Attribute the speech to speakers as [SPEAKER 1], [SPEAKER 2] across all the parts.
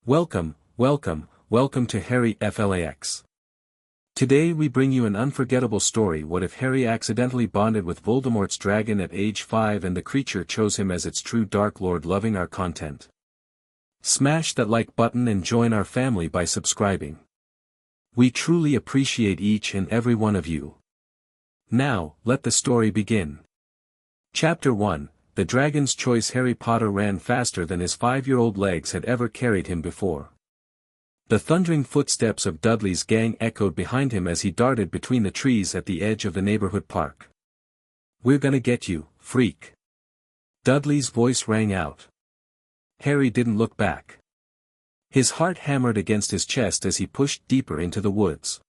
[SPEAKER 1] Welcome, welcome, welcome to Harry FLAX. Today we bring you an unforgettable story. What if Harry accidentally bonded with Voldemort's dragon at age 5 and the creature chose him as its true Dark Lord? Loving our content? Smash that like button and join our family by subscribing. We truly appreciate each and every one of you. Now, let the story begin. Chapter 1, The Dragon's Choice. Harry Potter ran faster than his 5-year-old legs had ever carried him before. The thundering footsteps of Dudley's gang echoed behind him as he darted between the trees at the edge of the neighborhood park. "We're gonna get you, freak." Dudley's voice rang out. Harry didn't look back. His heart hammered against his chest as he pushed deeper into the woods.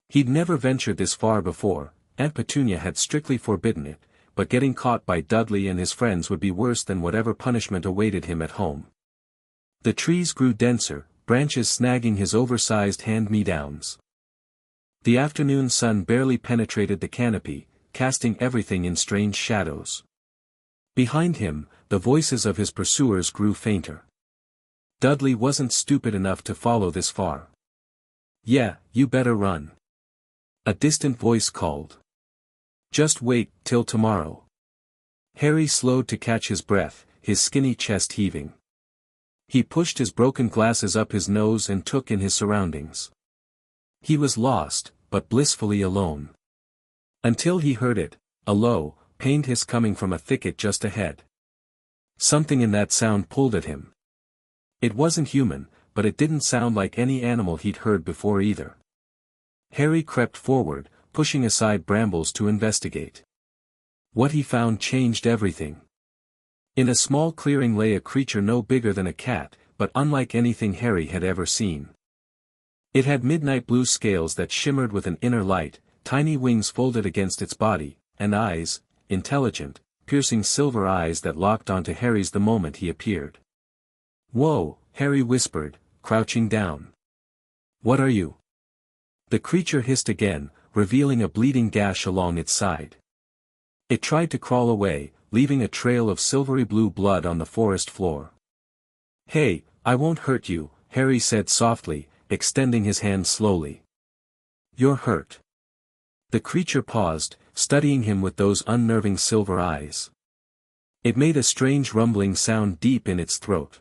[SPEAKER 1] He'd never ventured this far before. Aunt Petunia had strictly forbidden it, but getting caught by Dudley and his friends would be worse than whatever punishment awaited him at home. The trees grew denser, branches snagging his oversized hand-me-downs. The afternoon sun barely penetrated the canopy, casting everything in strange shadows. Behind him, the voices of his pursuers grew fainter. Dudley wasn't stupid enough to follow this far. "Yeah, you better run," a distant voice called. "Just wait till tomorrow." Harry slowed to catch his breath, his skinny chest heaving. He pushed his broken glasses up his nose and took in his surroundings. He was lost, but blissfully alone. Until he heard it, a low, pained hiss coming from a thicket just ahead. Something in that sound pulled at him. It wasn't human, but it didn't sound like any animal he'd heard before either. Harry crept forward, pushing aside brambles to investigate. What he found changed everything. In a small clearing lay a creature no bigger than a cat, but unlike anything Harry had ever seen. It had midnight blue scales that shimmered with an inner light, tiny wings folded against its body, and eyes, intelligent, piercing silver eyes that locked onto Harry's the moment he appeared. "Whoa," Harry whispered, crouching down. "What are you?" The creature hissed again, revealing a bleeding gash along its side. It tried to crawl away, leaving a trail of silvery blue blood on the forest floor. "Hey, I won't hurt you," Harry said softly, extending his hand slowly. "You're hurt." The creature paused, studying him with those unnerving silver eyes. It made a strange rumbling sound deep in its throat.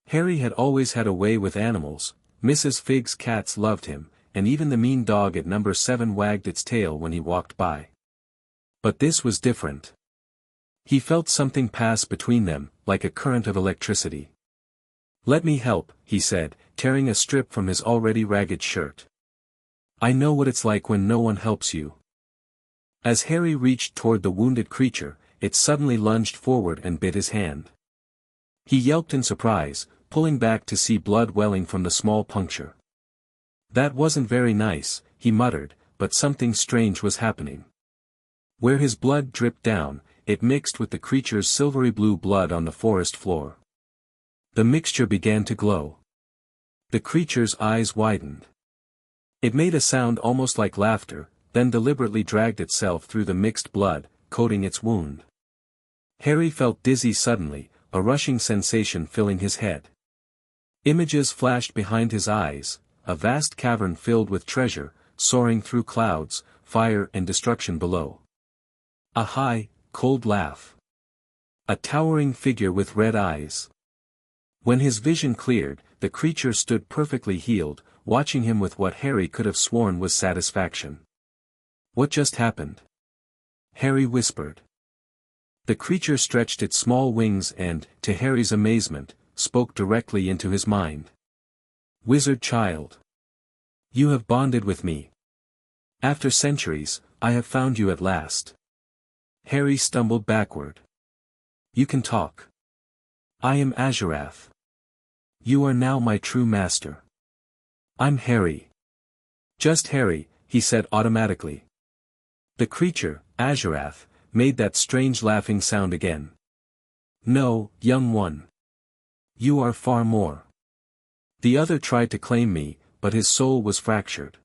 [SPEAKER 1] Harry had always had a way with animals. Mrs. Fig's cats loved him, and even the mean dog at number 7 wagged its tail when he walked by. But this was different. He felt something pass between them, like a current of electricity. "Let me help," he said, tearing a strip from his already ragged shirt. "I know what it's like when no one helps you." As Harry reached toward the wounded creature, it suddenly lunged forward and bit his hand. He yelped in surprise, pulling back to see blood welling from the small puncture. "That wasn't very nice," he muttered, but something strange was happening. Where his blood dripped down, it mixed with the creature's silvery blue blood on the forest floor. The mixture began to glow. The creature's eyes widened. It made a sound almost like laughter, then deliberately dragged itself through the mixed blood, coating its wound. Harry felt dizzy suddenly, a rushing sensation filling his head. Images flashed behind his eyes, a vast cavern filled with treasure, soaring through clouds, fire and destruction below. A high, cold laugh. A towering figure with red eyes. When his vision cleared, the creature stood perfectly healed, watching him with what Harry could have sworn was satisfaction. "What just happened?" Harry whispered. The creature stretched its small wings and, to Harry's amazement, spoke directly into his mind. "Wizard child. You have bonded with me. After centuries, I have found you at last." Harry stumbled backward. "You can talk. I am Azurath. You are now my true master. I'm Harry." "Just Harry," he said automatically. The creature, Azurath, made that strange laughing sound again. "No, young one. You are far more. The other tried to claim me, but his soul was fractured.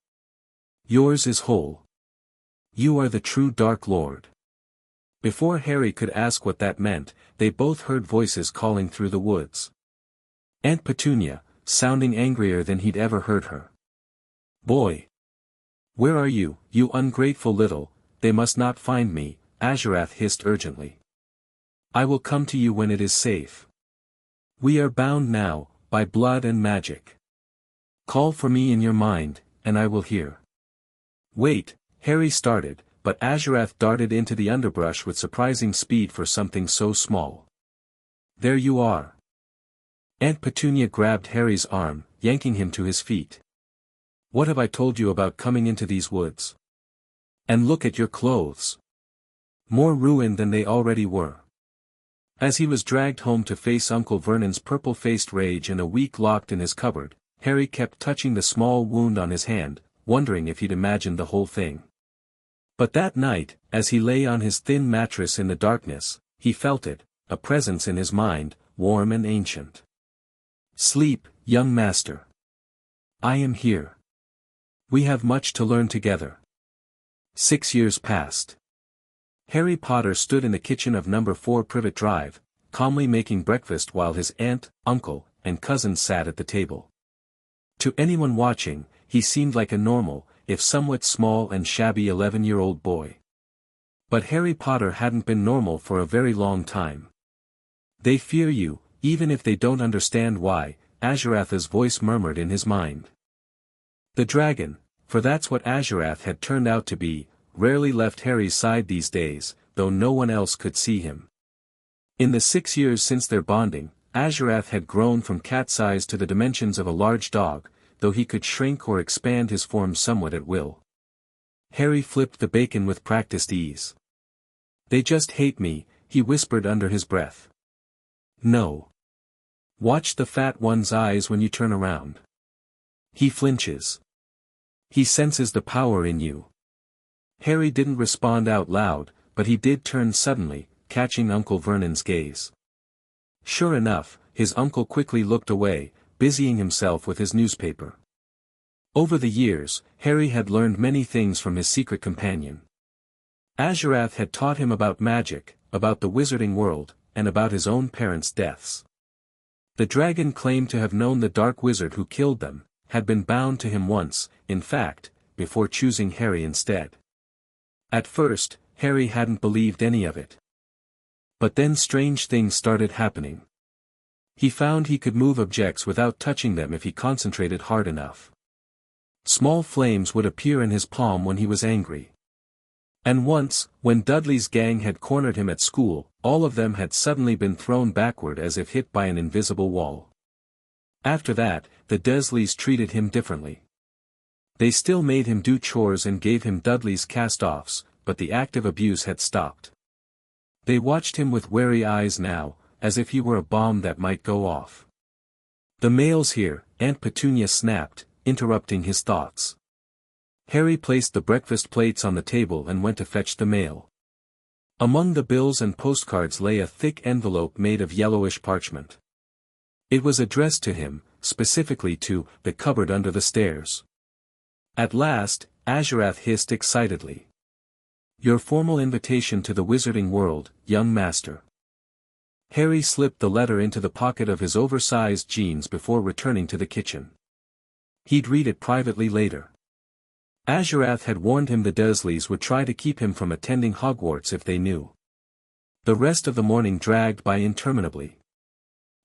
[SPEAKER 1] Yours is whole. You are the true Dark Lord." Before Harry could ask what that meant, they both heard voices calling through the woods. "Aunt Petunia, sounding angrier than he'd ever heard her. "Boy! Where are you, you ungrateful little, they must not find me," Azurath hissed urgently. "I will come to you when it is safe. We are bound now, by blood and magic. Call for me in your mind, and I will hear." "Wait," Harry started, but Azurath darted into the underbrush with surprising speed for something so small. "There you are." Aunt Petunia grabbed Harry's arm, yanking him to his feet. "What have I told you about coming into these woods? And look at your clothes. More ruined than they already were." As he was dragged home to face Uncle Vernon's purple-faced rage and a week locked in his cupboard, Harry kept touching the small wound on his hand, wondering if he'd imagined the whole thing. But that night, as he lay on his thin mattress in the darkness, he felt it, a presence in his mind, warm and ancient. "Sleep, young master. I am here. We have much to learn together." 6 years passed. Harry Potter stood in the kitchen of number 4 Privet Drive, calmly making breakfast while his aunt, uncle, and cousins sat at the table. To anyone watching, he seemed like a normal, if somewhat small and shabby 11-year-old boy. But Harry Potter hadn't been normal for a very long time. "They fear you, even if they don't understand why," Azurath's voice murmured in his mind. The dragon, for that's what Azurath had turned out to be, rarely left Harry's side these days, though no one else could see him. In the 6 years since their bonding, Azurath had grown from cat size to the dimensions of a large dog, though he could shrink or expand his form somewhat at will. Harry flipped the bacon with practiced ease. "They just hate me," he whispered under his breath. "No. Watch the fat one's eyes when you turn around. He flinches. He senses the power in you." Harry didn't respond out loud, but he did turn suddenly, catching Uncle Vernon's gaze. Sure enough, his uncle quickly looked away, busying himself with his newspaper. Over the years, Harry had learned many things from his secret companion. Azurath had taught him about magic, about the wizarding world, and about his own parents' deaths. The dragon claimed to have known the dark wizard who killed them, had been bound to him once, in fact, before choosing Harry instead. At first, Harry hadn't believed any of it. But then strange things started happening. He found he could move objects without touching them if he concentrated hard enough. Small flames would appear in his palm when he was angry. And once, when Dudley's gang had cornered him at school, all of them had suddenly been thrown backward as if hit by an invisible wall. After that, the Dursleys treated him differently. They still made him do chores and gave him Dudley's cast-offs, but the active abuse had stopped. They watched him with wary eyes now, as if he were a bomb that might go off. "The mail's here," Aunt Petunia snapped, interrupting his thoughts. Harry placed the breakfast plates on the table and went to fetch the mail. Among the bills and postcards lay a thick envelope made of yellowish parchment. It was addressed to him, specifically to "the cupboard under the stairs." At last, Azurath hissed excitedly. "Your formal invitation to the wizarding world, young master." Harry slipped the letter into the pocket of his oversized jeans before returning to the kitchen. He'd read it privately later. Azurath had warned him the Dursleys would try to keep him from attending Hogwarts if they knew. The rest of the morning dragged by interminably.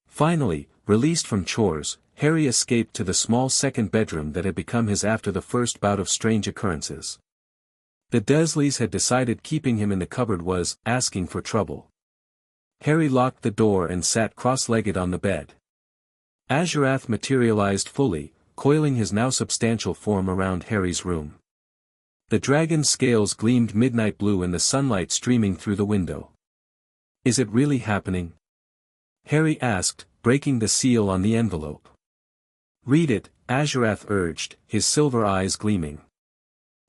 [SPEAKER 1] Finally, released from chores, Harry escaped to the small second bedroom that had become his after the first bout of strange occurrences. The Dursleys had decided keeping him in the cupboard was asking for trouble. Harry locked the door and sat cross-legged on the bed. Azurath materialized fully, coiling his now substantial form around Harry's room. The dragon's scales gleamed midnight blue in the sunlight streaming through the window. "Is it really happening?" Harry asked, breaking the seal on the envelope. "Read it," Azurath urged, his silver eyes gleaming.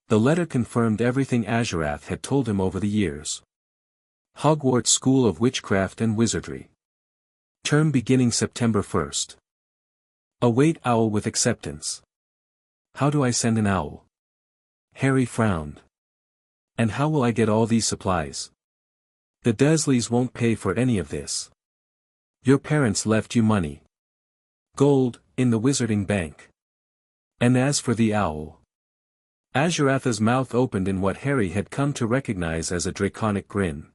[SPEAKER 1] The letter confirmed everything Azurath had told him over the years. Hogwarts School of Witchcraft and Wizardry. Term beginning September 1st. Await owl with acceptance. How do I send an owl? Harry frowned. And how will I get all these supplies? The Dursleys won't pay for any of this. Your parents left you money. Gold, in the Wizarding Bank. And as for the owl. Azuratha's mouth opened in what Harry had come to recognize as a draconic grin.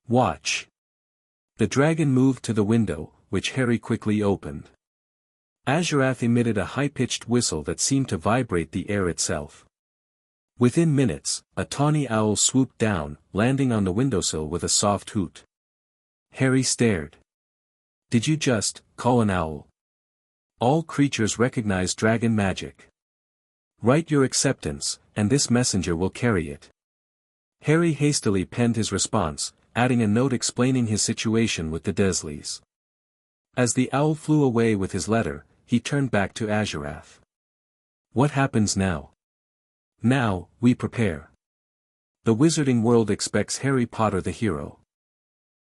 [SPEAKER 1] Watch. The dragon moved to the window, which Harry quickly opened. Azurath emitted a high-pitched whistle that seemed to vibrate the air itself. Within minutes, a tawny owl swooped down, landing on the windowsill with a soft hoot. Harry stared. Did you just call an owl? All creatures recognize dragon magic. Write your acceptance, and this messenger will carry it. Harry hastily penned his response, adding a note explaining his situation with the Dursleys. As the owl flew away with his letter, he turned back to Azurath. What happens now? Now, we prepare. The wizarding world expects Harry Potter the hero.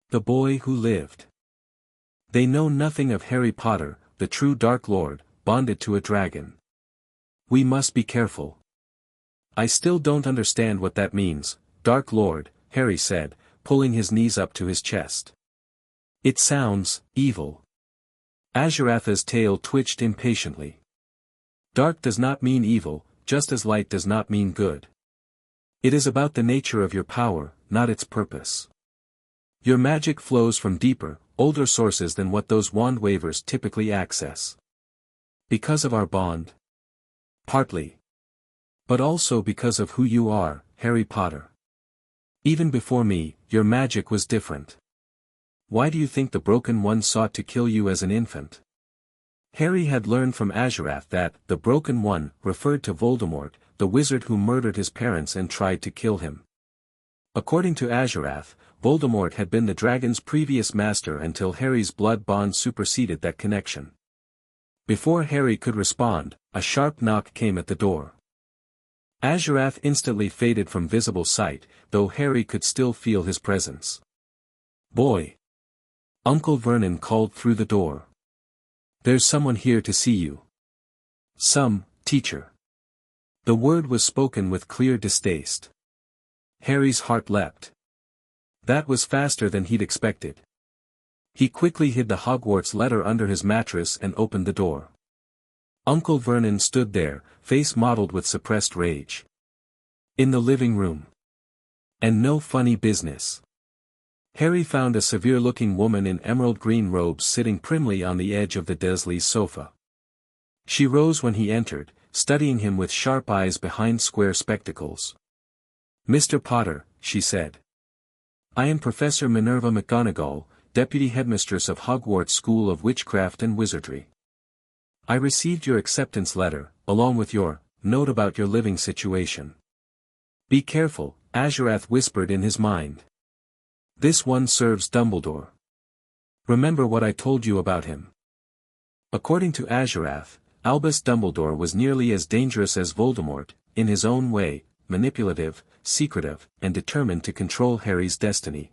[SPEAKER 1] The boy who lived. They know nothing of Harry Potter, the true Dark Lord, bonded to a dragon. We must be careful. I still don't understand what that means, Dark Lord, Harry said, pulling his knees up to his chest. It sounds evil. Azuratha's tail twitched impatiently. Dark does not mean evil, just as light does not mean good. It is about the nature of your power, not its purpose. Your magic flows from deeper, older sources than what those wand wavers typically access. Because of our bond? Partly. But also because of who you are, Harry Potter. Even before me, your magic was different. Why do you think the Broken One sought to kill you as an infant? Harry had learned from Azurath that the Broken One referred to Voldemort, the wizard who murdered his parents and tried to kill him. According to Azurath, Voldemort had been the dragon's previous master until Harry's blood bond superseded that connection. Before Harry could respond, a sharp knock came at the door. Azurath instantly faded from visible sight, though Harry could still feel his presence. Boy! Uncle Vernon called through the door. There's someone here to see you. Teacher. The word was spoken with clear distaste. Harry's heart leapt. That was faster than he'd expected. He quickly hid the Hogwarts letter under his mattress and opened the door. Uncle Vernon stood there, face mottled with suppressed rage. In the living room. And no funny business. Harry found a severe-looking woman in emerald green robes sitting primly on the edge of the Dursleys' sofa. She rose when he entered, studying him with sharp eyes behind square spectacles. Mr. Potter, she said. I am Professor Minerva McGonagall, Deputy Headmistress of Hogwarts School of Witchcraft and Wizardry. I received your acceptance letter, along with your note about your living situation. Be careful, Azurath whispered in his mind. This one serves Dumbledore. Remember what I told you about him. According to Azurath, Albus Dumbledore was nearly as dangerous as Voldemort, in his own way, manipulative, secretive, and determined to control Harry's destiny.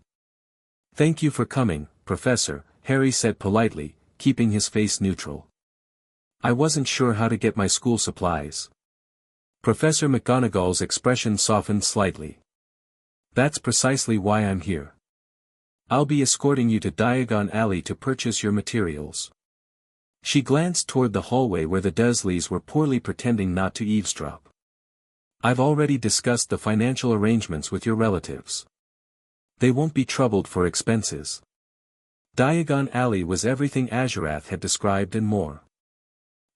[SPEAKER 1] Thank you for coming, Professor, Harry said politely, keeping his face neutral. I wasn't sure how to get my school supplies. Professor McGonagall's expression softened slightly. That's precisely why I'm here. I'll be escorting you to Diagon Alley to purchase your materials. She glanced toward the hallway where the Dursleys were poorly pretending not to eavesdrop. I've already discussed the financial arrangements with your relatives. They won't be troubled for expenses. Diagon Alley was everything Azurath had described and more.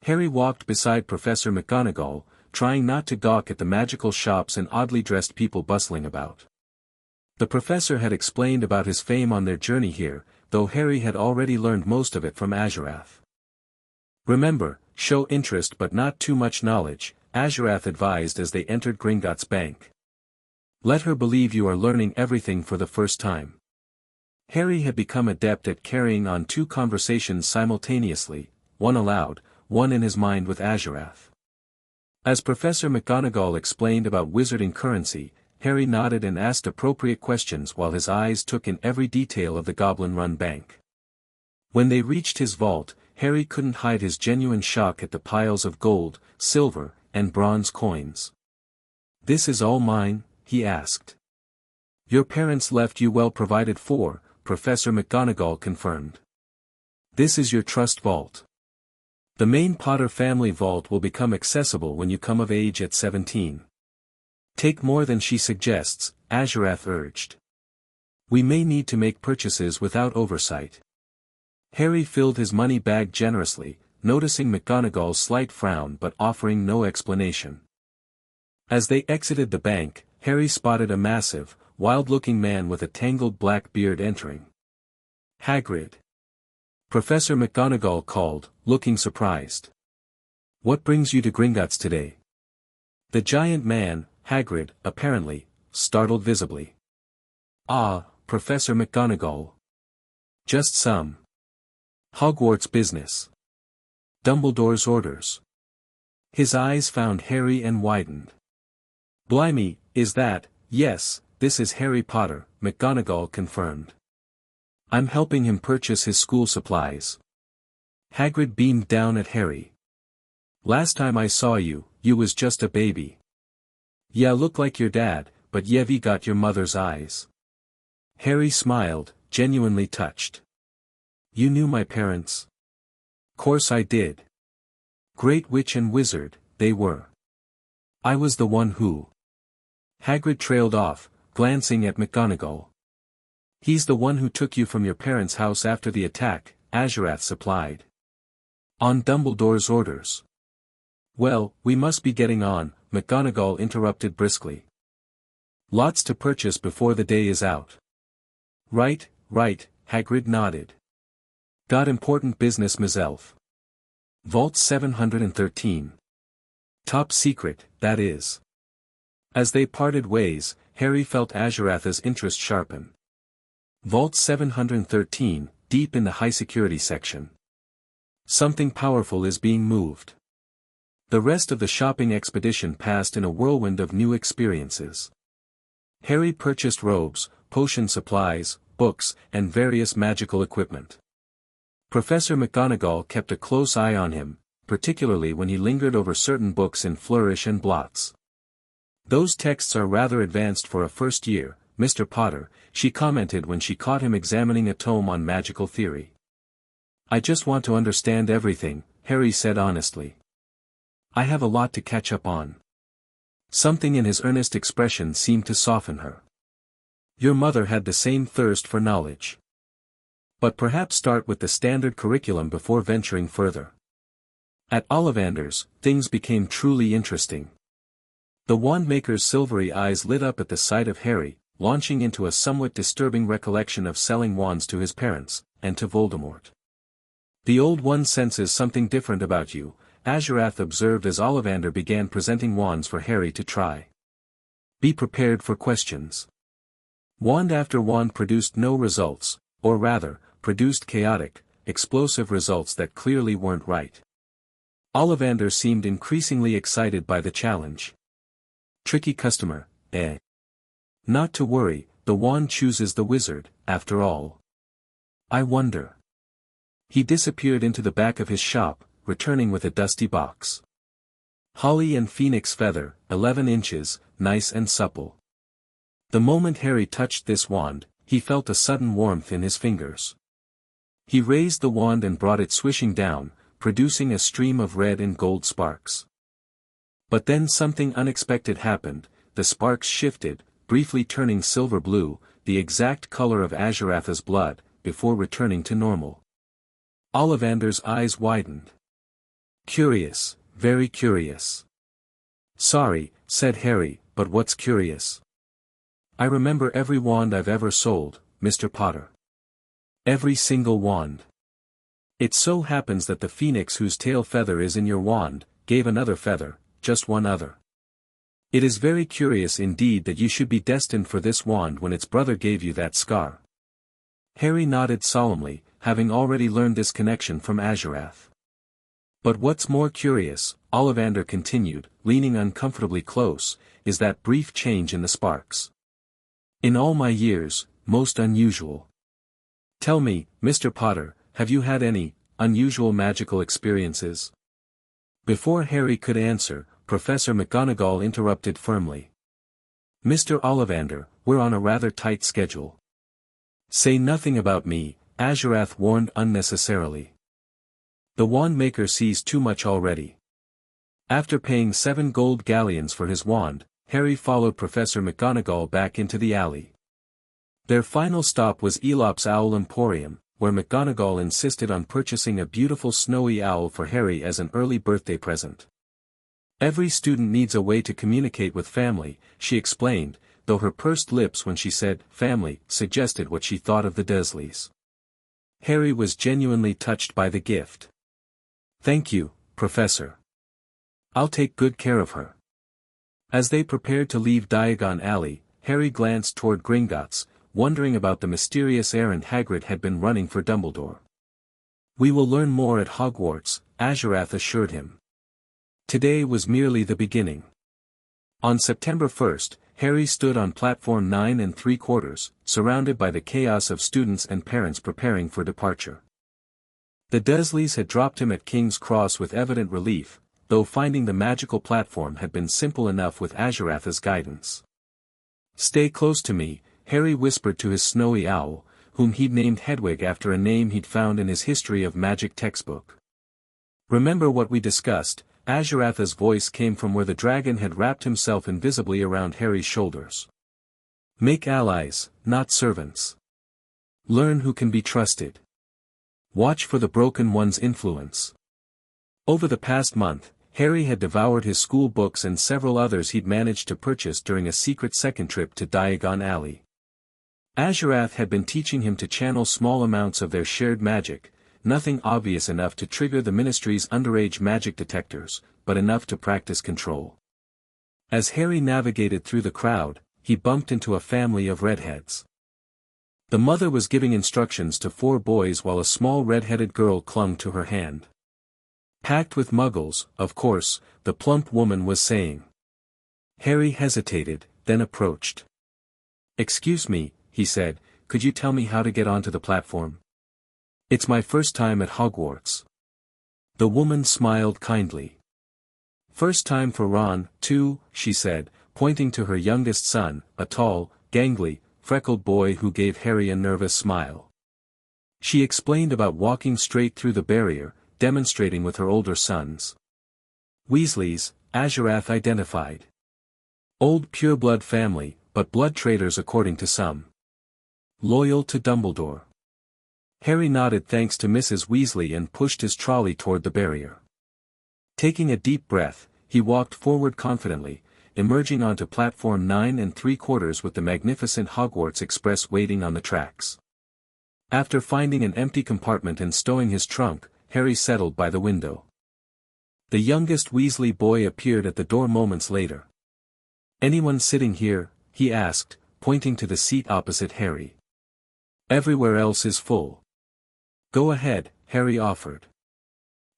[SPEAKER 1] Harry walked beside Professor McGonagall, trying not to gawk at the magical shops and oddly dressed people bustling about. The professor had explained about his fame on their journey here, though Harry had already learned most of it from Azurath. Remember, show interest but not too much knowledge, Azurath advised as they entered Gringotts Bank. Let her believe you are learning everything for the first time. Harry had become adept at carrying on two conversations simultaneously, one aloud, one in his mind with Azurath. As Professor McGonagall explained about wizarding currency, Harry nodded and asked appropriate questions while his eyes took in every detail of the goblin-run bank. When they reached his vault, Harry couldn't hide his genuine shock at the piles of gold, silver, and bronze coins. This is all mine? He asked. Your parents left you well provided for, Professor McGonagall confirmed. This is your trust vault. The main Potter family vault will become accessible when you come of age at 17. Take more than she suggests, Azurath urged. We may need to make purchases without oversight. Harry filled his money bag generously, noticing McGonagall's slight frown but offering no explanation. As they exited the bank, Harry spotted a massive, wild-looking man with a tangled black beard entering. Hagrid. Professor McGonagall called, looking surprised. What brings you to Gringotts today? The giant man, Hagrid, apparently, startled visibly. Ah, Professor McGonagall. Just some Hogwarts business. Dumbledore's orders. His eyes found Harry and widened. Blimey, is that, yes, this is Harry Potter, McGonagall confirmed. I'm helping him purchase his school supplies. Hagrid beamed down at Harry. Last time I saw you, you was just a baby. Yeah, look like your dad, but you've got your mother's eyes. Harry smiled, genuinely touched. You knew my parents? Course I did. Great witch and wizard, they were. I was the one who. Hagrid trailed off, glancing at McGonagall. He's the one who took you from your parents' house after the attack, Azurath supplied. On Dumbledore's orders. Well, we must be getting on, McGonagall interrupted briskly. Lots to purchase before the day is out. Right, Hagrid nodded. Got important business myself. Vault 713. Top secret, that is. As they parted ways, Harry felt Azurath's interest sharpen. Vault 713, deep in the high-security section. Something powerful is being moved. The rest of the shopping expedition passed in a whirlwind of new experiences. Harry purchased robes, potion supplies, books, and various magical equipment. Professor McGonagall kept a close eye on him, particularly when he lingered over certain books in flourish and blots. Those texts are rather advanced for a first year, Mr. Potter, she commented when she caught him examining a tome on magical theory. I just want to understand everything, Harry said honestly. I have a lot to catch up on. Something in his earnest expression seemed to soften her. Your mother had the same thirst for knowledge. But perhaps start with the standard curriculum before venturing further. At Ollivander's, things became truly interesting. The wand-maker's silvery eyes lit up at the sight of Harry, launching into a somewhat disturbing recollection of selling wands to his parents, and to Voldemort. The old one senses something different about you, Azurath observed as Ollivander began presenting wands for Harry to try. Be prepared for questions. Wand after wand produced no results, or rather, produced chaotic, explosive results that clearly weren't right. Ollivander seemed increasingly excited by the challenge. Tricky customer, eh? Not to worry, the wand chooses the wizard, after all. I wonder. He disappeared into the back of his shop, returning with a dusty box. Holly and Phoenix feather, 11 inches, nice and supple. The moment Harry touched this wand, he felt a sudden warmth in his fingers. He raised the wand and brought it swishing down, producing a stream of red and gold sparks. But then something unexpected happened, the sparks shifted, briefly turning silver blue, the exact color of Azurath's blood, before returning to normal. Ollivander's eyes widened. Curious, very curious. Sorry, said Harry, but what's curious? I remember every wand I've ever sold, Mr. Potter. Every single wand. It so happens that the phoenix whose tail feather is in your wand, gave another feather, just one other. It is very curious indeed that you should be destined for this wand when its brother gave you that scar. Harry nodded solemnly, having already learned this connection from Azurath. But what's more curious, Ollivander continued, leaning uncomfortably close, is that brief change in the sparks. In all my years, most unusual. Tell me, Mr. Potter, have you had any unusual magical experiences? Before Harry could answer, Professor McGonagall interrupted firmly. Mr. Ollivander, we're on a rather tight schedule. Say nothing about me, Azurath warned unnecessarily. The wand maker sees too much already. After paying 7 gold galleons for his wand, Harry followed Professor McGonagall back into the alley. Their final stop was Elop's Owl Emporium, where McGonagall insisted on purchasing a beautiful snowy owl for Harry as an early birthday present. Every student needs a way to communicate with family, she explained, though her pursed lips when she said family suggested what she thought of the Dursleys. Harry was genuinely touched by the gift. "Thank you, Professor. I'll take good care of her." As they prepared to leave Diagon Alley, Harry glanced toward Gringotts, wondering about the mysterious errand Hagrid had been running for Dumbledore. "We will learn more at Hogwarts," Azurath assured him. Today was merely the beginning. On September 1st, Harry stood on platform 9 3/4, surrounded by the chaos of students and parents preparing for departure. The Dursleys had dropped him at King's Cross with evident relief, though finding the magical platform had been simple enough with Azurath's guidance. "Stay close to me," Harry whispered to his snowy owl, whom he'd named Hedwig after a name he'd found in his History of Magic textbook. "Remember what we discussed?" Azurath's voice came from where the dragon had wrapped himself invisibly around Harry's shoulders. "Make allies, not servants. Learn who can be trusted. Watch for the Broken One's influence." Over the past month, Harry had devoured his school books and several others he'd managed to purchase during a secret second trip to Diagon Alley. Azurath had been teaching him to channel small amounts of their shared magic, nothing obvious enough to trigger the Ministry's underage magic detectors, but enough to practice control. As Harry navigated through the crowd, he bumped into a family of redheads. The mother was giving instructions to 4 boys while a small red-headed girl clung to her hand. "Packed with muggles, of course," the plump woman was saying. Harry hesitated, then approached. "Excuse me," he said, "could you tell me how to get onto the platform? It's my first time at Hogwarts." The woman smiled kindly. "First time for Ron, too," she said, pointing to her youngest son, a tall, gangly, freckled boy who gave Harry a nervous smile. She explained about walking straight through the barrier, demonstrating with her older sons. "Weasleys," Azurath identified. "Old pureblood family, but blood traitors according to some. Loyal to Dumbledore." Harry nodded thanks to Mrs. Weasley and pushed his trolley toward the barrier. Taking a deep breath, he walked forward confidently, emerging onto platform 9 3/4 with the magnificent Hogwarts Express waiting on the tracks. After finding an empty compartment and stowing his trunk, Harry settled by the window. The youngest Weasley boy appeared at the door moments later. "Anyone sitting here?" he asked, pointing to the seat opposite Harry. "Everywhere else is full." "Go ahead," Harry offered.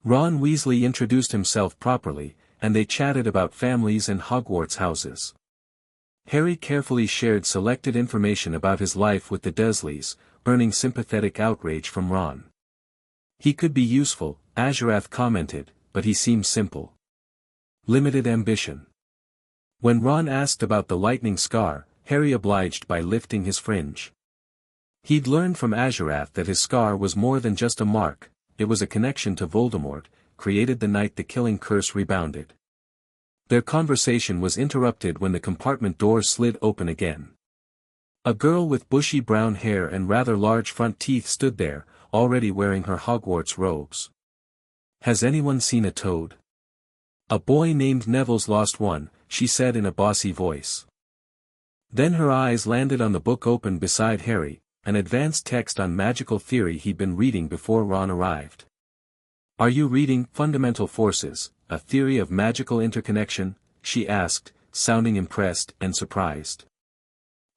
[SPEAKER 1] Ron Weasley introduced himself properly, and they chatted about families and Hogwarts houses. Harry carefully shared selected information about his life with the Dursleys, earning sympathetic outrage from Ron. "He could be useful," Azurath commented, "but he seems simple. Limited ambition." When Ron asked about the lightning scar, Harry obliged by lifting his fringe. He'd learned from Azurath that his scar was more than just a mark, it was a connection to Voldemort, created the night the killing curse rebounded. Their conversation was interrupted when the compartment door slid open again. A girl with bushy brown hair and rather large front teeth stood there, already wearing her Hogwarts robes. "Has anyone seen a toad?" "A boy named Neville's lost one," she said in a bossy voice. Then her eyes landed on the book open beside Harry, an advanced text on magical theory he'd been reading before Ron arrived. "Are you reading Fundamental Forces, a Theory of Magical Interconnection?" she asked, sounding impressed and surprised.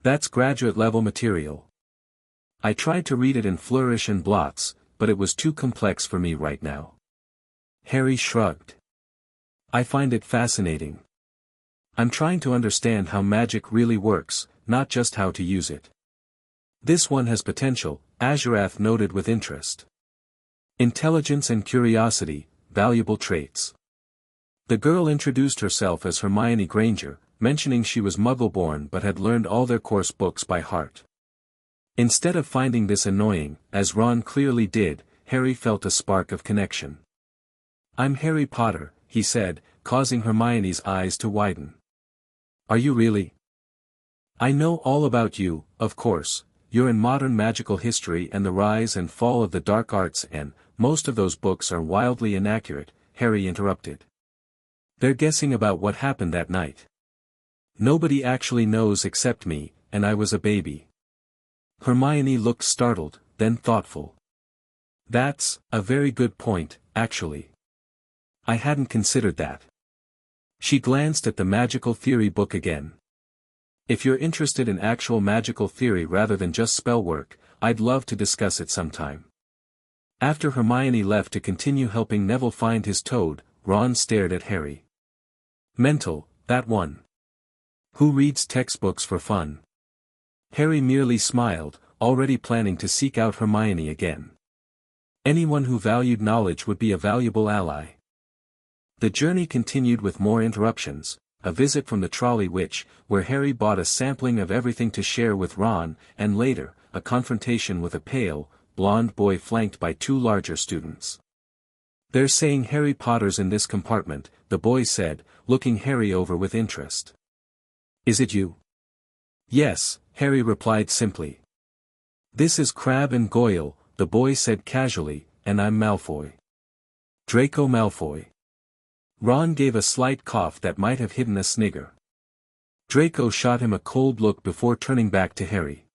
[SPEAKER 1] "That's graduate-level material. I tried to read it in flourish and blots, but it was too complex for me right now." Harry shrugged. "I find it fascinating. I'm trying to understand how magic really works, not just how to use it." "This one has potential," Azurath noted with interest. "Intelligence and curiosity, valuable traits." The girl introduced herself as Hermione Granger, mentioning she was Muggle-born but had learned all their course books by heart. Instead of finding this annoying, as Ron clearly did, Harry felt a spark of connection. I'm Harry Potter, he said, causing Hermione's eyes to widen. Are you really? I know all about you, of course. You're in modern magical history and the rise and fall of the dark arts, and most of those books are wildly inaccurate, Harry interrupted. They're guessing about what happened that night. Nobody actually knows except me, and I was a baby. Hermione looked startled, then thoughtful. That's a very good point, actually. I hadn't considered that. She glanced at the magical theory book again. If you're interested in actual magical theory rather than just spell work, I'd love to discuss it sometime. After Hermione left to continue helping Neville find his toad, Ron stared at Harry. Mental, that one. Who reads textbooks for fun? Harry merely smiled, already planning to seek out Hermione again. Anyone who valued knowledge would be a valuable ally. The journey continued with more interruptions, a visit from the trolley witch, where Harry bought a sampling of everything to share with Ron, and later, a confrontation with a pale, blonde boy flanked by two larger students. They're saying Harry Potter's in this compartment, the boy said, looking Harry over with interest. Is it you? Yes, Harry replied simply. This is Crabbe and Goyle, the boy said casually, and I'm Malfoy. Draco Malfoy. Ron gave a slight cough that might have hidden a snigger. Draco shot him a cold look before turning back to Harry.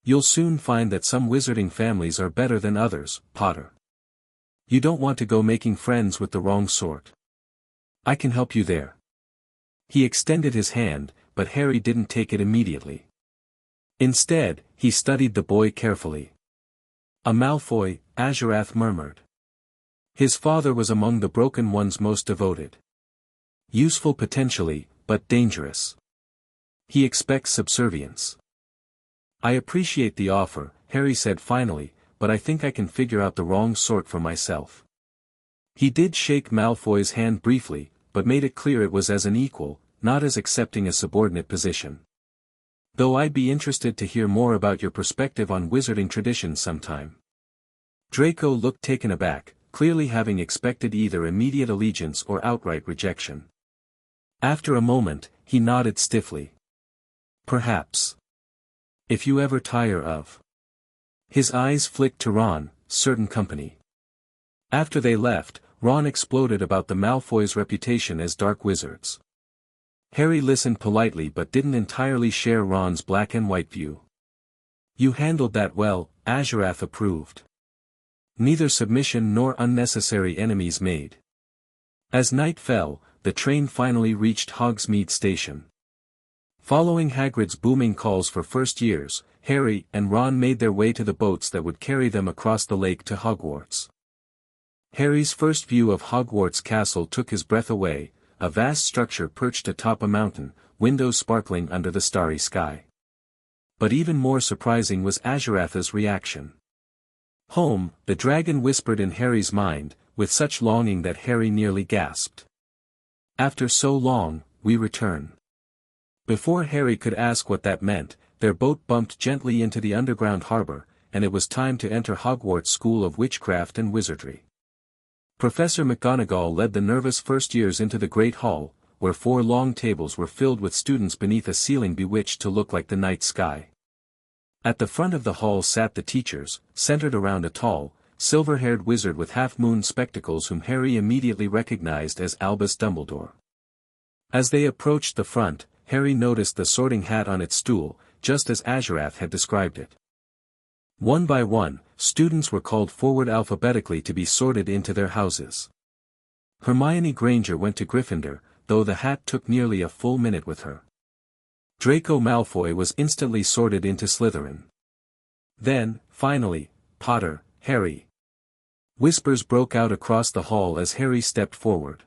[SPEAKER 1] You'll soon find that some wizarding families are better than others, Potter. You don't want to go making friends with the wrong sort. I can help you there. He extended his hand, but Harry didn't take it immediately. Instead, he studied the boy carefully. A Malfoy, Azurath murmured. His father was among the Broken One's most devoted. Useful potentially, but dangerous. He expects subservience. I appreciate the offer, Harry said finally, but I think I can figure out the wrong sort for myself. He did shake Malfoy's hand briefly, but made it clear it was as an equal, not as accepting a subordinate position. Though I'd be interested to hear more about your perspective on wizarding traditions sometime. Draco looked taken aback, clearly having expected either immediate allegiance or outright rejection. After a moment, he nodded stiffly. Perhaps. If you ever tire of. His eyes flicked to Ron, certain company. After they left, Ron exploded about the Malfoys' reputation as dark wizards. Harry listened politely but didn't entirely share Ron's black and white view. You handled that well, Azurath approved. Neither submission nor unnecessary enemies made. As night fell, the train finally reached Hogsmeade Station. Following Hagrid's booming calls for first years, Harry and Ron made their way to the boats that would carry them across the lake to Hogwarts. Harry's first view of Hogwarts Castle took his breath away, a vast structure perched atop a mountain, windows sparkling under the starry sky. But even more surprising was Azurath's reaction. Home, the dragon whispered in Harry's mind, with such longing that Harry nearly gasped. After so long, we return. Before Harry could ask what that meant, their boat bumped gently into the underground harbor, and it was time to enter Hogwarts School of Witchcraft and Wizardry. Professor McGonagall led the nervous first years into the Great Hall, where 4 long tables were filled with students beneath a ceiling bewitched to look like the night sky. At the front of the hall sat the teachers, centered around a tall, silver-haired wizard with half-moon spectacles whom Harry immediately recognized as Albus Dumbledore. As they approached the front, Harry noticed the sorting hat on its stool, just as Azurath had described it. One by one, students were called forward alphabetically to be sorted into their houses. Hermione Granger went to Gryffindor, though the hat took nearly a full minute with her. Draco Malfoy was instantly sorted into Slytherin. Then, finally, Potter, Harry. Whispers broke out across the hall as Harry stepped forward.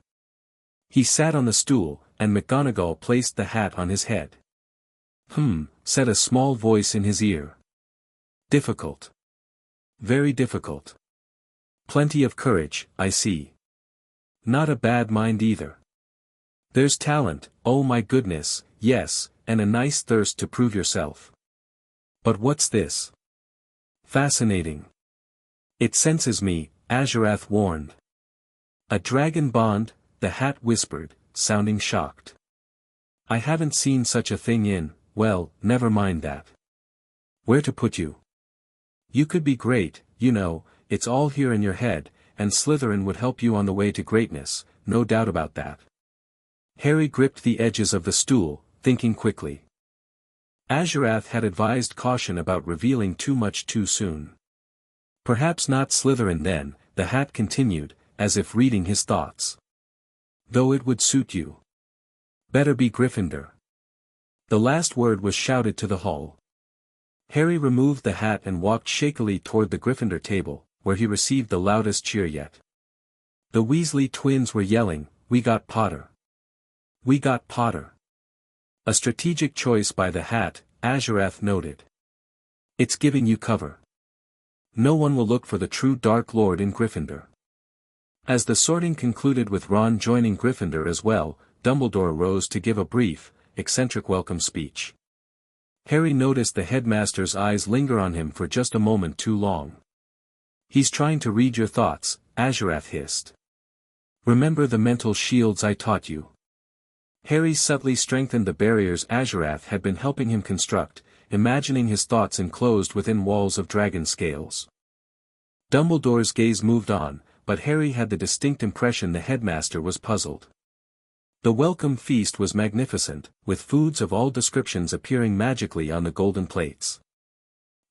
[SPEAKER 1] He sat on the stool, and McGonagall placed the hat on his head. Said a small voice in his ear. Difficult. Very difficult. Plenty of courage, I see. Not a bad mind either. There's talent, oh my goodness, yes, and a nice thirst to prove yourself. But what's this? Fascinating. It senses me, Azurath warned. A dragon bond, the hat whispered, sounding shocked. I haven't seen such a thing in, well, never mind that. Where to put you? You could be great, you know, it's all here in your head, and Slytherin would help you on the way to greatness, no doubt about that. Harry gripped the edges of the stool, thinking quickly. Azurath had advised caution about revealing too much too soon. Perhaps not Slytherin then, the hat continued, as if reading his thoughts. Though it would suit you. Better be Gryffindor. The last word was shouted to the hall. Harry removed the hat and walked shakily toward the Gryffindor table, where he received the loudest cheer yet. The Weasley twins were yelling, "We got Potter! We got Potter!" A strategic choice by the hat, Azurath noted. It's giving you cover. No one will look for the true Dark Lord in Gryffindor. As the sorting concluded with Ron joining Gryffindor as well, Dumbledore rose to give a brief, eccentric welcome speech. Harry noticed the headmaster's eyes linger on him for just a moment too long. He's trying to read your thoughts, Azurath hissed. Remember the mental shields I taught you. Harry subtly strengthened the barriers Azurath had been helping him construct, imagining his thoughts enclosed within walls of dragon scales. Dumbledore's gaze moved on, but Harry had the distinct impression the headmaster was puzzled. The welcome feast was magnificent, with foods of all descriptions appearing magically on the golden plates.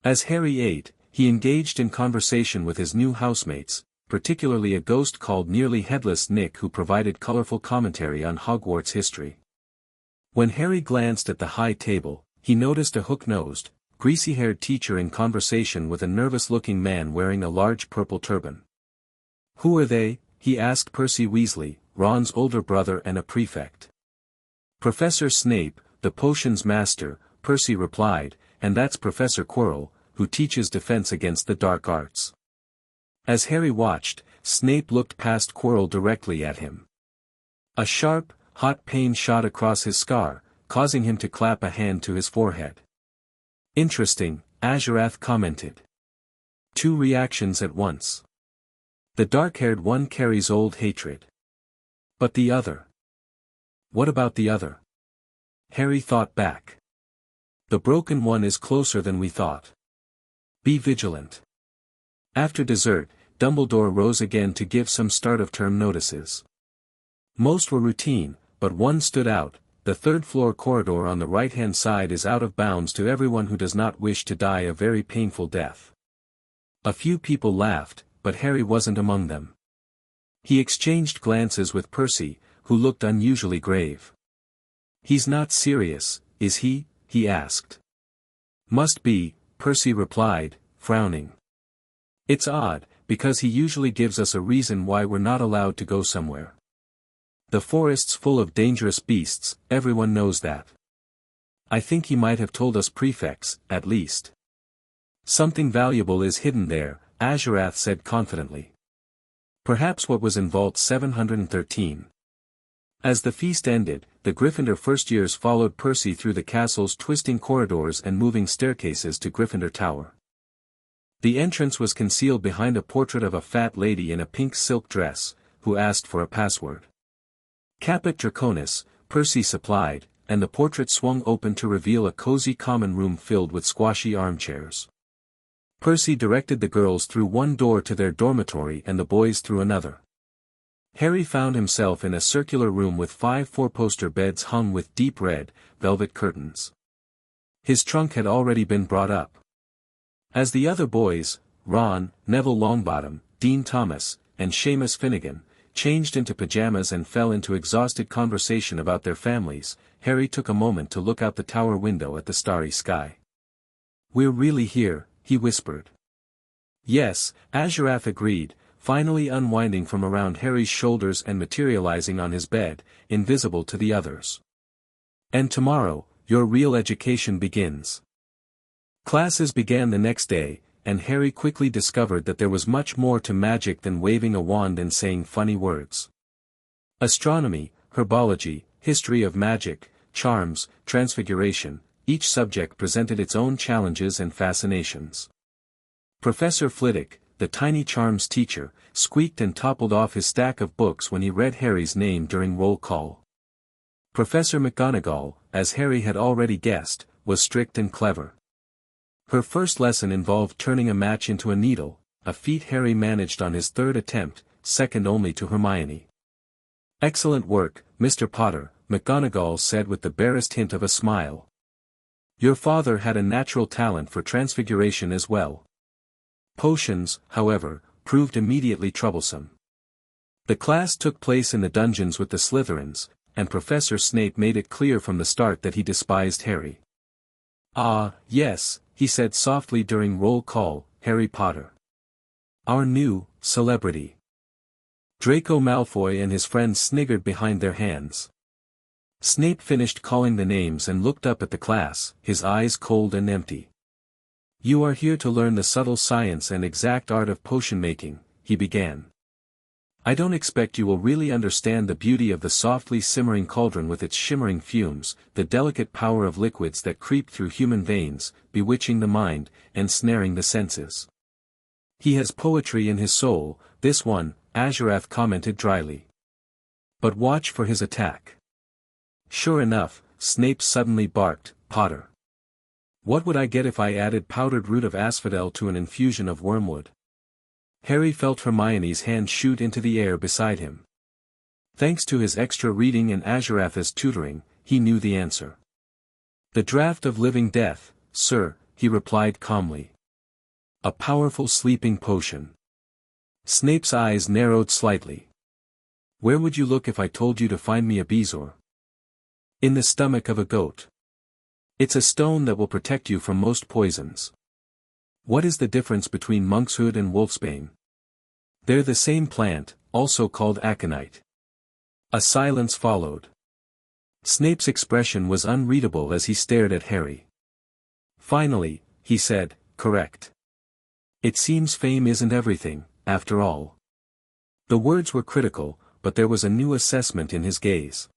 [SPEAKER 1] As Harry ate, he engaged in conversation with his new housemates, particularly a ghost called Nearly Headless Nick who provided colorful commentary on Hogwarts history. When Harry glanced at the high table, he noticed a hook-nosed, greasy-haired teacher in conversation with a nervous-looking man wearing a large purple turban. "Who are they?" he asked Percy Weasley, Ron's older brother and a prefect. "Professor Snape, the potions master," Percy replied, "and that's Professor Quirrell, who teaches defense against the dark arts." As Harry watched, Snape looked past Quirrell directly at him. A sharp, hot pain shot across his scar, causing him to clap a hand to his forehead. "Interesting," Azurath commented. "Two reactions at once. The dark-haired one carries old hatred. But the other? What about the other?" Harry thought back. "The broken one is closer than we thought. Be vigilant." After dessert, Dumbledore rose again to give some start-of-term notices. Most were routine, but one stood out: the third-floor corridor on the right-hand side is out of bounds to everyone who does not wish to die a very painful death. A few people laughed, but Harry wasn't among them. He exchanged glances with Percy, who looked unusually grave. "He's not serious, is he?" he asked. "Must be," Percy replied, frowning. "It's odd, because he usually gives us a reason why we're not allowed to go somewhere. The forest's full of dangerous beasts, everyone knows that. I think he might have told us prefects, at least." "Something valuable is hidden there," Azurath said confidently. "Perhaps what was in Vault 713. As the feast ended, the Gryffindor first-years followed Percy through the castle's twisting corridors and moving staircases to Gryffindor Tower. The entrance was concealed behind a portrait of a fat lady in a pink silk dress, who asked for a password. Caput Draconis, Percy supplied, and the portrait swung open to reveal a cozy common room filled with squashy armchairs. Percy directed the girls through one door to their dormitory and the boys through another. Harry found himself in a circular room with 5 four-poster beds hung with deep red, velvet curtains. His trunk had already been brought up. As the other boys, Ron, Neville Longbottom, Dean Thomas, and Seamus Finnegan, changed into pajamas and fell into exhausted conversation about their families, Harry took a moment to look out the tower window at the starry sky. "We're really here," he whispered. "Yes," Azurath agreed, finally unwinding from around Harry's shoulders and materializing on his bed, invisible to the others. "And tomorrow, your real education begins." Classes began the next day, and Harry quickly discovered that there was much more to magic than waving a wand and saying funny words. Astronomy, herbology, history of magic, charms, transfiguration, each subject presented its own challenges and fascinations. Professor Flitwick, the tiny charms teacher, squeaked and toppled off his stack of books when he read Harry's name during roll call. Professor McGonagall, as Harry had already guessed, was strict and clever. Her first lesson involved turning a match into a needle, a feat Harry managed on his third attempt, second only to Hermione. "Excellent work, Mr. Potter," McGonagall said with the barest hint of a smile. "Your father had a natural talent for transfiguration as well." Potions, however, proved immediately troublesome. The class took place in the dungeons with the Slytherins, and Professor Snape made it clear from the start that he despised Harry. "Ah, yes," he said softly during roll call, "Harry Potter. Our new celebrity." Draco Malfoy and his friends sniggered behind their hands. Snape finished calling the names and looked up at the class, his eyes cold and empty. "You are here to learn the subtle science and exact art of potion making," he began. "I don't expect you will really understand the beauty of the softly simmering cauldron with its shimmering fumes, the delicate power of liquids that creep through human veins, bewitching the mind, ensnaring the senses. He has poetry in his soul, this one," Azurath commented dryly. "But watch for his attack." Sure enough, Snape suddenly barked, "Potter! What would I get if I added powdered root of asphodel to an infusion of wormwood?" Harry felt Hermione's hand shoot into the air beside him. Thanks to his extra reading and Azurath's tutoring, he knew the answer. "The draught of living death, sir," he replied calmly. "A powerful sleeping potion." Snape's eyes narrowed slightly. "Where would you look if I told you to find me a bezoar?" "In the stomach of a goat. It's a stone that will protect you from most poisons." "What is the difference between monkshood and wolfsbane?" "They're the same plant, also called aconite." A silence followed. Snape's expression was unreadable as he stared at Harry. Finally, he said, "Correct. It seems fame isn't everything, after all." The words were critical, but there was a new assessment in his gaze.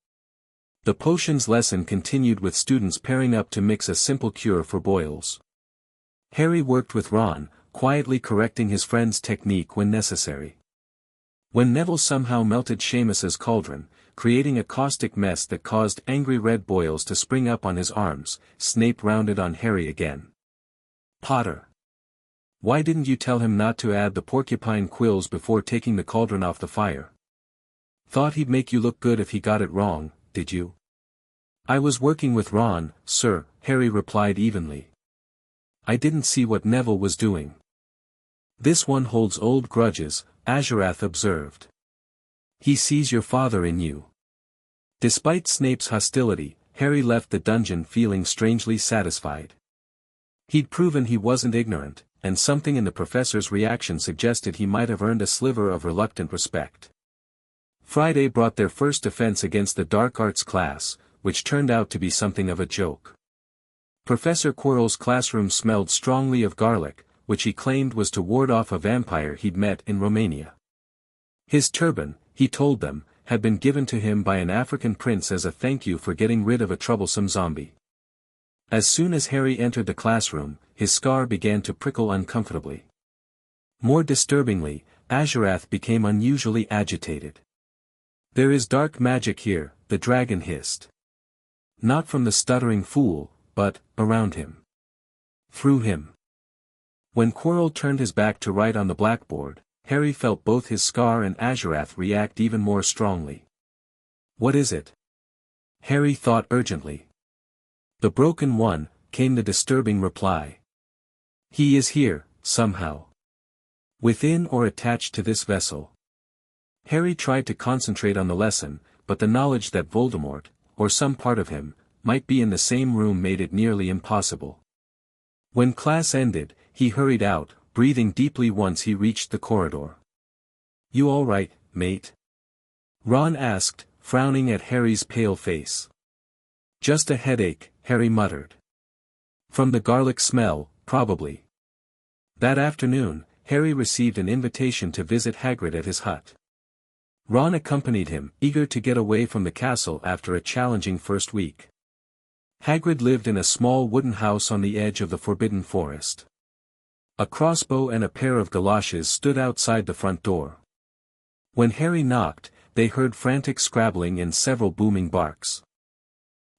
[SPEAKER 1] The potions lesson continued with students pairing up to mix a simple cure for boils. Harry worked with Ron, quietly correcting his friend's technique when necessary. When Neville somehow melted Seamus's cauldron, creating a caustic mess that caused angry red boils to spring up on his arms, Snape rounded on Harry again. "Potter! Why didn't you tell him not to add the porcupine quills before taking the cauldron off the fire? Thought he'd make you look good if he got it wrong, did you?" "I was working with Ron, sir," Harry replied evenly. "I didn't see what Neville was doing." "This one holds old grudges," Azurath observed. "He sees your father in you." Despite Snape's hostility, Harry left the dungeon feeling strangely satisfied. He'd proven he wasn't ignorant, and something in the professor's reaction suggested he might have earned a sliver of reluctant respect. Friday brought their first offense against the dark arts class, which turned out to be something of a joke. Professor Quirrell's classroom smelled strongly of garlic, which he claimed was to ward off a vampire he'd met in Romania. His turban, he told them, had been given to him by an African prince as a thank you for getting rid of a troublesome zombie. As soon as Harry entered the classroom, his scar began to prickle uncomfortably. More disturbingly, Azurath became unusually agitated. "There is dark magic here," the dragon hissed. Not from the stuttering fool, but, around him. Through him. When Quirrell turned his back to write on the blackboard, Harry felt both his scar and Azurath react even more strongly. "What is it?" Harry thought urgently. "The broken one," came the disturbing reply. "He is here, somehow. Within or attached to this vessel." Harry tried to concentrate on the lesson, but the knowledge that Voldemort, or some part of him, might be in the same room made it nearly impossible. When class ended, he hurried out, breathing deeply once he reached the corridor. "You all right, mate?" Ron asked, frowning at Harry's pale face. "Just a headache," Harry muttered. "From the garlic smell, probably." That afternoon, Harry received an invitation to visit Hagrid at his hut. Ron accompanied him, eager to get away from the castle after a challenging first week. Hagrid lived in a small wooden house on the edge of the Forbidden Forest. A crossbow and a pair of galoshes stood outside the front door. When Harry knocked, they heard frantic scrabbling and several booming barks.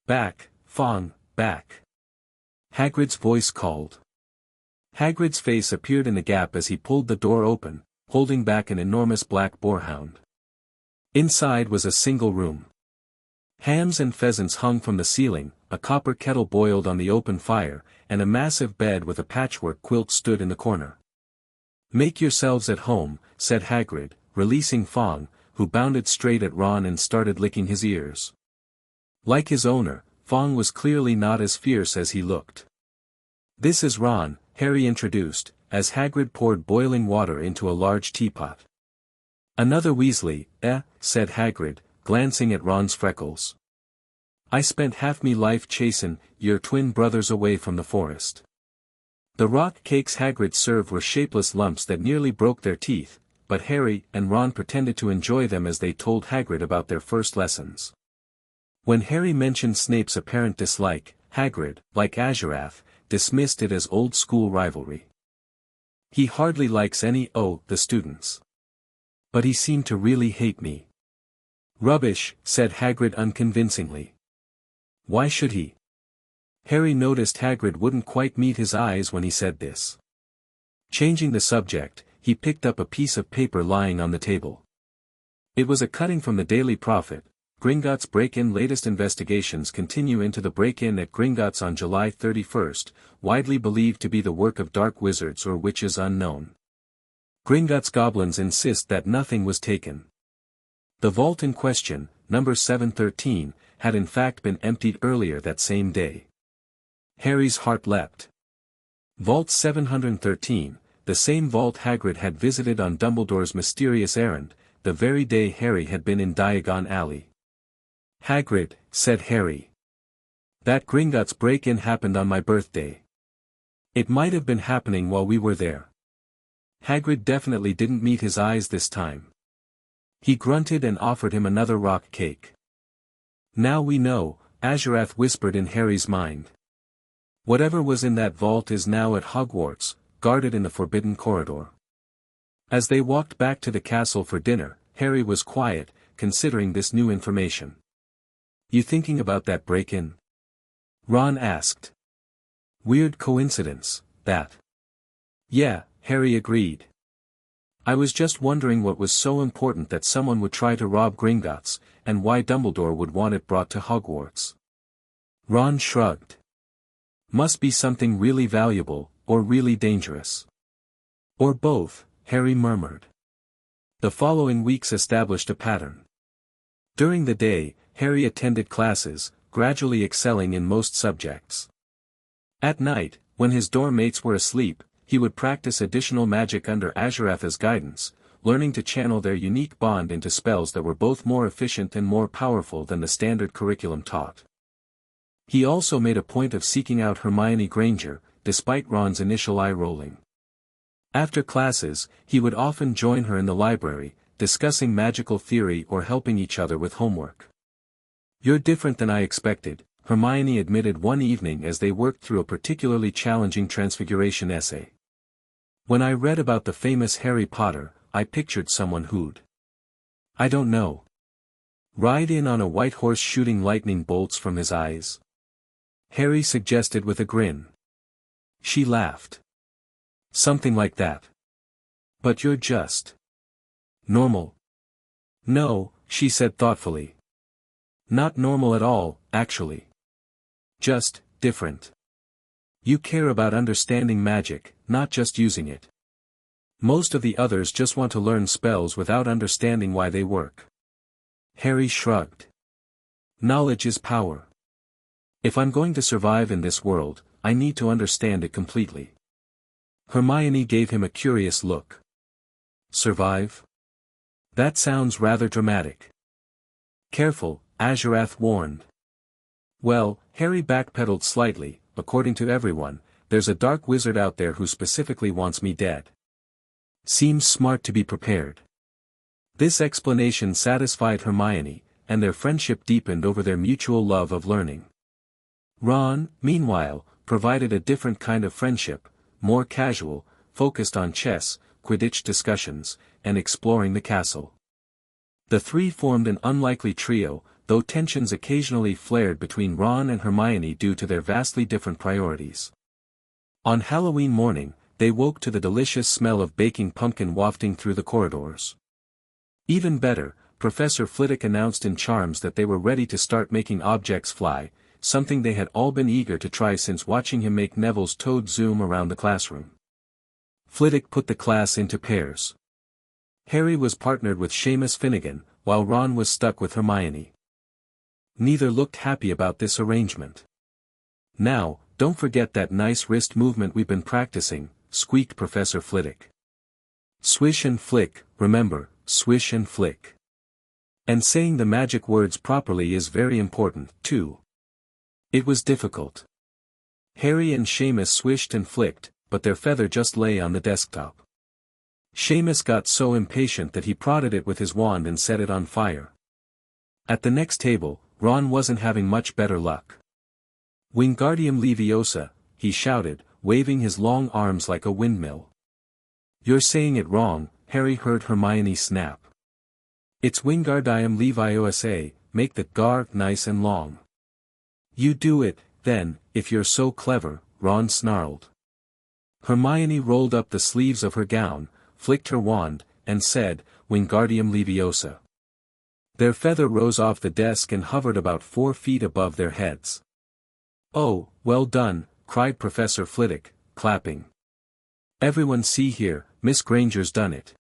[SPEAKER 1] "Back, Fong, back!" Hagrid's voice called. Hagrid's face appeared in the gap as he pulled the door open, holding back an enormous black boarhound. Inside was a single room. Hams and pheasants hung from the ceiling, a copper kettle boiled on the open fire, and a massive bed with a patchwork quilt stood in the corner. "Make yourselves at home," said Hagrid, releasing Fong, who bounded straight at Ron and started licking his ears. Like his owner, Fong was clearly not as fierce as he looked. "This is Ron," Harry introduced, as Hagrid poured boiling water into a large teapot. "Another Weasley, said Hagrid, glancing at Ron's freckles. "I spent half me life chasin' your twin brothers away from the forest." The rock cakes Hagrid served were shapeless lumps that nearly broke their teeth, but Harry and Ron pretended to enjoy them as they told Hagrid about their first lessons. When Harry mentioned Snape's apparent dislike, Hagrid, like Azurath, dismissed it as old-school rivalry. "He hardly likes the students. But he seemed to really hate me." "Rubbish," said Hagrid unconvincingly. "Why should he?" Harry noticed Hagrid wouldn't quite meet his eyes when he said this. Changing the subject, he picked up a piece of paper lying on the table. It was a cutting from the Daily Prophet. Gringotts break-in. Latest investigations continue into the break-in at Gringotts on July 31st, widely believed to be the work of dark wizards or witches unknown. Gringotts goblins insist that nothing was taken. The vault in question, number 713, had in fact been emptied earlier that same day. Harry's heart leapt. Vault 713, the same vault Hagrid had visited on Dumbledore's mysterious errand, the very day Harry had been in Diagon Alley. "Hagrid," said Harry. "That Gringotts break-in happened on my birthday. It might have been happening while we were there." Hagrid definitely didn't meet his eyes this time. He grunted and offered him another rock cake. "Now we know," Azurath whispered in Harry's mind. "Whatever was in that vault is now at Hogwarts, guarded in the forbidden corridor." As they walked back to the castle for dinner, Harry was quiet, considering this new information. "You thinking about that break-in?" Ron asked. "Weird coincidence, that." "Yeah," Harry agreed. "I was just wondering what was so important that someone would try to rob Gringotts, and why Dumbledore would want it brought to Hogwarts." Ron shrugged. "Must be something really valuable, or really dangerous." "Or both," Harry murmured. The following weeks established a pattern. During the day, Harry attended classes, gradually excelling in most subjects. At night, when his dorm mates were asleep, he would practice additional magic under Azurath's guidance, learning to channel their unique bond into spells that were both more efficient and more powerful than the standard curriculum taught. He also made a point of seeking out Hermione Granger, despite Ron's initial eye-rolling. After classes, he would often join her in the library, discussing magical theory or helping each other with homework. "You're different than I expected," Hermione admitted one evening as they worked through a particularly challenging Transfiguration essay. "When I read about the famous Harry Potter, I pictured someone who'd, I don't know, ride in on a white horse shooting lightning bolts from his eyes," Harry suggested with a grin. She laughed. "Something like that. But you're just normal." "No," she said thoughtfully. "Not normal at all, actually. Just different. You care about understanding magic, not just using it. Most of the others just want to learn spells without understanding why they work." Harry shrugged. "Knowledge is power. If I'm going to survive in this world, I need to understand it completely." Hermione gave him a curious look. "Survive? That sounds rather dramatic." "Careful," Azurath warned. "Well," Harry backpedaled slightly, "according to everyone, there's a dark wizard out there who specifically wants me dead. Seems smart to be prepared." This explanation satisfied Hermione, and their friendship deepened over their mutual love of learning. Ron, meanwhile, provided a different kind of friendship, more casual, focused on chess, Quidditch discussions, and exploring the castle. The three formed an unlikely trio, though tensions occasionally flared between Ron and Hermione due to their vastly different priorities. On Halloween morning, they woke to the delicious smell of baking pumpkin wafting through the corridors. Even better, Professor Flitwick announced in charms that they were ready to start making objects fly, something they had all been eager to try since watching him make Neville's toad zoom around the classroom. Flitwick put the class into pairs. Harry was partnered with Seamus Finnegan, while Ron was stuck with Hermione. Neither looked happy about this arrangement. "Now, don't forget that nice wrist movement we've been practicing," squeaked Professor Flitwick. "Swish and flick, remember, swish and flick. And saying the magic words properly is very important, too." It was difficult. Harry and Seamus swished and flicked, but their feather just lay on the desktop. Seamus got so impatient that he prodded it with his wand and set it on fire. At the next table, Ron wasn't having much better luck. "Wingardium Leviosa," he shouted, waving his long arms like a windmill. "You're saying it wrong," Harry heard Hermione snap. "It's Wingardium Leviosa, make the gar nice and long." "You do it, then, if you're so clever," Ron snarled. Hermione rolled up the sleeves of her gown, flicked her wand, and said, "Wingardium Leviosa." Their feather rose off the desk and hovered about 4 feet above their heads. "Oh, well done," cried Professor Flitwick, clapping. "Everyone see here, Miss Granger's done it."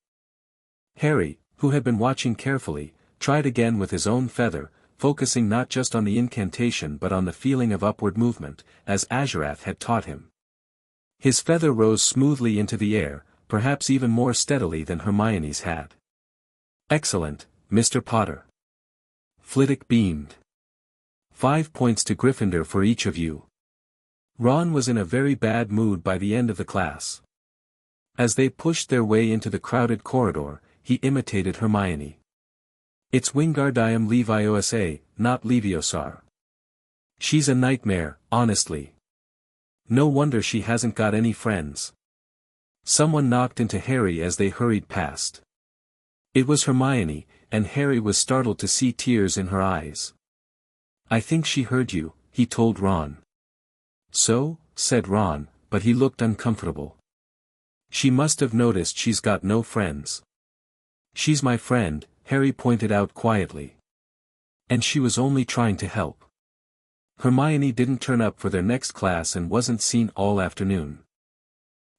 [SPEAKER 1] Harry, who had been watching carefully, tried again with his own feather, focusing not just on the incantation but on the feeling of upward movement, as Azurath had taught him. His feather rose smoothly into the air, perhaps even more steadily than Hermione's had. "Excellent, Mr. Potter." Flitwick beamed. 5 points to Gryffindor for each of you." Ron was in a very bad mood by the end of the class. As they pushed their way into the crowded corridor, he imitated Hermione. "It's Wingardium Leviosa, not Leviosa. She's a nightmare, honestly. No wonder she hasn't got any friends." Someone knocked into Harry as they hurried past. It was Hermione, and Harry was startled to see tears in her eyes. "I think she heard you," he told Ron. "So?" said Ron, but he looked uncomfortable. "She must have noticed she's got no friends." "She's my friend," Harry pointed out quietly. "And she was only trying to help." Hermione didn't turn up for their next class and wasn't seen all afternoon.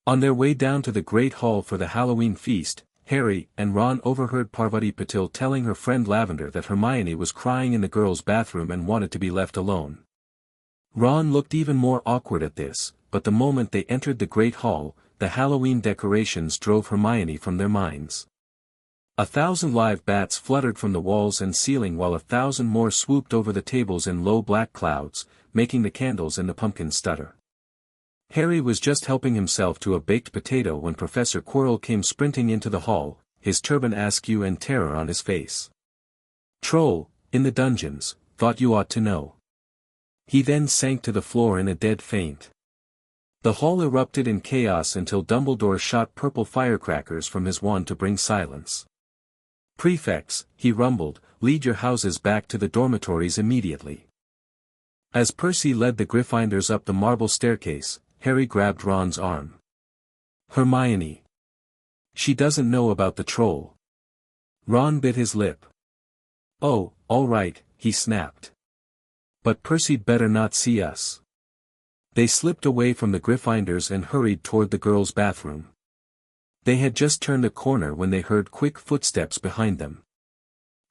[SPEAKER 1] On their way down to the Great Hall for the Halloween feast, Harry and Ron overheard Parvati Patil telling her friend Lavender that Hermione was crying in the girls' bathroom and wanted to be left alone. Ron looked even more awkward at this, but the moment they entered the Great Hall, the Halloween decorations drove Hermione from their minds. 1,000 live bats fluttered from the walls and ceiling while 1,000 more swooped over the tables in low black clouds, making the candles in the pumpkin stutter. Harry was just helping himself to a baked potato when Professor Quirrell came sprinting into the hall, his turban askew and terror on his face. "Troll, in the dungeons, thought you ought to know." He then sank to the floor in a dead faint. The hall erupted in chaos until Dumbledore shot purple firecrackers from his wand to bring silence. "Prefects," he rumbled, "lead your houses back to the dormitories immediately." As Percy led the Gryffindors up the marble staircase, Harry grabbed Ron's arm. "Hermione. She doesn't know about the troll." Ron bit his lip. "Oh, all right," he snapped. "But Percy'd better not see us." They slipped away from the Gryffindors and hurried toward the girls' bathroom. They had just turned a corner when they heard quick footsteps behind them.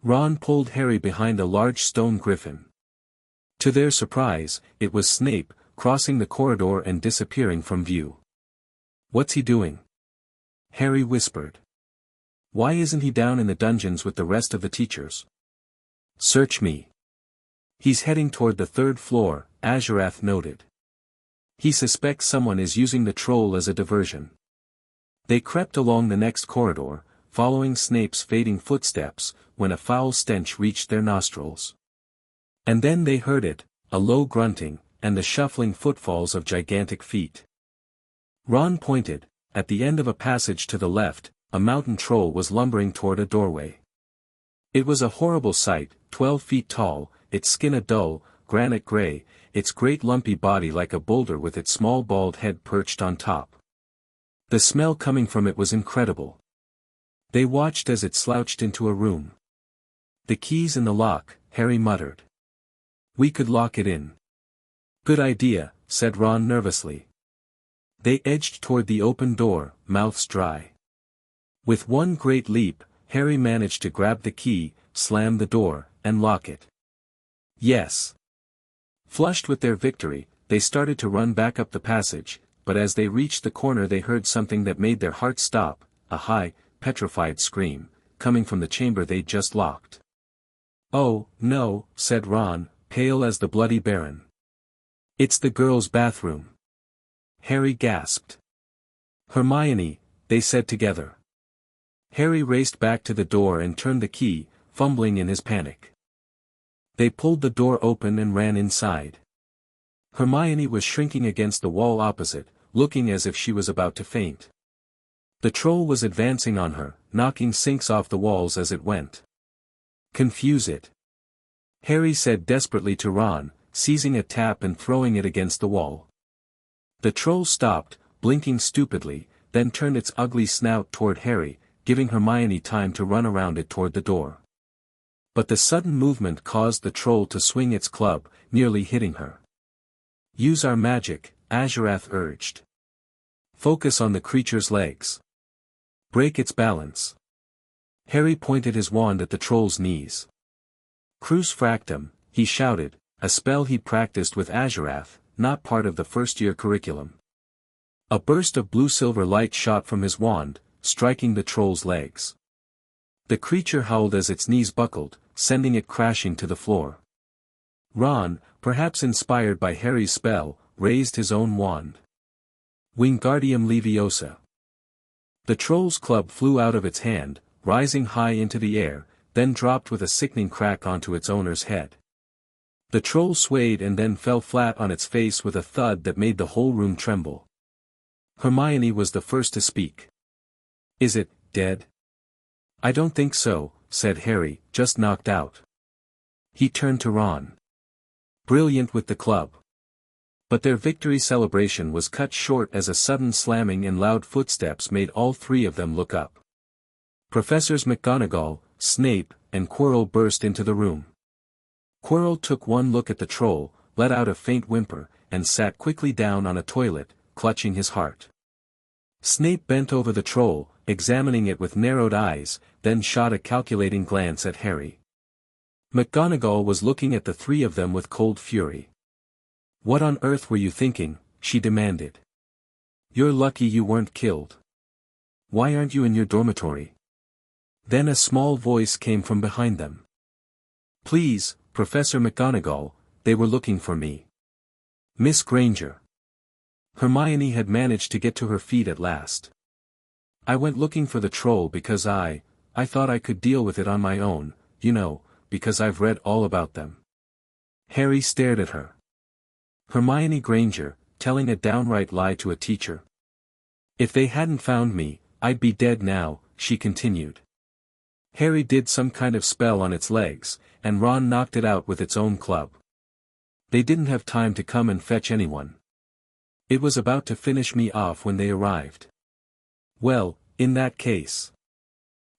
[SPEAKER 1] Ron pulled Harry behind a large stone griffin. To their surprise, it was Snape, crossing the corridor and disappearing from view. "What's he doing?" Harry whispered. "Why isn't he down in the dungeons with the rest of the teachers?" "Search me." "He's heading toward the 3rd floor," Azurath noted. "He suspects someone is using the troll as a diversion." They crept along the next corridor, following Snape's fading footsteps, when a foul stench reached their nostrils. And then they heard it, a low grunting, and the shuffling footfalls of gigantic feet. Ron pointed, at the end of a passage to the left, a mountain troll was lumbering toward a doorway. It was a horrible sight, 12 feet tall, its skin a dull, granite gray, its great lumpy body like a boulder with its small bald head perched on top. The smell coming from it was incredible. They watched as it slouched into a room. "The key's in the lock," Harry muttered. "We could lock it in." "Good idea," said Ron nervously. They edged toward the open door, mouths dry. With one great leap, Harry managed to grab the key, slam the door, and lock it. Yes. Flushed with their victory, they started to run back up the passage, but as they reached the corner they heard something that made their hearts stop, a high, petrified scream, coming from the chamber they'd just locked. "Oh, no," said Ron, pale as the bloody Baron. "It's the girls' bathroom." Harry gasped. "Hermione," they said together. Harry raced back to the door and turned the key, fumbling in his panic. They pulled the door open and ran inside. Hermione was shrinking against the wall opposite, looking as if she was about to faint. The troll was advancing on her, knocking sinks off the walls as it went. "Confuse it," Harry said desperately to Ron, seizing a tap and throwing it against the wall. The troll stopped, blinking stupidly, then turned its ugly snout toward Harry, giving Hermione time to run around it toward the door. But the sudden movement caused the troll to swing its club, nearly hitting her. "Use our magic," Azurath urged. "Focus on the creature's legs. Break its balance." Harry pointed his wand at the troll's knees. "Cruce fractum," he shouted, a spell he'd practiced with Azurath, not part of the first-year curriculum. A burst of blue-silver light shot from his wand, striking the troll's legs. The creature howled as its knees buckled, sending it crashing to the floor. Ron, perhaps inspired by Harry's spell, raised his own wand. Wingardium Leviosa. The troll's club flew out of its hand, rising high into the air, then dropped with a sickening crack onto its owner's head. The troll swayed and then fell flat on its face with a thud that made the whole room tremble. Hermione was the first to speak. "Is it dead?" "I don't think so," said Harry, "just knocked out." He turned to Ron. "Brilliant with the club." But their victory celebration was cut short as a sudden slamming and loud footsteps made all three of them look up. Professors McGonagall, Snape, and Quirrell burst into the room. Quirrell took one look at the troll, let out a faint whimper, and sat quickly down on a toilet, clutching his heart. Snape bent over the troll, examining it with narrowed eyes, then shot a calculating glance at Harry. McGonagall was looking at the three of them with cold fury. "What on earth were you thinking?" she demanded. "You're lucky you weren't killed. Why aren't you in your dormitory?" Then a small voice came from behind them. "Please, Professor McGonagall, they were looking for me. Miss Granger." Hermione had managed to get to her feet at last. "I went looking for the troll because I thought I could deal with it on my own, you know, because I've read all about them." Harry stared at her. Hermione Granger, telling a downright lie to a teacher. "If they hadn't found me, I'd be dead now," she continued. Harry did some kind of spell on its legs, and Ron knocked it out with its own club. They didn't have time to come and fetch anyone. It was about to finish me off when they arrived. "Well, in that case,"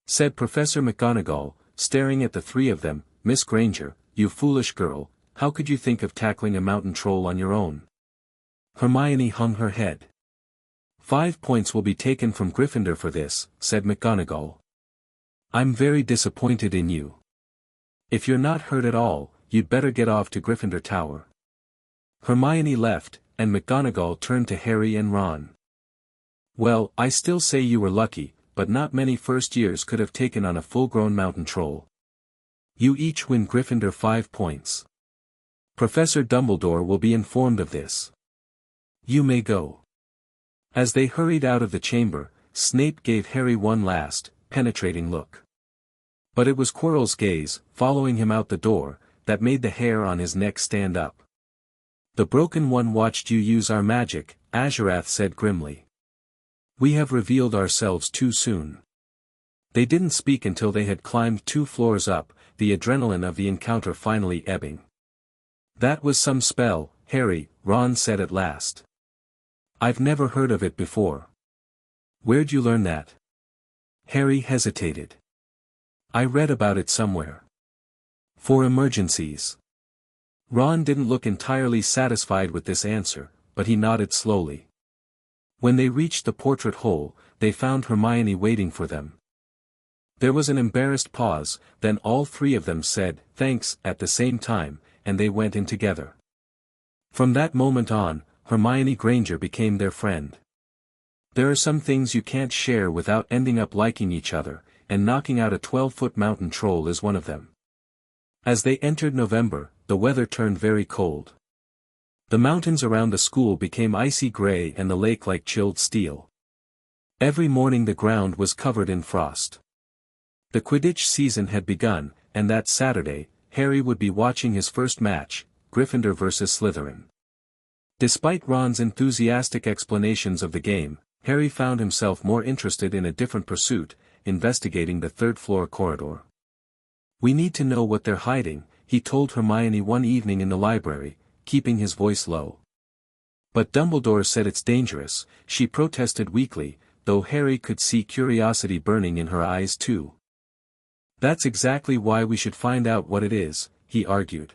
[SPEAKER 1] said Professor McGonagall, staring at the three of them, "Miss Granger, you foolish girl, how could you think of tackling a mountain troll on your own?" Hermione hung her head. 5 points will be taken from Gryffindor for this," said McGonagall. "I'm very disappointed in you. If you're not hurt at all, you'd better get off to Gryffindor Tower." Hermione left, and McGonagall turned to Harry and Ron. "Well, I still say you were lucky, but not many first years could have taken on a full-grown mountain troll. You each win Gryffindor 5 points. Professor Dumbledore will be informed of this. You may go." As they hurried out of the chamber, Snape gave Harry one last, penetrating look. But it was Quirrell's gaze, following him out the door, that made the hair on his neck stand up. "The broken one watched you use our magic," Azurath said grimly. We have revealed ourselves too soon. They didn't speak until they had climbed 2 floors up, the adrenaline of the encounter finally ebbing. That was some spell, Harry, Ron said at last. I've never heard of it before. Where'd you learn that? Harry hesitated. I read about it somewhere. For emergencies. Ron didn't look entirely satisfied with this answer, but he nodded slowly. When they reached the portrait hole, they found Hermione waiting for them. There was an embarrassed pause, then all 3 of them said, "Thanks," at the same time, and they went in together. From that moment on, Hermione Granger became their friend. There are some things you can't share without ending up liking each other, and knocking out a 12-foot mountain troll is one of them. As they entered November, the weather turned very cold. The mountains around the school became icy gray and the lake like chilled steel. Every morning the ground was covered in frost. The Quidditch season had begun, and that Saturday, Harry would be watching his first match, Gryffindor versus Slytherin. Despite Ron's enthusiastic explanations of the game, Harry found himself more interested in a different pursuit, investigating the 3rd-floor corridor. We need to know what they're hiding, he told Hermione one evening in the library, keeping his voice low. But Dumbledore said it's dangerous, she protested weakly, though Harry could see curiosity burning in her eyes too. That's exactly why we should find out what it is, he argued.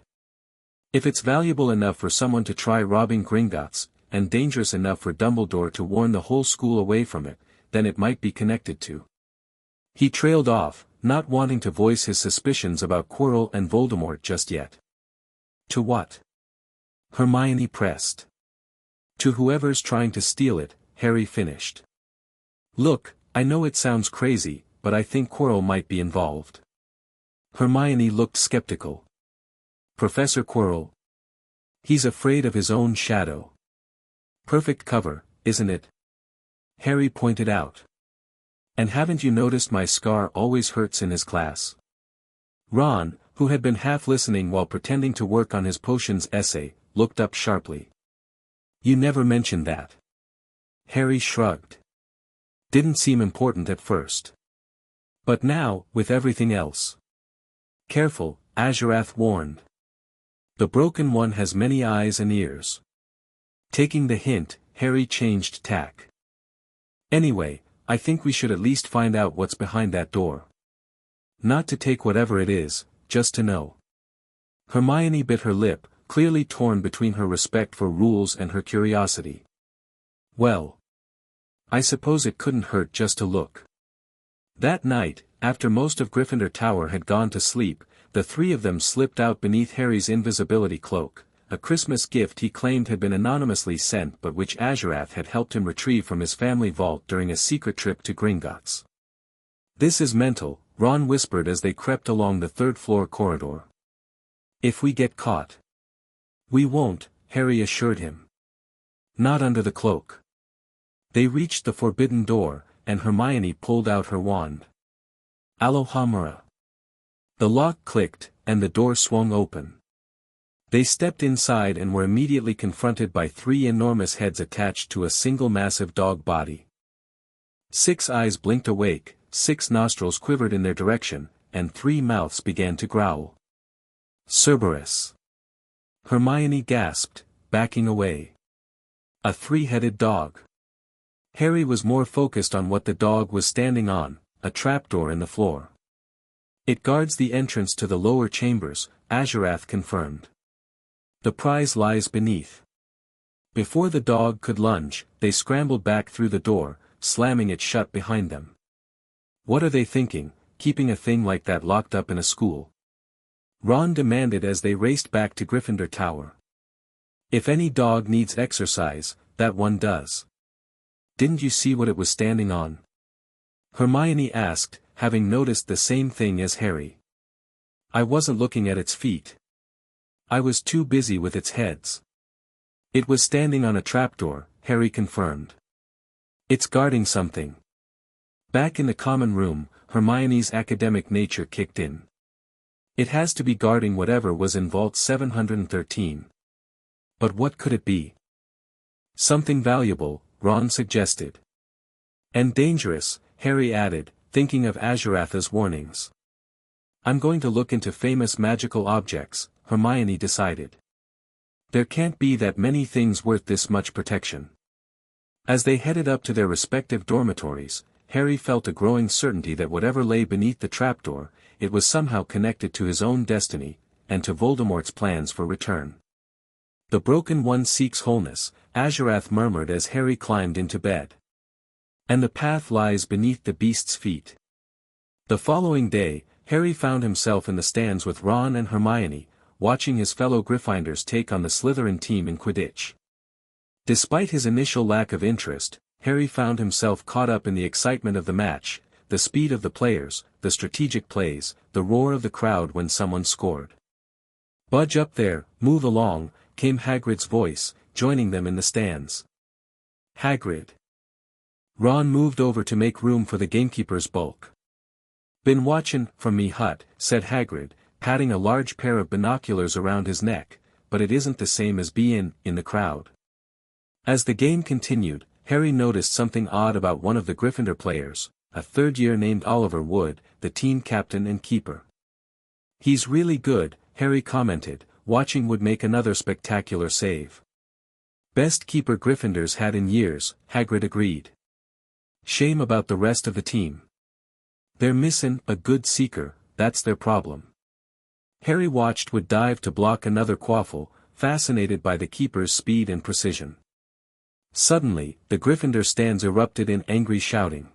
[SPEAKER 1] If it's valuable enough for someone to try robbing Gringotts, and dangerous enough for Dumbledore to warn the whole school away from it, then it might be connected to. He trailed off, not wanting to voice his suspicions about Quirrell and Voldemort just yet. To what? Hermione pressed. To whoever's trying to steal it, Harry finished. Look, I know it sounds crazy, but I think Quirrell might be involved. Hermione looked skeptical. Professor Quirrell? He's afraid of his own shadow. Perfect cover, isn't it? Harry pointed out. And haven't you noticed my scar always hurts in his class? Ron, who had been half listening while pretending to work on his potions essay, looked up sharply. You never mentioned that. Harry shrugged. Didn't seem important at first. But now, with everything else. Careful, Azurath warned. The broken one has many eyes and ears. Taking the hint, Harry changed tack. Anyway, I think we should at least find out what's behind that door. Not to take whatever it is, just to know. Hermione bit her lip, clearly torn between her respect for rules and her curiosity. Well, I suppose it couldn't hurt just to look. That night, after most of Gryffindor Tower had gone to sleep, the 3 of them slipped out beneath Harry's invisibility cloak, a Christmas gift he claimed had been anonymously sent but which Azurath had helped him retrieve from his family vault during a secret trip to Gringotts. This is mental, Ron whispered as they crept along the 3rd-floor corridor. If we get caught. We won't, Harry assured him. Not under the cloak. They reached the forbidden door, and Hermione pulled out her wand. Alohomora. The lock clicked, and the door swung open. They stepped inside and were immediately confronted by 3 enormous heads attached to a single massive dog body. 6 eyes blinked awake, 6 nostrils quivered in their direction, and 3 mouths began to growl. Cerberus. Hermione gasped, backing away. A 3-headed dog. Harry was more focused on what the dog was standing on, a trapdoor in the floor. It guards the entrance to the lower chambers, Azurath confirmed. The prize lies beneath. Before the dog could lunge, they scrambled back through the door, slamming it shut behind them. What are they thinking, keeping a thing like that locked up in a school? Ron demanded as they raced back to Gryffindor Tower. If any dog needs exercise, that one does. Didn't you see what it was standing on? Hermione asked, having noticed the same thing as Harry. I wasn't looking at its feet. I was too busy with its heads. It was standing on a trapdoor, Harry confirmed. It's guarding something. Back in the common room, Hermione's academic nature kicked in. It has to be guarding whatever was in Vault 713. But what could it be? Something valuable, Ron suggested. And dangerous, Harry added, thinking of Azuratha's warnings. I'm going to look into famous magical objects, Hermione decided. There can't be that many things worth this much protection. As they headed up to their respective dormitories, Harry felt a growing certainty that whatever lay beneath the trapdoor, it was somehow connected to his own destiny, and to Voldemort's plans for return. The broken one seeks wholeness, Azurath murmured as Harry climbed into bed. And the path lies beneath the beast's feet. The following day, Harry found himself in the stands with Ron and Hermione, watching his fellow Gryffindors take on the Slytherin team in Quidditch. Despite his initial lack of interest, Harry found himself caught up in the excitement of the match, the speed of the players, the strategic plays, the roar of the crowd when someone scored. "Budge up there, move along," came Hagrid's voice, joining them in the stands. "Hagrid." Ron moved over to make room for the gamekeeper's bulk. "Been watchin' from me hut," said Hagrid, patting a large pair of binoculars around his neck, "but it isn't the same as bein' in the crowd." As the game continued, Harry noticed something odd about one of the Gryffindor players, a third-year named Oliver Wood, the team captain and keeper. "He's really good," Harry commented, watching Wood make another spectacular save. "Best keeper Gryffindors had in years," Hagrid agreed. "Shame about the rest of the team. They're missin' a good seeker, that's their problem." Harry watched Wood dive to block another quaffle, fascinated by the keeper's speed and precision. Suddenly, the Gryffindor stands erupted in angry shouting.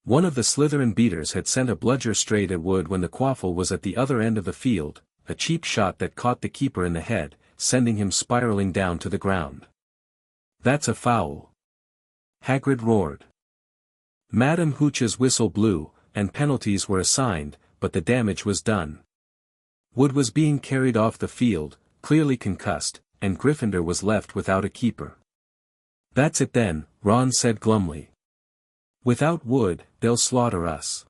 [SPEAKER 1] One of the Slytherin beaters had sent a bludger straight at Wood when the quaffle was at the other end of the field, a cheap shot that caught the keeper in the head, sending him spiraling down to the ground. "That's a foul!" Hagrid roared. Madame Hooch's whistle blew, and penalties were assigned, but the damage was done. Wood was being carried off the field, clearly concussed, and Gryffindor was left without a keeper. "That's it then," Ron said glumly. "Without Wood, they'll slaughter us."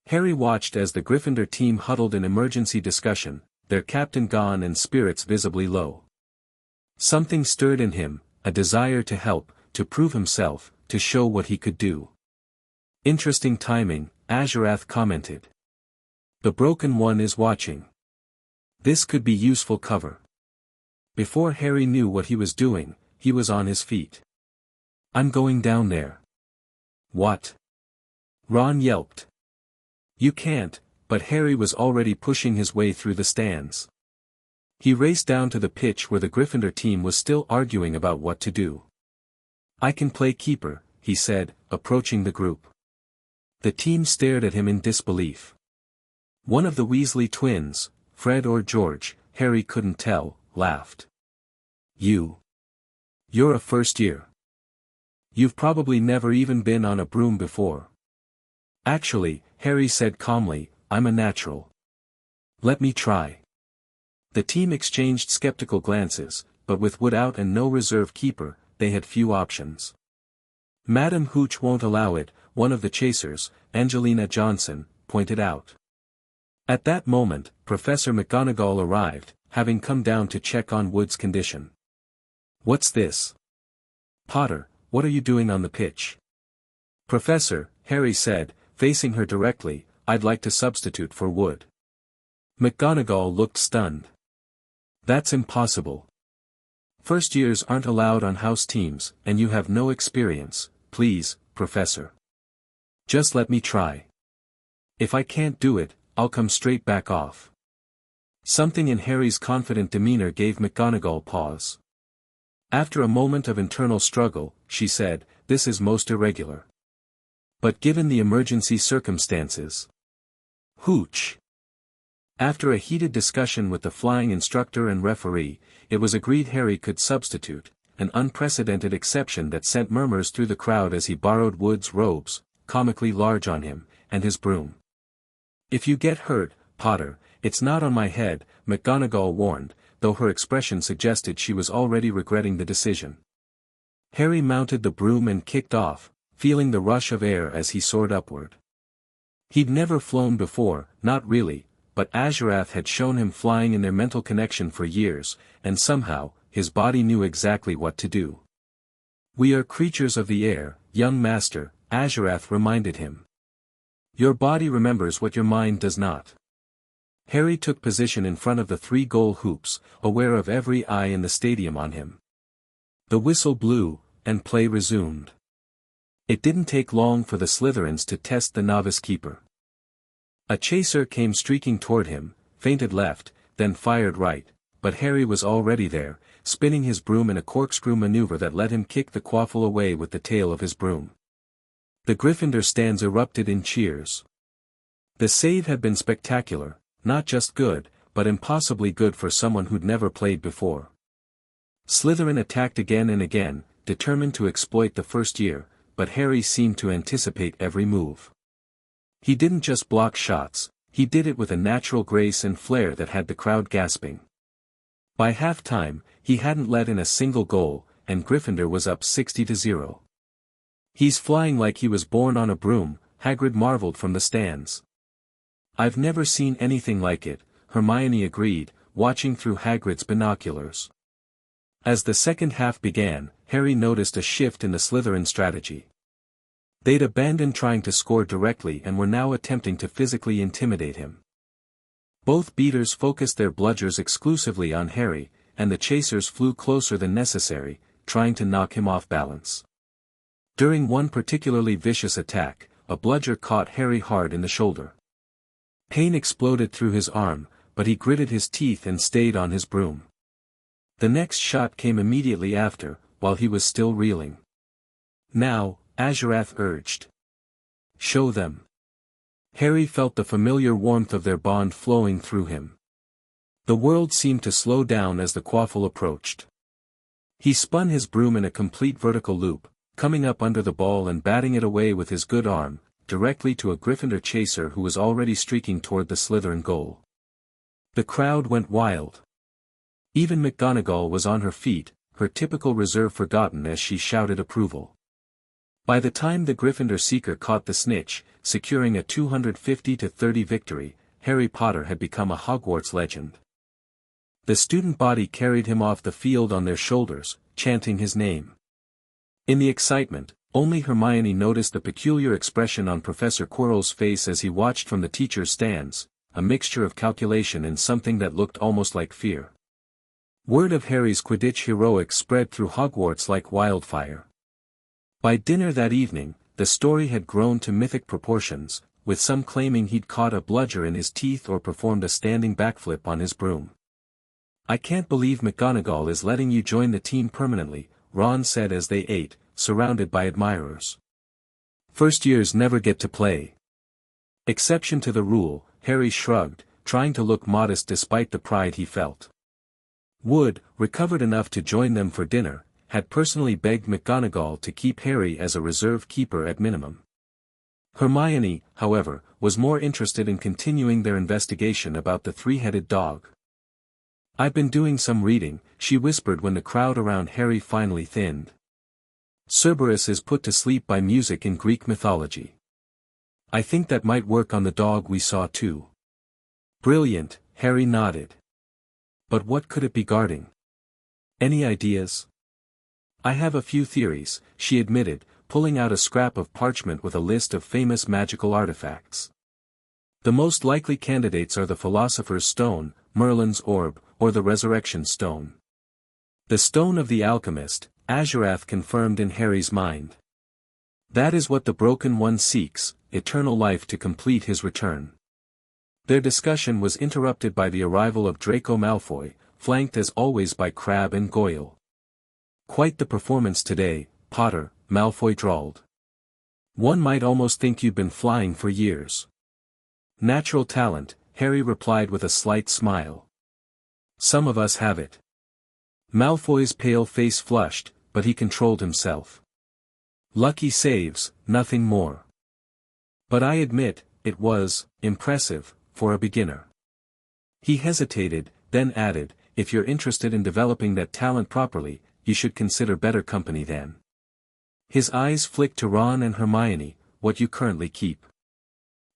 [SPEAKER 1] Harry watched as the Gryffindor team huddled in emergency discussion, their captain gone and spirits visibly low. Something stirred in him, a desire to help, to prove himself, to show what he could do. "Interesting timing," Azurath commented. "The broken one is watching. This could be useful cover." Before Harry knew what he was doing, he was on his feet. "I'm going down there." "What?" Ron yelped. "You can't," but Harry was already pushing his way through the stands. He raced down to the pitch where the Gryffindor team was still arguing about what to do. "I can play keeper," he said, approaching the group. The team stared at him in disbelief. One of the Weasley twins, Fred or George, Harry couldn't tell, laughed. You're a first year. You've probably never even been on a broom before." "Actually," Harry said calmly, "I'm a natural. Let me try." The team exchanged skeptical glances, but with Wood out and no reserve keeper, they had few options. "Madame Hooch won't allow it," one of the chasers, Angelina Johnson, pointed out. At that moment, Professor McGonagall arrived, having come down to check on Wood's condition. "What's this?" "Potter, what are you doing on the pitch?" "Professor," Harry said, facing her directly, "I'd like to substitute for Wood." McGonagall looked stunned. "That's impossible. First years aren't allowed on house teams, and you have no experience. Please, Professor. Just let me try. If I can't do it, I'll come straight back off." Something in Harry's confident demeanor gave McGonagall pause. After a moment of internal struggle, she said, "This is most irregular. But given the emergency circumstances." Hooch. After a heated discussion with the flying instructor and referee, it was agreed Harry could substitute, an unprecedented exception that sent murmurs through the crowd as he borrowed Wood's robes, comically large on him, and his broom. "If you get hurt, Potter, it's not on my head," McGonagall warned, though her expression suggested she was already regretting the decision. Harry mounted the broom and kicked off, feeling the rush of air as he soared upward. He'd never flown before, not really, but Azurath had shown him flying in their mental connection for years, and somehow, his body knew exactly what to do. "We are creatures of the air, young master," Azurath reminded him. Your body remembers what your mind does not. Harry took position in front of the 3 goal hoops, aware of every eye in the stadium on him. The whistle blew, and play resumed. It didn't take long for the Slytherins to test the novice keeper. A chaser came streaking toward him, feinted left, then fired right, but Harry was already there, spinning his broom in a corkscrew maneuver that let him kick the quaffle away with the tail of his broom. The Gryffindor stands erupted in cheers. The save had been spectacular, not just good, but impossibly good for someone who'd never played before. Slytherin attacked again and again, determined to exploit the first year, but Harry seemed to anticipate every move. He didn't just block shots, he did it with a natural grace and flair that had the crowd gasping. By half-time, he hadn't let in a single goal, and Gryffindor was up 60-0. He's flying like he was born on a broom, Hagrid marveled from the stands. I've never seen anything like it, Hermione agreed, watching through Hagrid's binoculars. As the second half began, Harry noticed a shift in the Slytherin strategy. They'd abandoned trying to score directly and were now attempting to physically intimidate him. Both beaters focused their bludgers exclusively on Harry, and the chasers flew closer than necessary, trying to knock him off balance. During one particularly vicious attack, a bludger caught Harry hard in the shoulder. Pain exploded through his arm, but he gritted his teeth and stayed on his broom. The next shot came immediately after, while he was still reeling. Now, Azurath urged. Show them. Harry felt the familiar warmth of their bond flowing through him. The world seemed to slow down as the quaffle approached. He spun his broom in a complete vertical loop, coming up under the ball and batting it away with his good arm, directly to a Gryffindor chaser who was already streaking toward the Slytherin goal. The crowd went wild. Even McGonagall was on her feet, her typical reserve forgotten as she shouted approval. By the time the Gryffindor seeker caught the snitch, securing a 250-30 victory, Harry Potter had become a Hogwarts legend. The student body carried him off the field on their shoulders, chanting his name. In the excitement, only Hermione noticed the peculiar expression on Professor Quirrell's face as he watched from the teacher's stands, a mixture of calculation and something that looked almost like fear. Word of Harry's Quidditch heroics spread through Hogwarts like wildfire. By dinner that evening, the story had grown to mythic proportions, with some claiming he'd caught a bludger in his teeth or performed a standing backflip on his broom. I can't believe McGonagall is letting you join the team permanently, Ron said as they ate, surrounded by admirers. First years never get to play. Exception to the rule, Harry shrugged, trying to look modest despite the pride he felt. Wood, recovered enough to join them for dinner, had personally begged McGonagall to keep Harry as a reserve keeper at minimum. Hermione, however, was more interested in continuing their investigation about the three-headed dog. I've been doing some reading, she whispered when the crowd around Harry finally thinned. Cerberus is put to sleep by music in Greek mythology. I think that might work on the dog we saw too. Brilliant, Harry nodded. But what could it be guarding? Any ideas? I have a few theories, she admitted, pulling out a scrap of parchment with a list of famous magical artifacts. The most likely candidates are the Philosopher's Stone, Merlin's Orb, or the Resurrection Stone. The Stone of the Alchemist, Azurath confirmed in Harry's mind. That is what the Broken One seeks, eternal life to complete his return. Their discussion was interrupted by the arrival of Draco Malfoy, flanked as always by Crabbe and Goyle. Quite the performance today, Potter, Malfoy drawled. One might almost think you'd been flying for years. Natural talent, Harry replied with a slight smile. Some of us have it. Malfoy's pale face flushed, but he controlled himself. Lucky saves, nothing more. But I admit, it was impressive, for a beginner. He hesitated, then added, if you're interested in developing that talent properly, you should consider better company then. His eyes flicked to Ron and Hermione, what you currently keep.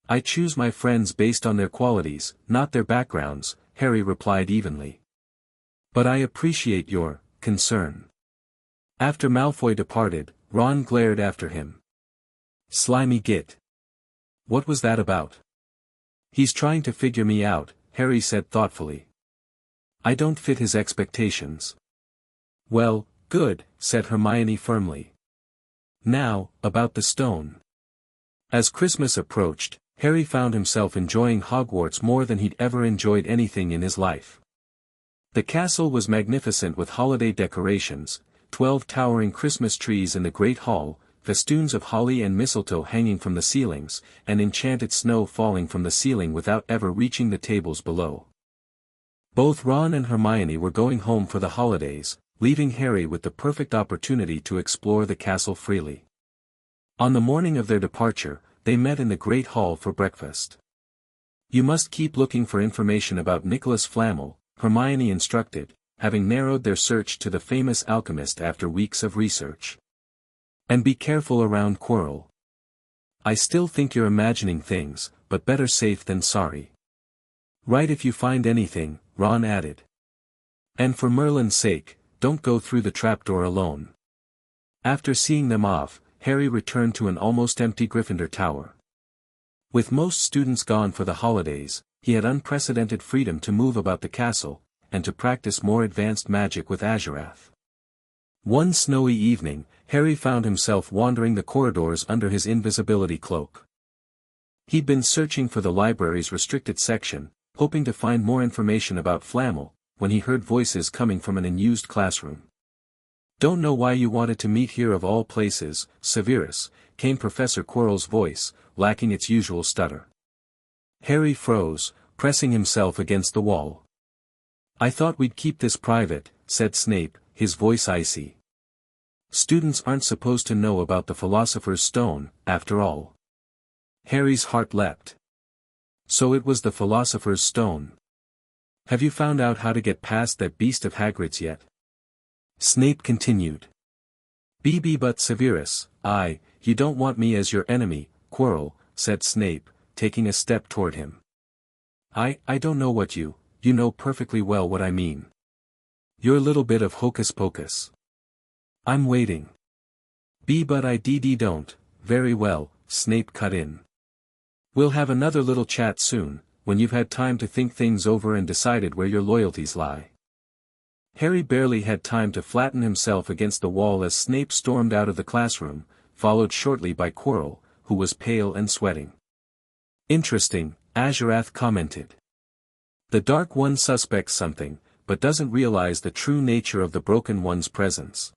[SPEAKER 1] I choose my friends based on their qualities, not their backgrounds, Harry replied evenly. But I appreciate your concern. After Malfoy departed, Ron glared after him. Slimy git. What was that about? He's trying to figure me out, Harry said thoughtfully. I don't fit his expectations. Well, good, said Hermione firmly. Now, about the stone. As Christmas approached, Harry found himself enjoying Hogwarts more than he'd ever enjoyed anything in his life. The castle was magnificent with holiday decorations, 12 towering Christmas trees in the Great Hall, festoons of holly and mistletoe hanging from the ceilings, and enchanted snow falling from the ceiling without ever reaching the tables below. Both Ron and Hermione were going home for the holidays, leaving Harry with the perfect opportunity to explore the castle freely. On the morning of their departure, they met in the Great Hall for breakfast. You must keep looking for information about Nicholas Flamel, Hermione instructed, having narrowed their search to the famous alchemist after weeks of research. And be careful around Quirrell. I still think you're imagining things, but better safe than sorry. Right if you find anything, Ron added. And for Merlin's sake, don't go through the trapdoor alone. After seeing them off, Harry returned to an almost empty Gryffindor tower. With most students gone for the holidays, he had unprecedented freedom to move about the castle, and to practice more advanced magic with Azurath. One snowy evening, Harry found himself wandering the corridors under his invisibility cloak. He'd been searching for the library's restricted section, hoping to find more information about Flamel, when he heard voices coming from an unused classroom. Don't know why you wanted to meet here of all places, Severus, came Professor Quirrell's voice, lacking its usual stutter. Harry froze, pressing himself against the wall. I thought we'd keep this private, said Snape, his voice icy. Students aren't supposed to know about the Philosopher's Stone, after all. Harry's heart leapt. So it was the Philosopher's Stone. Have you found out how to get past that beast of Hagrid's yet? Snape continued. But Severus, you don't want me as your enemy, Quirrell, said Snape, taking a step toward him. I don't know what you know perfectly well what I mean. Your little bit of hocus pocus. I'm waiting. But I don't, very well, Snape cut in. We'll have another little chat soon, when you've had time to think things over and decided where your loyalties lie. Harry barely had time to flatten himself against the wall as Snape stormed out of the classroom, followed shortly by Quirrell, who was pale and sweating. Interesting, Azurath commented. The Dark One suspects something, but doesn't realize the true nature of the Broken One's presence.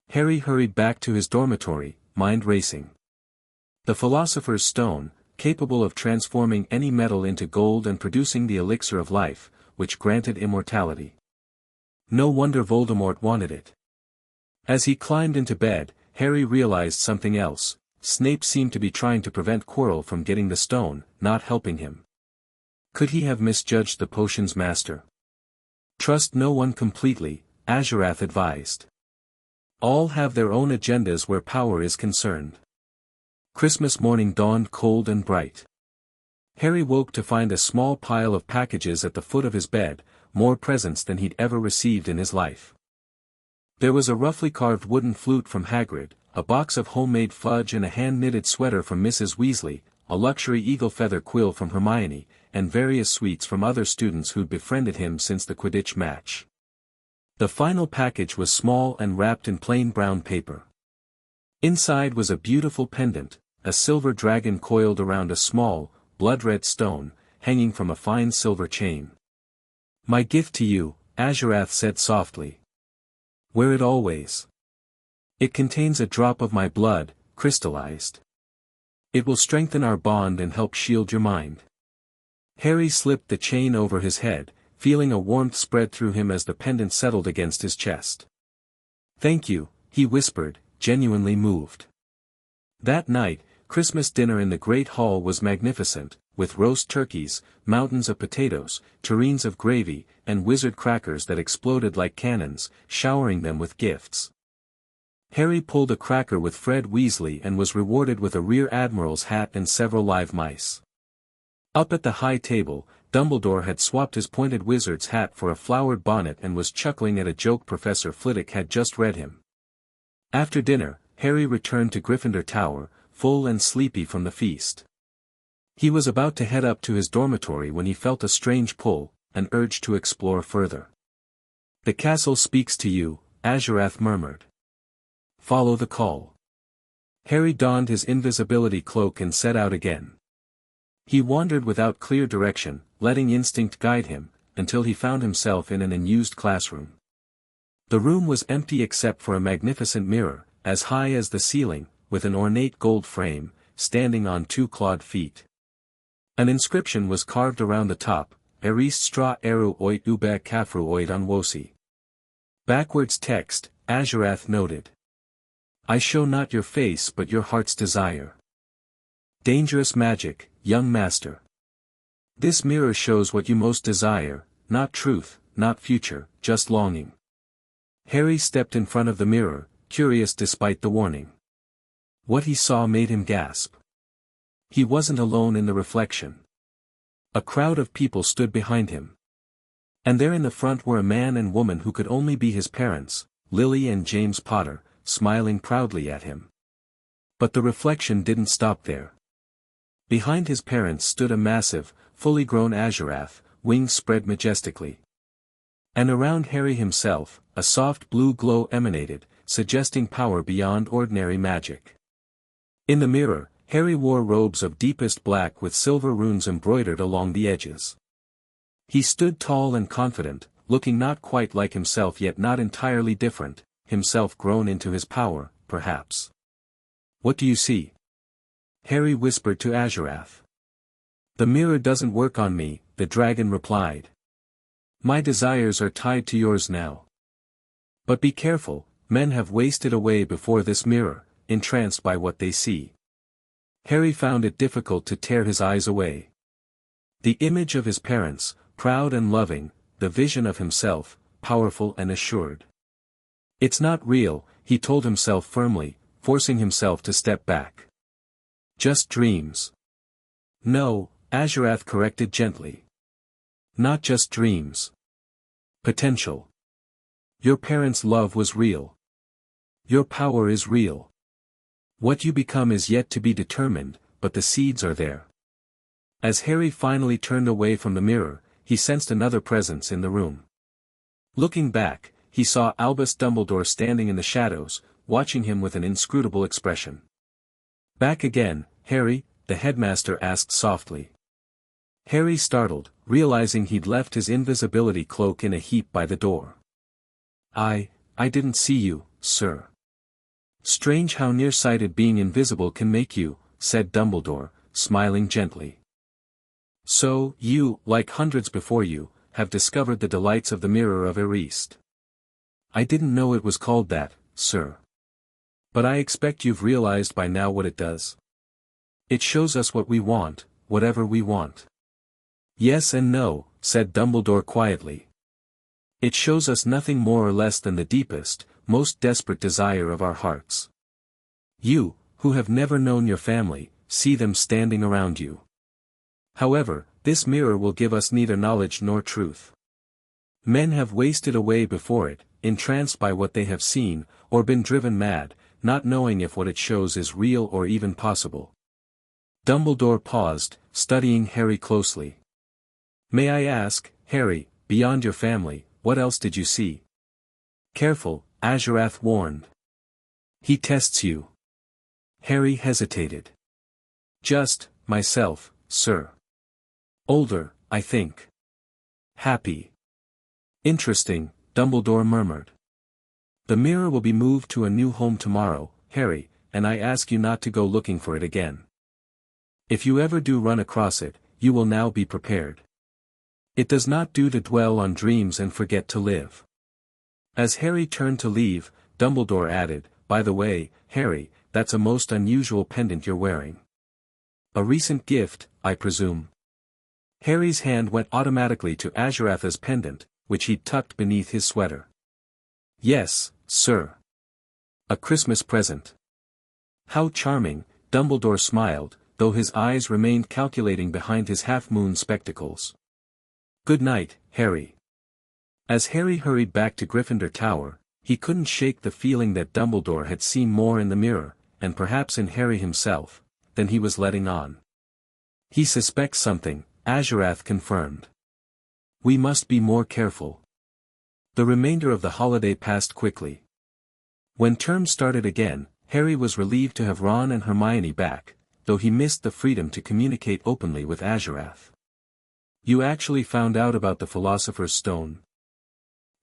[SPEAKER 1] Harry hurried back to his dormitory, mind racing. The Philosopher's Stone, capable of transforming any metal into gold and producing the elixir of life, which granted immortality. No wonder Voldemort wanted it. As he climbed into bed, Harry realized something else. Snape seemed to be trying to prevent Quirrell from getting the stone, not helping him. Could he have misjudged the potion's master? Trust no one completely, Azurath advised. All have their own agendas where power is concerned. Christmas morning dawned cold and bright. Harry woke to find a small pile of packages at the foot of his bed, more presents than he'd ever received in his life. There was a roughly carved wooden flute from Hagrid, a box of homemade fudge and a hand-knitted sweater from Mrs. Weasley, a luxury eagle feather quill from Hermione, and various sweets from other students who'd befriended him since the Quidditch match. The final package was small and wrapped in plain brown paper. Inside was a beautiful pendant, a silver dragon coiled around a small, blood-red stone, hanging from a fine silver chain. My gift to you, Azurath said softly. Wear it always. It contains a drop of my blood, crystallized. It will strengthen our bond and help shield your mind. Harry slipped the chain over his head, feeling a warmth spread through him as the pendant settled against his chest. Thank you, he whispered, genuinely moved. That night, Christmas dinner in the Great Hall was magnificent, with roast turkeys, mountains of potatoes, tureens of gravy, and wizard crackers that exploded like cannons, showering them with gifts. Harry pulled a cracker with Fred Weasley and was rewarded with a Rear Admiral's hat and several live mice. Up at the high table, Dumbledore had swapped his pointed wizard's hat for a flowered bonnet and was chuckling at a joke Professor Flitwick had just read him. After dinner, Harry returned to Gryffindor Tower, full and sleepy from the feast. He was about to head up to his dormitory when he felt a strange pull, an urge to explore further. "The castle speaks to you," Azurath murmured. "Follow the call." Harry donned his invisibility cloak and set out again. He wandered without clear direction, letting instinct guide him, until he found himself in an unused classroom. The room was empty except for a magnificent mirror, as high as the ceiling, with an ornate gold frame, standing on 2 clawed feet. An inscription was carved around the top, "Erised stra eru oit ube kafru oit onwosi." Backwards text, Azurath noted. "I show not your face but your heart's desire. Dangerous magic, young master. This mirror shows what you most desire, not truth, not future, just longing." Harry stepped in front of the mirror, curious despite the warning. What he saw made him gasp. He wasn't alone in the reflection. A crowd of people stood behind him. And there in the front were a man and woman who could only be his parents, Lily and James Potter, smiling proudly at him. But the reflection didn't stop there. Behind his parents stood a massive, fully grown Azurath, wings spread majestically. And around Harry himself, a soft blue glow emanated, suggesting power beyond ordinary magic. In the mirror, Harry wore robes of deepest black with silver runes embroidered along the edges. He stood tall and confident, looking not quite like himself yet not entirely different, himself grown into his power, perhaps. "What do you see?" Harry whispered to Azurath. "The mirror doesn't work on me," the dragon replied. "My desires are tied to yours now. But be careful, men have wasted away before this mirror, entranced by what they see." Harry found it difficult to tear his eyes away. The image of his parents, proud and loving, the vision of himself, powerful and assured. "It's not real," he told himself firmly, forcing himself to step back. "Just dreams." "No," Azurath corrected gently. "Not just dreams. Potential. Your parents' love was real. Your power is real. What you become is yet to be determined, but the seeds are there." As Harry finally turned away from the mirror, he sensed another presence in the room. Looking back, he saw Albus Dumbledore standing in the shadows, watching him with an inscrutable expression. "Back again, Harry?" the headmaster asked softly. Harry startled, realizing he'd left his invisibility cloak in a heap by the door. I didn't see you, sir." "Strange how nearsighted being invisible can make you," said Dumbledore, smiling gently. "So, you, like hundreds before you, have discovered the delights of the Mirror of Erised." "I didn't know it was called that, sir. But I expect you've realized by now what it does. It shows us what we want, whatever we want." "Yes and no," said Dumbledore quietly. "It shows us nothing more or less than the deepest, most desperate desire of our hearts. You, who have never known your family, see them standing around you. However, this mirror will give us neither knowledge nor truth. Men have wasted away before it, entranced by what they have seen, or been driven mad, not knowing if what it shows is real or even possible." Dumbledore paused, studying Harry closely. "May I ask, Harry, beyond your family, what else did you see?" "Careful," Azurath warned. "He tests you." Harry hesitated. "Just, myself, sir. Older, I think. Happy." "Interesting," Dumbledore murmured. "The mirror will be moved to a new home tomorrow, Harry, and I ask you not to go looking for it again. If you ever do run across it, you will now be prepared. It does not do to dwell on dreams and forget to live." As Harry turned to leave, Dumbledore added, "By the way, Harry, that's a most unusual pendant you're wearing. A recent gift, I presume?" Harry's hand went automatically to Azurath's pendant, which he'd tucked beneath his sweater. "Yes, sir. A Christmas present." "How charming," Dumbledore smiled, though his eyes remained calculating behind his half-moon spectacles. "Good night, Harry." As Harry hurried back to Gryffindor Tower, he couldn't shake the feeling that Dumbledore had seen more in the mirror, and perhaps in Harry himself, than he was letting on. He suspects something, Azurath confirmed. We must be more careful. The remainder of the holiday passed quickly. When term started again, Harry was relieved to have Ron and Hermione back, though he missed the freedom to communicate openly with Azurath. You actually found out about the Philosopher's Stone?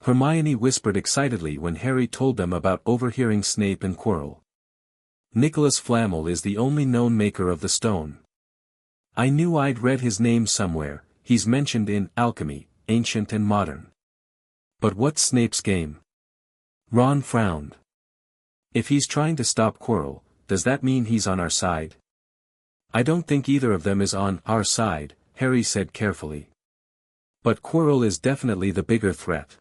[SPEAKER 1] Hermione whispered excitedly when Harry told them about overhearing Snape and Quirrell. Nicholas Flamel is the only known maker of the stone. I knew I'd read his name somewhere, he's mentioned in Alchemy, Ancient and Modern. But what's Snape's game? Ron frowned. If he's trying to stop Quirrell, does that mean he's on our side? I don't think either of them is on our side, Harry said carefully. But Quirrell is definitely the bigger threat.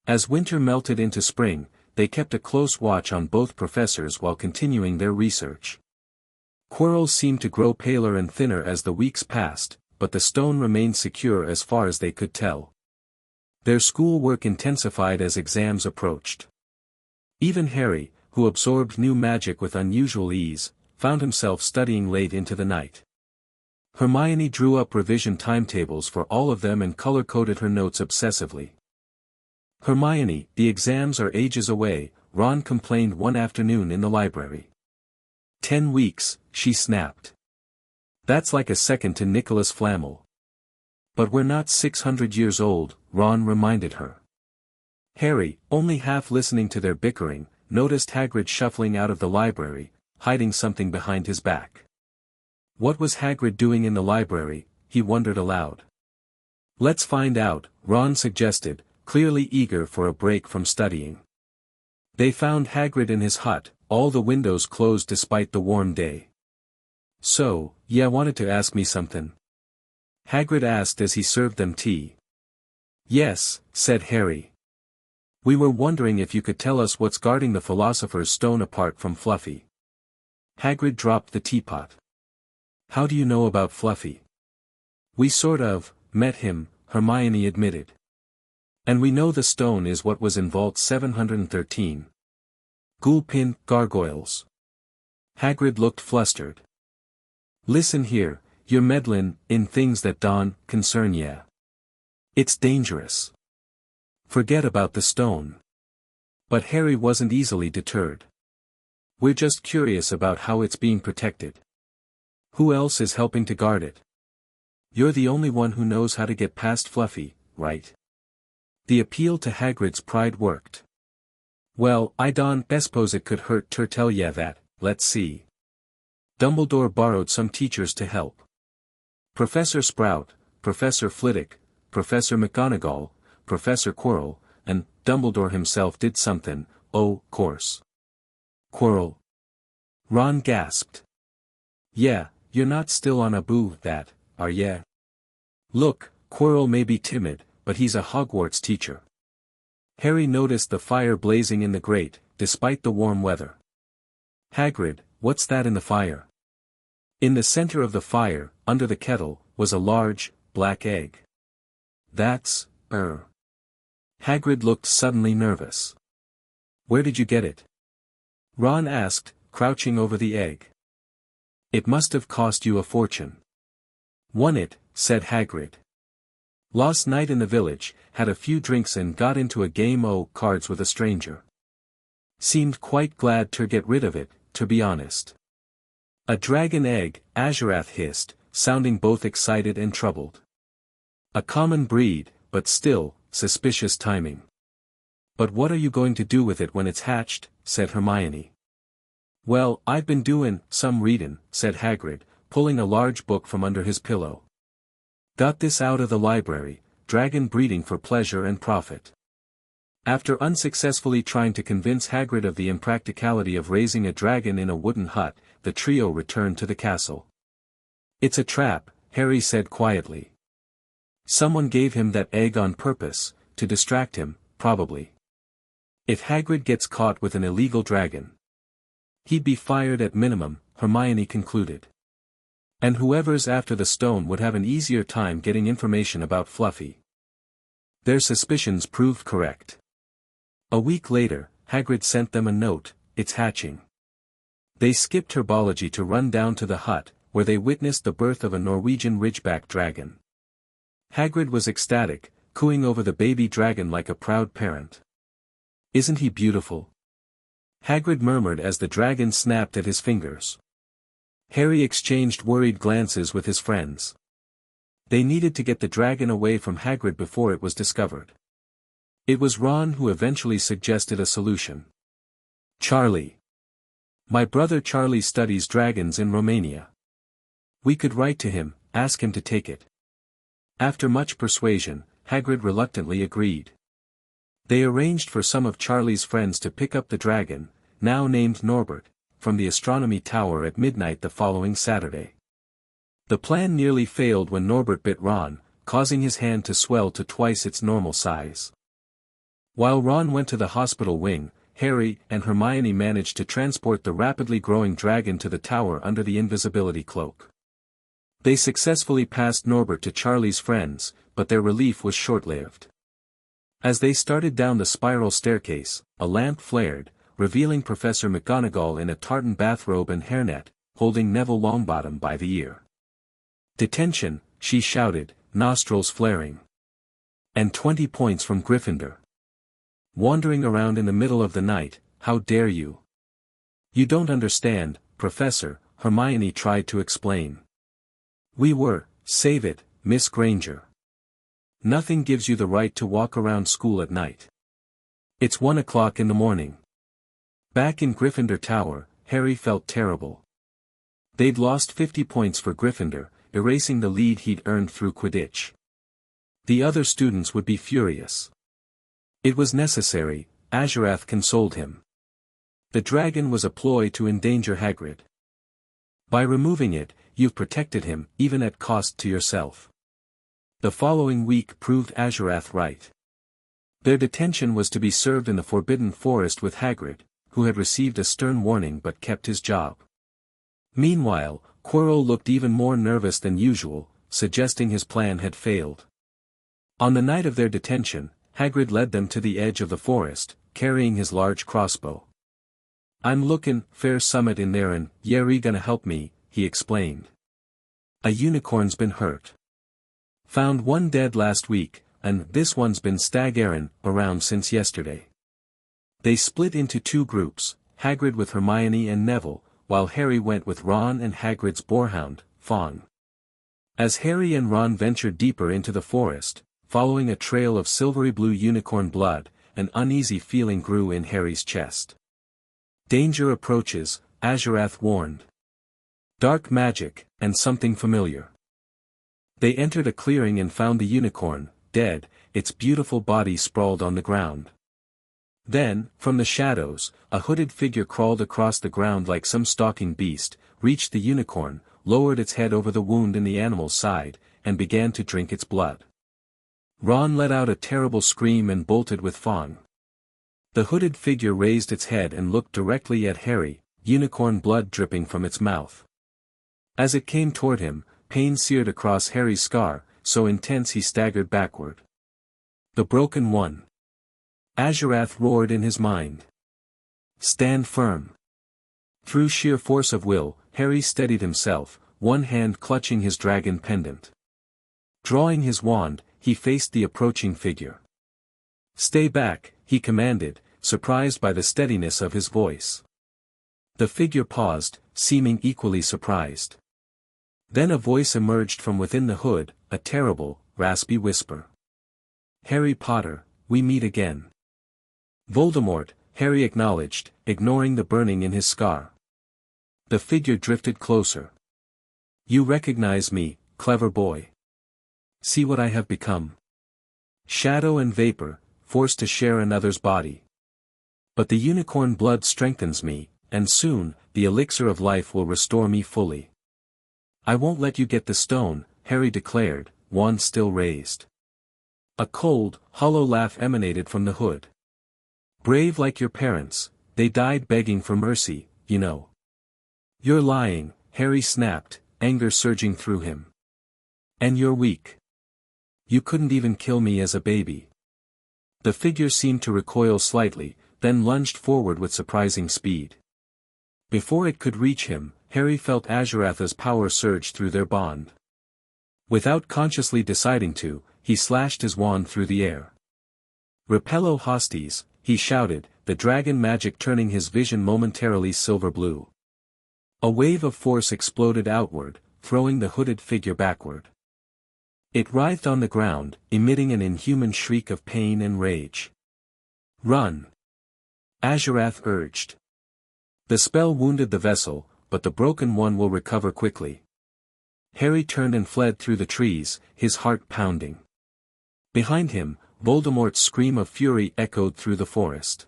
[SPEAKER 1] As winter melted into spring, they kept a close watch on both professors while continuing their research. Quirrell seemed to grow paler and thinner as the weeks passed, but the stone remained secure as far as they could tell. Their schoolwork intensified as exams approached. Even Harry, who absorbed new magic with unusual ease, found himself studying late into the night. Hermione drew up revision timetables for all of them and color-coded her notes obsessively. Hermione, the exams are ages away, Ron complained one afternoon in the library. 10 weeks, she snapped. That's like a second to Nicholas Flamel. But we're not 600 years old, Ron reminded her. Harry, only half listening to their bickering, noticed Hagrid shuffling out of the library, hiding something behind his back. What was Hagrid doing in the library, he wondered aloud. Let's find out, Ron suggested, clearly eager for a break from studying. They found Hagrid in his hut, all the windows closed despite the warm day. So, yeah, wanted to ask me something? Hagrid asked as he served them tea. Yes, said Harry. We were wondering if you could tell us what's guarding the Philosopher's Stone apart from Fluffy. Hagrid dropped the teapot. How do you know about Fluffy? We sort of met him, Hermione admitted. And we know the stone is what was in Vault 713. Gulpin, gargoyles. Hagrid looked flustered. Listen here, you're meddling in things that don't concern ya. It's dangerous. Forget about the stone. But Harry wasn't easily deterred. We're just curious about how it's being protected. Who else is helping to guard it? You're the only one who knows how to get past Fluffy, right? The appeal to Hagrid's pride worked. Well, I don't suppose it could hurt to tell ya that, let's see. Dumbledore borrowed some teachers to help. Professor Sprout, Professor Flitwick, Professor McGonagall, Professor Quirrell, and Dumbledore himself did something, oh, course. Quirrell. Ron gasped. Yeah, you're not still on a boo that, are ya? Look, Quirrell may be timid, but he's a Hogwarts teacher. Harry noticed the fire blazing in the grate, despite the warm weather. Hagrid, what's that in the fire? In the center of the fire, under the kettle, was a large, black egg. That's, Hagrid looked suddenly nervous. Where did you get it? Ron asked, crouching over the egg. It must have cost you a fortune. Won it, said Hagrid. Last night in the village, had a few drinks and got into a game o' cards with a stranger. Seemed quite glad to get rid of it, to be honest. A dragon egg, Azurath hissed, sounding both excited and troubled. A common breed, but still, suspicious timing. But what are you going to do with it when it's hatched, said Hermione. Well, I've been doing some readin', said Hagrid, pulling a large book from under his pillow. Got this out of the library, Dragon Breeding for Pleasure and Profit. After unsuccessfully trying to convince Hagrid of the impracticality of raising a dragon in a wooden hut, the trio returned to the castle. It's a trap, Harry said quietly. Someone gave him that egg on purpose, to distract him, probably. If Hagrid gets caught with an illegal dragon, he'd be fired at minimum, Hermione concluded. And whoever's after the stone would have an easier time getting information about Fluffy. Their suspicions proved correct. A week later, Hagrid sent them a note, it's hatching. They skipped herbology to run down to the hut, where they witnessed the birth of a Norwegian ridgeback dragon. Hagrid was ecstatic, cooing over the baby dragon like a proud parent. "Isn't he beautiful?" Hagrid murmured as the dragon snapped at his fingers. Harry exchanged worried glances with his friends. They needed to get the dragon away from Hagrid before it was discovered. It was Ron who eventually suggested a solution. "Charlie. My brother Charlie studies dragons in Romania. We could write to him, ask him to take it." After much persuasion, Hagrid reluctantly agreed. They arranged for some of Charlie's friends to pick up the dragon, now named Norbert, from the astronomy tower at midnight the following Saturday. The plan nearly failed when Norbert bit Ron, causing his hand to swell to twice its normal size. While Ron went to the hospital wing, Harry and Hermione managed to transport the rapidly growing dragon to the tower under the invisibility cloak. They successfully passed Norbert to Charlie's friends, but their relief was short-lived. As they started down the spiral staircase, a lamp flared, revealing Professor McGonagall in a tartan bathrobe and hairnet, holding Neville Longbottom by the ear. "Detention," she shouted, nostrils flaring. "And 20 points from Gryffindor. Wandering around in the middle of the night, how dare you?" "You don't understand, Professor," Hermione tried to explain. "We were, save it, Miss Granger. Nothing gives you the right to walk around school at night. It's 1 o'clock in the morning." Back in Gryffindor Tower, Harry felt terrible. They'd lost 50 points for Gryffindor, erasing the lead he'd earned through Quidditch. The other students would be furious. It was necessary, Azurath consoled him. The dragon was a ploy to endanger Hagrid. By removing it, you've protected him, even at cost to yourself. The following week proved Azurath right. Their detention was to be served in the Forbidden Forest with Hagrid, who had received a stern warning but kept his job. Meanwhile, Quirrell looked even more nervous than usual, suggesting his plan had failed. On the night of their detention, Hagrid led them to the edge of the forest, carrying his large crossbow. "I'm lookin' fair summit in there and Yerry gonna help me," he explained. "A unicorn's been hurt. Found one dead last week, and this one's been staggerin' around since yesterday." They split into 2 groups, Hagrid with Hermione and Neville, while Harry went with Ron and Hagrid's boarhound, Fawn. As Harry and Ron ventured deeper into the forest, following a trail of silvery blue unicorn blood, an uneasy feeling grew in Harry's chest. "Danger approaches," Azurath warned. "Dark magic, and something familiar." They entered a clearing and found the unicorn, dead, its beautiful body sprawled on the ground. Then, from the shadows, a hooded figure crawled across the ground like some stalking beast, reached the unicorn, lowered its head over the wound in the animal's side, and began to drink its blood. Ron let out a terrible scream and bolted with Fawn. The hooded figure raised its head and looked directly at Harry, unicorn blood dripping from its mouth. As it came toward him, pain seared across Harry's scar, so intense he staggered backward. "The broken one." Azurath roared in his mind. "Stand firm." Through sheer force of will, Harry steadied himself, one hand clutching his dragon pendant. Drawing his wand, he faced the approaching figure. "Stay back," he commanded, surprised by the steadiness of his voice. The figure paused, seeming equally surprised. Then a voice emerged from within the hood, a terrible, raspy whisper. "Harry Potter, we meet again." "Voldemort," Harry acknowledged, ignoring the burning in his scar. The figure drifted closer. "You recognize me, clever boy. See what I have become. Shadow and vapor, forced to share another's body. But the unicorn blood strengthens me, and soon, the elixir of life will restore me fully." "I won't let you get the stone," Harry declared, wand still raised. A cold, hollow laugh emanated from the hood. "Brave like your parents, they died begging for mercy, you know." "You're lying," Harry snapped, anger surging through him. "And you're weak. You couldn't even kill me as a baby." The figure seemed to recoil slightly, then lunged forward with surprising speed. Before it could reach him, Harry felt Azuratha's power surge through their bond. Without consciously deciding to, he slashed his wand through the air. Repello hostes, he shouted, the dragon magic turning his vision momentarily silver blue. A wave of force exploded outward, throwing the hooded figure backward. It writhed on the ground, emitting an inhuman shriek of pain and rage. Run! Azurath urged. The spell wounded the vessel, but the broken one will recover quickly. Harry turned and fled through the trees, his heart pounding. Behind him, Voldemort's scream of fury echoed through the forest.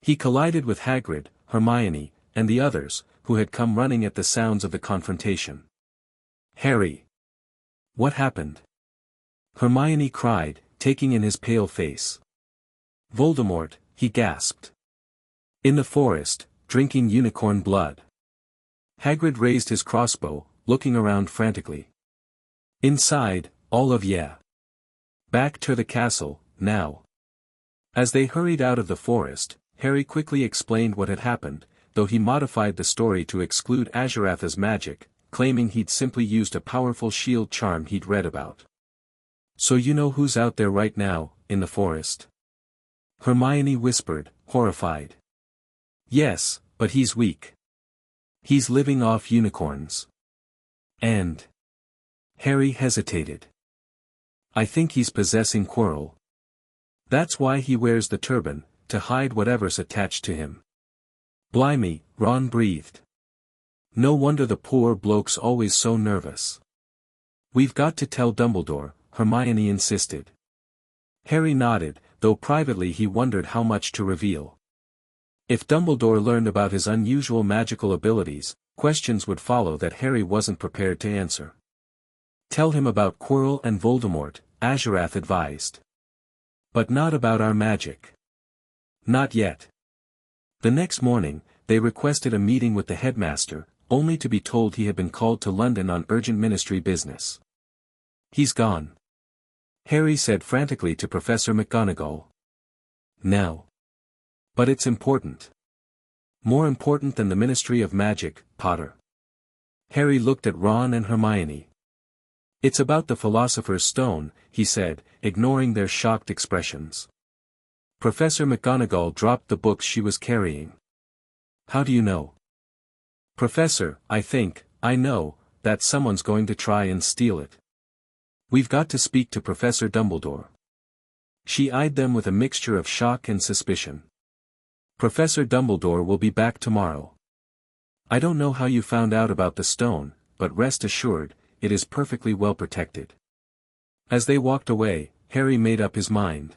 [SPEAKER 1] He collided with Hagrid, Hermione, and the others, who had come running at the sounds of the confrontation. Harry! What happened? Hermione cried, taking in his pale face. Voldemort, he gasped. In the forest, drinking unicorn blood. Hagrid raised his crossbow, looking around frantically. Inside, all of yeah. Back to the castle, now. As they hurried out of the forest, Harry quickly explained what had happened, though he modified the story to exclude Azuratha's magic, claiming he'd simply used a powerful shield charm he'd read about. So you know who's out there right now, in the forest? Hermione whispered, horrified. Yes, but he's weak. He's living off unicorns. And... Harry hesitated. I think he's possessing Quirrell. That's why he wears the turban, to hide whatever's attached to him. Blimey, Ron breathed. No wonder the poor bloke's always so nervous. We've got to tell Dumbledore, Hermione insisted. Harry nodded, though privately he wondered how much to reveal. If Dumbledore learned about his unusual magical abilities, questions would follow that Harry wasn't prepared to answer. Tell him about Quirrell and Voldemort, Azurath advised. But not about our magic. Not yet. The next morning, they requested a meeting with the headmaster, only to be told he had been called to London on urgent ministry business. He's gone. Harry said frantically to Professor McGonagall. Now. But it's important. More important than the Ministry of Magic, Potter. Harry looked at Ron and Hermione. It's about the Philosopher's Stone, he said, ignoring their shocked expressions. Professor McGonagall dropped the books she was carrying. How do you know? Professor, I know, that someone's going to try and steal it. We've got to speak to Professor Dumbledore. She eyed them with a mixture of shock and suspicion. Professor Dumbledore will be back tomorrow. I don't know how you found out about the stone, but rest assured, it is perfectly well protected. As they walked away, Harry made up his mind.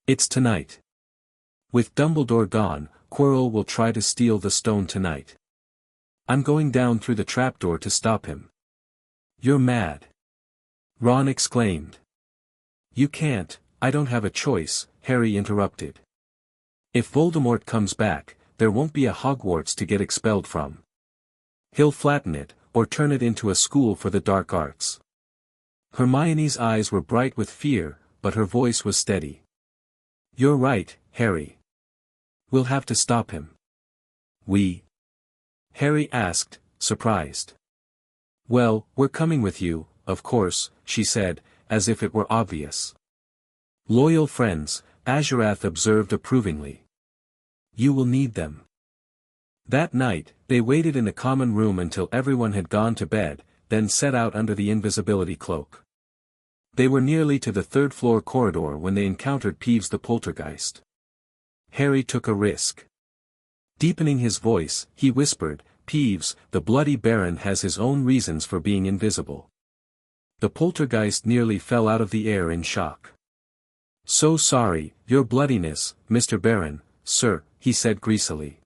[SPEAKER 1] It's tonight. With Dumbledore gone, Quirrell will try to steal the stone tonight. I'm going down through the trapdoor to stop him. You're mad. Ron exclaimed. You can't, I don't have a choice, Harry interrupted. If Voldemort comes back, there won't be a Hogwarts to get expelled from. He'll flatten it, or turn it into a school for the dark arts. Hermione's eyes were bright with fear, but her voice was steady. You're right, Harry. We'll have to stop him. We? Harry asked, surprised. Well, we're coming with you, of course, she said, as if it were obvious. Loyal friends, Azurath observed approvingly. You will need them. That night, they waited in the common room until everyone had gone to bed, then set out under the invisibility cloak. They were nearly to the third-floor corridor when they encountered Peeves the poltergeist. Harry took a risk. Deepening his voice, he whispered, Peeves, the Bloody Baron has his own reasons for being invisible. The poltergeist nearly fell out of the air in shock. So sorry, your bloodiness, Mr. Baron, sir, he said greasily.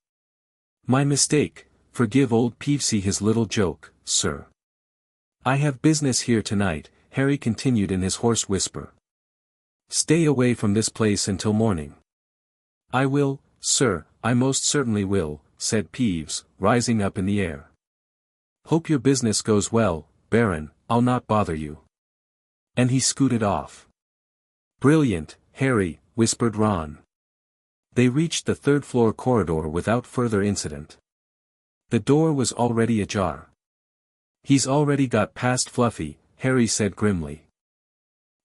[SPEAKER 1] My mistake, forgive old Peevesy his little joke, sir. I have business here tonight, Harry continued in his hoarse whisper. Stay away from this place until morning. I will, sir, I most certainly will, said Peeves, rising up in the air. Hope your business goes well, Baron, I'll not bother you. And he scooted off. Brilliant, Harry, whispered Ron. They reached the third-floor corridor without further incident. The door was already ajar. "He's already got past Fluffy," Harry said grimly.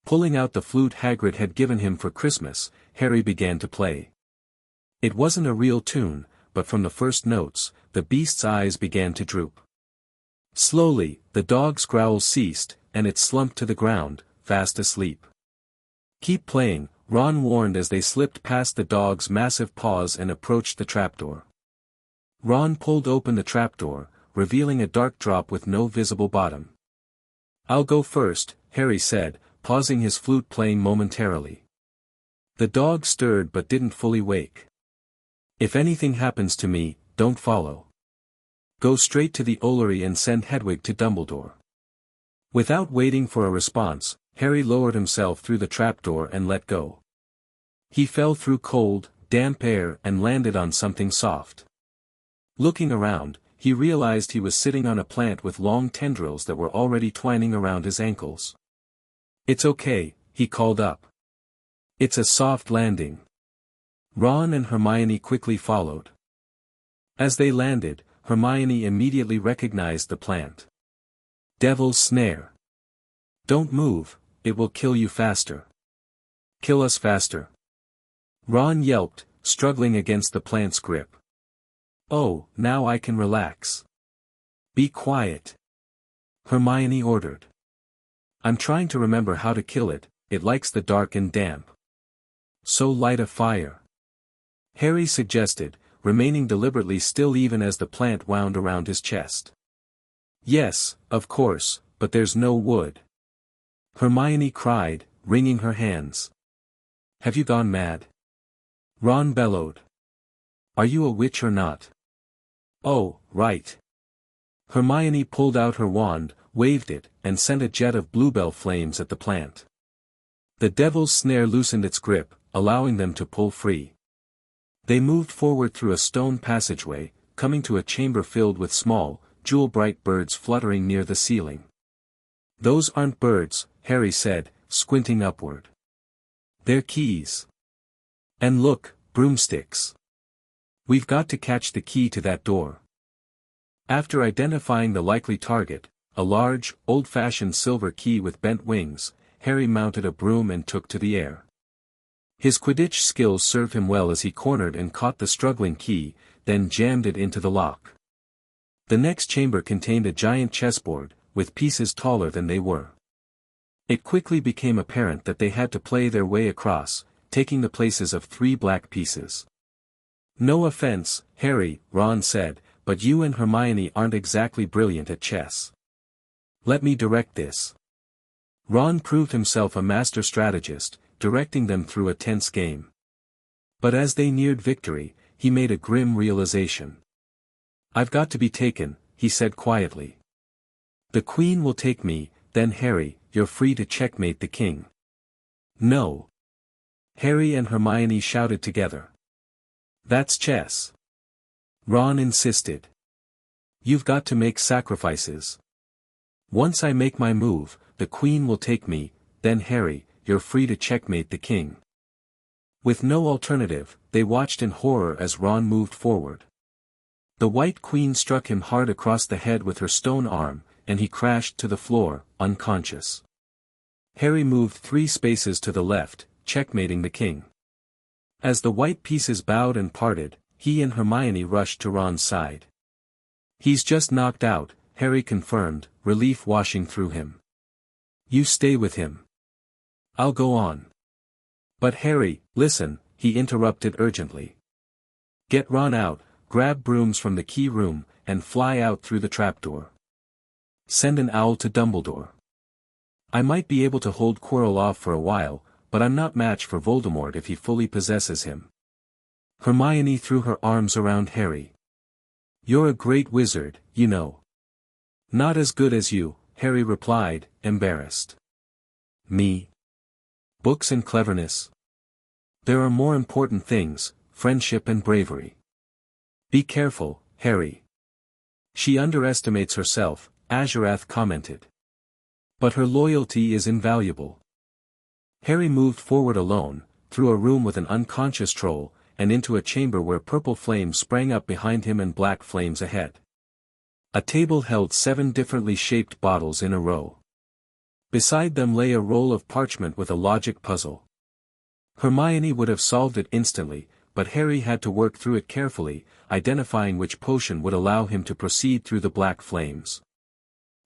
[SPEAKER 1] Pulling out the flute Hagrid had given him for Christmas, Harry began to play. It wasn't a real tune, but from the first notes, the beast's eyes began to droop. Slowly, the dog's growls ceased, and it slumped to the ground, fast asleep. "Keep playing," Ron warned as they slipped past the dog's massive paws and approached the trapdoor. Ron pulled open the trapdoor, revealing a dark drop with no visible bottom. "I'll go first," Harry said, pausing his flute playing momentarily. The dog stirred but didn't fully wake. "If anything happens to me, don't follow. Go straight to the Ollery and send Hedwig to Dumbledore." Without waiting for a response, Harry lowered himself through the trapdoor and let go. He fell through cold, damp air and landed on something soft. Looking around, he realized he was sitting on a plant with long tendrils that were already twining around his ankles. "It's okay," he called up. "It's a soft landing." Ron and Hermione quickly followed. As they landed, Hermione immediately recognized the plant. "Devil's snare. Don't move, it will kill you faster." "Kill us faster." Ron yelped, struggling against the plant's grip. "Oh, now I can relax." "Be quiet," Hermione ordered. "I'm trying to remember how to kill it, it likes the dark and damp." "So light a fire," Harry suggested, remaining deliberately still even as the plant wound around his chest. "Yes, of course, but there's no wood," Hermione cried, wringing her hands. "Have you gone mad?" Ron bellowed. "Are you a witch or not?" "Oh, right." Hermione pulled out her wand, waved it, and sent a jet of bluebell flames at the plant. The devil's snare loosened its grip, allowing them to pull free. They moved forward through a stone passageway, coming to a chamber filled with small, jewel-bright birds fluttering near the ceiling. "Those aren't birds," Harry said, squinting upward. "They're keys. And look, broomsticks. We've got to catch the key to that door." After identifying the likely target, a large, old-fashioned silver key with bent wings, Harry mounted a broom and took to the air. His Quidditch skills served him well as he cornered and caught the struggling key, then jammed it into the lock. The next chamber contained a giant chessboard, with pieces taller than they were. It quickly became apparent that they had to play their way across, taking the places of 3 black pieces. "No offense, Harry," Ron said, "but you and Hermione aren't exactly brilliant at chess. Let me direct this." Ron proved himself a master strategist, directing them through a tense game. But as they neared victory, he made a grim realization. "I've got to be taken," he said quietly. "The Queen will take me, then Harry, you're free to checkmate the King." "No." Harry and Hermione shouted together. "That's chess." Ron insisted. "You've got to make sacrifices. Once I make my move, the Queen will take me, then Harry, you're free to checkmate the King." With no alternative, they watched in horror as Ron moved forward. The White Queen struck him hard across the head with her stone arm, and he crashed to the floor, unconscious. Harry moved 3 spaces to the left, checkmating the King. As the white pieces bowed and parted, he and Hermione rushed to Ron's side. "He's just knocked out," Harry confirmed, relief washing through him. "You stay with him. I'll go on." "But Harry, listen," he interrupted urgently. "Get Ron out, grab brooms from the key room, and fly out through the trapdoor. Send an owl to Dumbledore. I might be able to hold Quirrell off for a while, but I'm not match for Voldemort if he fully possesses him." Hermione threw her arms around Harry. "You're a great wizard, you know." "Not as good as you," Harry replied, embarrassed. "Me? Books and cleverness. There are more important things, friendship and bravery. Be careful, Harry." "She underestimates herself," Azurath commented. "But her loyalty is invaluable." Harry moved forward alone, through a room with an unconscious troll, and into a chamber where purple flames sprang up behind him and black flames ahead. A table held 7 differently shaped bottles in a row. Beside them lay a roll of parchment with a logic puzzle. Hermione would have solved it instantly, but Harry had to work through it carefully, identifying which potion would allow him to proceed through the black flames.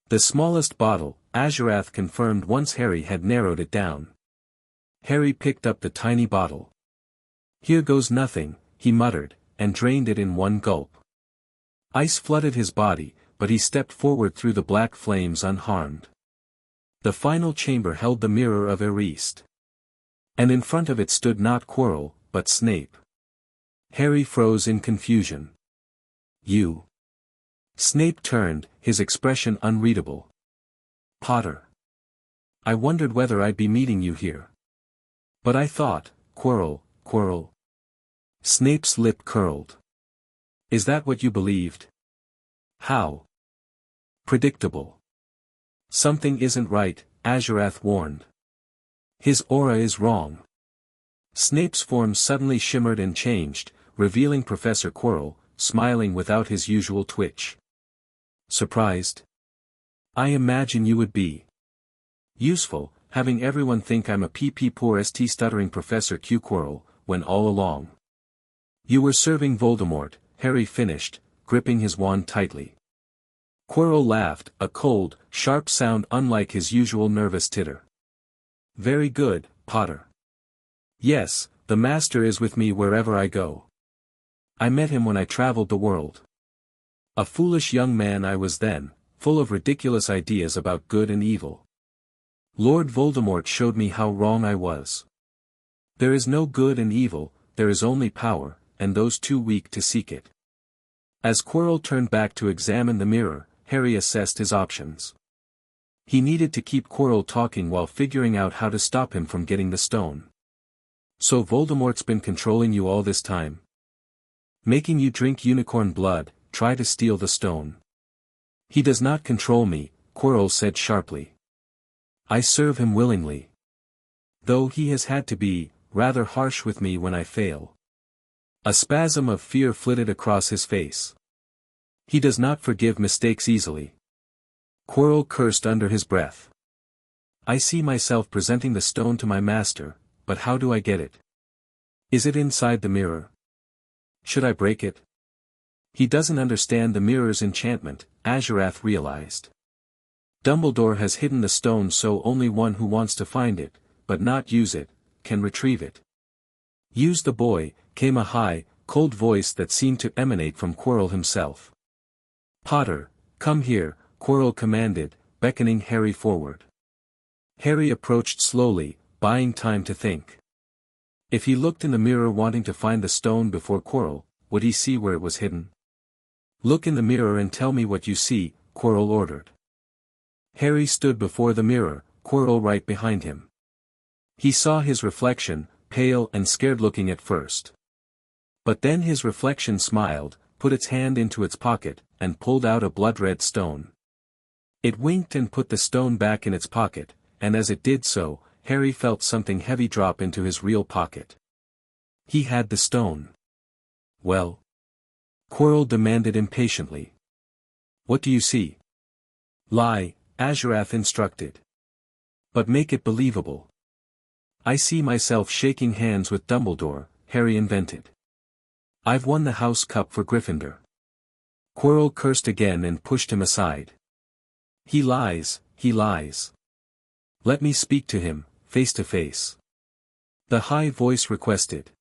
[SPEAKER 1] The smallest bottle, Azurath confirmed once Harry had narrowed it down. Harry picked up the tiny bottle. "Here goes nothing," he muttered, and drained it in one gulp. Ice flooded his body, but he stepped forward through the black flames unharmed. The final chamber held the mirror of Erised. And in front of it stood not Quirrell, but Snape. Harry froze in confusion. "You." Snape turned, his expression unreadable. "Potter. I wondered whether I'd be meeting you here. But I thought, Quirrell. Snape's lip curled. "Is that what you believed? How predictable." "Something isn't right," Azurath warned. "His aura is wrong." Snape's form suddenly shimmered and changed, revealing Professor Quirrell, smiling without his usual twitch. "Surprised? I imagine you would be. Useful, having everyone think I'm a poor st stuttering Professor Q Quirrell, when all along you were serving Voldemort," Harry finished, gripping his wand tightly. Quirrell laughed, a cold, sharp sound unlike his usual nervous titter. "Very good, Potter. Yes, the Master is with me wherever I go. I met him when I traveled the world. A foolish young man I was then, full of ridiculous ideas about good and evil. Lord Voldemort showed me how wrong I was. There is no good and evil, there is only power, and those too weak to seek it." As Quirrell turned back to examine the mirror, Harry assessed his options. He needed to keep Quirrell talking while figuring out how to stop him from getting the stone. "So Voldemort's been controlling you all this time? Making you drink unicorn blood, try to steal the stone?" "He does not control me," Quirrell said sharply. "I serve him willingly. Though he has had to be rather harsh with me when I fail." A spasm of fear flitted across his face. "He does not forgive mistakes easily." Quirrell cursed under his breath. "I see myself presenting the stone to my master, but how do I get it? Is it inside the mirror? Should I break it?" He doesn't understand the mirror's enchantment, Azurath realized. Dumbledore has hidden the stone so only one who wants to find it, but not use it, can retrieve it. "Use the boy," came a high, cold voice that seemed to emanate from Quirrell himself. "Potter, come here," Quirrell commanded, beckoning Harry forward. Harry approached slowly, buying time to think. If he looked in the mirror wanting to find the stone before Quirrell, would he see where it was hidden? "Look in the mirror and tell me what you see," Quirrell ordered. Harry stood before the mirror, Quirrell right behind him. He saw his reflection, pale and scared-looking at first. But then his reflection smiled, put its hand into its pocket, and pulled out a blood-red stone. It winked and put the stone back in its pocket, and as it did so, Harry felt something heavy drop into his real pocket. He had the stone. "Well?" Quirrell demanded impatiently. "What do you see?" "Lie," Azurath instructed. "But make it believable." "I see myself shaking hands with Dumbledore," Harry invented. "I've won the House Cup for Gryffindor." Quirrell cursed again and pushed him aside. He lies. Let me speak to him, face to face." The high voice requested.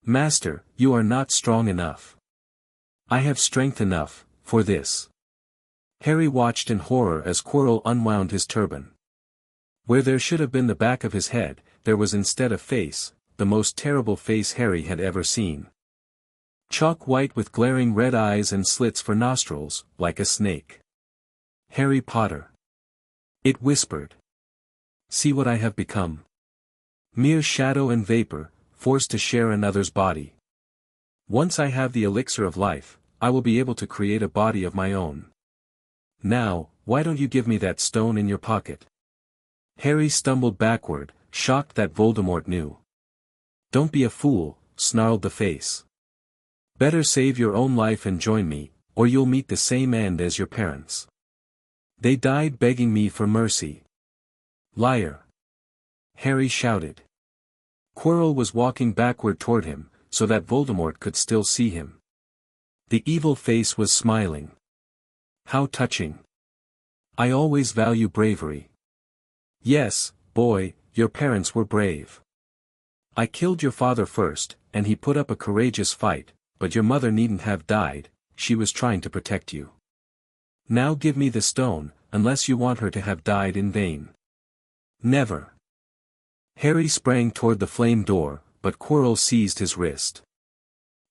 [SPEAKER 1] "Master, you are not strong enough. I have strength enough, for this." Harry watched in horror as Quirrell unwound his turban. Where there should have been the back of his head, there was instead a face, the most terrible face Harry had ever seen. Chalk white with glaring red eyes and slits for nostrils, like a snake. "Harry Potter," it whispered. "See what I have become. Mere shadow and vapor, forced to share another's body. Once I have the elixir of life, I will be able to create a body of my own. Now, why don't you give me that stone in your pocket?" Harry stumbled backward, shocked that Voldemort knew. "Don't be a fool," snarled the face. "Better save your own life and join me, or you'll meet the same end as your parents. They died begging me for mercy. Liar! Harry shouted. Quirrell was walking backward toward him, so that Voldemort could still see him. The evil face was smiling. How touching. I always value bravery. Yes, boy, your parents were brave. I killed your father first, and he put up a courageous fight, but your mother needn't have died, she was trying to protect you. Now give me the stone, unless you want her to have died in vain. Never. Harry sprang toward the flame door, but Quirrell seized his wrist.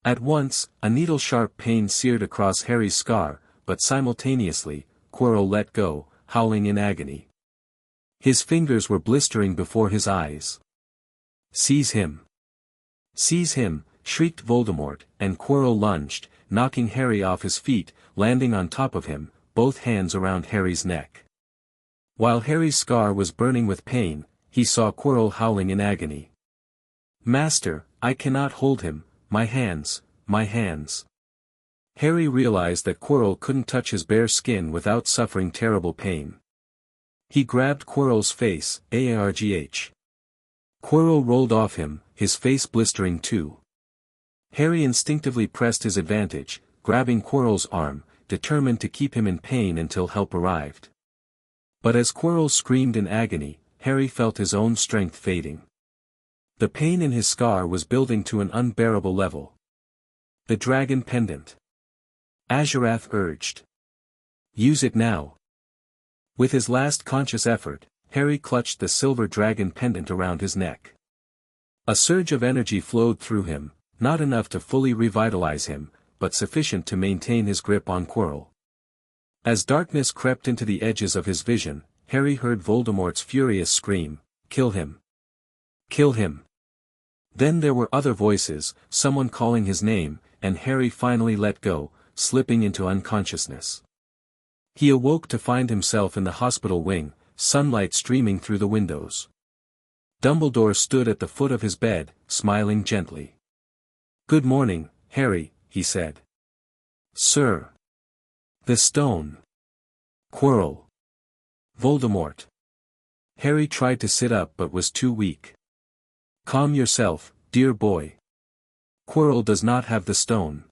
[SPEAKER 1] At once, a needle-sharp pain seared across Harry's scar, but simultaneously, Quirrell let go, howling in agony. His fingers were blistering before his eyes. Seize him! Seize him! Shrieked Voldemort, and Quirrell lunged, knocking Harry off his feet, landing on top of him, both hands around Harry's neck. While Harry's scar was burning with pain, he saw Quirrell howling in agony. Master, I cannot hold him, my hands, my hands. Harry realized that Quirrell couldn't touch his bare skin without suffering terrible pain. He grabbed Quirrell's face, argh. Quirrell rolled off him, his face blistering too. Harry instinctively pressed his advantage, grabbing Quirrell's arm, determined to keep him in pain until help arrived. But as Quirrell screamed in agony, Harry felt his own strength fading. The pain in his scar was building to an unbearable level. The dragon pendant. Azurath urged. Use it now. With his last conscious effort, Harry clutched the silver dragon pendant around his neck. A surge of energy flowed through him, not enough to fully revitalize him, but sufficient to maintain his grip on Quirrell. As darkness crept into the edges of his vision, Harry heard Voldemort's furious scream, "Kill him! Kill him!" Then there were other voices, someone calling his name, and Harry finally let go, slipping into unconsciousness. He awoke to find himself in the hospital wing, sunlight streaming through the windows. Dumbledore stood at the foot of his bed, smiling gently. "Good morning, Harry," he said. "Sir." "The stone." "Quirrell." "Voldemort." Harry tried to sit up but was too weak. "Calm yourself, dear boy. Quirrell does not have the stone."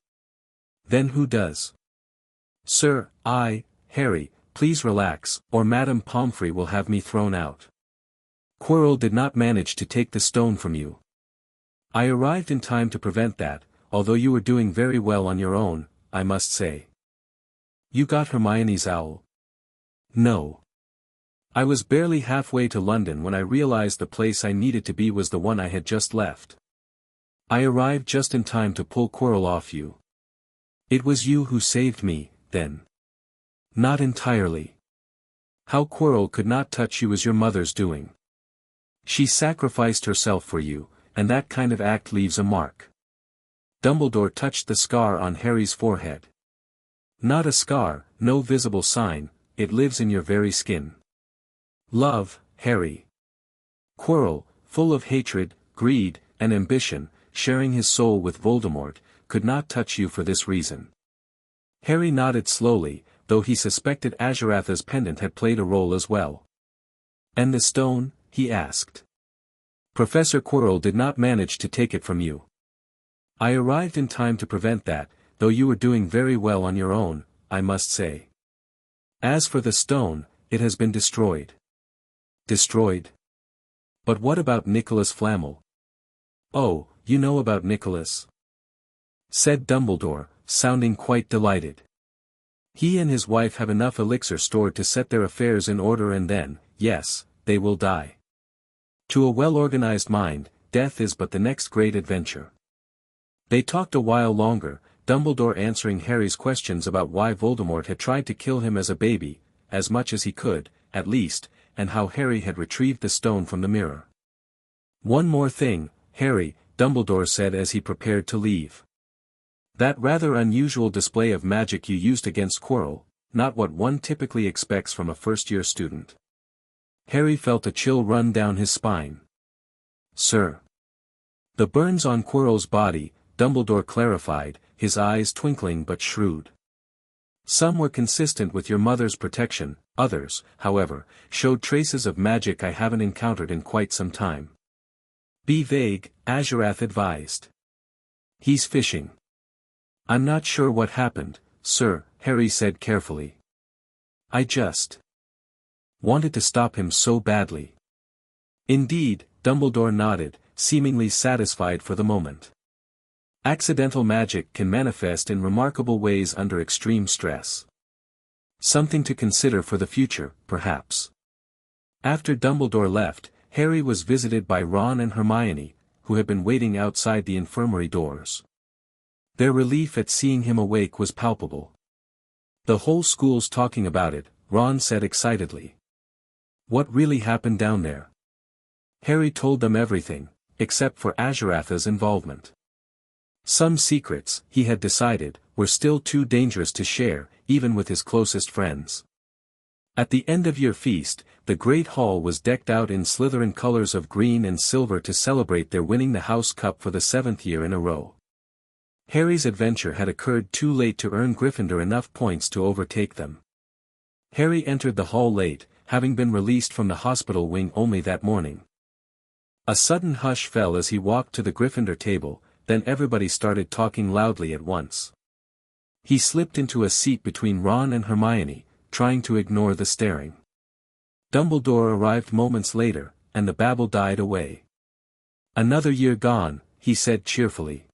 [SPEAKER 1] "Then who does?" "Sir, Harry, please relax, or Madame Pomfrey will have me thrown out. Quirrell did not manage to take the stone from you. I arrived in time to prevent that, although you were doing very well on your own, I must say." "You got Hermione's owl?" "No. I was barely halfway to London when I realized the place I needed to be was the one I had just left. I arrived just in time to pull Quirrell off you." "It was you who saved me, then." "Not entirely. How Quirrell could not touch you was your mother's doing. She sacrificed herself for you, and that kind of act leaves a mark." Dumbledore touched the scar on Harry's forehead. "Not a scar, no visible sign, it lives in your very skin. Love, Harry." Quirrell, full of hatred, greed, and ambition, sharing his soul with Voldemort, could not touch you for this reason. Harry nodded slowly, though he suspected Azurath's pendant had played a role as well. "And the stone?" he asked. "Professor Quirrell did not manage to take it from you. I arrived in time to prevent that, though you were doing very well on your own, I must say. As for the stone, it has been destroyed." "Destroyed? But what about Nicholas Flamel?" "Oh, you know about Nicholas?" said Dumbledore, sounding quite delighted. "He and his wife have enough elixir stored to set their affairs in order and then, yes, they will die. To a well-organized mind, death is but the next great adventure." They talked a while longer, Dumbledore answering Harry's questions about why Voldemort had tried to kill him as a baby, as much as he could, at least, and how Harry had retrieved the stone from the mirror. "One more thing, Harry," Dumbledore said as he prepared to leave. "That rather unusual display of magic you used against Quirrell, not what one typically expects from a first-year student." Harry felt a chill run down his spine. "Sir." "The burns on Quirrell's body," Dumbledore clarified, his eyes twinkling but shrewd. Some were consistent with your mother's protection, others, however, showed traces of magic I haven't encountered in quite some time. Be vague, Azurath advised. He's fishing. I'm not sure what happened, sir, Harry said carefully. I just wanted to stop him so badly. Indeed, Dumbledore nodded, seemingly satisfied for the moment. Accidental magic can manifest in remarkable ways under extreme stress. Something to consider for the future, perhaps. After Dumbledore left, Harry was visited by Ron and Hermione, who had been waiting outside the infirmary doors. Their relief at seeing him awake was palpable. The whole school's talking about it, Ron said excitedly. What really happened down there? Harry told them everything, except for Azurath's involvement. Some secrets, he had decided, were still too dangerous to share, even with his closest friends. At the end of year feast, the Great Hall was decked out in Slytherin colors of green and silver to celebrate their winning the House Cup for the 7th year in a row. Harry's adventure had occurred too late to earn Gryffindor enough points to overtake them. Harry entered the hall late, having been released from the hospital wing only that morning. A sudden hush fell as he walked to the Gryffindor table, then everybody started talking loudly at once. He slipped into a seat between Ron and Hermione, trying to ignore the staring. Dumbledore arrived moments later, and the babble died away. Another year gone, he said cheerfully.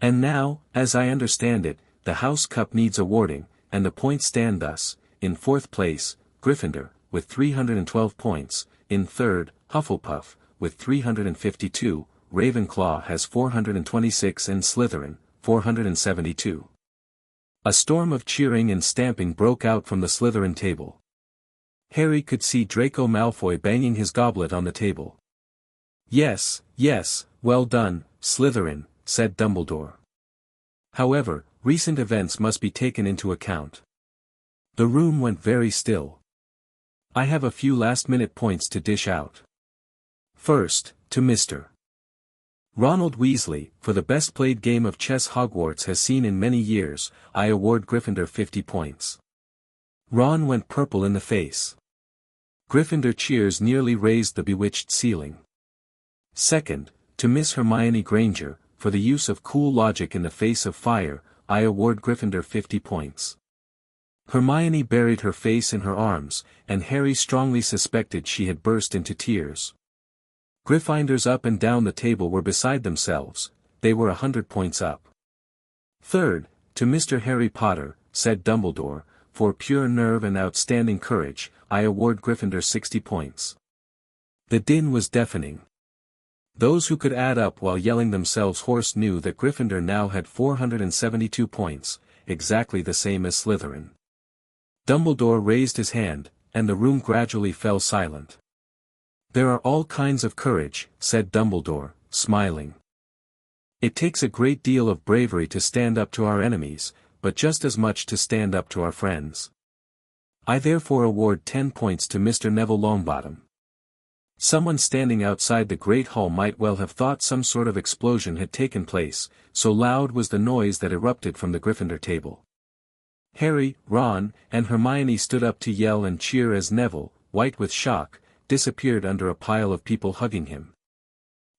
[SPEAKER 1] And now, as I understand it, the House Cup needs awarding, and the points stand thus: in 4th place, Gryffindor, with 312 points, in 3rd, Hufflepuff, with 352, Ravenclaw has 426 and Slytherin, 472. A storm of cheering and stamping broke out from the Slytherin table. Harry could see Draco Malfoy banging his goblet on the table. Yes, yes, well done, Slytherin, said Dumbledore. However, recent events must be taken into account. The room went very still. I have a few last-minute points to dish out. First, to Mr. Ronald Weasley, for the best played game of chess Hogwarts has seen in many years, I award Gryffindor 50 points. Ron went purple in the face. Gryffindor cheers nearly raised the bewitched ceiling. Second, to Miss Hermione Granger, for the use of cool logic in the face of fire, I award Gryffindor 50 points. Hermione buried her face in her arms, and Harry strongly suspected she had burst into tears. Gryffindors up and down the table were beside themselves, they were 100 points up. Third, to Mr. Harry Potter, said Dumbledore, for pure nerve and outstanding courage, I award Gryffindor 60 points. The din was deafening. Those who could add up while yelling themselves hoarse knew that Gryffindor now had 472 points, exactly the same as Slytherin. Dumbledore raised his hand, and the room gradually fell silent. There are all kinds of courage, said Dumbledore, smiling. It takes a great deal of bravery to stand up to our enemies, but just as much to stand up to our friends. I therefore award 10 points to Mr. Neville Longbottom. Someone standing outside the Great Hall might well have thought some sort of explosion had taken place, so loud was the noise that erupted from the Gryffindor table. Harry, Ron, and Hermione stood up to yell and cheer as Neville, white with shock, disappeared under a pile of people hugging him.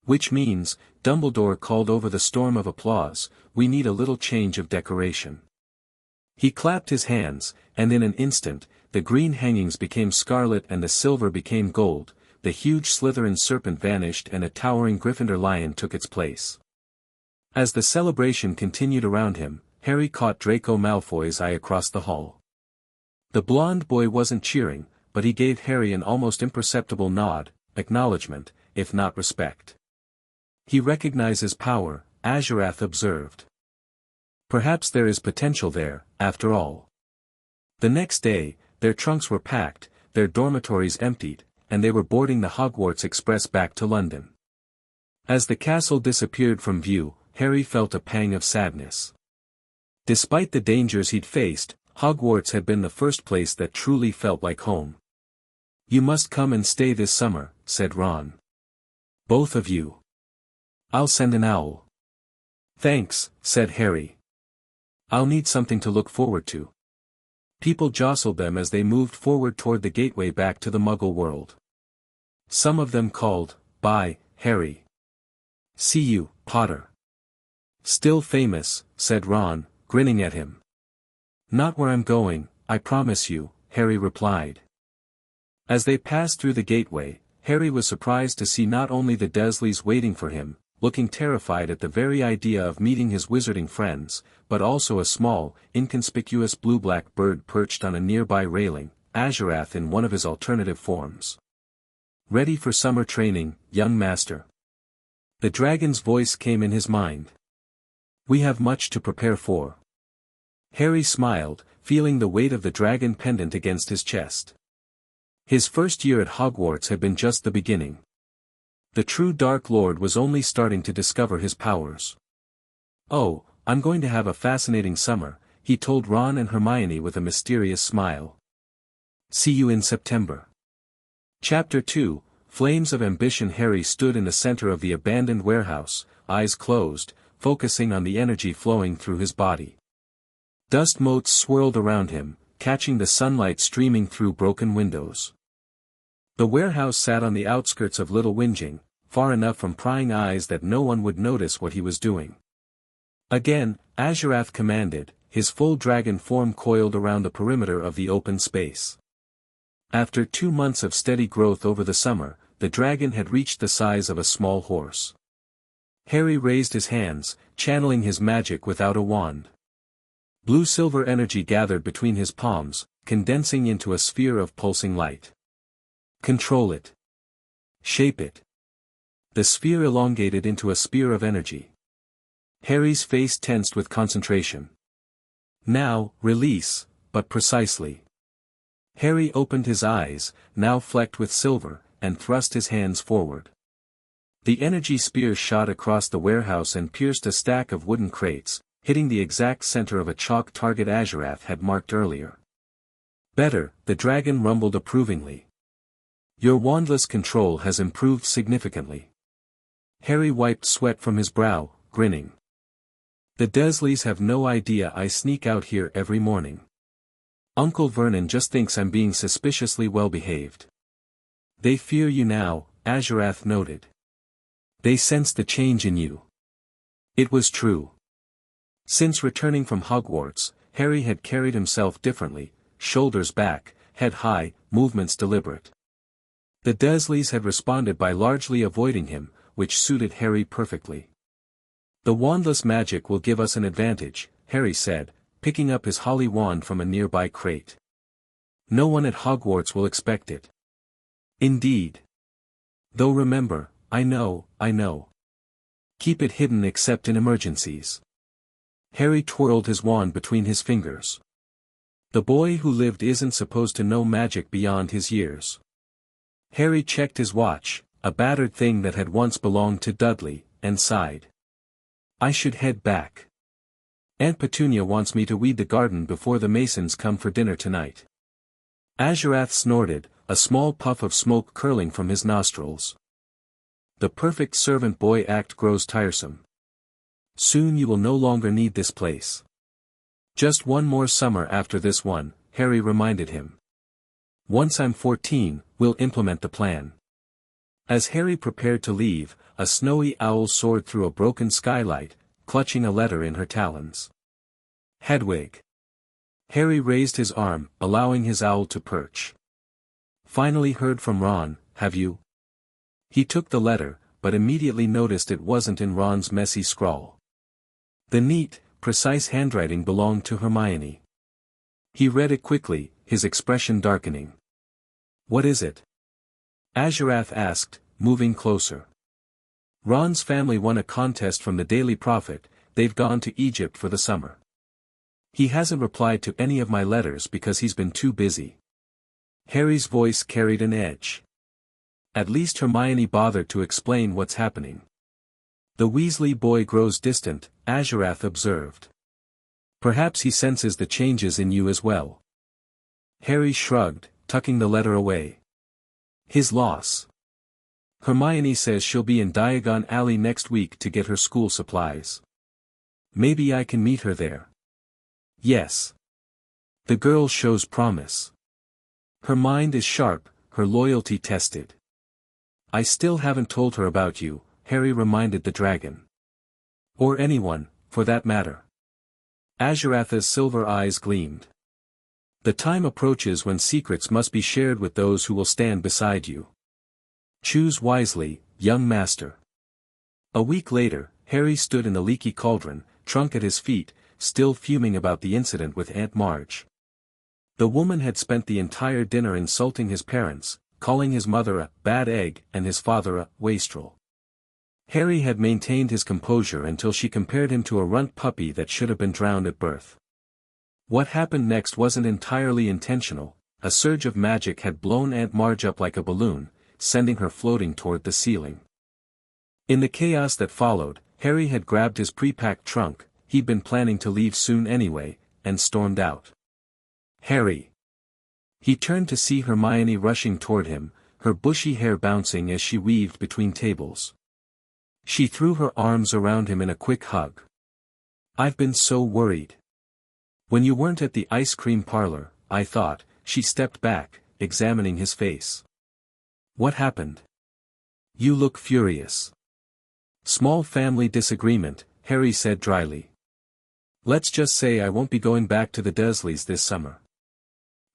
[SPEAKER 1] Which means, Dumbledore called over the storm of applause, we need a little change of decoration. He clapped his hands, and in an instant, the green hangings became scarlet and the silver became gold, the huge Slytherin serpent vanished and a towering Gryffindor lion took its place. As the celebration continued around him, Harry caught Draco Malfoy's eye across the hall. The blonde boy wasn't cheering, but he gave Harry an almost imperceptible nod, acknowledgement, if not respect. He recognizes power, Azurath observed. Perhaps there is potential there, after all. The next day, their trunks were packed, their dormitories emptied, and they were boarding the Hogwarts Express back to London. As the castle disappeared from view, Harry felt a pang of sadness. Despite the dangers he'd faced, Hogwarts had been the first place that truly felt like home. You must come and stay this summer, said Ron. Both of you. I'll send an owl. Thanks, said Harry. I'll need something to look forward to. People jostled them as they moved forward toward the gateway back to the Muggle world. Some of them called, "Bye, Harry. See you, Potter." "Still famous," said Ron, grinning at him. "Not where I'm going, I promise you," Harry replied. As they passed through the gateway, Harry was surprised to see not only the Dursleys waiting for him, looking terrified at the very idea of meeting his wizarding friends, but also a small, inconspicuous blue-black bird perched on a nearby railing, Azurath in one of his alternative forms. "Ready for summer training, young master?" The dragon's voice came in his mind. "We have much to prepare for." Harry smiled, feeling the weight of the dragon pendant against his chest. His first year at Hogwarts had been just the beginning. The true Dark Lord was only starting to discover his powers. "Oh, I'm going to have a fascinating summer," he told Ron and Hermione with a mysterious smile. "See you in September." Chapter 2, Flames of Ambition. Harry stood in the center of the abandoned warehouse, eyes closed, focusing on the energy flowing through his body. Dust motes swirled around him, catching the sunlight streaming through broken windows. The warehouse sat on the outskirts of Little Whinging, far enough from prying eyes that no one would notice what he was doing. Again, Azurath commanded, his full dragon form coiled around the perimeter of the open space. After 2 months of steady growth over the summer, the dragon had reached the size of a small horse. Harry raised his hands, channeling his magic without a wand. Blue-silver energy gathered between his palms, condensing into a sphere of pulsing light. Control it. Shape it. The sphere elongated into a spear of energy. Harry's face tensed with concentration. Now, release, but precisely. Harry opened his eyes, now flecked with silver, and thrust his hands forward. The energy spear shot across the warehouse and pierced a stack of wooden crates, hitting the exact center of a chalk target Azurath had marked earlier. "Better," the dragon rumbled approvingly. "Your wandless control has improved significantly." Harry wiped sweat from his brow, grinning. "The Dursleys have no idea I sneak out here every morning. Uncle Vernon just thinks I'm being suspiciously well-behaved." "They fear you now," Azurath noted. "They sense the change in you." It was true. Since returning from Hogwarts, Harry had carried himself differently, shoulders back, head high, movements deliberate. The Dursleys had responded by largely avoiding him, which suited Harry perfectly. "The wandless magic will give us an advantage," Harry said, picking up his holly wand from a nearby crate. "No one at Hogwarts will expect it." "Indeed. Though remember, I know. Keep it hidden except in emergencies." Harry twirled his wand between his fingers. The boy who lived isn't supposed to know magic beyond his years. Harry checked his watch, a battered thing that had once belonged to Dudley, and sighed. "I should head back. Aunt Petunia wants me to weed the garden before the Masons come for dinner tonight." Azurath snorted, a small puff of smoke curling from his nostrils. "The perfect servant boy act grows tiresome. Soon you will no longer need this place." "Just one more summer after this one," Harry reminded him. "Once I'm 14, we'll implement the plan." As Harry prepared to leave, a snowy owl soared through a broken skylight, clutching a letter in her talons. "Hedwig." Harry raised his arm, allowing his owl to perch. "Finally heard from Ron, have you?" He took the letter, but immediately noticed it wasn't in Ron's messy scrawl. The neat, precise handwriting belonged to Hermione. He read it quickly, his expression darkening. "What is it?" Azurath asked, moving closer. "Ron's family won a contest from the Daily Prophet, they've gone to Egypt for the summer. He hasn't replied to any of my letters because he's been too busy." Harry's voice carried an edge. At least Hermione bothered to explain what's happening. "The Weasley boy grows distant," Azurath observed. "Perhaps he senses the changes in you as well." Harry shrugged, tucking the letter away. "His loss. Hermione says she'll be in Diagon Alley next week to get her school supplies. Maybe I can meet her there." "Yes. The girl shows promise. Her mind is sharp, her loyalty tested. I still haven't told her about you, Harry reminded the dragon. Or anyone, for that matter. Azuratha's silver eyes gleamed. The time approaches when secrets must be shared with those who will stand beside you. Choose wisely, young master. A week later, Harry stood in the leaky cauldron, Trunk at his feet, still fuming about the incident with Aunt Marge. The woman had spent the entire dinner insulting his parents, calling his mother a bad egg and his father a wastrel. Harry had maintained his composure until she compared him to a runt puppy that should have been drowned at birth. What happened next wasn't entirely intentional. A surge of magic had blown Aunt Marge up like a balloon, sending her floating toward the ceiling. In the chaos that followed, Harry had grabbed his pre-packed trunk, he'd been planning to leave soon anyway, and stormed out. Harry! He turned to see Hermione rushing toward him, her bushy hair bouncing as she weaved between tables. She threw her arms around him in a quick hug. I've been so worried. When you weren't at the ice cream parlor, I thought. She stepped back, examining his face. What happened? You look furious. Small family disagreement, Harry said dryly. Let's just say I won't be going back to the Dursleys this summer.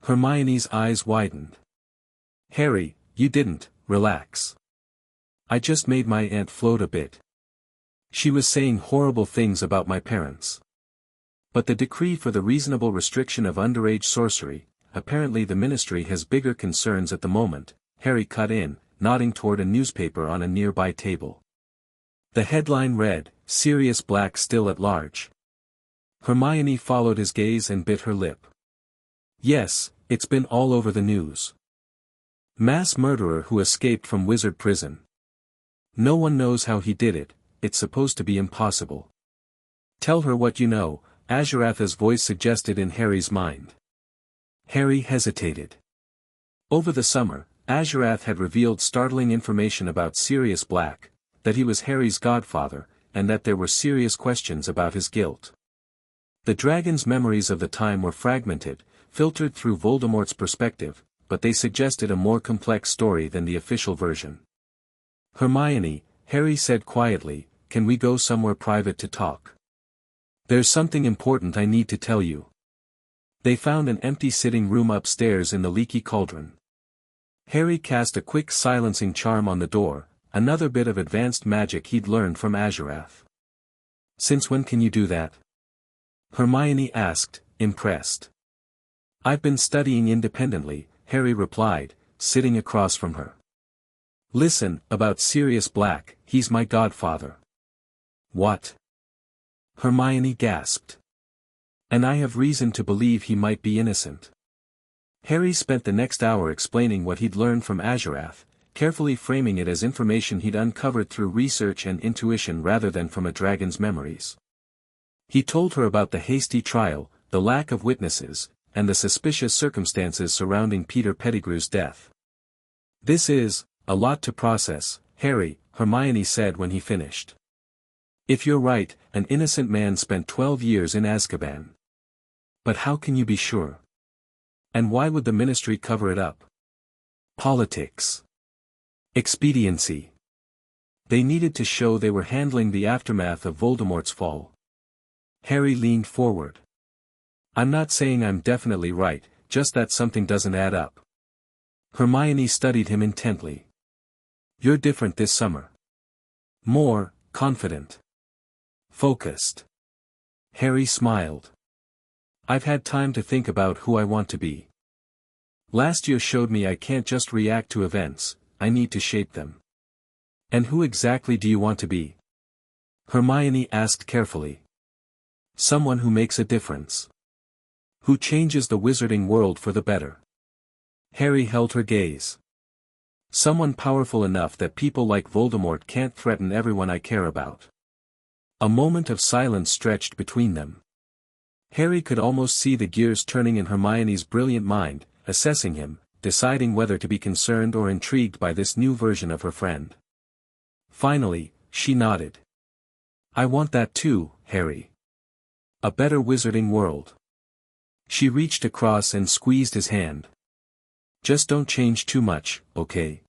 [SPEAKER 1] Hermione's eyes widened. Harry, you didn't, relax. I just made my aunt float a bit. She was saying horrible things about my parents. But the decree for the reasonable restriction of underage sorcery, apparently the ministry has bigger concerns at the moment, Harry cut in, nodding toward a newspaper on a nearby table. The headline read, Sirius Black still at large. Hermione followed his gaze and bit her lip. Yes, it's been all over the news. Mass murderer who escaped from wizard prison. No one knows how he did it, it's supposed to be impossible. Tell her what you know, Azuratha's voice suggested in Harry's mind. Harry hesitated. Over the summer, Azurath had revealed startling information about Sirius Black, that he was Harry's godfather, and that there were serious questions about his guilt. The dragon's memories of the time were fragmented, filtered through Voldemort's perspective, but they suggested a more complex story than the official version. Hermione, Harry said quietly, can we go somewhere private to talk? There's something important I need to tell you. They found an empty sitting room upstairs in the leaky cauldron. Harry cast a quick silencing charm on the door, another bit of advanced magic he'd learned from Azurath. Since when can you do that? Hermione asked, impressed. I've been studying independently, Harry replied, sitting across from her. Listen, about Sirius Black, he's my godfather. What? Hermione gasped. And I have reason to believe he might be innocent. Harry spent the next hour explaining what he'd learned from Azurath, carefully framing it as information he'd uncovered through research and intuition rather than from a dragon's memories. He told her about the hasty trial, the lack of witnesses, and the suspicious circumstances surrounding Peter Pettigrew's death. This is a lot to process, Harry, Hermione said when he finished. If you're right, an innocent man spent 12 years in Azkaban. But how can you be sure? And why would the ministry cover it up? Politics. Expediency. They needed to show they were handling the aftermath of Voldemort's fall. Harry leaned forward. I'm not saying I'm definitely right, just that something doesn't add up. Hermione studied him intently. You're different this summer. More, confident. Focused. Harry smiled. I've had time to think about who I want to be. Last year showed me I can't just react to events, I need to shape them. And who exactly do you want to be? Hermione asked carefully. Someone who makes a difference. Who changes the wizarding world for the better. Harry held her gaze. Someone powerful enough that people like Voldemort can't threaten everyone I care about. A moment of silence stretched between them. Harry could almost see the gears turning in Hermione's brilliant mind, assessing him, deciding whether to be concerned or intrigued by this new version of her friend. Finally, she nodded. I want that too, Harry. A better wizarding world. She reached across and squeezed his hand. Just don't change too much, okay?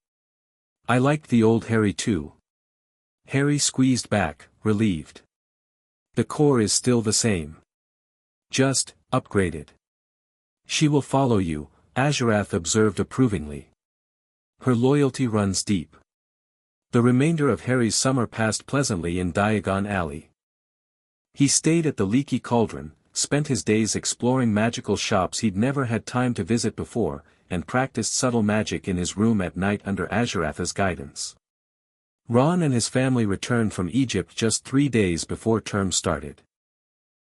[SPEAKER 1] I liked the old Harry too. Harry squeezed back, relieved. The core is still the same. Just, upgraded. She will follow you, Azurath observed approvingly. Her loyalty runs deep. The remainder of Harry's summer passed pleasantly in Diagon Alley. He stayed at the Leaky Cauldron, spent his days exploring magical shops he'd never had time to visit before, and practiced subtle magic in his room at night under Azurath's guidance. Ron and his family returned from Egypt just 3 days before term started.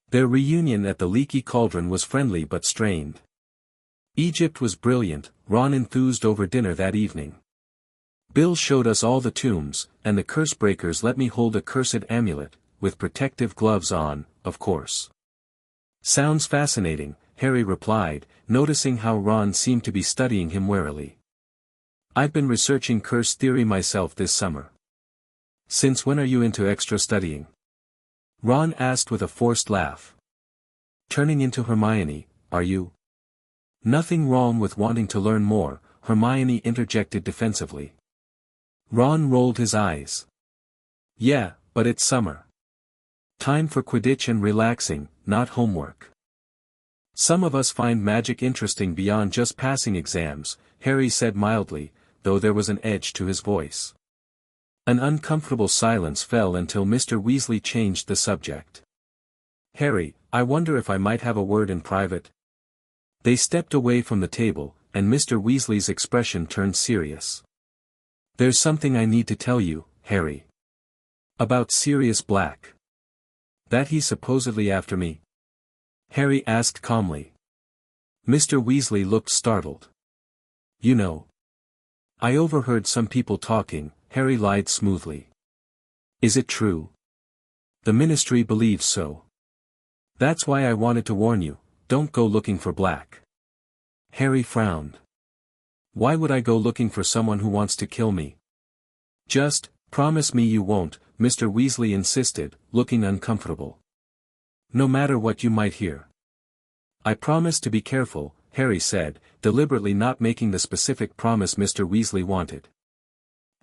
[SPEAKER 1] Their reunion at the Leaky Cauldron was friendly but strained. Egypt was brilliant, Ron enthused over dinner that evening. Bill showed us all the tombs, and the curse breakers let me hold a cursed amulet, with protective gloves on, of course. Sounds fascinating, Harry replied, noticing how Ron seemed to be studying him warily. I've been researching curse theory myself this summer. Since when are you into extra studying? Ron asked with a forced laugh. Turning into Hermione, are you? Nothing wrong with wanting to learn more, Hermione interjected defensively. Ron rolled his eyes. Yeah, but it's summer. Time for Quidditch and relaxing, not homework. Some of us find magic interesting beyond just passing exams, Harry said mildly, though there was an edge to his voice. An uncomfortable silence fell until Mr. Weasley changed the subject. Harry, I wonder if I might have a word in private? They stepped away from the table, and Mr. Weasley's expression turned serious. There's something I need to tell you, Harry. About Sirius Black. That he's supposedly after me? Harry asked calmly. Mr. Weasley looked startled. You know. I overheard some people talking, Harry lied smoothly. Is it true? The Ministry believes so. That's why I wanted to warn you, don't go looking for Black. Harry frowned. Why would I go looking for someone who wants to kill me? Just, promise me you won't, Mr. Weasley insisted, looking uncomfortable. No matter what you might hear. I promise to be careful, Harry said, deliberately not making the specific promise Mr. Weasley wanted.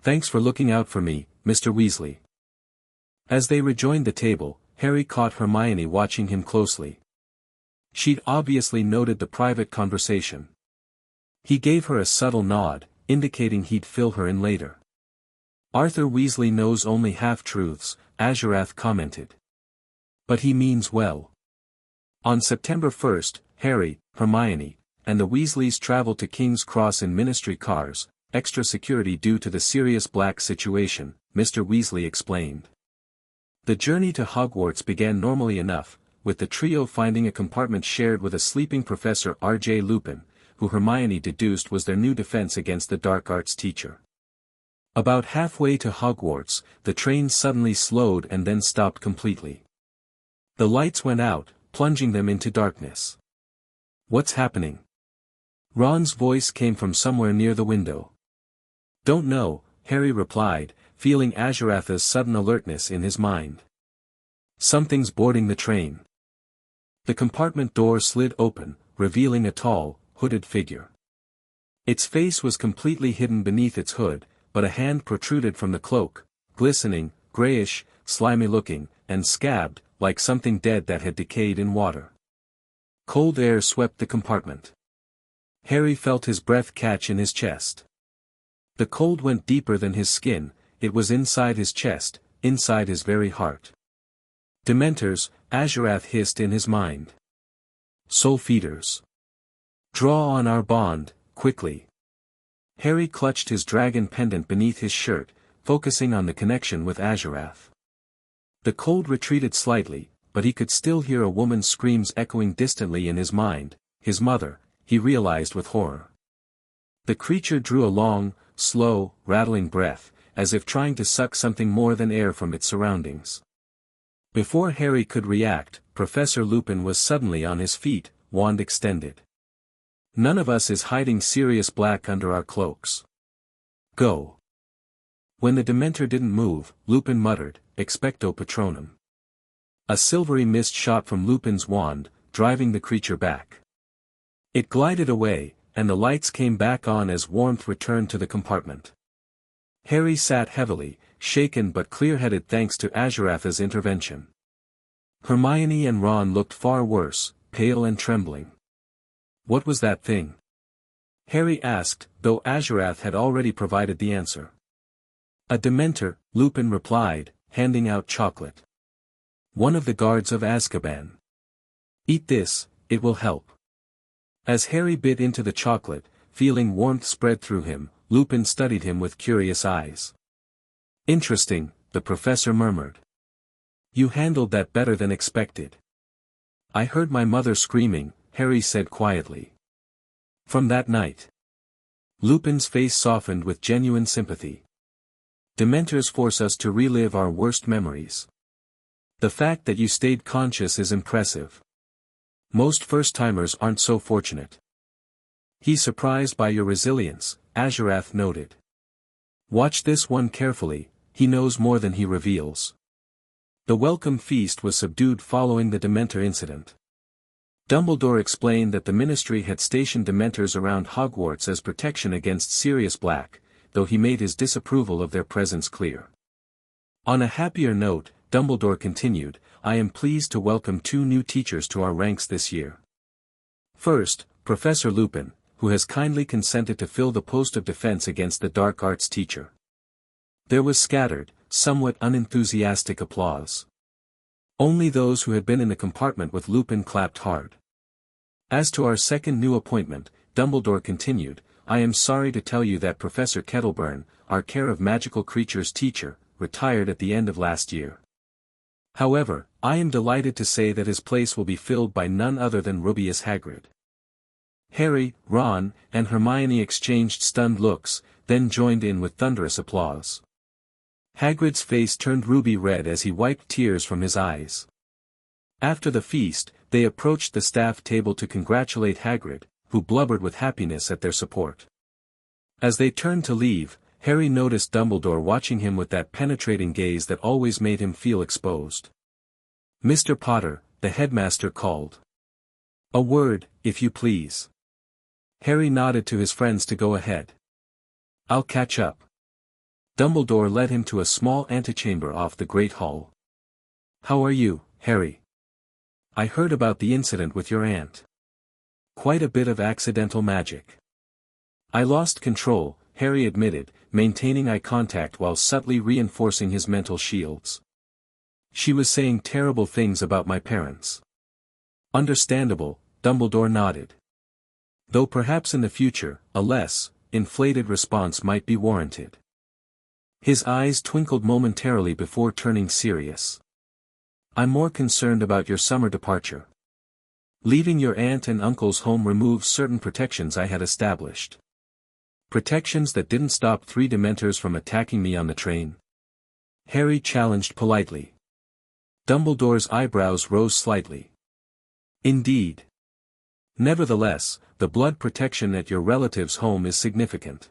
[SPEAKER 1] Thanks for looking out for me, Mr. Weasley. As they rejoined the table, Harry caught Hermione watching him closely. She'd obviously noted the private conversation. He gave her a subtle nod, indicating he'd fill her in later. Arthur Weasley knows only half-truths, Azurath commented. But he means well. On September 1st, Harry, Hermione, and the Weasleys traveled to King's Cross in Ministry cars, extra security due to the Sirius Black situation, Mr. Weasley explained. The journey to Hogwarts began normally enough, with the trio finding a compartment shared with a sleeping Professor R.J. Lupin, who Hermione deduced was their new defense against the dark arts teacher. About halfway to Hogwarts, the train suddenly slowed and then stopped completely. The lights went out, plunging them into darkness. What's happening? Ron's voice came from somewhere near the window. Don't know, Harry replied, feeling Azurath's sudden alertness in his mind. Something's boarding the train. The compartment door slid open, revealing a tall, hooded figure. Its face was completely hidden beneath its hood, but a hand protruded from the cloak, glistening, grayish, slimy-looking, and scabbed, like something dead that had decayed in water. Cold air swept the compartment. Harry felt his breath catch in his chest. The cold went deeper than his skin, it was inside his chest, inside his very heart. Dementors, Azurath hissed in his mind. Soul feeders. Draw on our bond, quickly. Harry clutched his dragon pendant beneath his shirt, focusing on the connection with Azurath. The cold retreated slightly, but he could still hear a woman's screams echoing distantly in his mind, his mother, he realized with horror. The creature drew a long, slow, rattling breath, as if trying to suck something more than air from its surroundings. Before Harry could react, Professor Lupin was suddenly on his feet, wand extended. None of us is hiding Sirius Black under our cloaks. Go. When the Dementor didn't move, Lupin muttered, Expecto Patronum. A silvery mist shot from Lupin's wand, driving the creature back. It glided away, and the lights came back on as warmth returned to the compartment. Harry sat heavily, shaken but clear-headed thanks to Aziraph's intervention. Hermione and Ron looked far worse, pale and trembling. What was that thing? Harry asked, though Azirath had already provided the answer. A Dementor, Lupin replied, handing out chocolate. One of the guards of Azkaban. Eat this, it will help. As Harry bit into the chocolate, feeling warmth spread through him, Lupin studied him with curious eyes. Interesting, the professor murmured. You handled that better than expected. I heard my mother screaming, Harry said quietly. From that night. Lupin's face softened with genuine sympathy. Dementors force us to relive our worst memories. The fact that you stayed conscious is impressive. Most first-timers aren't so fortunate. He's surprised by your resilience, Azirath noted. Watch this one carefully, he knows more than he reveals. The welcome feast was subdued following the Dementor incident. Dumbledore explained that the Ministry had stationed Dementors around Hogwarts as protection against Sirius Black, though he made his disapproval of their presence clear. On a happier note, Dumbledore continued, I am pleased to welcome 2 new teachers to our ranks this year. First, Professor Lupin, who has kindly consented to fill the post of defense against the dark arts teacher. There was scattered, somewhat unenthusiastic applause. Only those who had been in the compartment with Lupin clapped hard. As to our second new appointment, Dumbledore continued, I am sorry to tell you that Professor Kettleburn, our Care of Magical Creatures teacher, retired at the end of last year. However, I am delighted to say that his place will be filled by none other than Rubeus Hagrid. Harry, Ron, and Hermione exchanged stunned looks, then joined in with thunderous applause. Hagrid's face turned ruby red as he wiped tears from his eyes. After the feast, they approached the staff table to congratulate Hagrid, who blubbered with happiness at their support. As they turned to leave, Harry noticed Dumbledore watching him with that penetrating gaze that always made him feel exposed. Mr. Potter, the headmaster called. A word, if you please. Harry nodded to his friends to go ahead. I'll catch up. Dumbledore led him to a small antechamber off the Great Hall. How are you, Harry? I heard about the incident with your aunt. Quite a bit of accidental magic. I lost control, Harry admitted, maintaining eye contact while subtly reinforcing his mental shields. She was saying terrible things about my parents. Understandable, Dumbledore nodded. Though perhaps in the future, a less inflated response might be warranted. His eyes twinkled momentarily before turning serious. I'm more concerned about your summer departure. Leaving your aunt and uncle's home removes certain protections I had established. Protections that didn't stop 3 Dementors from attacking me on the train. Harry challenged politely. Dumbledore's eyebrows rose slightly. Indeed. Nevertheless, the blood protection at your relative's home is significant.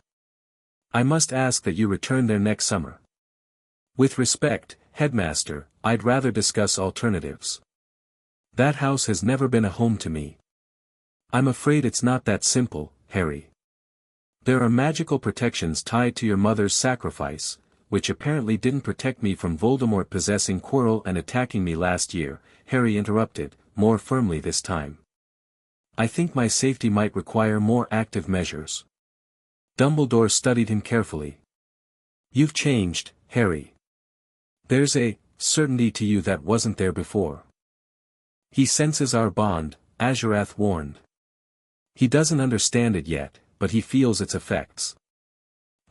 [SPEAKER 1] I must ask that you return there next summer. With respect, Headmaster, I'd rather discuss alternatives. That house has never been a home to me. I'm afraid it's not that simple, Harry. There are magical protections tied to your mother's sacrifice, which apparently didn't protect me from Voldemort possessing Quirrell and attacking me last year, Harry interrupted, more firmly this time. I think my safety might require more active measures. Dumbledore studied him carefully. You've changed, Harry. There's a certainty to you that wasn't there before. He senses our bond, Azirath warned. He doesn't understand it yet, but he feels its effects.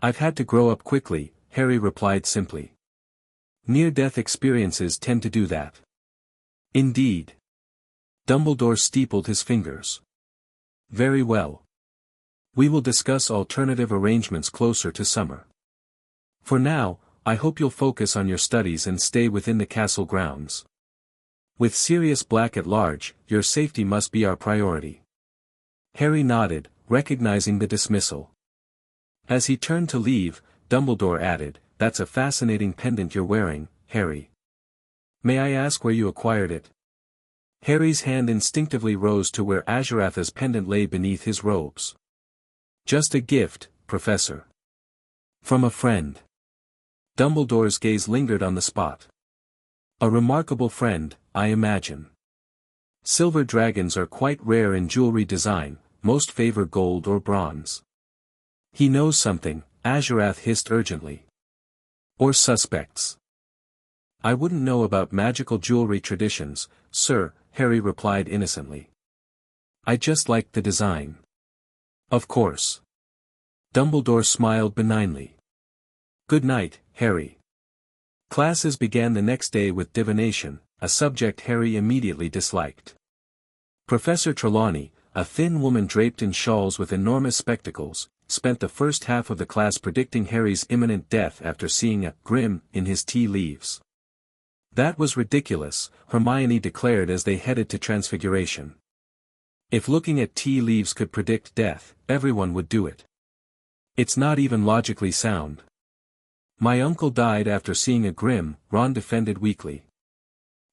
[SPEAKER 1] I've had to grow up quickly, Harry replied simply. Near-death experiences tend to do that. Indeed. Dumbledore steepled his fingers. Very well. We will discuss alternative arrangements closer to summer. For now, I hope you'll focus on your studies and stay within the castle grounds. With Sirius Black at large, your safety must be our priority. Harry nodded, recognizing the dismissal. As he turned to leave, Dumbledore added, That's a fascinating pendant you're wearing, Harry. May I ask where you acquired it? Harry's hand instinctively rose to where Azuratha's pendant lay beneath his robes. Just a gift, Professor. From a friend. Dumbledore's gaze lingered on the spot. A remarkable friend, I imagine. Silver dragons are quite rare in jewelry design, most favor gold or bronze. He knows something, Azurath hissed urgently. Or suspects. I wouldn't know about magical jewelry traditions, sir, Harry replied innocently. I just liked the design. Of course. Dumbledore smiled benignly. Good night, Harry. Classes began the next day with divination, a subject Harry immediately disliked. Professor Trelawney, a thin woman draped in shawls with enormous spectacles, spent the first half of the class predicting Harry's imminent death after seeing a grim in his tea leaves. That was ridiculous, Hermione declared as they headed to Transfiguration. If looking at tea leaves could predict death, everyone would do it. It's not even logically sound. My uncle died after seeing a grim, Ron defended weakly.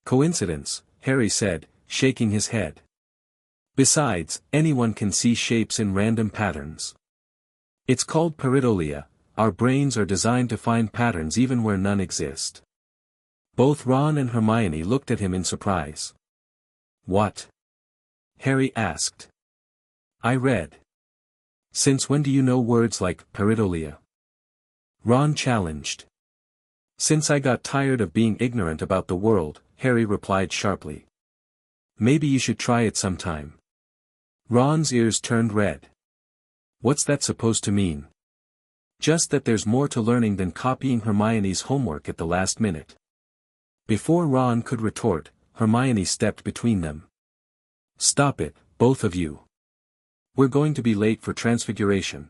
[SPEAKER 1] Coincidence, Harry said, shaking his head. Besides, anyone can see shapes in random patterns. It's called pareidolia, our brains are designed to find patterns even where none exist. Both Ron and Hermione looked at him in surprise. What? Harry asked. I read. Since when do you know words like pareidolia? Ron challenged. Since I got tired of being ignorant about the world, Harry replied sharply. Maybe you should try it sometime. Ron's ears turned red. What's that supposed to mean? Just that there's more to learning than copying Hermione's homework at the last minute. Before Ron could retort, Hermione stepped between them. Stop it, both of you. We're going to be late for Transfiguration.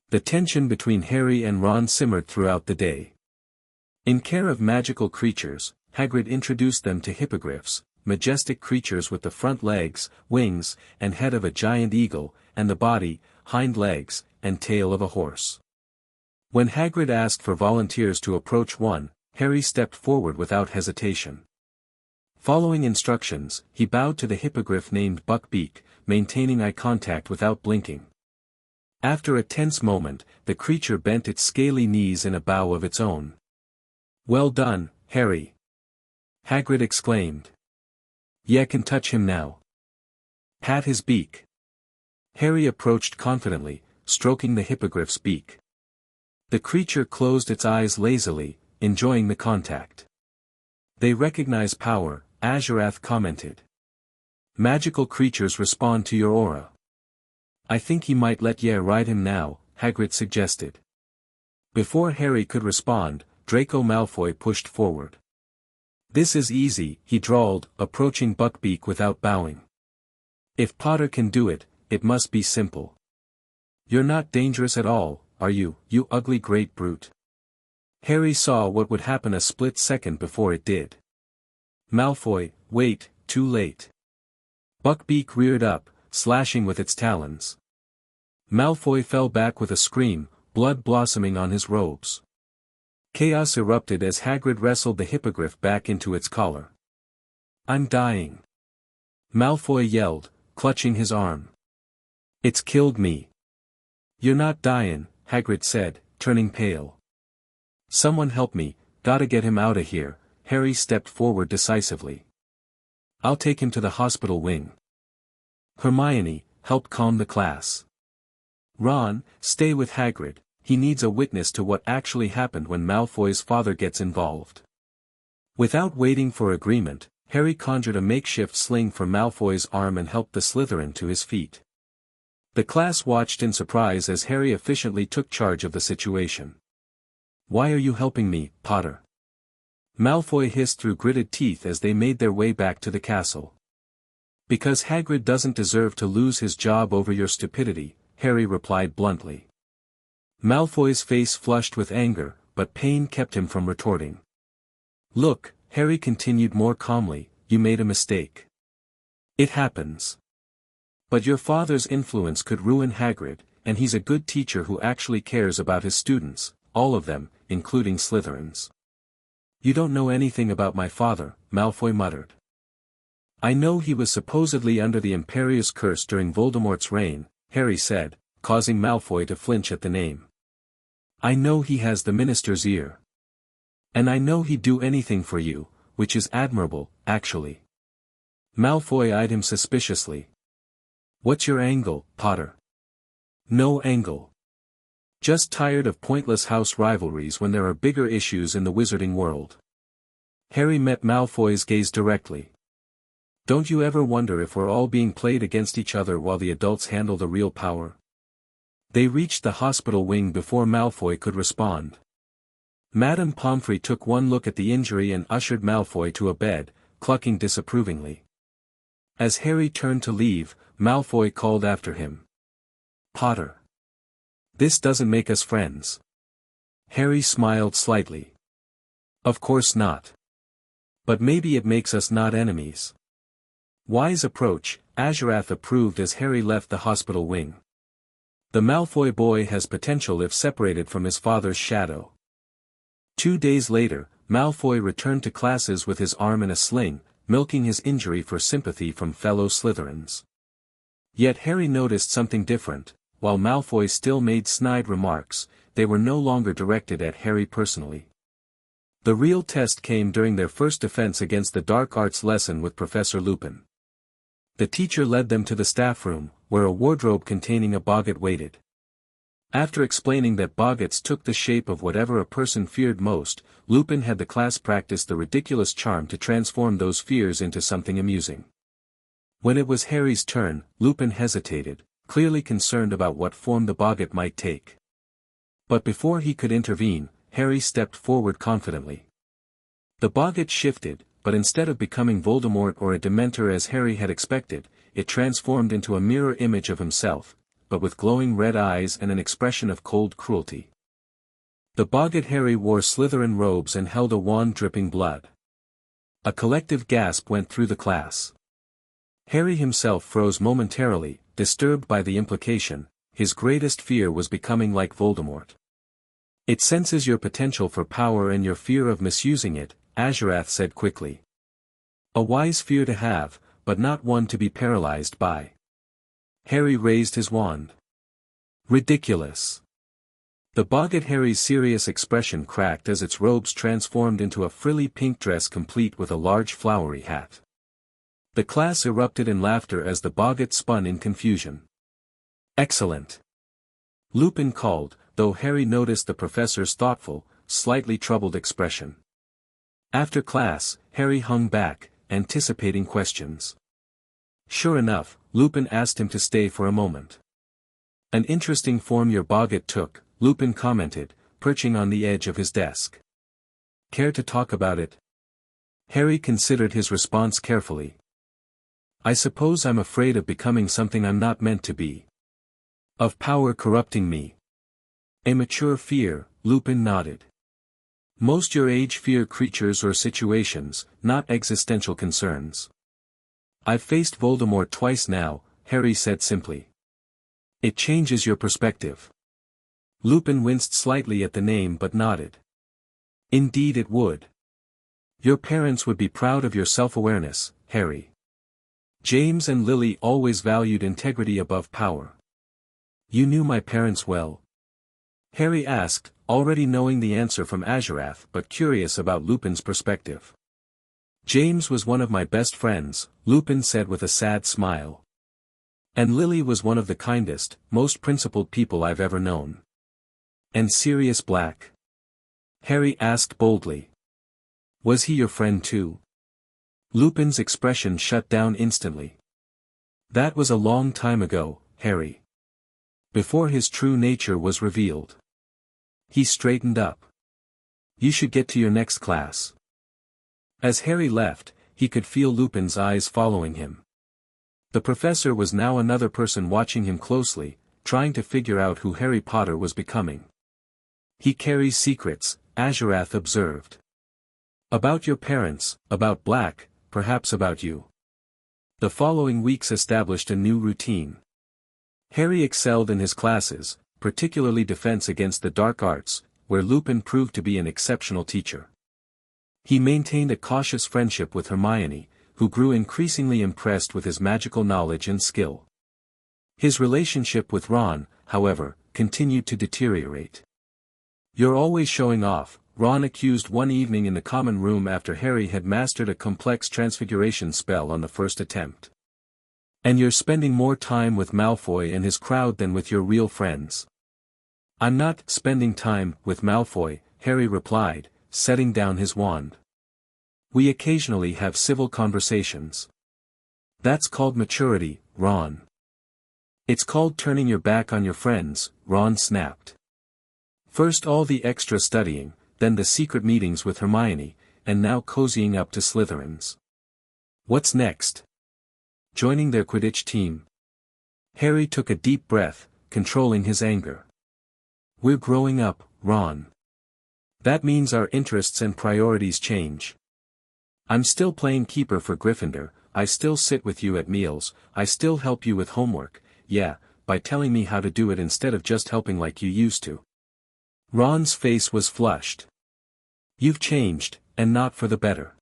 [SPEAKER 1] The tension between Harry and Ron simmered throughout the day. In care of magical creatures, Hagrid introduced them to hippogriffs, majestic creatures with the front legs, wings, and head of a giant eagle, and the body, hind legs, and tail of a horse. When Hagrid asked for volunteers to approach one, Harry stepped forward without hesitation. Following instructions, he bowed to the hippogriff named Buckbeak, maintaining eye contact without blinking. After a tense moment, the creature bent its scaly knees in a bow of its own. Well done, Harry. Hagrid exclaimed. You can touch him now. Pat his beak. Harry approached confidently, stroking the hippogriff's beak. The creature closed its eyes lazily, enjoying the contact. They recognize power, Azurath commented. Magical creatures respond to your aura. I think he might let you ride him now, Hagrid suggested. Before Harry could respond, Draco Malfoy pushed forward. This is easy, he drawled, approaching Buckbeak without bowing. If Potter can do it, it must be simple. You're not dangerous at all, are you, you ugly great brute? Harry saw what would happen a split second before it did. Malfoy, wait, too late. Buckbeak reared up, slashing with its talons. Malfoy fell back with a scream, blood blossoming on his robes. Chaos erupted as Hagrid wrestled the hippogriff back into its collar. I'm dying. Malfoy yelled, clutching his arm. It's killed me. You're not dying, Hagrid said, turning pale. Someone help me, gotta get him out of here, Harry stepped forward decisively. I'll take him to the hospital wing. Hermione, help calm the class. Ron, stay with Hagrid, he needs a witness to what actually happened when Malfoy's father gets involved. Without waiting for agreement, Harry conjured a makeshift sling for Malfoy's arm and helped the Slytherin to his feet. The class watched in surprise as Harry efficiently took charge of the situation. Why are you helping me, Potter? Malfoy hissed through gritted teeth as they made their way back to the castle. Because Hagrid doesn't deserve to lose his job over your stupidity, Harry replied bluntly. Malfoy's face flushed with anger, but pain kept him from retorting. Look, Harry continued more calmly, you made a mistake. It happens. But your father's influence could ruin Hagrid, and he's a good teacher who actually cares about his students, all of them, including Slytherins. You don't know anything about my father, Malfoy muttered. I know he was supposedly under the Imperious Curse during Voldemort's reign, Harry said, causing Malfoy to flinch at the name. I know he has the minister's ear. And I know he'd do anything for you, which is admirable, actually. Malfoy eyed him suspiciously. What's your angle, Potter? No angle. Just tired of pointless house rivalries when there are bigger issues in the wizarding world. Harry met Malfoy's gaze directly. Don't you ever wonder if we're all being played against each other while the adults handle the real power? They reached the hospital wing before Malfoy could respond. Madame Pomfrey took one look at the injury and ushered Malfoy to a bed, clucking disapprovingly. As Harry turned to leave, Malfoy called after him. Potter. This doesn't make us friends. Harry smiled slightly. Of course not. But maybe it makes us not enemies. Wise approach, Azurath approved as Harry left the hospital wing. The Malfoy boy has potential if separated from his father's shadow. 2 days later, Malfoy returned to classes with his arm in a sling, milking his injury for sympathy from fellow Slytherins. Yet Harry noticed something different. While Malfoy still made snide remarks, they were no longer directed at Harry personally. The real test came during their first defense against the dark arts lesson with Professor Lupin. The teacher led them to the staff room, where a wardrobe containing a boggart waited. After explaining that boggarts took the shape of whatever a person feared most, Lupin had the class practice the ridiculous charm to transform those fears into something amusing. When it was Harry's turn, Lupin hesitated, clearly concerned about what form the boggart might take. But before he could intervene, Harry stepped forward confidently. The boggart shifted, but instead of becoming Voldemort or a Dementor as Harry had expected, it transformed into a mirror image of himself, but with glowing red eyes and an expression of cold cruelty. The boggart Harry wore Slytherin robes and held a wand dripping blood. A collective gasp went through the class. Harry himself froze momentarily, disturbed by the implication. His greatest fear was becoming like Voldemort. It senses your potential for power and your fear of misusing it, Azurath said quickly. A wise fear to have, but not one to be paralyzed by. Harry raised his wand. Ridiculous. The boggart Harry's serious expression cracked as its robes transformed into a frilly pink dress complete with a large flowery hat. The class erupted in laughter as the boggart spun in confusion. Excellent. Lupin called, though Harry noticed the professor's thoughtful, slightly troubled expression. After class, Harry hung back, anticipating questions. Sure enough, Lupin asked him to stay for a moment. An interesting form your boggart took, Lupin commented, perching on the edge of his desk. Care to talk about it? Harry considered his response carefully. I suppose I'm afraid of becoming something I'm not meant to be. Of power corrupting me. A mature fear, Lupin nodded. Most your age fear creatures or situations, not existential concerns. I've faced Voldemort twice now, Harry said simply. It changes your perspective. Lupin winced slightly at the name but nodded. Indeed it would. Your parents would be proud of your self-awareness, Harry. James and Lily always valued integrity above power. You knew my parents well? Harry asked, already knowing the answer from Azurath but curious about Lupin's perspective. James was one of my best friends, Lupin said with a sad smile. And Lily was one of the kindest, most principled people I've ever known. And Sirius Black? Harry asked boldly. Was he your friend too? Lupin's expression shut down instantly. That was a long time ago, Harry. Before his true nature was revealed. He straightened up. You should get to your next class. As Harry left, he could feel Lupin's eyes following him. The professor was now another person watching him closely, trying to figure out who Harry Potter was becoming. He carries secrets, Azurath observed. About your parents, about Black, perhaps about you. The following weeks established a new routine. Harry excelled in his classes, particularly defense against the dark arts, where Lupin proved to be an exceptional teacher. He maintained a cautious friendship with Hermione, who grew increasingly impressed with his magical knowledge and skill. His relationship with Ron, however, continued to deteriorate. "You're always showing off," Ron accused one evening in the common room after Harry had mastered a complex transfiguration spell on the first attempt. "And you're spending more time with Malfoy and his crowd than with your real friends." "I'm not spending time with Malfoy," Harry replied, setting down his wand. "We occasionally have civil conversations." "That's called maturity, Ron." "It's called turning your back on your friends," Ron snapped. "First all the extra studying, then the secret meetings with Hermione, and now cozying up to Slytherins. What's next? Joining their Quidditch team?" Harry took a deep breath, controlling his anger. "We're growing up, Ron. That means our interests and priorities change. I'm still playing keeper for Gryffindor, I still sit with you at meals, I still help you with homework, yeah, by telling me how to do it instead of just helping like you used to." Ron's face was flushed. "You've changed, and not for the better.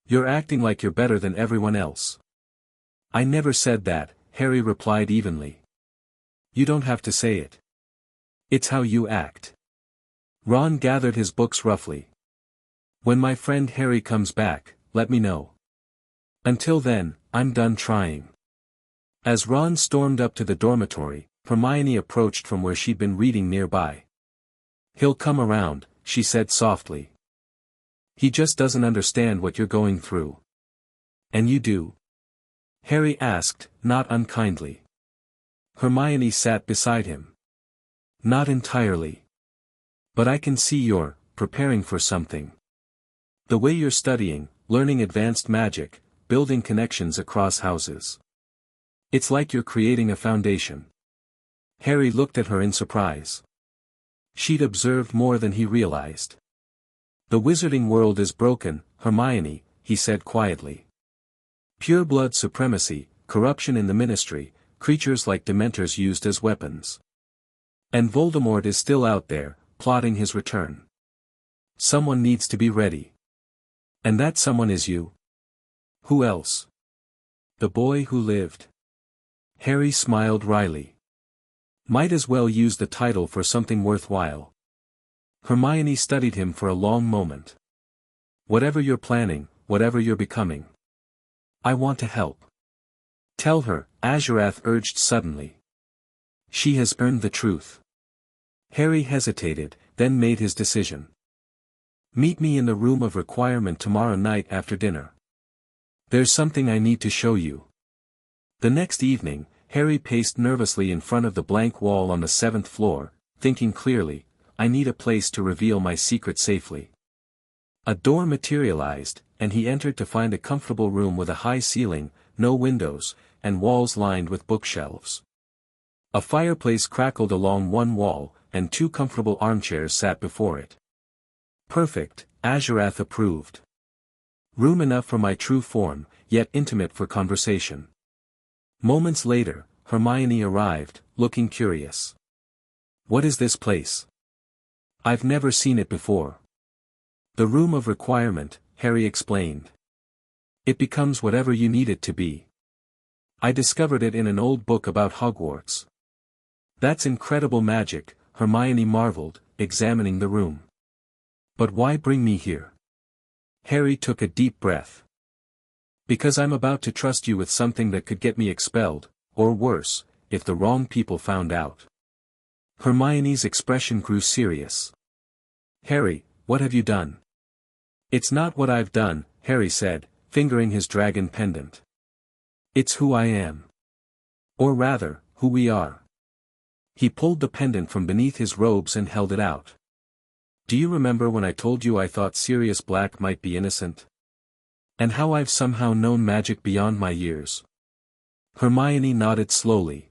[SPEAKER 1] You're acting like you're better than everyone else." "I never said that," Harry replied evenly. "You don't have to say it. It's how you act." Ron gathered his books roughly. "When my friend Harry comes back, let me know. Until then, I'm done trying." As Ron stormed up to the dormitory, Hermione approached from where she'd been reading nearby. "He'll come around," she said softly. "He just doesn't understand what you're going through." "And you do?" Harry asked, not unkindly. Hermione sat beside him. "Not entirely. But I can see you're preparing for something. The way you're studying, learning advanced magic, building connections across houses. It's like you're creating a foundation." Harry looked at her in surprise. She'd observed more than he realized. "The wizarding world is broken, Hermione," he said quietly. "Pure-blood supremacy, corruption in the ministry, creatures like Dementors used as weapons. And Voldemort is still out there, plotting his return. Someone needs to be ready. And that someone is you. Who else? The boy who lived." Harry smiled wryly. "Might as well use the title for something worthwhile." Hermione studied him for a long moment. "Whatever you're planning, whatever you're becoming. I want to help." "Tell her," Azurath urged suddenly. "She has earned the truth." Harry hesitated, then made his decision. "Meet me in the room of requirement tomorrow night after dinner. There's something I need to show you." The next evening, Harry paced nervously in front of the blank wall on the 7th floor, thinking clearly, "I need a place to reveal my secret safely." A door materialized, and he entered to find a comfortable room with a high ceiling, no windows, and walls lined with bookshelves. A fireplace crackled along one wall, and 2 comfortable armchairs sat before it. "Perfect," Azurath approved. "Room enough for my true form, yet intimate for conversation." Moments later, Hermione arrived, looking curious. "What is this place? I've never seen it before." "The room of requirement," Harry explained. "It becomes whatever you need it to be. I discovered it in an old book about Hogwarts." "That's incredible magic," Hermione marveled, examining the room. "But why bring me here?" Harry took a deep breath. "Because I'm about to trust you with something that could get me expelled, or worse, if the wrong people found out." Hermione's expression grew serious. "Harry, what have you done?" "It's not what I've done," Harry said, fingering his dragon pendant. "It's who I am. Or rather, who we are." He pulled the pendant from beneath his robes and held it out. "Do you remember when I told you I thought Sirius Black might be innocent? And how I've somehow known magic beyond my years?" Hermione nodded slowly.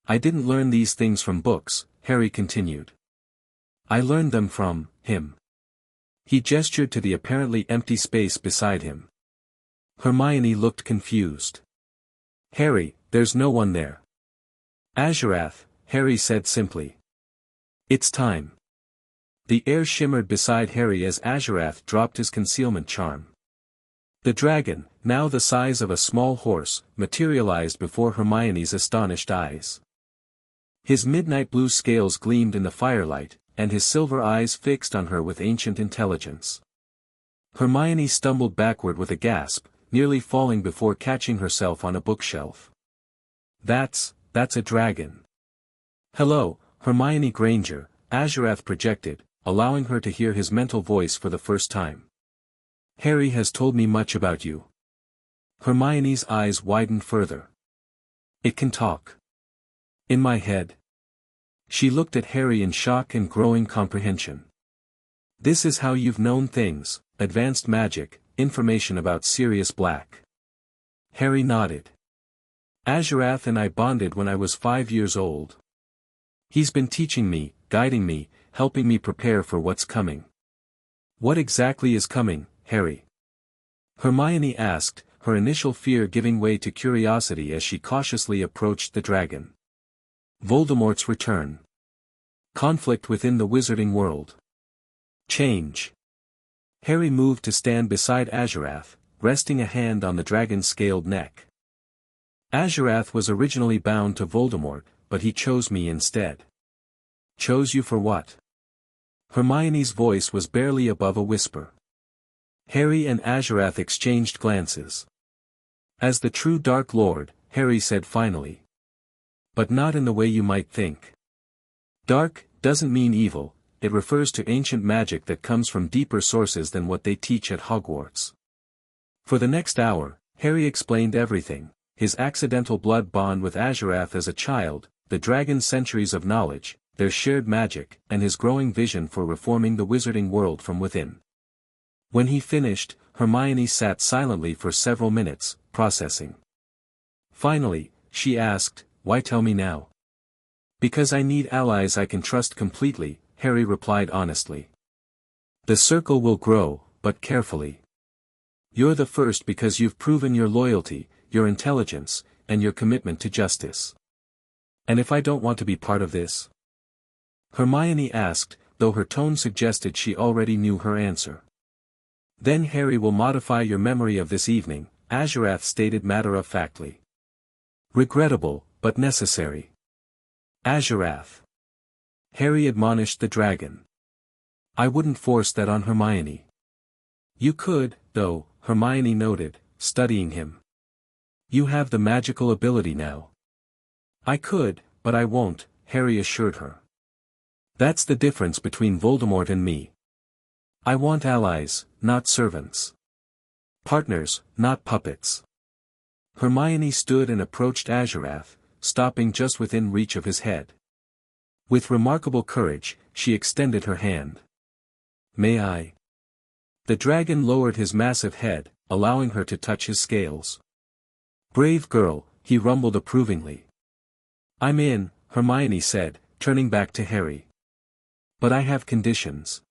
[SPEAKER 1] "I didn't learn these things from books," Harry continued. "I learned them from him." He gestured to the apparently empty space beside him. Hermione looked confused. "Harry, there's no one there." "Azurath," Harry said simply. "It's time." The air shimmered beside Harry as Azurath dropped his concealment charm. The dragon, now the size of a small horse, materialized before Hermione's astonished eyes. His midnight blue scales gleamed in the firelight, and his silver eyes fixed on her with ancient intelligence. Hermione stumbled backward with a gasp, nearly falling before catching herself on a bookshelf. That's a dragon. Hello, Hermione Granger, Azurath projected, allowing her to hear his mental voice for the first time. Harry has told me much about you. Hermione's eyes widened further. It can talk. In my head. She looked at Harry in shock and growing comprehension. This is how you've known things, advanced magic, information about Sirius Black. Harry nodded. Azurath and I bonded when I was 5 years old. He's been teaching me, guiding me, helping me prepare for what's coming. What exactly is coming, Harry? Hermione asked, her initial fear giving way to curiosity as she cautiously approached the dragon. Voldemort's return. Conflict within the wizarding world. Change. Harry moved to stand beside Azurath, resting a hand on the dragon's scaled neck. Azurath was originally bound to Voldemort, but he chose me instead. Chose you for what? Hermione's voice was barely above a whisper. Harry and Azurath exchanged glances. As the true Dark Lord, Harry said finally. But not in the way you might think. Dark doesn't mean evil, it refers to ancient magic that comes from deeper sources than what they teach at Hogwarts. For the next hour, Harry explained everything, his accidental blood bond with Azurath as a child, the dragon's centuries of knowledge, their shared magic, and his growing vision for reforming the wizarding world from within. When he finished, Hermione sat silently for several minutes, processing. Finally, she asked, "Why tell me now?" "Because I need allies I can trust completely," Harry replied honestly. "The circle will grow, but carefully. You're the first because you've proven your loyalty, your intelligence, and your commitment to justice. And if I don't want to be part of this?" Hermione asked, though her tone suggested she already knew her answer. "Then Harry will modify your memory of this evening," Azurath stated matter-of-factly. "Regrettable, but necessary." Azurath. Harry admonished the dragon. "I wouldn't force that on Hermione." "You could, though," Hermione noted, studying him. "You have the magical ability now." "I could, but I won't," Harry assured her. "That's the difference between Voldemort and me. I want allies, not servants. Partners, not puppets." Hermione stood and approached Azurath, stopping just within reach of his head. With remarkable courage, she extended her hand. "May I?" The dragon lowered his massive head, allowing her to touch his scales. "Brave girl," he rumbled approvingly. "I'm in," Hermione said, turning back to Harry. "But I have conditions.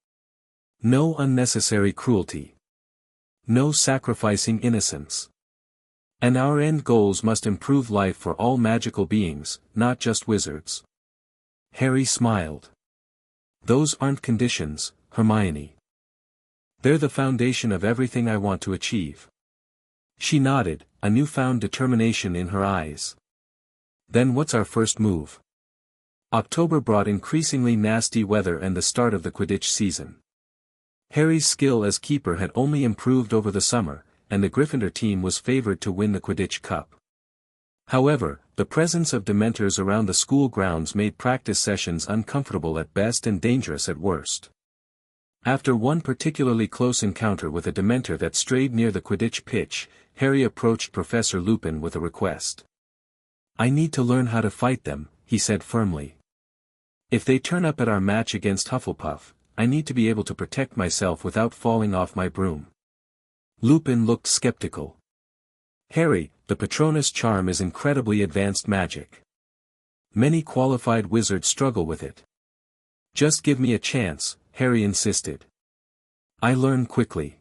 [SPEAKER 1] No unnecessary cruelty. No sacrificing innocence. And our end goals must improve life for all magical beings, not just wizards." Harry smiled. "Those aren't conditions, Hermione. They're the foundation of everything I want to achieve." She nodded, a newfound determination in her eyes. "Then what's our first move?" October brought increasingly nasty weather and the start of the Quidditch season. Harry's skill as keeper had only improved over the summer, and the Gryffindor team was favored to win the Quidditch Cup. However, the presence of Dementors around the school grounds made practice sessions uncomfortable at best and dangerous at worst. After one particularly close encounter with a Dementor that strayed near the Quidditch pitch, Harry approached Professor Lupin with a request. "I need to learn how to fight them," he said firmly. "If they turn up at our match against Hufflepuff, I need to be able to protect myself without falling off my broom." Lupin looked skeptical. "Harry, the Patronus charm is incredibly advanced magic. Many qualified wizards struggle with it." "Just give me a chance," Harry insisted. "I learn quickly."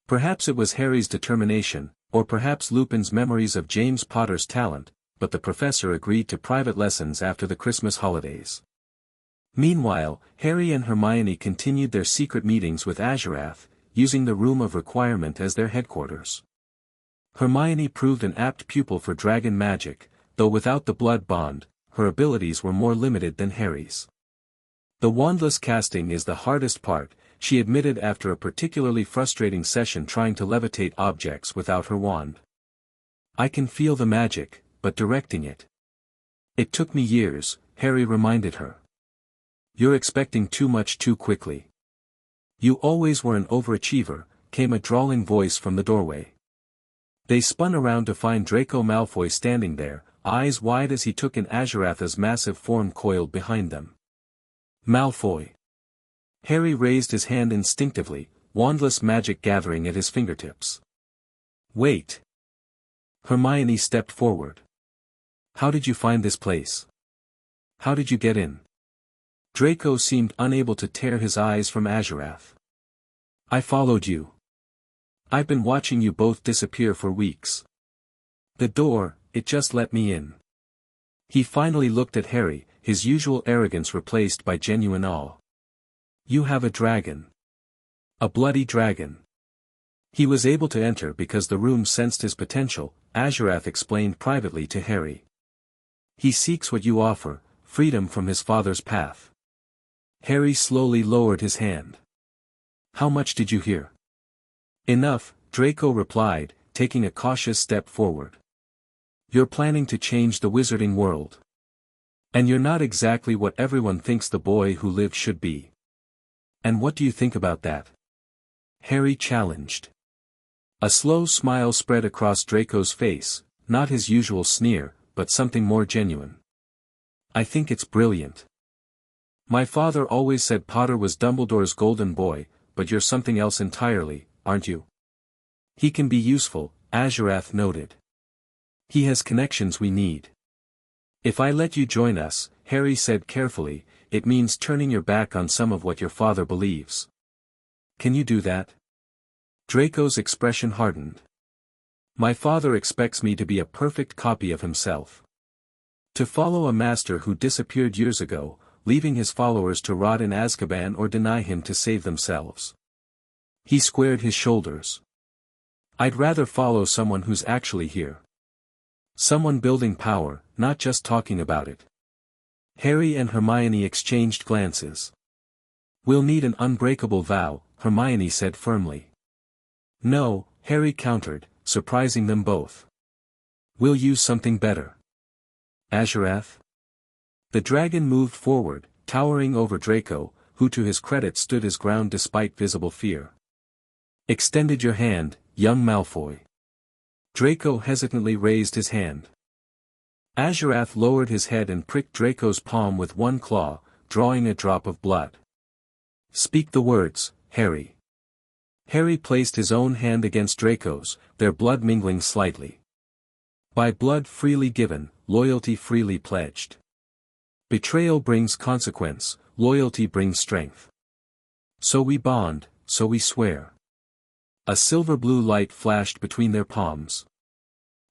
[SPEAKER 1] Perhaps it was Harry's determination, or perhaps Lupin's memories of James Potter's talent, but the professor agreed to private lessons after the Christmas holidays. Meanwhile, Harry and Hermione continued their secret meetings with Azurath, using the Room of Requirement as their headquarters. Hermione proved an apt pupil for dragon magic, though without the blood bond, her abilities were more limited than Harry's. The wandless casting is the hardest part, she admitted after a particularly frustrating session trying to levitate objects without her wand. I can feel the magic, but directing it. It took me years, Harry reminded her. You're expecting too much too quickly. You always were an overachiever, came a drawling voice from the doorway. They spun around to find Draco Malfoy standing there, eyes wide as he took in Azuratha's massive form coiled behind them. Malfoy. Harry raised his hand instinctively, wandless magic gathering at his fingertips. Wait. Hermione stepped forward. How did you find this place? How did you get in? Draco seemed unable to tear his eyes from Azurath. I followed you. I've been watching you both disappear for weeks. The door, it just let me in. He finally looked at Harry, his usual arrogance replaced by genuine awe. You have a dragon. A bloody dragon. He was able to enter because the room sensed his potential, Azurath explained privately to Harry. He seeks what you offer, freedom from his father's path. Harry slowly lowered his hand. How much did you hear? Enough, Draco replied, taking a cautious step forward. You're planning to change the wizarding world. And you're not exactly what everyone thinks the boy who lived should be. And what do you think about that? Harry challenged. A slow smile spread across Draco's face, not his usual sneer, but something more genuine. I think it's brilliant. My father always said Potter was Dumbledore's golden boy, but you're something else entirely, aren't you? He can be useful, Azurath noted. He has connections we need. If I let you join us, Harry said carefully, it means turning your back on some of what your father believes. Can you do that? Draco's expression hardened. My father expects me to be a perfect copy of himself. To follow a master who disappeared years ago, leaving his followers to rot in Azkaban or deny him to save themselves. He squared his shoulders. I'd rather follow someone who's actually here. Someone building power, not just talking about it. Harry and Hermione exchanged glances. We'll need an unbreakable vow, Hermione said firmly. No, Harry countered, surprising them both. We'll use something better. Azurath? The dragon moved forward, towering over Draco, who to his credit stood his ground despite visible fear. Extended your hand, young Malfoy. Draco hesitantly raised his hand. Azurath lowered his head and pricked Draco's palm with one claw, drawing a drop of blood. Speak the words, Harry. Harry placed his own hand against Draco's, their blood mingling slightly. By blood freely given, loyalty freely pledged. Betrayal brings consequence, loyalty brings strength. So we bond, so we swear. A silver-blue light flashed between their palms.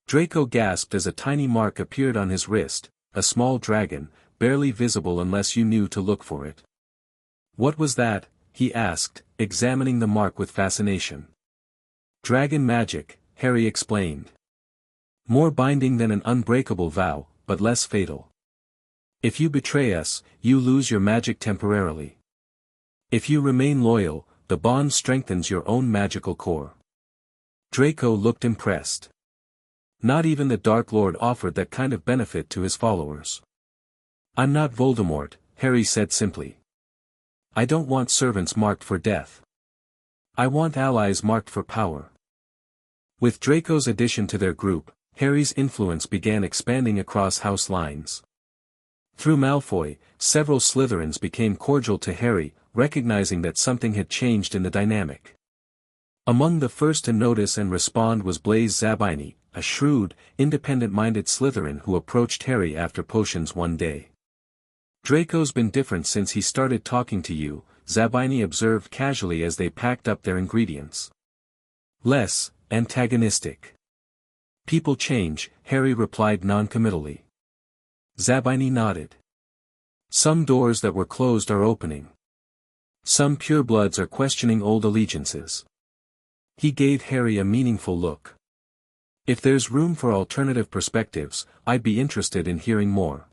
[SPEAKER 1] Draco gasped as a tiny mark appeared on his wrist, a small dragon, barely visible unless you knew to look for it. What was that? He asked, examining the mark with fascination. Dragon magic, Harry explained. More binding than an unbreakable vow, but less fatal. If you betray us, you lose your magic temporarily. If you remain loyal, the bond strengthens your own magical core. Draco looked impressed. Not even the Dark Lord offered that kind of benefit to his followers. I'm not Voldemort, Harry said simply. I don't want servants marked for death. I want allies marked for power. With Draco's addition to their group, Harry's influence began expanding across house lines. Through Malfoy, several Slytherins became cordial to Harry, recognizing that something had changed in the dynamic. Among the first to notice and respond was Blaise Zabini, a shrewd, independent-minded Slytherin who approached Harry after potions one day. Draco's been different since he started talking to you, Zabini observed casually as they packed up their ingredients. Less antagonistic. People change, Harry replied non-committally. Zabini nodded. Some doors that were closed are opening. Some purebloods are questioning old allegiances. He gave Harry a meaningful look. If there's room for alternative perspectives, I'd be interested in hearing more.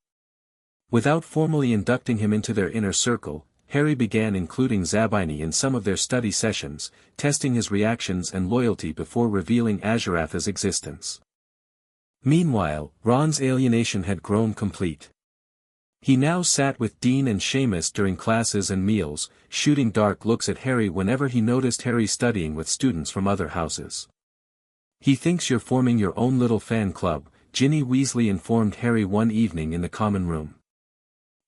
[SPEAKER 1] Without formally inducting him into their inner circle, Harry began including Zabini in some of their study sessions, testing his reactions and loyalty before revealing Azuratha's existence. Meanwhile, Ron's alienation had grown complete. He now sat with Dean and Seamus during classes and meals, shooting dark looks at Harry whenever he noticed Harry studying with students from other houses. "He thinks you're forming your own little fan club," Ginny Weasley informed Harry one evening in the common room.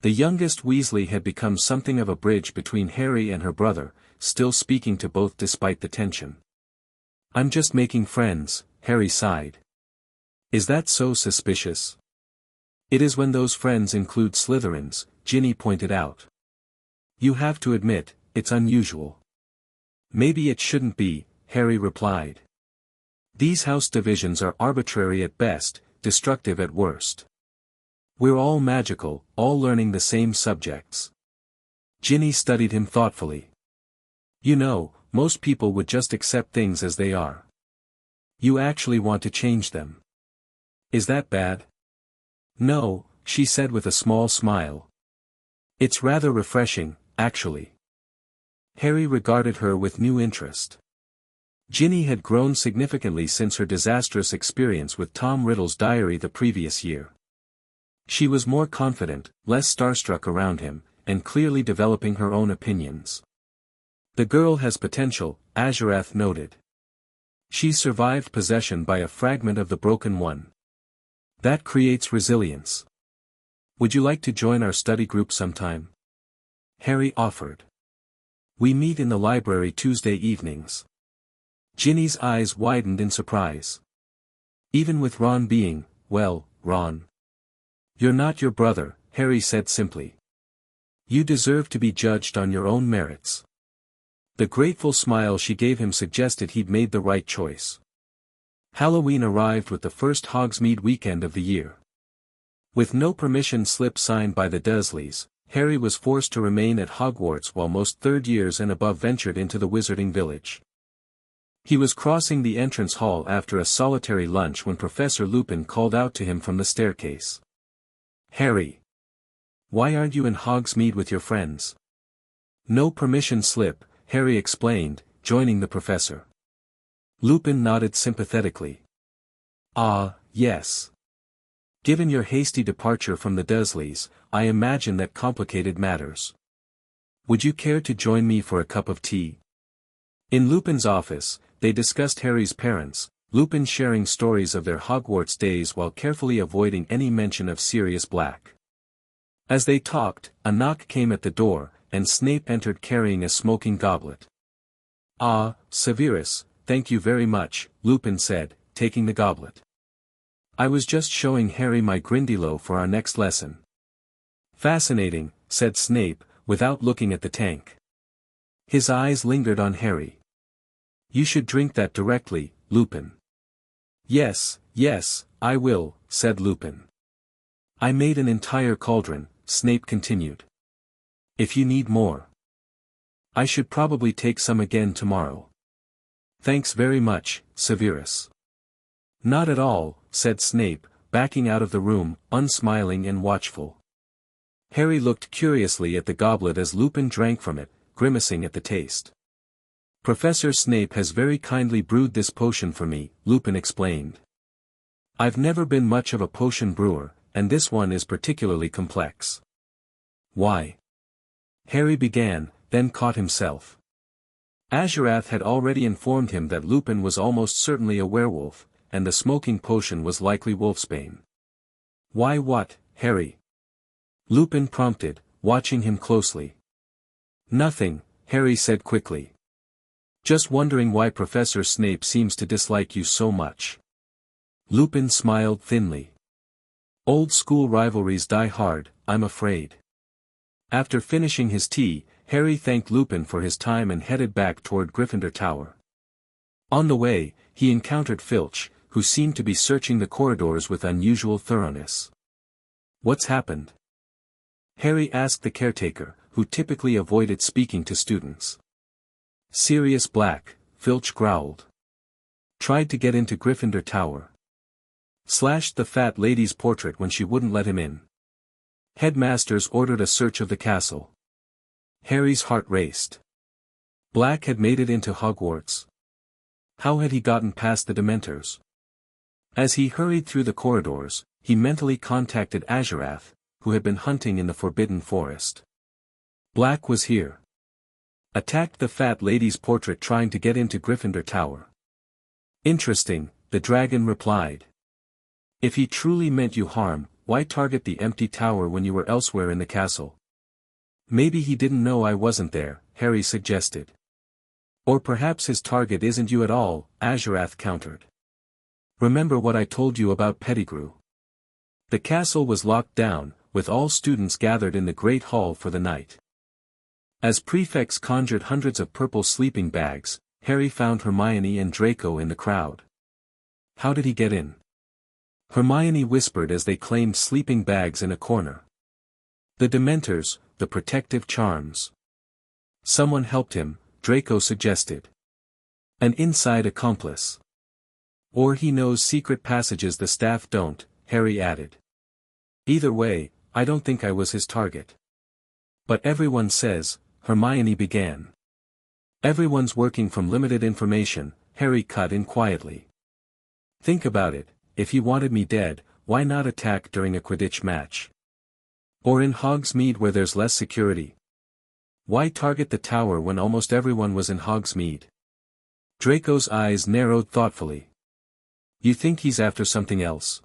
[SPEAKER 1] The youngest Weasley had become something of a bridge between Harry and her brother, still speaking to both despite the tension. "I'm just making friends," Harry sighed. "Is that so suspicious?" "It is when those friends include Slytherins," Ginny pointed out. "You have to admit, it's unusual." "Maybe it shouldn't be," Harry replied. "These house divisions are arbitrary at best, destructive at worst. We're all magical, all learning the same subjects." Ginny studied him thoughtfully. "You know, most people would just accept things as they are. You actually want to change them. Is that bad?" "No," she said with a small smile. "It's rather refreshing, actually." Harry regarded her with new interest. Ginny had grown significantly since her disastrous experience with Tom Riddle's diary the previous year. She was more confident, less starstruck around him, and clearly developing her own opinions. "The girl has potential," Azurath noted. "She survived possession by a fragment of the Broken One. That creates resilience. Would you like to join our study group sometime?" Harry offered. "We meet in the library Tuesday evenings." Ginny's eyes widened in surprise. "Even with Ron being, well, Ron. You're not your brother," Harry said simply. "You deserve to be judged on your own merits." The grateful smile she gave him suggested he'd made the right choice. Halloween arrived with the first Hogsmeade weekend of the year. With no permission slip signed by the Dursleys, Harry was forced to remain at Hogwarts while most third years and above ventured into the Wizarding Village. He was crossing the entrance hall after a solitary lunch when Professor Lupin called out to him from the staircase. "Harry! Why aren't you in Hogsmeade with your friends?" "No permission slip," Harry explained, joining the professor. Lupin nodded sympathetically. "Ah, yes. Given your hasty departure from the Dursleys, I imagine that complicated matters. Would you care to join me for a cup of tea?" In Lupin's office, they discussed Harry's parents, Lupin sharing stories of their Hogwarts days while carefully avoiding any mention of Sirius Black. As they talked, a knock came at the door, and Snape entered carrying a smoking goblet. "Ah, Severus, thank you very much," Lupin said, taking the goblet. "I was just showing Harry my Grindylow for our next lesson." "Fascinating," said Snape, without looking at the tank. His eyes lingered on Harry. "You should drink that directly, Lupin." Yes, I will," said Lupin. "I made an entire cauldron," Snape continued. "If you need more. I should probably take some again tomorrow." "Thanks very much, Severus." "Not at all," said Snape, backing out of the room, unsmiling and watchful. Harry looked curiously at the goblet as Lupin drank from it, grimacing at the taste. "Professor Snape has very kindly brewed this potion for me," Lupin explained. "I've never been much of a potion brewer, and this one is particularly complex." "Why?" Harry began, then caught himself. Azurath had already informed him that Lupin was almost certainly a werewolf, and the smoking potion was likely wolfsbane. "Why what, Harry?" Lupin prompted, watching him closely. "Nothing," Harry said quickly. "Just wondering why Professor Snape seems to dislike you so much." Lupin smiled thinly. "Old school rivalries die hard, I'm afraid." After finishing his tea, Harry thanked Lupin for his time and headed back toward Gryffindor Tower. On the way, he encountered Filch, who seemed to be searching the corridors with unusual thoroughness. "What's happened?" Harry asked the caretaker, who typically avoided speaking to students. "Sirius Black," Filch growled. Tried to get into Gryffindor Tower. Slashed the fat lady's portrait when she wouldn't let him in. Headmasters ordered a search of the castle. Harry's heart raced. Black had made it into Hogwarts. How had he gotten past the Dementors? As he hurried through the corridors, he mentally contacted Azurath, who had been hunting in the Forbidden Forest. Black was here. Attacked the fat lady's portrait trying to get into Gryffindor Tower. Interesting, the dragon replied. If he truly meant you harm, why target the empty tower when you were elsewhere in the castle? Maybe he didn't know I wasn't there, Harry suggested. Or perhaps his target isn't you at all, Azurath countered. Remember what I told you about Pettigrew. The castle was locked down, with all students gathered in the Great Hall for the night. As prefects conjured hundreds of purple sleeping bags, Harry found Hermione and Draco in the crowd. How did he get in? Hermione whispered as they claimed sleeping bags in a corner. The Dementors, the protective charms. Someone helped him, Draco suggested. An inside accomplice. Or he knows secret passages the staff don't, Harry added. Either way, I don't think I was his target. But everyone says, Hermione began. Everyone's working from limited information, Harry cut in quietly. Think about it, if he wanted me dead, why not attack during a Quidditch match? Or in Hogsmeade where there's less security? Why target the tower when almost everyone was in Hogsmeade? Draco's eyes narrowed thoughtfully. You think he's after something else?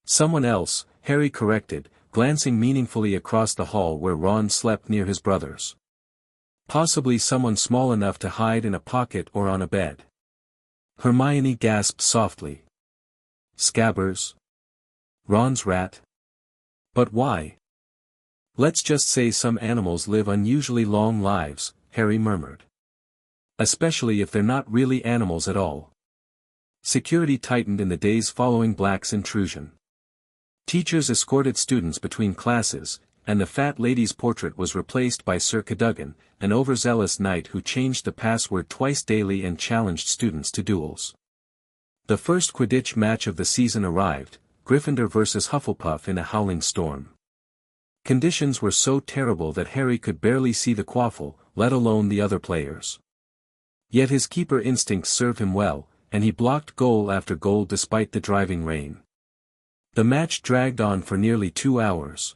[SPEAKER 1] Someone else, Harry corrected, glancing meaningfully across the hall where Ron slept near his brothers. Possibly someone small enough to hide in a pocket or on a bed. Hermione gasped softly. Scabbers? Ron's rat? But why? Let's just say some animals live unusually long lives, Harry murmured. Especially if they're not really animals at all. Security tightened in the days following Black's intrusion. Teachers escorted students between classes, and the fat lady's portrait was replaced by Sir Cadogan, an overzealous knight who changed the password twice daily and challenged students to duels. The first Quidditch match of the season arrived, Gryffindor versus Hufflepuff in a howling storm. Conditions were so terrible that Harry could barely see the quaffle, let alone the other players. Yet his keeper instincts served him well, and he blocked goal after goal despite the driving rain. The match dragged on for nearly 2 hours.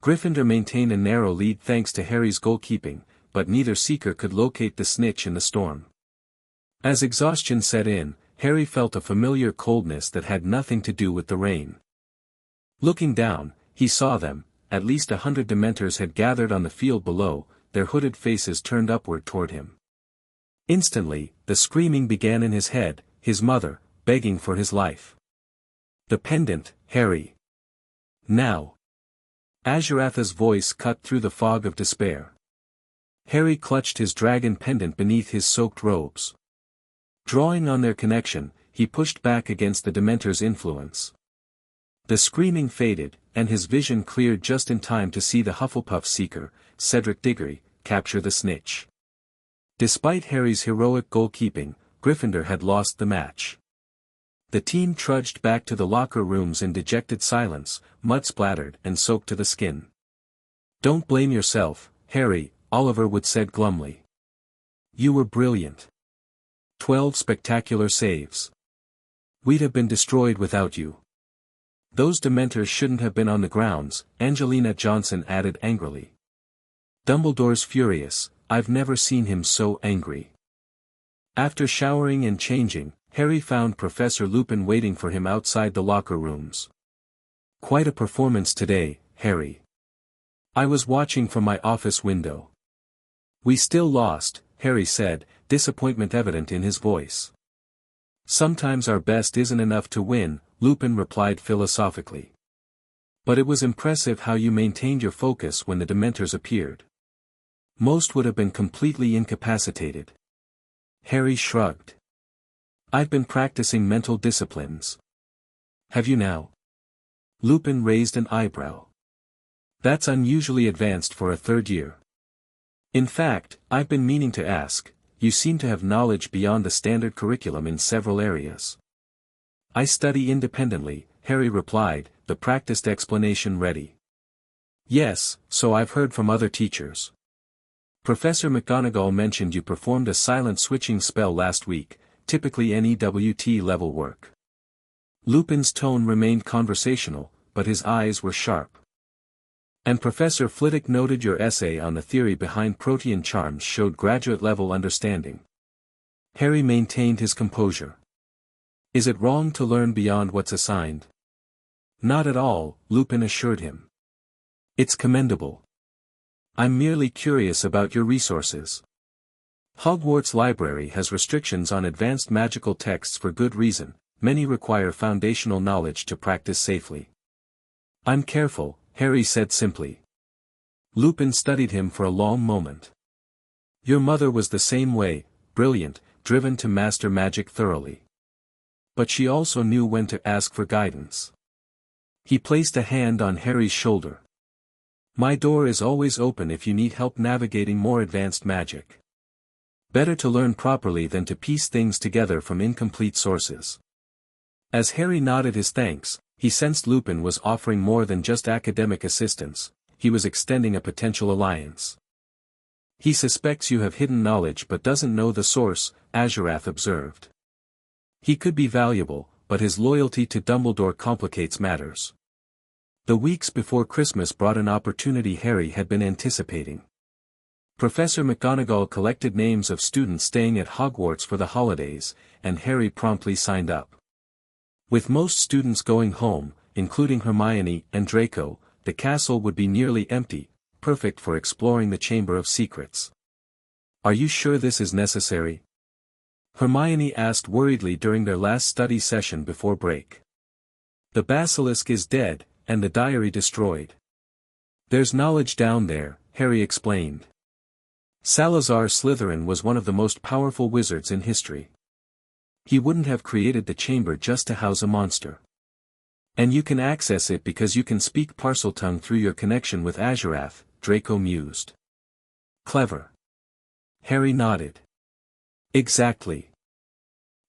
[SPEAKER 1] Gryffindor maintained a narrow lead thanks to Harry's goalkeeping, but neither seeker could locate the snitch in the storm. As exhaustion set in, Harry felt a familiar coldness that had nothing to do with the rain. Looking down, he saw them, at least 100 Dementors had gathered on the field below, their hooded faces turned upward toward him. Instantly, the screaming began in his head, his mother, begging for his life. The pendant, Harry. Now. Azurath's voice cut through the fog of despair. Harry clutched his dragon pendant beneath his soaked robes. Drawing on their connection, he pushed back against the Dementor's influence. The screaming faded, and his vision cleared just in time to see the Hufflepuff seeker, Cedric Diggory, capture the snitch. Despite Harry's heroic goalkeeping, Gryffindor had lost the match. The team trudged back to the locker rooms in dejected silence, mud-splattered and soaked to the skin. Don't blame yourself, Harry, Oliver Wood said glumly. You were brilliant. 12 spectacular saves. We'd have been destroyed without you. Those Dementors shouldn't have been on the grounds, Angelina Johnson added angrily. Dumbledore's furious, I've never seen him so angry. After showering and changing, Harry found Professor Lupin waiting for him outside the locker rooms. Quite a performance today, Harry. I was watching from my office window. We still lost, Harry said, disappointment evident in his voice. Sometimes our best isn't enough to win, Lupin replied philosophically. But it was impressive how you maintained your focus when the Dementors appeared. Most would have been completely incapacitated. Harry shrugged. I've been practicing mental disciplines. Have you now? Lupin raised an eyebrow. That's unusually advanced for a third year. In fact, I've been meaning to ask, you seem to have knowledge beyond the standard curriculum in several areas. I study independently, Harry replied, the practiced explanation ready. Yes, so I've heard from other teachers. Professor McGonagall mentioned you performed a silent switching spell last week, typically NEWT level work. Lupin's tone remained conversational, but his eyes were sharp. And Professor Flitwick noted your essay on the theory behind protean charms showed graduate-level understanding. Harry maintained his composure. Is it wrong to learn beyond what's assigned? Not at all, Lupin assured him. It's commendable. I'm merely curious about your resources. Hogwarts Library has restrictions on advanced magical texts for good reason, many require foundational knowledge to practice safely. I'm careful, Harry said simply. Lupin studied him for a long moment. Your mother was the same way, brilliant, driven to master magic thoroughly. But she also knew when to ask for guidance. He placed a hand on Harry's shoulder. My door is always open if you need help navigating more advanced magic. Better to learn properly than to piece things together from incomplete sources. As Harry nodded his thanks, he sensed Lupin was offering more than just academic assistance, he was extending a potential alliance. He suspects you have hidden knowledge but doesn't know the source, Azurath observed. He could be valuable, but his loyalty to Dumbledore complicates matters. The weeks before Christmas brought an opportunity Harry had been anticipating. Professor McGonagall collected names of students staying at Hogwarts for the holidays, and Harry promptly signed up. With most students going home, including Hermione and Draco, the castle would be nearly empty, perfect for exploring the Chamber of Secrets. Are you sure this is necessary? Hermione asked worriedly during their last study session before break. The basilisk is dead, and the diary destroyed. There's knowledge down there, Harry explained. Salazar Slytherin was one of the most powerful wizards in history. He wouldn't have created the chamber just to house a monster. And you can access it because you can speak Parseltongue through your connection with Azurath, Draco mused. Clever. Harry nodded. Exactly.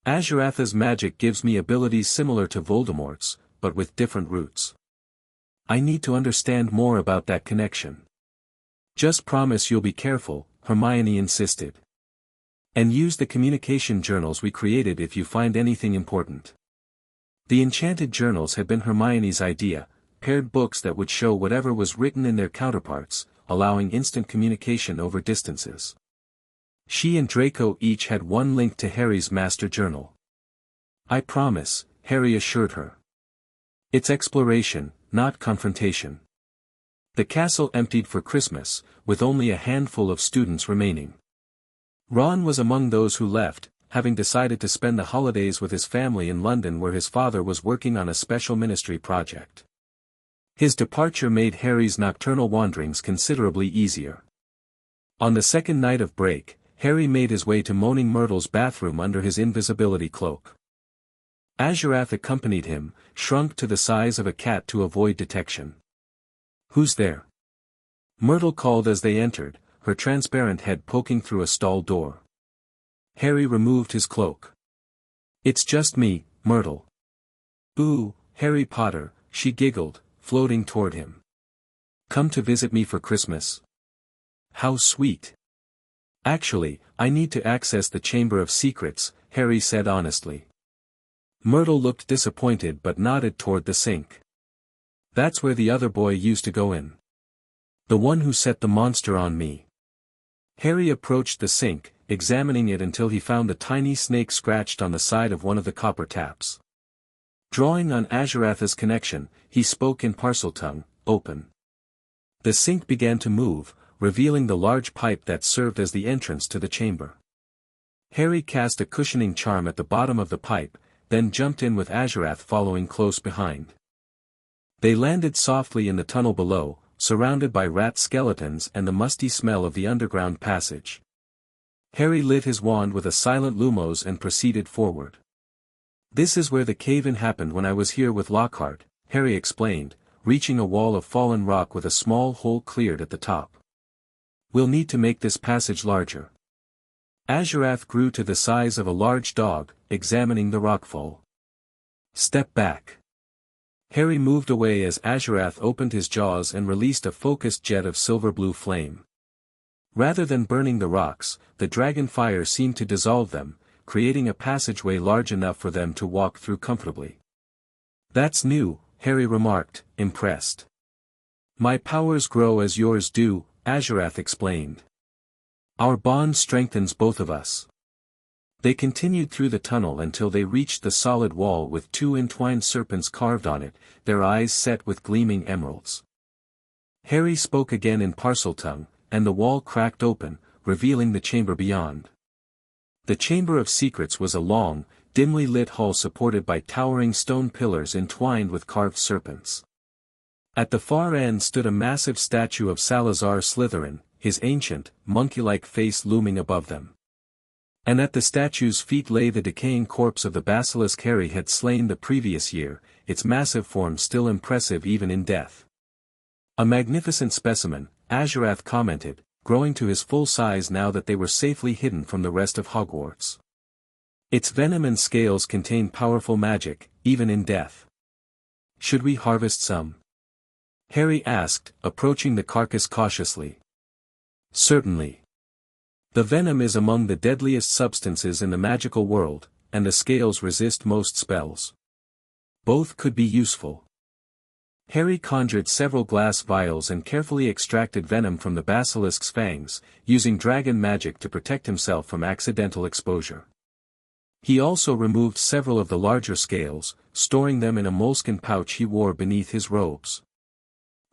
[SPEAKER 1] Azurath's magic gives me abilities similar to Voldemort's, but with different roots. I need to understand more about that connection. Just promise you'll be careful, Hermione insisted. And use the communication journals we created if you find anything important. The enchanted journals had been Hermione's idea, paired books that would show whatever was written in their counterparts, allowing instant communication over distances. She and Draco each had one link to Harry's master journal. I promise, Harry assured her. It's exploration, not confrontation. The castle emptied for Christmas, with only a handful of students remaining. Ron was among those who left, having decided to spend the holidays with his family in London where his father was working on a special ministry project. His departure made Harry's nocturnal wanderings considerably easier. On the second night of break, Harry made his way to Moaning Myrtle's bathroom under his invisibility cloak. Azurath accompanied him, shrunk to the size of a cat to avoid detection. Who's there? Myrtle called as they entered, her transparent head poking through a stall door. Harry removed his cloak. It's just me, Myrtle. Boo, Harry Potter, she giggled, floating toward him. Come to visit me for Christmas? How sweet. Actually, I need to access the Chamber of Secrets, Harry said honestly. Myrtle looked disappointed but nodded toward the sink. That's where the other boy used to go in. The one who set the monster on me. Harry approached the sink, examining it until he found a tiny snake scratched on the side of one of the copper taps. Drawing on Azurath's connection, he spoke in Parseltongue, open. The sink began to move, revealing the large pipe that served as the entrance to the chamber. Harry cast a cushioning charm at the bottom of the pipe, then jumped in with Azurath following close behind. They landed softly in the tunnel below, surrounded by rat skeletons and the musty smell of the underground passage. Harry lit his wand with a silent lumos and proceeded forward. This is where the cave-in happened when I was here with Lockhart, Harry explained, reaching a wall of fallen rock with a small hole cleared at the top. We'll need to make this passage larger. Azurath grew to the size of a large dog, examining the rockfall. Step back. Harry moved away as Azurath opened his jaws and released a focused jet of silver-blue flame. Rather than burning the rocks, the dragon fire seemed to dissolve them, creating a passageway large enough for them to walk through comfortably. "That's new," Harry remarked, impressed. "My powers grow as yours do," Azurath explained. "Our bond strengthens both of us." They continued through the tunnel until they reached the solid wall with two entwined serpents carved on it, their eyes set with gleaming emeralds. Harry spoke again in Parseltongue, and the wall cracked open, revealing the chamber beyond. The Chamber of Secrets was a long, dimly lit hall supported by towering stone pillars entwined with carved serpents. At the far end stood a massive statue of Salazar Slytherin, his ancient, monkey-like face looming above them. And at the statue's feet lay the decaying corpse of the basilisk Harry had slain the previous year, its massive form still impressive even in death. "A magnificent specimen," Azurath commented, growing to his full size now that they were safely hidden from the rest of Hogwarts. "Its venom and scales contain powerful magic, even in death. Should we harvest some?" Harry asked, approaching the carcass cautiously. "Certainly. The venom is among the deadliest substances in the magical world, and the scales resist most spells. Both could be useful." Harry conjured several glass vials and carefully extracted venom from the basilisk's fangs, using dragon magic to protect himself from accidental exposure. He also removed several of the larger scales, storing them in a moleskin pouch he wore beneath his robes.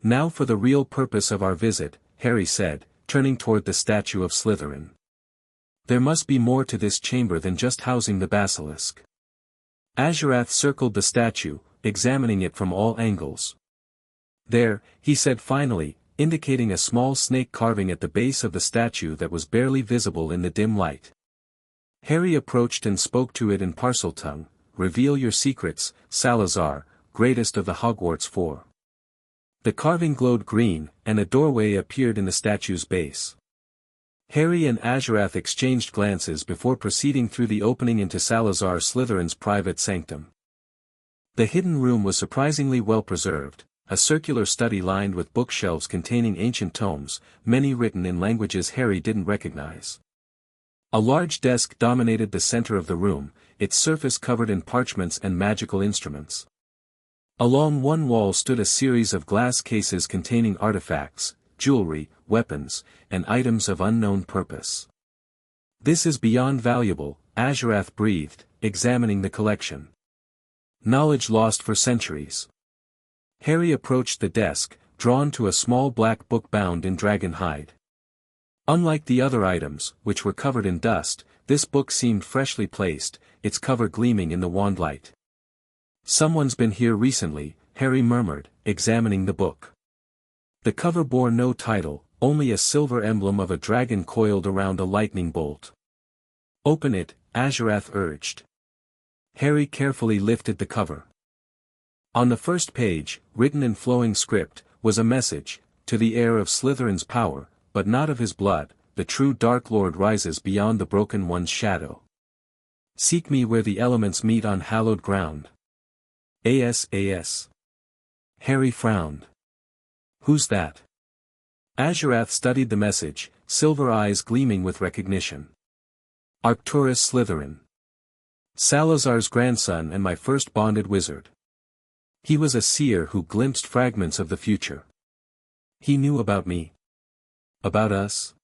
[SPEAKER 1] "Now for the real purpose of our visit," Harry said, turning toward the statue of Slytherin. "There must be more to this chamber than just housing the basilisk." Azurath circled the statue, examining it from all angles. "There," he said finally, indicating a small snake carving at the base of the statue that was barely visible in the dim light. Harry approached and spoke to it in Parseltongue, "Reveal your secrets, Salazar, greatest of the Hogwarts Four." The carving glowed green, and a doorway appeared in the statue's base. Harry and Azurath exchanged glances before proceeding through the opening into Salazar Slytherin's private sanctum. The hidden room was surprisingly well preserved, a circular study lined with bookshelves containing ancient tomes, many written in languages Harry didn't recognize. A large desk dominated the center of the room, its surface covered in parchments and magical instruments. Along one wall stood a series of glass cases containing artifacts, jewelry, weapons, and items of unknown purpose. "This is beyond valuable," Azurath breathed, examining the collection. "Knowledge lost for centuries." Harry approached the desk, drawn to a small black book bound in dragon hide. Unlike the other items, which were covered in dust, this book seemed freshly placed, its cover gleaming in the wand light. "Someone's been here recently," Harry murmured, examining the book. The cover bore no title, only a silver emblem of a dragon coiled around a lightning bolt. "Open it," Azurath urged. Harry carefully lifted the cover. On the first page, written in flowing script, was a message: "To the heir of Slytherin's power, but not of his blood, the true Dark Lord rises beyond the Broken One's shadow. Seek me where the elements meet on hallowed ground." AS. Harry frowned. "Who's that?" Azurath studied the message, silver eyes gleaming with recognition. "Arcturus Slytherin. Salazar's grandson and my first bonded wizard. He was a seer who glimpsed fragments of the future. He knew about me." "About us?"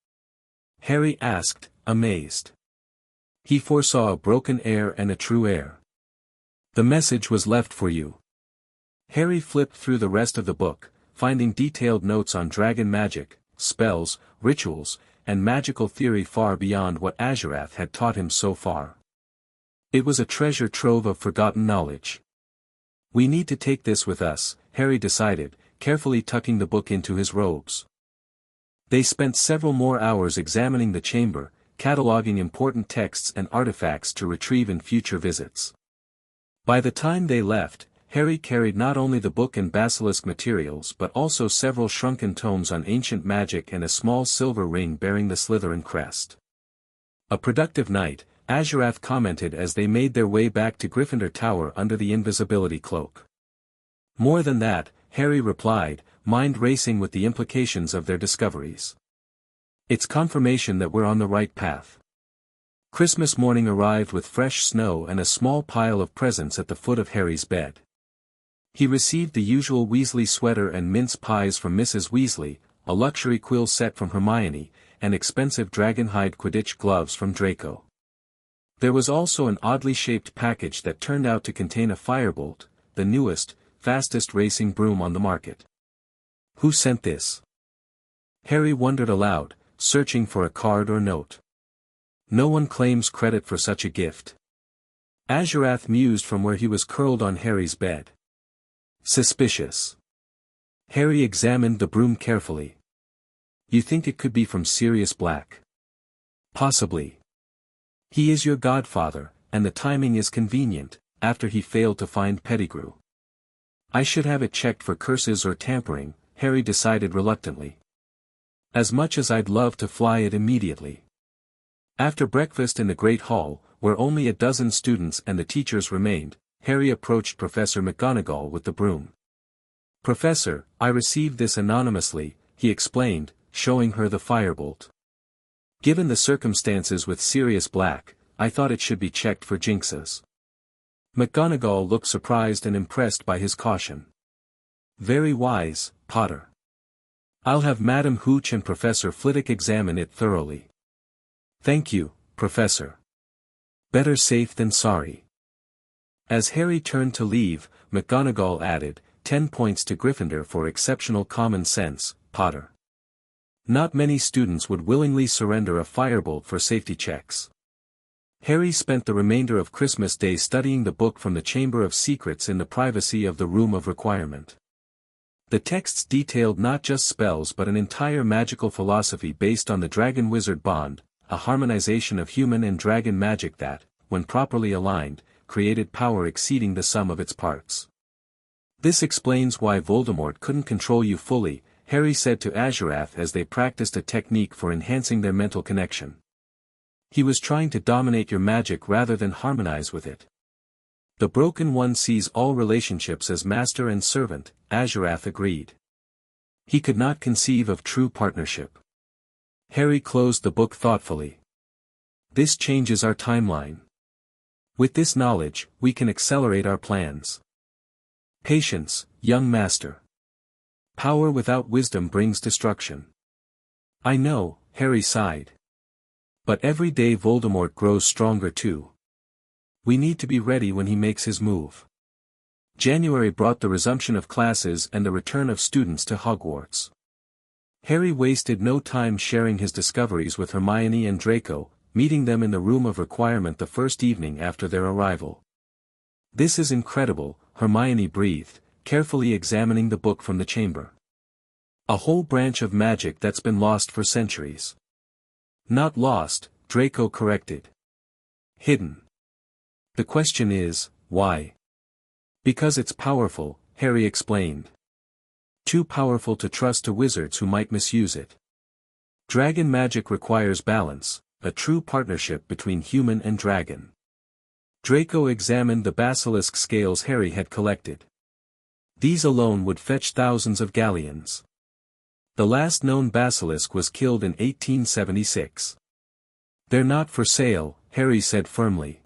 [SPEAKER 1] Harry asked, amazed. "He foresaw a broken heir and a true heir. The message was left for you." Harry flipped through the rest of the book, finding detailed notes on dragon magic, spells, rituals, and magical theory far beyond what Azurath had taught him so far. It was a treasure trove of forgotten knowledge. "We need to take this with us," Harry decided, carefully tucking the book into his robes. They spent several more hours examining the chamber, cataloging important texts and artifacts to retrieve in future visits. By the time they left, Harry carried not only the book and basilisk materials but also several shrunken tomes on ancient magic and a small silver ring bearing the Slytherin crest. A productive night, Azurath commented as they made their way back to Gryffindor Tower under the invisibility cloak. More than that, Harry replied, mind racing with the implications of their discoveries. It's confirmation that we're on the right path. Christmas morning arrived with fresh snow and a small pile of presents at the foot of Harry's bed. He received the usual Weasley sweater and mince pies from Mrs. Weasley, a luxury quill set from Hermione, and expensive dragonhide Quidditch gloves from Draco. There was also an oddly shaped package that turned out to contain a firebolt, the newest, fastest racing broom on the market. Who sent this? Harry wondered aloud, searching for a card or note. No one claims credit for such a gift. Azurath mused from where he was curled on Harry's bed. Suspicious. Harry examined the broom carefully. You think it could be from Sirius Black? Possibly. He is your godfather, and the timing is convenient, after he failed to find Pettigrew. I should have it checked for curses or tampering, Harry decided reluctantly. As much as I'd love to fly it immediately. After breakfast in the Great Hall, where only a dozen students and the teachers remained, Harry approached Professor McGonagall with the broom. Professor, I received this anonymously, he explained, showing her the firebolt. Given the circumstances with Sirius Black, I thought it should be checked for jinxes. McGonagall looked surprised and impressed by his caution. Very wise, Potter. I'll have Madam Hooch and Professor Flitwick examine it thoroughly. Thank you, Professor. Better safe than sorry. As Harry turned to leave, McGonagall added, 10 points to Gryffindor for exceptional common sense, Potter. Not many students would willingly surrender a firebolt for safety checks. Harry spent the remainder of Christmas Day studying the book from the Chamber of Secrets in the privacy of the Room of Requirement. The texts detailed not just spells but an entire magical philosophy based on the dragon-wizard bond, a harmonization of human and dragon magic that, when properly aligned, created power exceeding the sum of its parts. This explains why Voldemort couldn't control you fully, Harry said to Azurath as they practiced a technique for enhancing their mental connection. He was trying to dominate your magic rather than harmonize with it. The Broken One sees all relationships as master and servant, Azurath agreed. He could not conceive of true partnership. Harry closed the book thoughtfully. This changes our timeline. With this knowledge, we can accelerate our plans. Patience, young master. Power without wisdom brings destruction. I know, Harry sighed. But every day Voldemort grows stronger too. We need to be ready when he makes his move. January brought the resumption of classes and the return of students to Hogwarts. Harry wasted no time sharing his discoveries with Hermione and Draco, meeting them in the Room of Requirement the first evening after their arrival. This is incredible, Hermione breathed, carefully examining the book from the chamber. A whole branch of magic that's been lost for centuries. Not lost, Draco corrected. Hidden. The question is, why? Because it's powerful, Harry explained. Too powerful to trust to wizards who might misuse it. Dragon magic requires balance, a true partnership between human and dragon. Draco examined the basilisk scales Harry had collected. These alone would fetch thousands of galleons. The last known basilisk was killed in 1876. They're not for sale, Harry said firmly.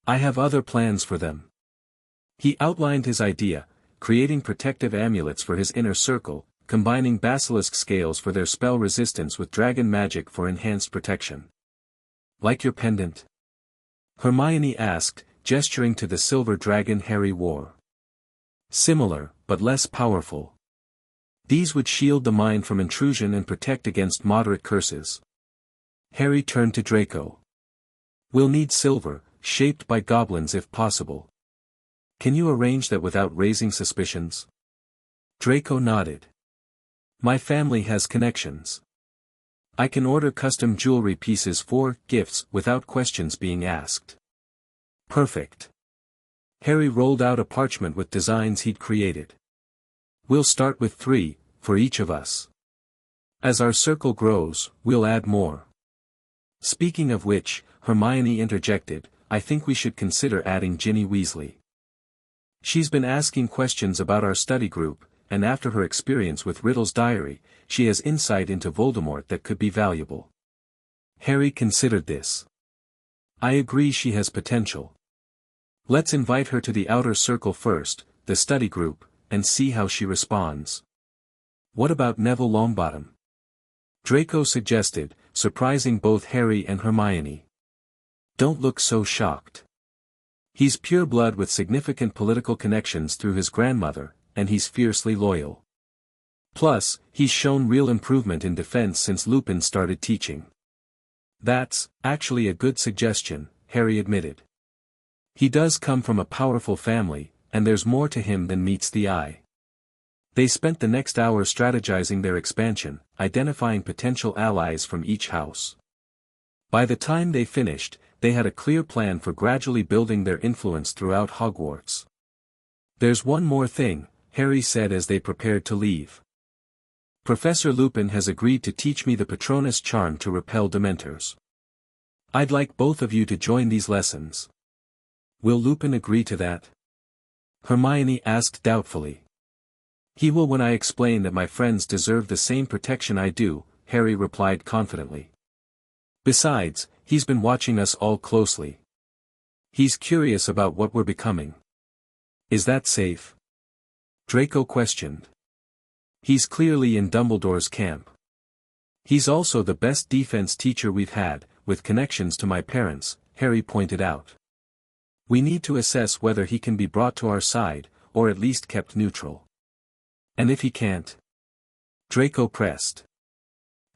[SPEAKER 1] I have other plans for them. He outlined his idea, creating protective amulets for his inner circle, combining basilisk scales for their spell resistance with dragon magic for enhanced protection. Like your pendant? Hermione asked, gesturing to the silver dragon Harry wore. Similar, but less powerful. These would shield the mind from intrusion and protect against moderate curses. Harry turned to Draco. We'll need silver, shaped by goblins if possible. Can you arrange that without raising suspicions? Draco nodded. My family has connections. I can order custom jewelry pieces for gifts without questions being asked. Perfect. Harry rolled out a parchment with designs he'd created. We'll start with 3, for each of us. As our circle grows, we'll add more. Speaking of which, Hermione interjected, I think we should consider adding Ginny Weasley. She's been asking questions about our study group, and after her experience with Riddle's diary, she has insight into Voldemort that could be valuable. Harry considered this. I agree she has potential. Let's invite her to the outer circle first, the study group, and see how she responds. What about Neville Longbottom? Draco suggested, surprising both Harry and Hermione. Don't look so shocked. He's pure blood with significant political connections through his grandmother, and he's fiercely loyal. Plus, he's shown real improvement in defense since Lupin started teaching. That's, actually a good suggestion, Harry admitted. He does come from a powerful family, and there's more to him than meets the eye. They spent the next hour strategizing their expansion, identifying potential allies from each house. By the time they finished, they had a clear plan for gradually building their influence throughout Hogwarts. There's one more thing, Harry said as they prepared to leave. Professor Lupin has agreed to teach me the Patronus charm to repel Dementors. I'd like both of you to join these lessons. Will Lupin agree to that? Hermione asked doubtfully. He will when I explain that my friends deserve the same protection I do, Harry replied confidently. Besides, he's been watching us all closely. He's curious about what we're becoming. Is that safe? Draco questioned. He's clearly in Dumbledore's camp. He's also the best defense teacher we've had, with connections to my parents, Harry pointed out. We need to assess whether he can be brought to our side, or at least kept neutral. And if he can't? Draco pressed.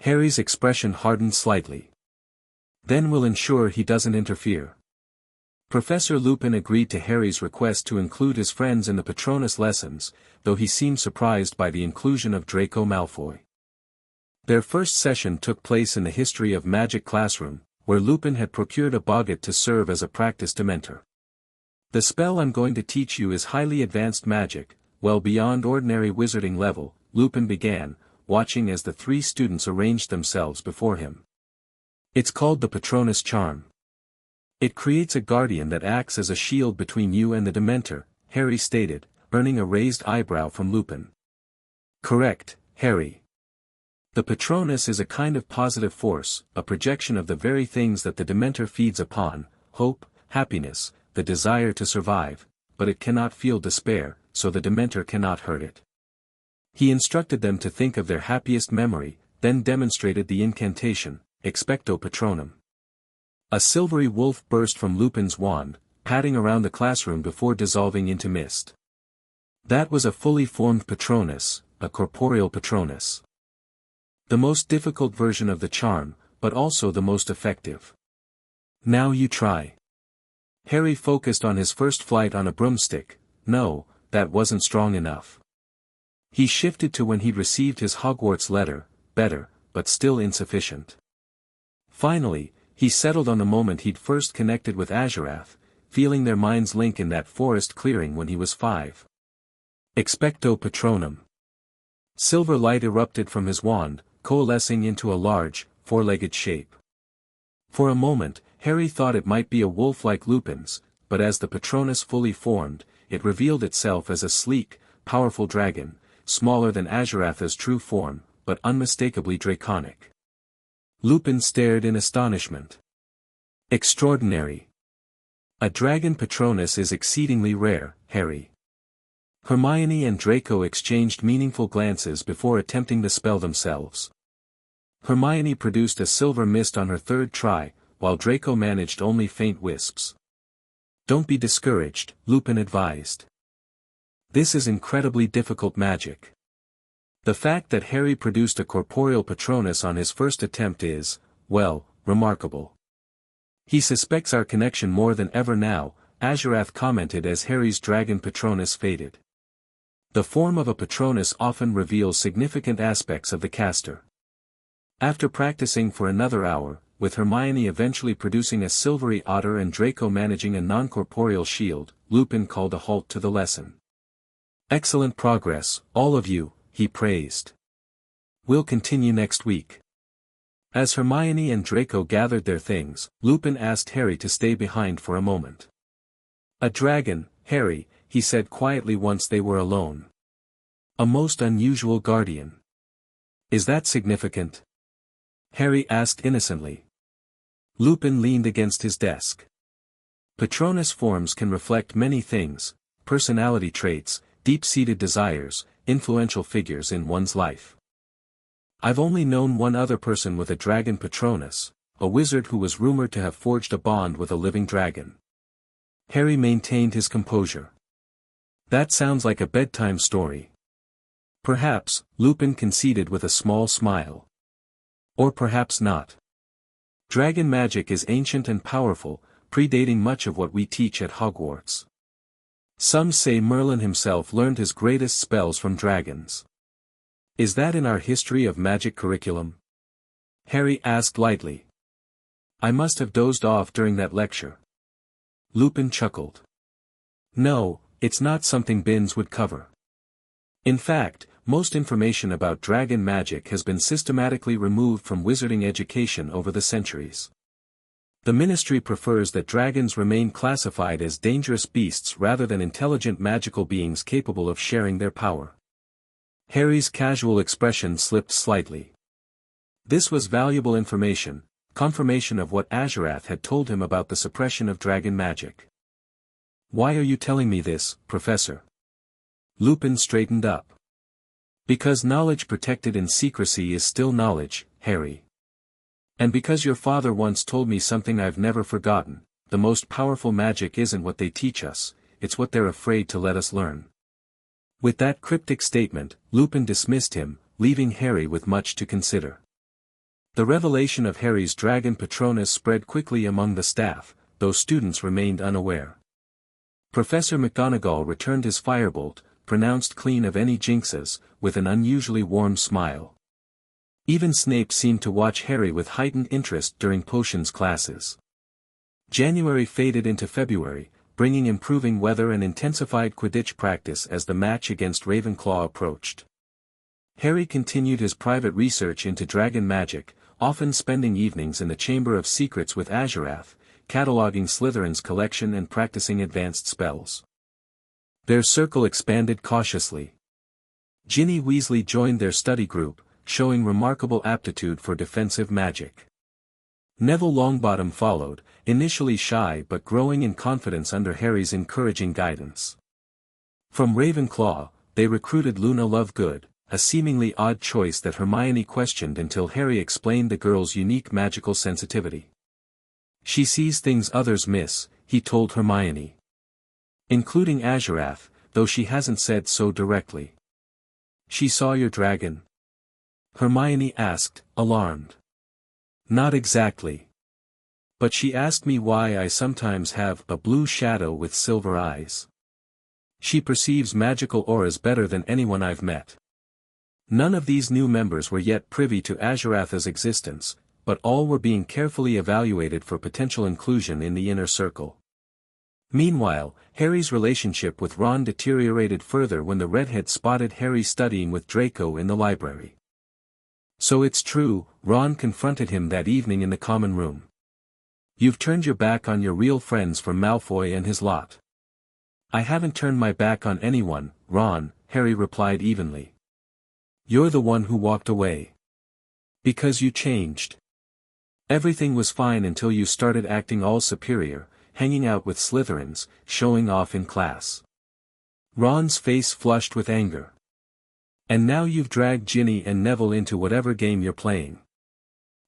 [SPEAKER 1] Harry's expression hardened slightly. Then we'll ensure he doesn't interfere. Professor Lupin agreed to Harry's request to include his friends in the Patronus lessons, though he seemed surprised by the inclusion of Draco Malfoy. Their first session took place in the History of Magic classroom, where Lupin had procured a boggart to serve as a practice Dementor. The spell I'm going to teach you is highly advanced magic, well beyond ordinary wizarding level, Lupin began, watching as the three students arranged themselves before him. It's called the Patronus charm. It creates a guardian that acts as a shield between you and the Dementor, Harry stated, earning a raised eyebrow from Lupin. Correct, Harry. The Patronus is a kind of positive force, a projection of the very things that the Dementor feeds upon, hope, happiness, the desire to survive, but it cannot feel despair, so the Dementor cannot hurt it. He instructed them to think of their happiest memory, then demonstrated the incantation, Expecto Patronum. A silvery wolf burst from Lupin's wand, padding around the classroom before dissolving into mist. That was a fully formed Patronus, a corporeal Patronus. The most difficult version of the charm, but also the most effective. Now you try. Harry focused on his first flight on a broomstick. No, that wasn't strong enough. He shifted to when he'd received his Hogwarts letter, better, but still insufficient. Finally, he settled on the moment he'd first connected with Azurath, feeling their minds link in that forest clearing when he was 5. Expecto Patronum. Silver light erupted from his wand, coalescing into a large, four-legged shape. For a moment, Harry thought it might be a wolf like Lupin's, but as the Patronus fully formed, it revealed itself as a sleek, powerful dragon, smaller than Azurath's true form, but unmistakably draconic. Lupin stared in astonishment. Extraordinary. A dragon Patronus is exceedingly rare, Harry. Hermione and Draco exchanged meaningful glances before attempting the spell themselves. Hermione produced a silver mist on her third try, while Draco managed only faint wisps. Don't be discouraged, Lupin advised. This is incredibly difficult magic. The fact that Harry produced a corporeal Patronus on his first attempt is, well, remarkable. He suspects our connection more than ever now, Azurath commented as Harry's dragon Patronus faded. The form of a Patronus often reveals significant aspects of the caster. After practicing for another hour, with Hermione eventually producing a silvery otter and Draco managing a non-corporeal shield, Lupin called a halt to the lesson. Excellent progress, all of you, he praised. We'll continue next week. As Hermione and Draco gathered their things, Lupin asked Harry to stay behind for a moment. "A dragon, Harry," he said quietly once they were alone. "A most unusual guardian. Is that significant?" Harry asked innocently. Lupin leaned against his desk. "Patronus forms can reflect many things, personality traits, deep-seated desires, influential figures in one's life. I've only known one other person with a dragon Patronus, a wizard who was rumored to have forged a bond with a living dragon." Harry maintained his composure. "That sounds like a bedtime story." "Perhaps," Lupin conceded with a small smile. "Or perhaps not. Dragon magic is ancient and powerful, predating much of what we teach at Hogwarts. Some say Merlin himself learned his greatest spells from dragons. Is that in our history of magic curriculum?" Harry asked lightly. "I must have dozed off during that lecture." Lupin chuckled. "No, it's not something Binns would cover. In fact, most information about dragon magic has been systematically removed from wizarding education over the centuries. The Ministry prefers that dragons remain classified as dangerous beasts rather than intelligent magical beings capable of sharing their power." Harry's casual expression slipped slightly. This was valuable information, confirmation of what Azurath had told him about the suppression of dragon magic. "Why are you telling me this, Professor?" Lupin straightened up. "Because knowledge protected in secrecy is still knowledge, Harry. And because your father once told me something I've never forgotten, the most powerful magic isn't what they teach us, it's what they're afraid to let us learn." With that cryptic statement, Lupin dismissed him, leaving Harry with much to consider. The revelation of Harry's dragon Patronus spread quickly among the staff, though students remained unaware. Professor McGonagall returned his firebolt, pronounced clean of any jinxes, with an unusually warm smile. Even Snape seemed to watch Harry with heightened interest during potions classes. January faded into February, bringing improving weather and intensified Quidditch practice as the match against Ravenclaw approached. Harry continued his private research into dragon magic, often spending evenings in the Chamber of Secrets with Azurath, cataloging Slytherin's collection and practicing advanced spells. Their circle expanded cautiously. Ginny Weasley joined their study group, showing remarkable aptitude for defensive magic. Neville Longbottom followed, initially shy but growing in confidence under Harry's encouraging guidance. From Ravenclaw, they recruited Luna Lovegood, a seemingly odd choice that Hermione questioned until Harry explained the girl's unique magical sensitivity. "She sees things others miss," he told Hermione. "Including Azurath, though she hasn't said so directly." "She saw your dragon?" Hermione asked, alarmed. "Not exactly. But she asked me why I sometimes have a blue shadow with silver eyes. She perceives magical auras better than anyone I've met." None of these new members were yet privy to Azurath's existence, but all were being carefully evaluated for potential inclusion in the inner circle. Meanwhile, Harry's relationship with Ron deteriorated further when the redhead spotted Harry studying with Draco in the library. "So it's true," Ron confronted him that evening in the common room. "You've turned your back on your real friends for Malfoy and his lot." "I haven't turned my back on anyone, Ron," Harry replied evenly. "You're the one who walked away. Because you changed. Everything was fine until you started acting all superior, hanging out with Slytherins, showing off in class." Ron's face flushed with anger. "And now you've dragged Ginny and Neville into whatever game you're playing."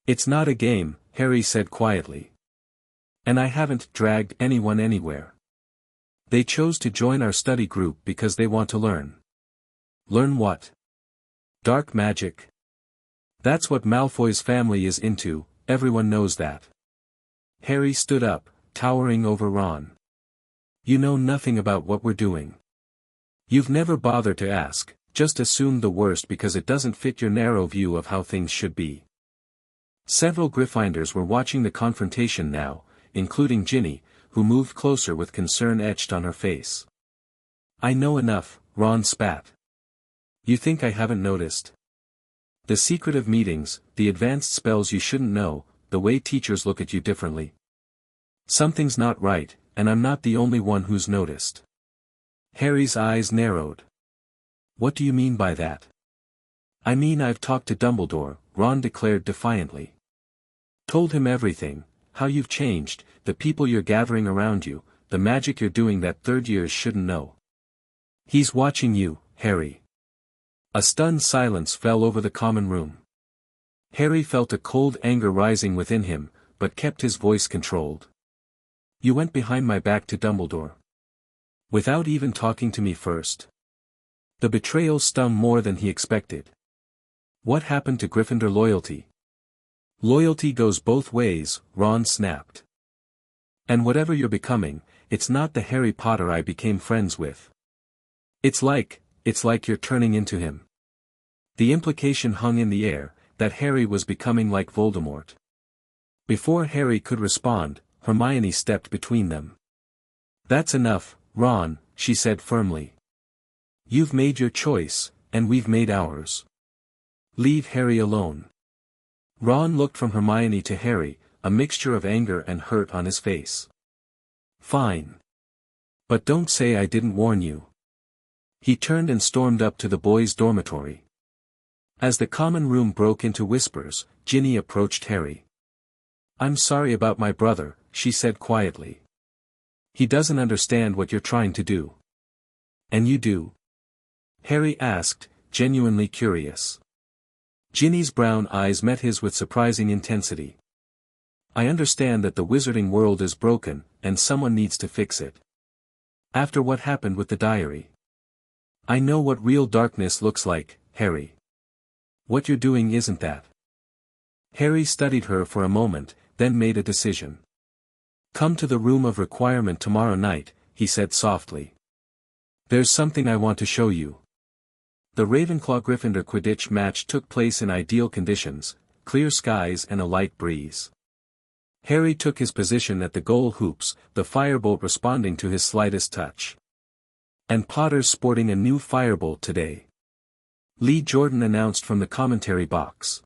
[SPEAKER 1] "It's not a game," Harry said quietly. "And I haven't dragged anyone anywhere. They chose to join our study group because they want to learn." "Learn what?" "Dark magic. That's what Malfoy's family is into, everyone knows that." Harry stood up, towering over Ron. "You know nothing about what we're doing. You've never bothered to ask, just assumed the worst because it doesn't fit your narrow view of how things should be." Several Gryffindors were watching the confrontation now, including Ginny, who moved closer with concern etched on her face. "I know enough," Ron spat. "You think I haven't noticed?" The secret of meetings, the advanced spells you shouldn't know, the way teachers look at you differently. Something's not right, and I'm not the only one who's noticed. Harry's eyes narrowed. What do you mean by that? I mean I've talked to Dumbledore, Ron declared defiantly. Told him everything, how you've changed, the people you're gathering around you, the magic you're doing that third years shouldn't know. He's watching you, Harry. A stunned silence fell over the common room. Harry felt a cold anger rising within him, but kept his voice controlled. You went behind my back to Dumbledore. Without even talking to me first. The betrayal stung more than he expected. What happened to Gryffindor loyalty? Loyalty goes both ways, Ron snapped. And whatever you're becoming, it's not the Harry Potter I became friends with. It's like you're turning into him. The implication hung in the air, that Harry was becoming like Voldemort. Before Harry could respond, Hermione stepped between them. That's enough, Ron, she said firmly. You've made your choice, and we've made ours. Leave Harry alone. Ron looked from Hermione to Harry, a mixture of anger and hurt on his face. Fine. But don't say I didn't warn you. He turned and stormed up to the boys' dormitory. As the common room broke into whispers, Ginny approached Harry. I'm sorry about my brother, she said quietly. He doesn't understand what you're trying to do. And you do? Harry asked, genuinely curious. Ginny's brown eyes met his with surprising intensity. I understand that the wizarding world is broken, and someone needs to fix it. After what happened with the diary. I know what real darkness looks like, Harry. What you're doing isn't that. Harry studied her for a moment, then made a decision. Come to the room of requirement tomorrow night, he said softly. There's something I want to show you. The Ravenclaw-Gryffindor Quidditch match took place in ideal conditions, clear skies and a light breeze. Harry took his position at the goal hoops, the firebolt responding to his slightest touch. And Potter's sporting a new firebolt today. Lee Jordan announced from the commentary box.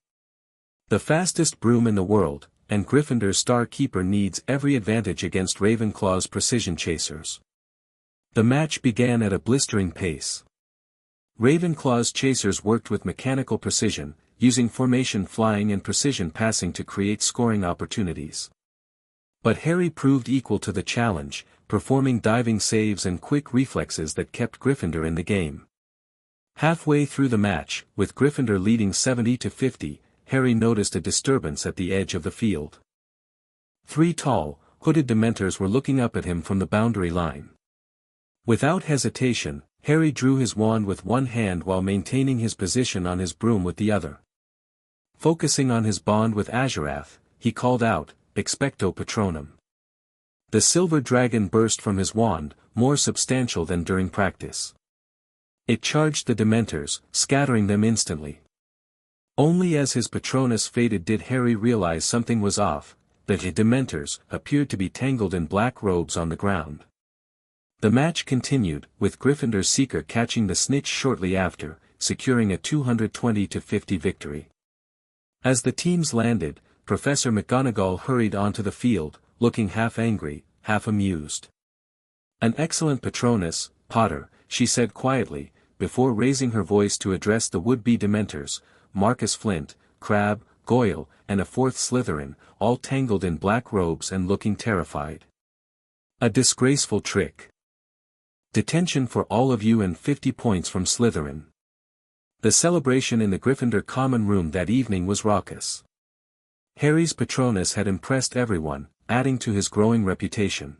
[SPEAKER 1] The fastest broom in the world, and Gryffindor's star keeper needs every advantage against Ravenclaw's precision chasers. The match began at a blistering pace. Ravenclaw's chasers worked with mechanical precision, using formation flying and precision passing to create scoring opportunities. But Harry proved equal to the challenge, performing diving saves and quick reflexes that kept Gryffindor in the game. Halfway through the match, with Gryffindor leading 70-50, Harry noticed a disturbance at the edge of the field. 3 tall, hooded Dementors were looking up at him from the boundary line. Without hesitation, Harry drew his wand with one hand while maintaining his position on his broom with the other. Focusing on his bond with Azurath, he called out, Expecto Patronum. The silver dragon burst from his wand, more substantial than during practice. It charged the Dementors, scattering them instantly. Only as his Patronus faded did Harry realize something was off, that the Dementors appeared to be tangled in black robes on the ground. The match continued, with Gryffindor's Seeker catching the snitch shortly after, securing a 220-50 victory. As the teams landed, Professor McGonagall hurried onto the field, looking half angry, half amused. An excellent Patronus, Potter, she said quietly, before raising her voice to address the would-be Dementors, Marcus Flint, Crabbe, Goyle, and a 4th Slytherin, all tangled in black robes and looking terrified. A disgraceful trick. Detention for all of you and 50 points from Slytherin. The celebration in the Gryffindor common room that evening was raucous. Harry's Patronus had impressed everyone, adding to his growing reputation.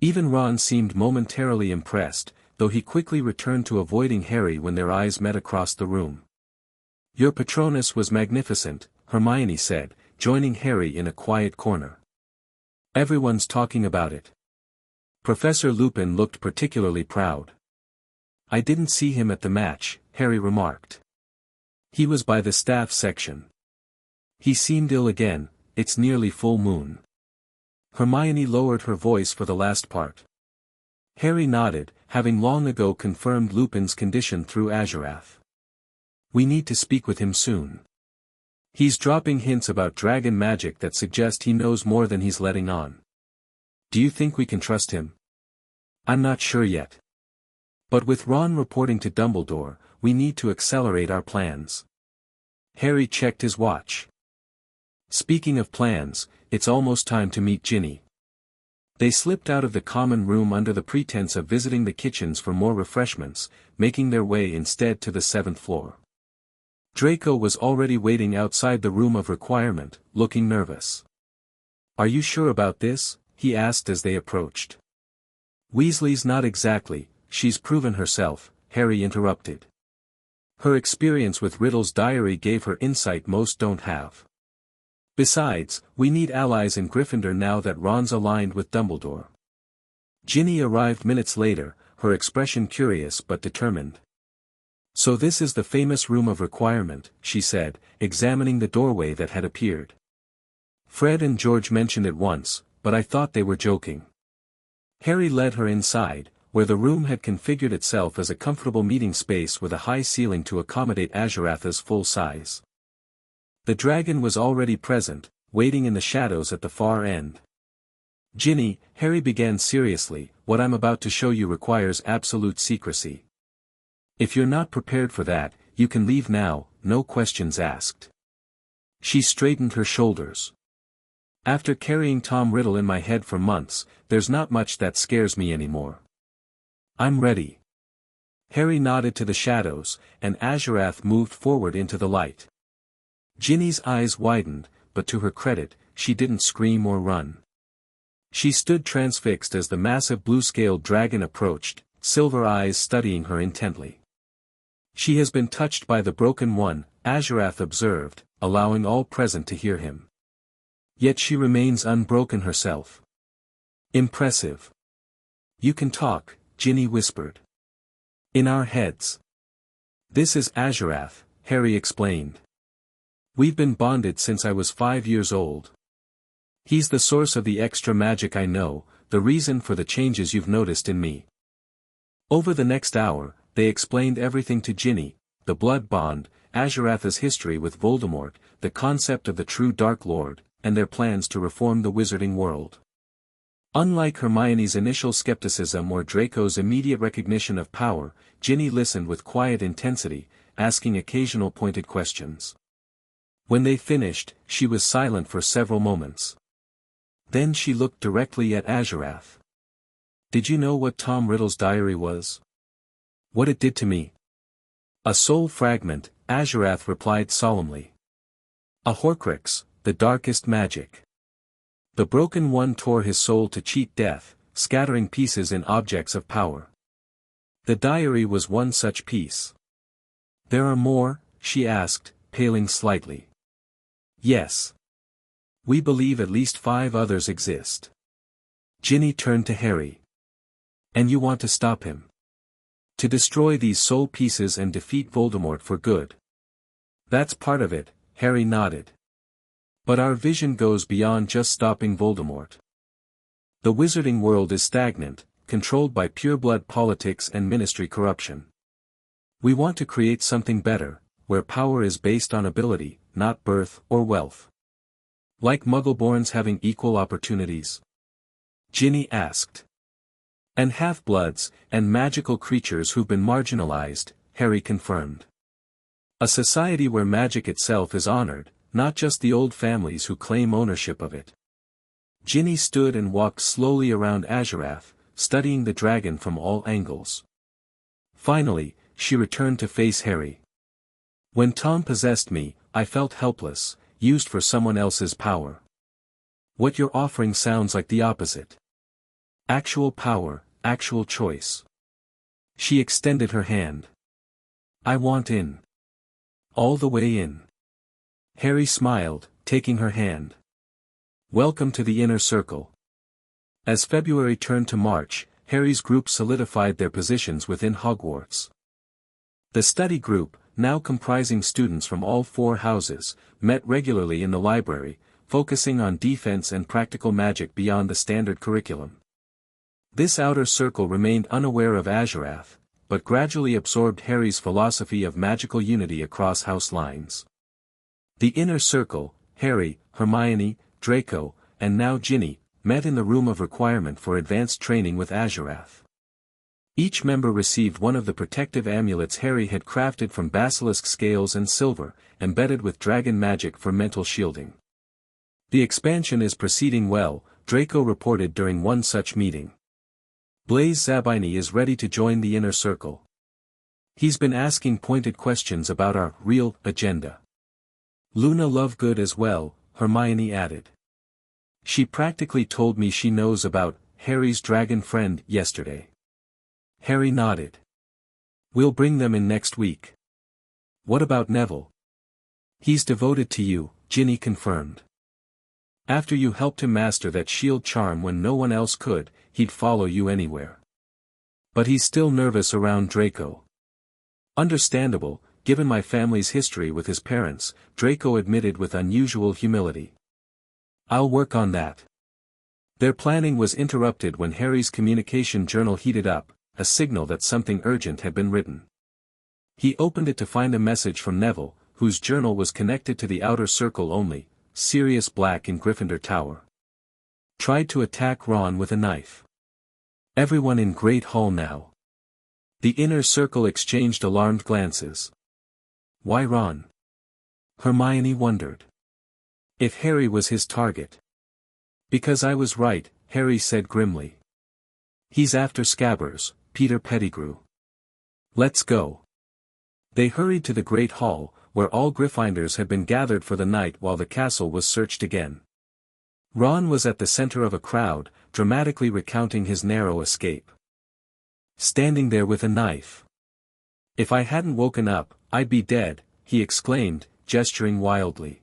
[SPEAKER 1] Even Ron seemed momentarily impressed, though he quickly returned to avoiding Harry when their eyes met across the room. Your Patronus was magnificent, Hermione said, joining Harry in a quiet corner. Everyone's talking about it. Professor Lupin looked particularly proud. I didn't see him at the match, Harry remarked. He was by the staff section. He seemed ill again, it's nearly full moon. Hermione lowered her voice for the last part. Harry nodded, having long ago confirmed Lupin's condition through Azurath. We need to speak with him soon. He's dropping hints about dragon magic that suggest he knows more than he's letting on. Do you think we can trust him? I'm not sure yet. But with Ron reporting to Dumbledore, we need to accelerate our plans. Harry checked his watch. Speaking of plans, it's almost time to meet Ginny. They slipped out of the common room under the pretense of visiting the kitchens for more refreshments, making their way instead to the 7th floor. Draco was already waiting outside the room of requirement, looking nervous. "Are you sure about this?" he asked as they approached. "Weasley's not exactly, she's proven herself," Harry interrupted. "Her experience with Riddle's diary gave her insight most don't have. Besides, we need allies in Gryffindor now that Ron's aligned with Dumbledore." Ginny arrived minutes later, her expression curious but determined. "So this is the famous room of requirement," she said, examining the doorway that had appeared. "Fred and George mentioned it once, but I thought they were joking." Harry led her inside, where the room had configured itself as a comfortable meeting space with a high ceiling to accommodate Azuratha's full size. The dragon was already present, waiting in the shadows at the far end. "Ginny," Harry began seriously, "what I'm about to show you requires absolute secrecy. If you're not prepared for that, you can leave now, no questions asked." She straightened her shoulders. "After carrying Tom Riddle in my head for months, there's not much that scares me anymore. I'm ready." Harry nodded to the shadows, and Azurath moved forward into the light. Ginny's eyes widened, but to her credit, she didn't scream or run. She stood transfixed as the massive blue-scaled dragon approached, silver eyes studying her intently. "She has been touched by the Broken One," Azurath observed, allowing all present to hear him. "Yet she remains unbroken herself. Impressive." "You can talk," Ginny whispered. "In our heads." "This is Azurath," Harry explained. "We've been bonded since I was 5 years old. He's the source of the extra magic I know, the reason for the changes you've noticed in me." Over the next hour, they explained everything to Ginny: the blood bond, Azuratha's history with Voldemort, the concept of the true Dark Lord, and their plans to reform the wizarding world. Unlike Hermione's initial skepticism or Draco's immediate recognition of power, Ginny listened with quiet intensity, asking occasional pointed questions. When they finished, she was silent for several moments. Then she looked directly at Azurath. "Did you know what Tom Riddle's diary was? What it did to me?" "A soul fragment," Azurath replied solemnly. "A Horcrux, the darkest magic. The Broken One tore his soul to cheat death, scattering pieces in objects of power. The diary was one such piece." "There are more?" she asked, paling slightly. "Yes. We believe at least 5 others exist." Ginny turned to Harry. "And you want to stop him? To destroy these soul pieces and defeat Voldemort for good?" "That's part of it," Harry nodded. "But our vision goes beyond just stopping Voldemort. The wizarding world is stagnant, controlled by pureblood politics and ministry corruption. We want to create something better, where power is based on ability, not birth or wealth." "Like Muggleborns having equal opportunities?" Ginny asked. "And half-bloods, and magical creatures who've been marginalized," Harry confirmed. "A society where magic itself is honored, not just the old families who claim ownership of it." Ginny stood and walked slowly around Azurath, studying the dragon from all angles. Finally, she returned to face Harry. "When Tom possessed me, I felt helpless, used for someone else's power. What you're offering sounds like the opposite. Actual power, actual choice." She extended her hand. "I want in. All the way in." Harry smiled, taking her hand. "Welcome to the inner circle." As February turned to March, Harry's group solidified their positions within Hogwarts. The study group, now comprising students from all 4 houses, met regularly in the library, focusing on defense and practical magic beyond the standard curriculum. This outer circle remained unaware of Azurath, but gradually absorbed Harry's philosophy of magical unity across house lines. The inner circle, Harry, Hermione, Draco, and now Ginny, met in the room of requirement for advanced training with Azurath. Each member received one of the protective amulets Harry had crafted from basilisk scales and silver, embedded with dragon magic for mental shielding. The expansion is proceeding well, Draco reported during one such meeting. Blaise Zabini is ready to join the inner circle. He's been asking pointed questions about our real agenda. Luna Lovegood as well, Hermione added. She practically told me she knows about Harry's dragon friend yesterday. Harry nodded. We'll bring them in next week. What about Neville? He's devoted to you, Ginny confirmed. After you helped him master that shield charm when no one else could, he'd follow you anywhere. But he's still nervous around Draco. Understandable, given my family's history with his parents, Draco admitted with unusual humility. I'll work on that. Their planning was interrupted when Harry's communication journal heated up, a signal that something urgent had been written. He opened it to find a message from Neville, whose journal was connected to the outer circle only, Sirius Black in Gryffindor Tower. Tried to attack Ron with a knife. Everyone in Great Hall now. The inner circle exchanged alarmed glances. Why Ron? Hermione wondered. If Harry was his target. Because I was right, Harry said grimly. He's after Scabbers, Peter Pettigrew. Let's go. They hurried to the Great Hall, where all Gryffindors had been gathered for the night while the castle was searched again. Ron was at the center of a crowd, dramatically recounting his narrow escape. Standing there with a knife. If I hadn't woken up, I'd be dead, he exclaimed, gesturing wildly.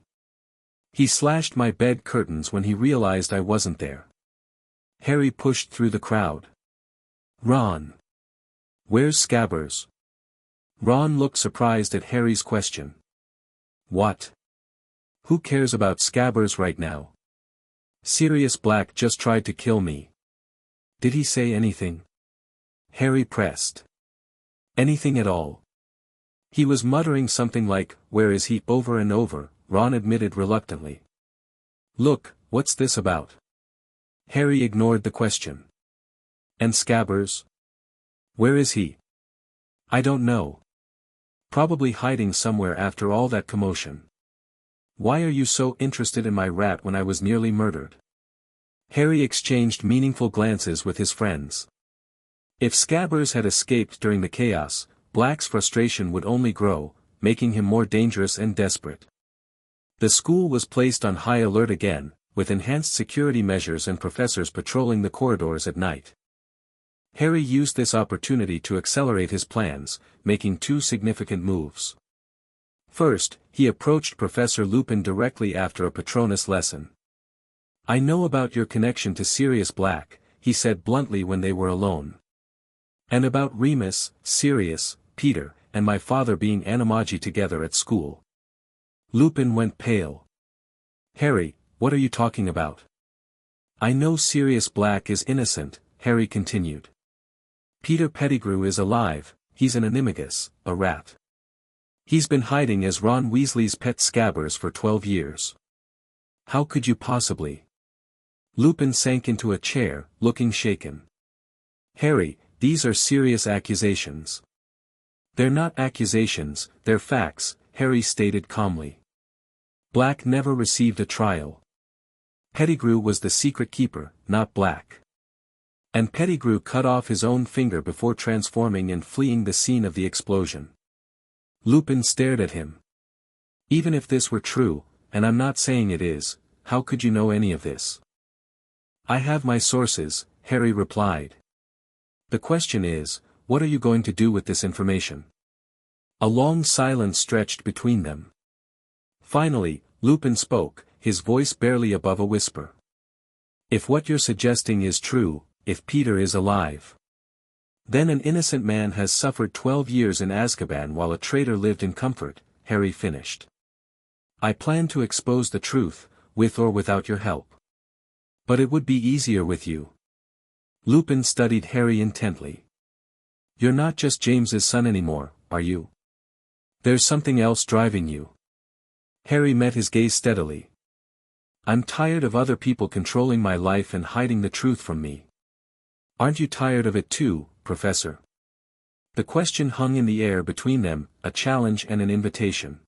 [SPEAKER 1] He slashed my bed curtains when he realized I wasn't there. Harry pushed through the crowd. Ron. Where's Scabbers? Ron looked surprised at Harry's question. What? Who cares about Scabbers right now? Sirius Black just tried to kill me. Did he say anything? Harry pressed. Anything at all? He was muttering something like, where is he, over and over, Ron admitted reluctantly. Look, what's this about? Harry ignored the question. And Scabbers? Where is he? I don't know. Probably hiding somewhere after all that commotion. Why are you so interested in my rat when I was nearly murdered? Harry exchanged meaningful glances with his friends. If Scabbers had escaped during the chaos, Black's frustration would only grow, making him more dangerous and desperate. The school was placed on high alert again, with enhanced security measures and professors patrolling the corridors at night. Harry used this opportunity to accelerate his plans, making two significant moves. First, he approached Professor Lupin directly after a Patronus lesson. I know about your connection to Sirius Black, he said bluntly when they were alone. And about Remus, Sirius, Peter, and my father being animagi together at school. Lupin went pale. Harry, what are you talking about? I know Sirius Black is innocent, Harry continued. Peter Pettigrew is alive, he's an animagus, a rat. He's been hiding as Ron Weasley's pet Scabbers for 12 years. How could you possibly? Lupin sank into a chair, looking shaken. Harry, these are serious accusations. They're not accusations, they're facts, Harry stated calmly. Black never received a trial. Pettigrew was the secret keeper, not Black. And Pettigrew cut off his own finger before transforming and fleeing the scene of the explosion. Lupin stared at him. Even if this were true, and I'm not saying it is, how could you know any of this? I have my sources, Harry replied. The question is, what are you going to do with this information? A long silence stretched between them. Finally, Lupin spoke, his voice barely above a whisper. If what you're suggesting is true, if Peter is alive, then an innocent man has suffered 12 years in Azkaban while a traitor lived in comfort, Harry finished. I plan to expose the truth, with or without your help. But it would be easier with you. Lupin studied Harry intently. You're not just James's son anymore, are you? There's something else driving you. Harry met his gaze steadily. I'm tired of other people controlling my life and hiding the truth from me. Aren't you tired of it too, Professor? The question hung in the air between them, a challenge and an invitation.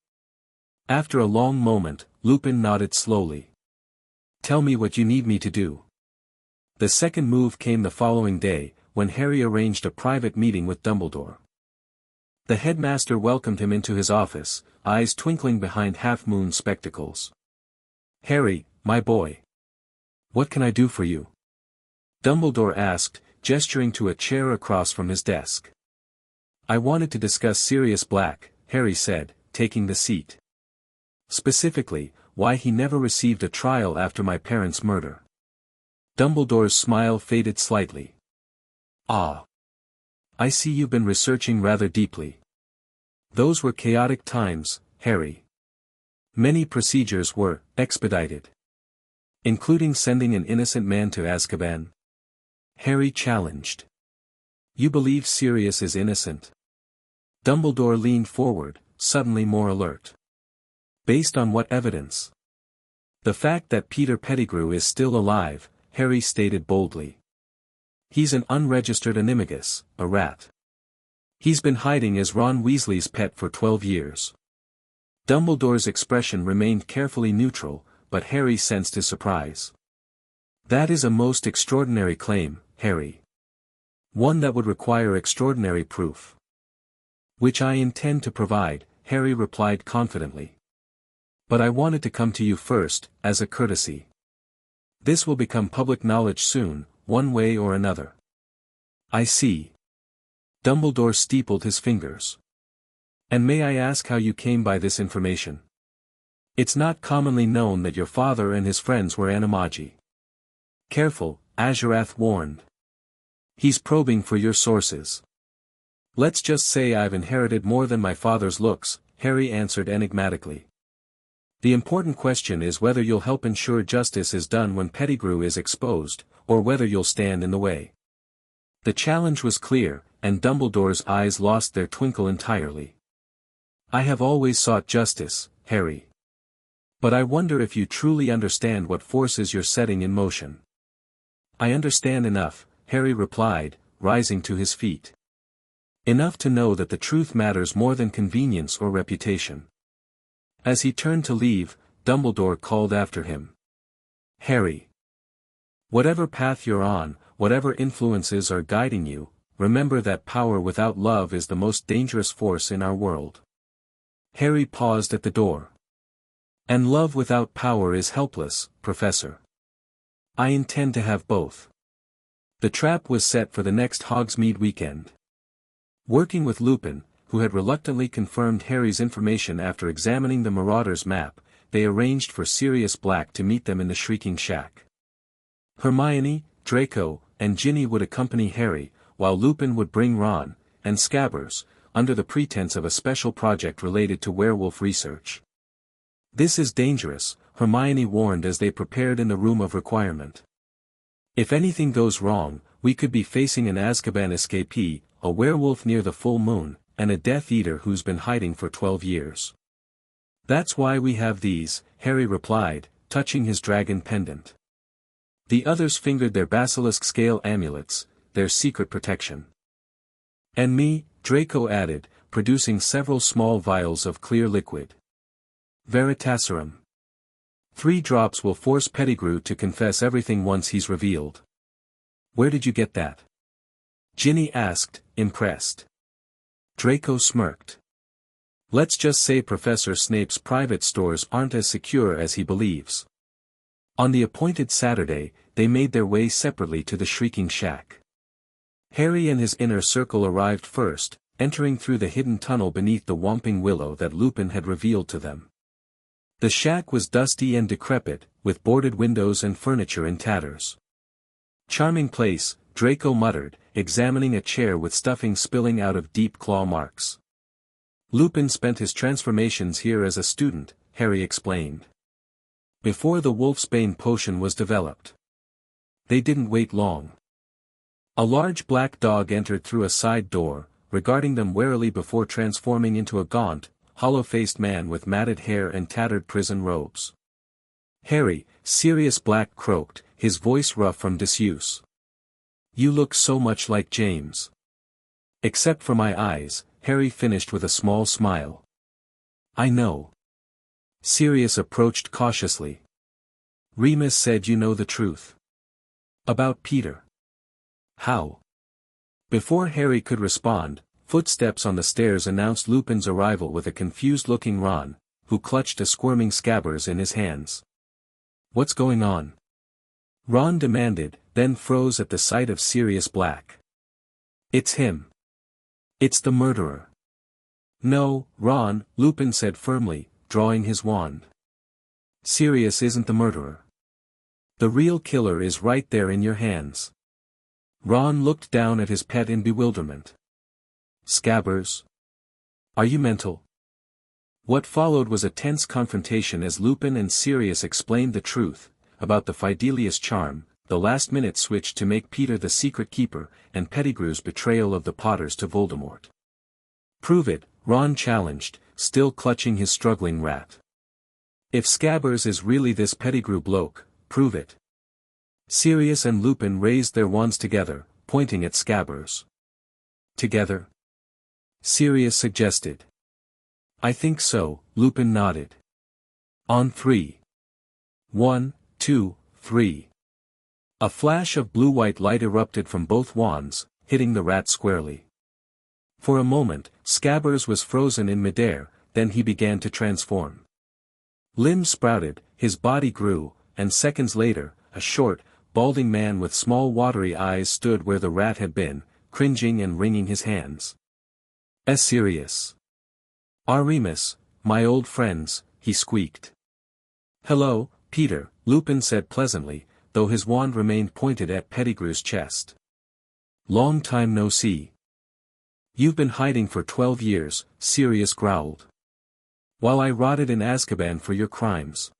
[SPEAKER 1] After a long moment, Lupin nodded slowly. Tell me what you need me to do. The second move came the following day, when Harry arranged a private meeting with Dumbledore. The headmaster welcomed him into his office, eyes twinkling behind half-moon spectacles. Harry, my boy. What can I do for you? Dumbledore asked, gesturing to a chair across from his desk. I wanted to discuss Sirius Black, Harry said, taking the seat. Specifically, why he never received a trial after my parents' murder. Dumbledore's smile faded slightly. Ah. I see you've been researching rather deeply. Those were chaotic times, Harry. Many procedures were expedited. Including sending an innocent man to Azkaban. Harry challenged. You believe Sirius is innocent? Dumbledore leaned forward, suddenly more alert. Based on what evidence? The fact that Peter Pettigrew is still alive, Harry stated boldly. He's an unregistered animagus, a rat. He's been hiding as Ron Weasley's pet for 12 years. Dumbledore's expression remained carefully neutral, but Harry sensed his surprise. That is a most extraordinary claim, Harry. One that would require extraordinary proof. Which I intend to provide, Harry replied confidently. But I wanted to come to you first, as a courtesy. This will become public knowledge soon, one way or another. I see. Dumbledore steepled his fingers. And may I ask how you came by this information? It's not commonly known that your father and his friends were animagi. Careful, Azurath warned. He's probing for your sources. Let's just say I've inherited more than my father's looks, Harry answered enigmatically. The important question is whether you'll help ensure justice is done when Pettigrew is exposed, or whether you'll stand in the way. The challenge was clear, and Dumbledore's eyes lost their twinkle entirely. I have always sought justice, Harry. But I wonder if you truly understand what forces you're setting in motion. I understand enough, Harry replied, rising to his feet. Enough to know that the truth matters more than convenience or reputation. As he turned to leave, Dumbledore called after him. Harry. Whatever path you're on, whatever influences are guiding you, remember that power without love is the most dangerous force in our world. Harry paused at the door. And love without power is helpless, Professor. I intend to have both. The trap was set for the next Hogsmeade weekend. Working with Lupin, who had reluctantly confirmed Harry's information after examining the Marauder's map, they arranged for Sirius Black to meet them in the Shrieking Shack. Hermione, Draco, and Ginny would accompany Harry, while Lupin would bring Ron, and Scabbers, under the pretense of a special project related to werewolf research. This is dangerous, Hermione warned as they prepared in the room of requirement. If anything goes wrong, we could be facing an Azkaban escapee, a werewolf near the full moon, and a Death Eater who's been hiding for 12 years. That's why we have these, Harry replied, touching his dragon pendant. The others fingered their basilisk scale amulets, their secret protection. And me, Draco added, producing several small vials of clear liquid. Veritaserum. 3 drops will force Pettigrew to confess everything once he's revealed. Where did you get that? Ginny asked, impressed. Draco smirked. Let's just say Professor Snape's private stores aren't as secure as he believes. On the appointed Saturday, they made their way separately to the Shrieking Shack. Harry and his inner circle arrived first, entering through the hidden tunnel beneath the Whomping Willow that Lupin had revealed to them. The shack was dusty and decrepit, with boarded windows and furniture in tatters. Charming place, Draco muttered, examining a chair with stuffing spilling out of deep claw marks. Lupin spent his transformations here as a student, Harry explained. Before the Wolfsbane potion was developed. They didn't wait long. A large black dog entered through a side door, regarding them warily before transforming into a gaunt, hollow-faced man with matted hair and tattered prison robes. "Harry," Sirius Black croaked, his voice rough from disuse. "You look so much like James." "Except for my eyes," Harry finished with a small smile. "I know." Sirius approached cautiously. "Remus said you know the truth. About Peter." "How?" Before Harry could respond, footsteps on the stairs announced Lupin's arrival with a confused-looking Ron, who clutched a squirming Scabbers in his hands. "What's going on?" Ron demanded, then froze at the sight of Sirius Black. "It's him. It's the murderer." "No, Ron," Lupin said firmly, drawing his wand. "Sirius isn't the murderer. The real killer is right there in your hands." Ron looked down at his pet in bewilderment. "Scabbers? Are you mental?" What followed was a tense confrontation as Lupin and Sirius explained the truth, about the Fidelius charm, the last-minute switch to make Peter the secret keeper, and Pettigrew's betrayal of the Potters to Voldemort. "Prove it," Ron challenged, still clutching his struggling rat. "If Scabbers is really this Pettigrew bloke, prove it." Sirius and Lupin raised their wands together, pointing at Scabbers. "Together?" Sirius suggested. "I think so," Lupin nodded. "On 3. 1, 2, 3. A flash of blue-white light erupted from both wands, hitting the rat squarely. For a moment, Scabbers was frozen in midair, then he began to transform. Limbs sprouted, his body grew, and seconds later, a short, balding man with small watery eyes stood where the rat had been, cringing and wringing his hands. "Sirius. Remus, my old friends," he squeaked. "Hello, Peter," Lupin said pleasantly, though his wand remained pointed at Pettigrew's chest. "Long time no see." "You've been hiding for 12 years, Sirius growled. "While I rotted in Azkaban for your crimes."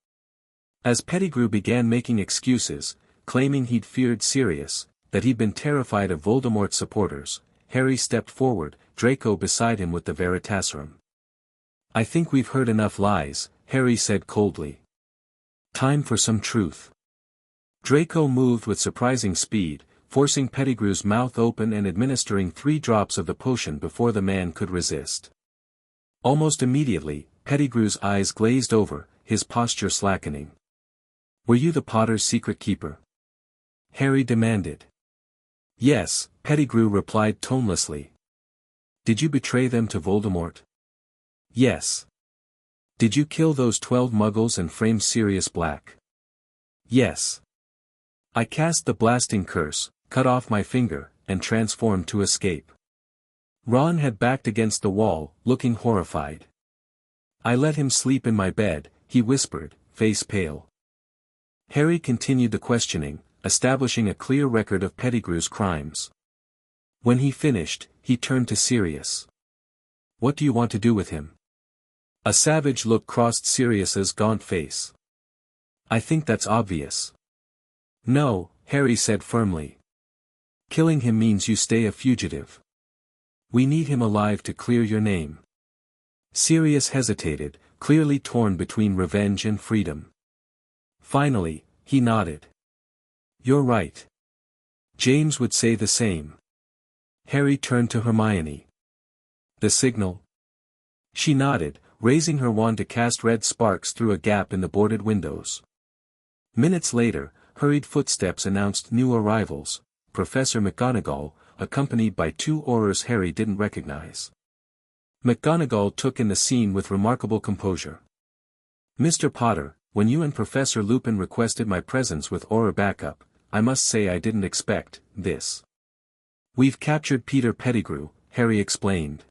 [SPEAKER 1] As Pettigrew began making excuses, claiming he'd feared Sirius, that he'd been terrified of Voldemort's supporters, Harry stepped forward, Draco beside him with the Veritaserum. "I think we've heard enough lies," Harry said coldly. "Time for some truth." Draco moved with surprising speed, forcing Pettigrew's mouth open and administering 3 drops of the potion before the man could resist. Almost immediately, Pettigrew's eyes glazed over, his posture slackening. "Were you the Potter's secret keeper?" Harry demanded. "Yes," Pettigrew replied tonelessly. "Did you betray them to Voldemort?" "Yes." "Did you kill those 12 muggles and frame Sirius Black?" "Yes." "I cast the blasting curse, cut off my finger, and transformed to escape." Ron had backed against the wall, looking horrified. "I let him sleep in my bed," he whispered, face pale. Harry continued the questioning, establishing a clear record of Pettigrew's crimes. When he finished, he turned to Sirius. "What do you want to do with him?" A savage look crossed Sirius's gaunt face. "I think that's obvious." "No," Harry said firmly. "Killing him means you stay a fugitive. We need him alive to clear your name." Sirius hesitated, clearly torn between revenge and freedom. Finally, he nodded. "You're right. James would say the same." Harry turned to Hermione. "The signal?" She nodded, raising her wand to cast red sparks through a gap in the boarded windows. Minutes later, hurried footsteps announced new arrivals, Professor McGonagall, accompanied by 2 Aurors Harry didn't recognize. McGonagall took in the scene with remarkable composure. "Mr. Potter, when you and Professor Lupin requested my presence with Auror backup, I must say I didn't expect this. We've captured Peter Pettigrew," Harry explained.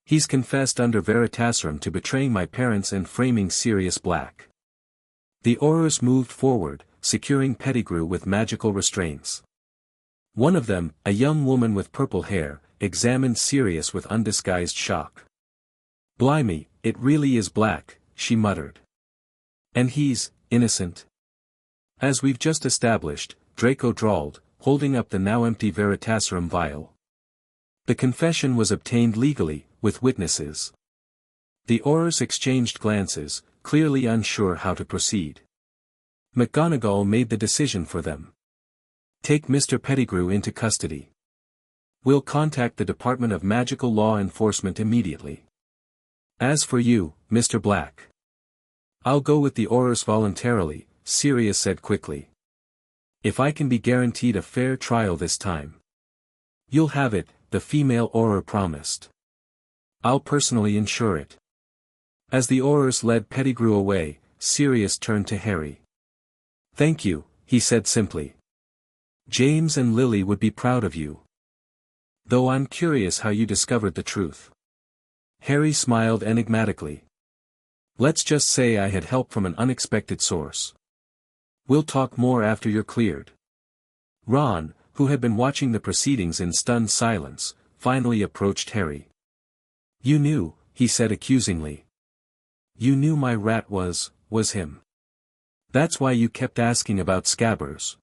[SPEAKER 1] "He's confessed under Veritaserum to betraying my parents and framing Sirius Black." The Aurors moved forward, securing Pettigrew with magical restraints. One of them, a young woman with purple hair, examined Sirius with undisguised shock. "Blimey, it really is Black," she muttered. "And he's innocent?" "As we've just established," Draco drawled, holding up the now empty Veritaserum vial. The confession was obtained legally, with witnesses. The Aurors exchanged glances, clearly unsure how to proceed. McGonagall made the decision for them. Take Mr. Pettigrew into custody. We'll contact the Department of Magical Law Enforcement immediately. As for you, Mr. Black. I'll go with the Aurors voluntarily, Sirius said quickly. If I can be guaranteed a fair trial this time. You'll have it, the female Auror promised. I'll personally ensure it. As the Aurors led Pettigrew away, Sirius turned to Harry. Thank you, he said simply. James and Lily would be proud of you. Though I'm curious how you discovered the truth. Harry smiled enigmatically. Let's just say I had help from an unexpected source. We'll talk more after you're cleared. Ron, who had been watching the proceedings in stunned silence, finally approached Harry. You knew, he said accusingly. You knew my rat was him. That's why you kept asking about Scabbers.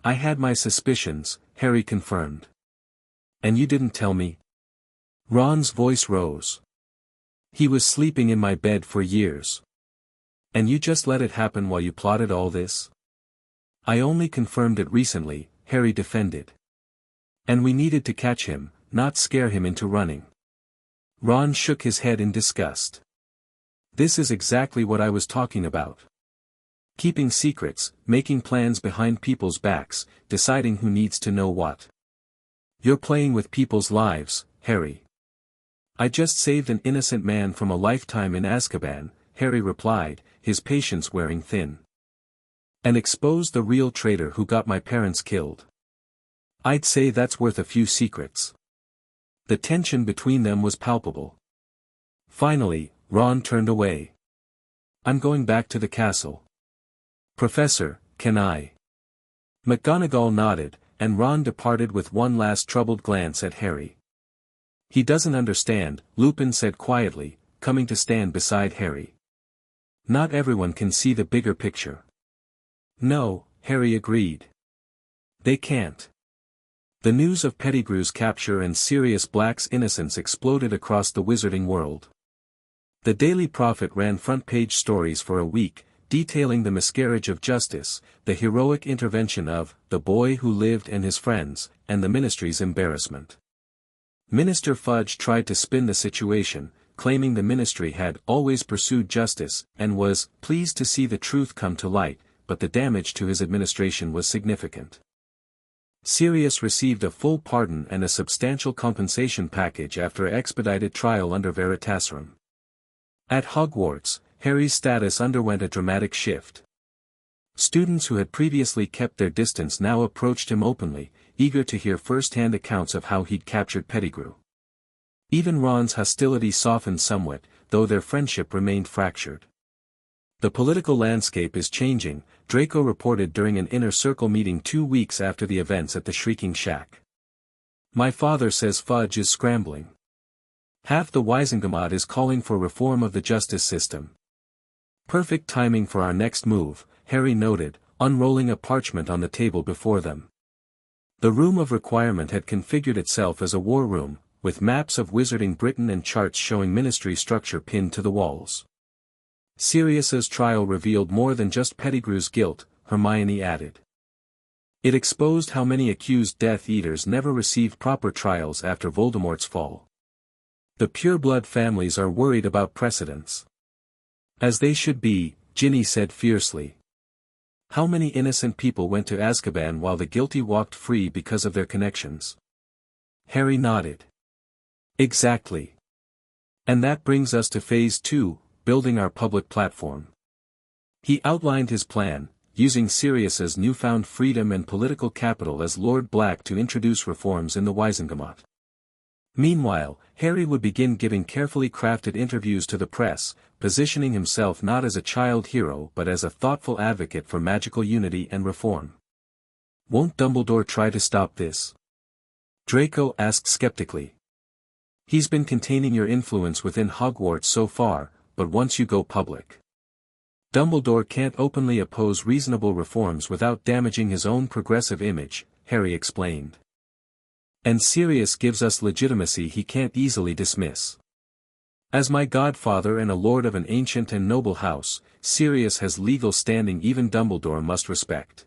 [SPEAKER 1] I had my suspicions, Harry confirmed. And you didn't tell me? Ron's voice rose. He was sleeping in my bed for years. And you just let it happen while you plotted all this? I only confirmed it recently, Harry defended. And we needed to catch him, not scare him into running. Ron shook his head in disgust. This is exactly what I was talking about. Keeping secrets, making plans behind people's backs, deciding who needs to know what. You're playing with people's lives, Harry. I just saved an innocent man from a lifetime in Azkaban, Harry replied, his patience wearing thin. And exposed the real traitor who got my parents killed. I'd say that's worth a few secrets. The tension between them was palpable. Finally, Ron turned away. I'm going back to the castle. Professor, can I? McGonagall nodded, and Ron departed with one last troubled glance at Harry. He doesn't understand, Lupin said quietly, coming to stand beside Harry. Not everyone can see the bigger picture. No, Harry agreed. They can't. The news of Pettigrew's capture and Sirius Black's innocence exploded across the wizarding world. The Daily Prophet ran front-page stories for a week, detailing the miscarriage of justice, the heroic intervention of the boy who lived and his friends, and the ministry's embarrassment. Minister Fudge tried to spin the situation, claiming the ministry had always pursued justice, and was pleased to see the truth come to light, but the damage to his administration was significant. Sirius received a full pardon and a substantial compensation package after expedited trial under Veritaserum. At Hogwarts, Harry's status underwent a dramatic shift. Students who had previously kept their distance now approached him openly, eager to hear first-hand accounts of how he'd captured Pettigrew. Even Ron's hostility softened somewhat, though their friendship remained fractured. The political landscape is changing, Draco reported during an inner circle meeting 2 weeks after the events at the Shrieking Shack. My father says Fudge is scrambling. Half the Wizengamot is calling for reform of the justice system. Perfect timing for our next move, Harry noted, unrolling a parchment on the table before them. The Room of Requirement had configured itself as a war room, with maps of Wizarding Britain and charts showing ministry structure pinned to the walls. Sirius's trial revealed more than just Pettigrew's guilt, Hermione added. It exposed how many accused Death Eaters never received proper trials after Voldemort's fall. The pureblood families are worried about precedents. As they should be, Ginny said fiercely. How many innocent people went to Azkaban while the guilty walked free because of their connections? Harry nodded. Exactly. And that brings us to Phase 2, building our public platform. He outlined his plan, using Sirius's newfound freedom and political capital as Lord Black to introduce reforms in the Wizengamot. Meanwhile, Harry would begin giving carefully crafted interviews to the press, positioning himself not as a child hero but as a thoughtful advocate for magical unity and reform. Won't Dumbledore try to stop this? Draco asked skeptically. He's been containing your influence within Hogwarts so far, but once you go public. Dumbledore can't openly oppose reasonable reforms without damaging his own progressive image, Harry explained. And Sirius gives us legitimacy he can't easily dismiss. As my godfather and a lord of an ancient and noble house, Sirius has legal standing even Dumbledore must respect.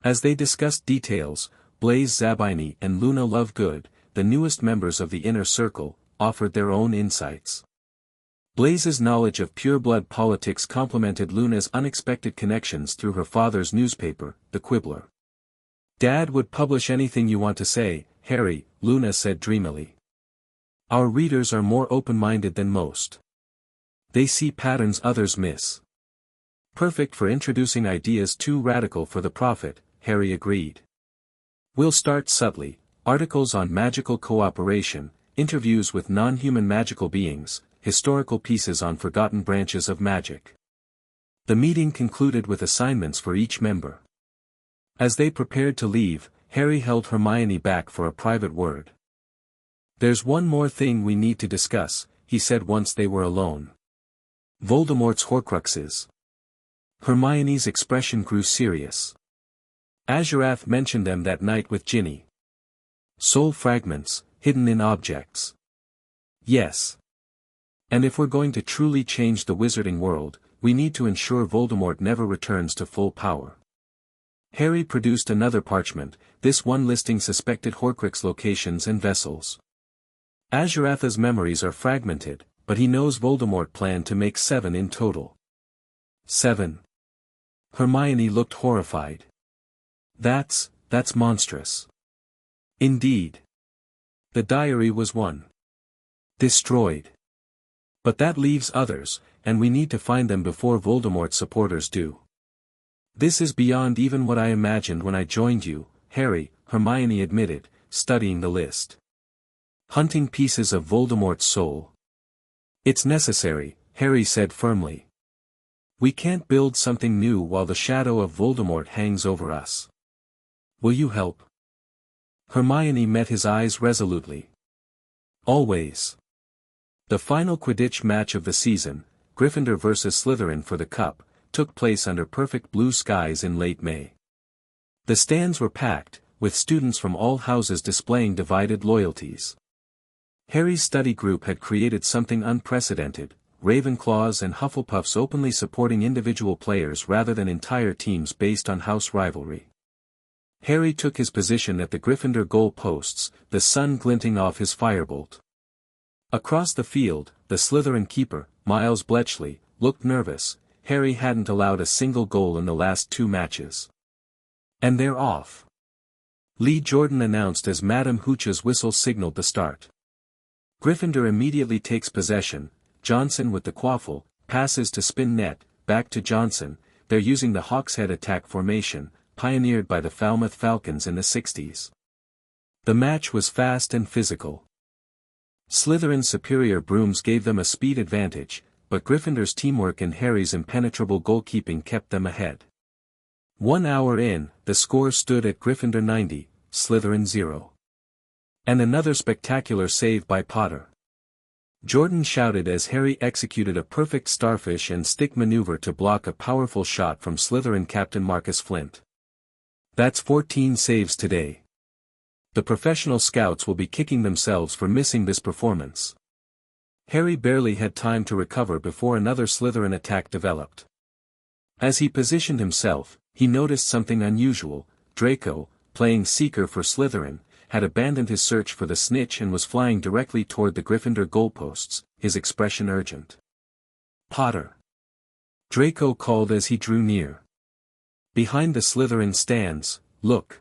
[SPEAKER 1] As they discussed details, Blaise Zabini and Luna Lovegood, the newest members of the inner circle, offered their own insights. Blaise's knowledge of pure-blood politics complemented Luna's unexpected connections through her father's newspaper, The Quibbler. "Dad would publish anything you want to say, Harry," Luna said dreamily. "Our readers are more open-minded than most. They see patterns others miss." "Perfect for introducing ideas too radical for the prophet," Harry agreed. "We'll start subtly, articles on magical cooperation, interviews with non-human magical beings, historical pieces on forgotten branches of magic." The meeting concluded with assignments for each member. As they prepared to leave, Harry held Hermione back for a private word. "There's one more thing we need to discuss," he said once they were alone. "Voldemort's Horcruxes." Hermione's expression grew serious. "Azurath mentioned them that night with Ginny. Soul fragments, hidden in objects." "Yes. And if we're going to truly change the wizarding world, we need to ensure Voldemort never returns to full power." Harry produced another parchment, this one listing suspected Horcrux locations and vessels. "Azurath's memories are fragmented, but he knows Voldemort planned to make 7 in total." 7. Hermione looked horrified. That's monstrous." "Indeed. The diary was one. Destroyed. But that leaves others, and we need to find them before Voldemort's supporters do. This is beyond even what I imagined when I joined you, Harry," Hermione admitted, studying the list. "Hunting pieces of Voldemort's soul. It's necessary," Harry said firmly. "We can't build something new while the shadow of Voldemort hangs over us. Will you help?" Hermione met his eyes resolutely. "Always." The final Quidditch match of the season, Gryffindor vs Slytherin for the Cup, took place under perfect blue skies in late May. The stands were packed, with students from all houses displaying divided loyalties. Harry's study group had created something unprecedented, Ravenclaws and Hufflepuffs openly supporting individual players rather than entire teams based on house rivalry. Harry took his position at the Gryffindor goal posts, the sun glinting off his firebolt. Across the field, the Slytherin keeper, Miles Bletchley, looked nervous. Harry hadn't allowed a single goal in the last 2 matches. "And they're off," Lee Jordan announced as Madame Hooch's whistle signaled the start. Gryffindor immediately takes possession. Johnson with the quaffle, passes to Spin Net, back to Johnson. They're using the Hawkshead attack formation, pioneered by the Falmouth Falcons in the 60s. The match was fast and physical. Slytherin's superior brooms gave them a speed advantage, but Gryffindor's teamwork and Harry's impenetrable goalkeeping kept them ahead. 1 hour in, the score stood at Gryffindor 90, Slytherin 0. And another spectacular save by Potter. Jordan shouted as Harry executed a perfect starfish and stick maneuver to block a powerful shot from Slytherin captain Marcus Flint. "That's 14 saves today. The professional scouts will be kicking themselves for missing this performance." Harry barely had time to recover before another Slytherin attack developed. As he positioned himself, he noticed something unusual. Draco, playing Seeker for Slytherin, had abandoned his search for the snitch and was flying directly toward the Gryffindor goalposts, his expression urgent. "Potter!" Draco called as he drew near. "Behind the Slytherin stands, look."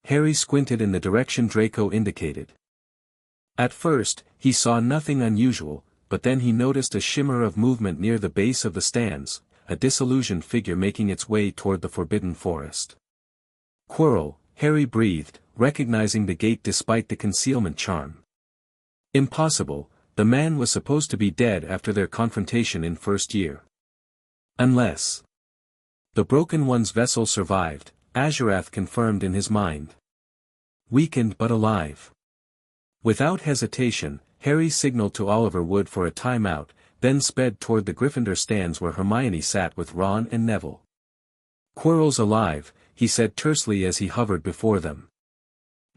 [SPEAKER 1] Harry squinted in the direction Draco indicated. At first, he saw nothing unusual, but then he noticed a shimmer of movement near the base of the stands, a disillusioned figure making its way toward the forbidden forest. "Quirrell," Harry breathed, recognizing the gait despite the concealment charm. Impossible, the man was supposed to be dead after their confrontation in first year. Unless the Broken One's vessel survived, Azurath confirmed in his mind. Weakened but alive. Without hesitation, Harry signaled to Oliver Wood for a timeout, then sped toward the Gryffindor stands where Hermione sat with Ron and Neville. "Quirrell's alive," he said tersely as he hovered before them.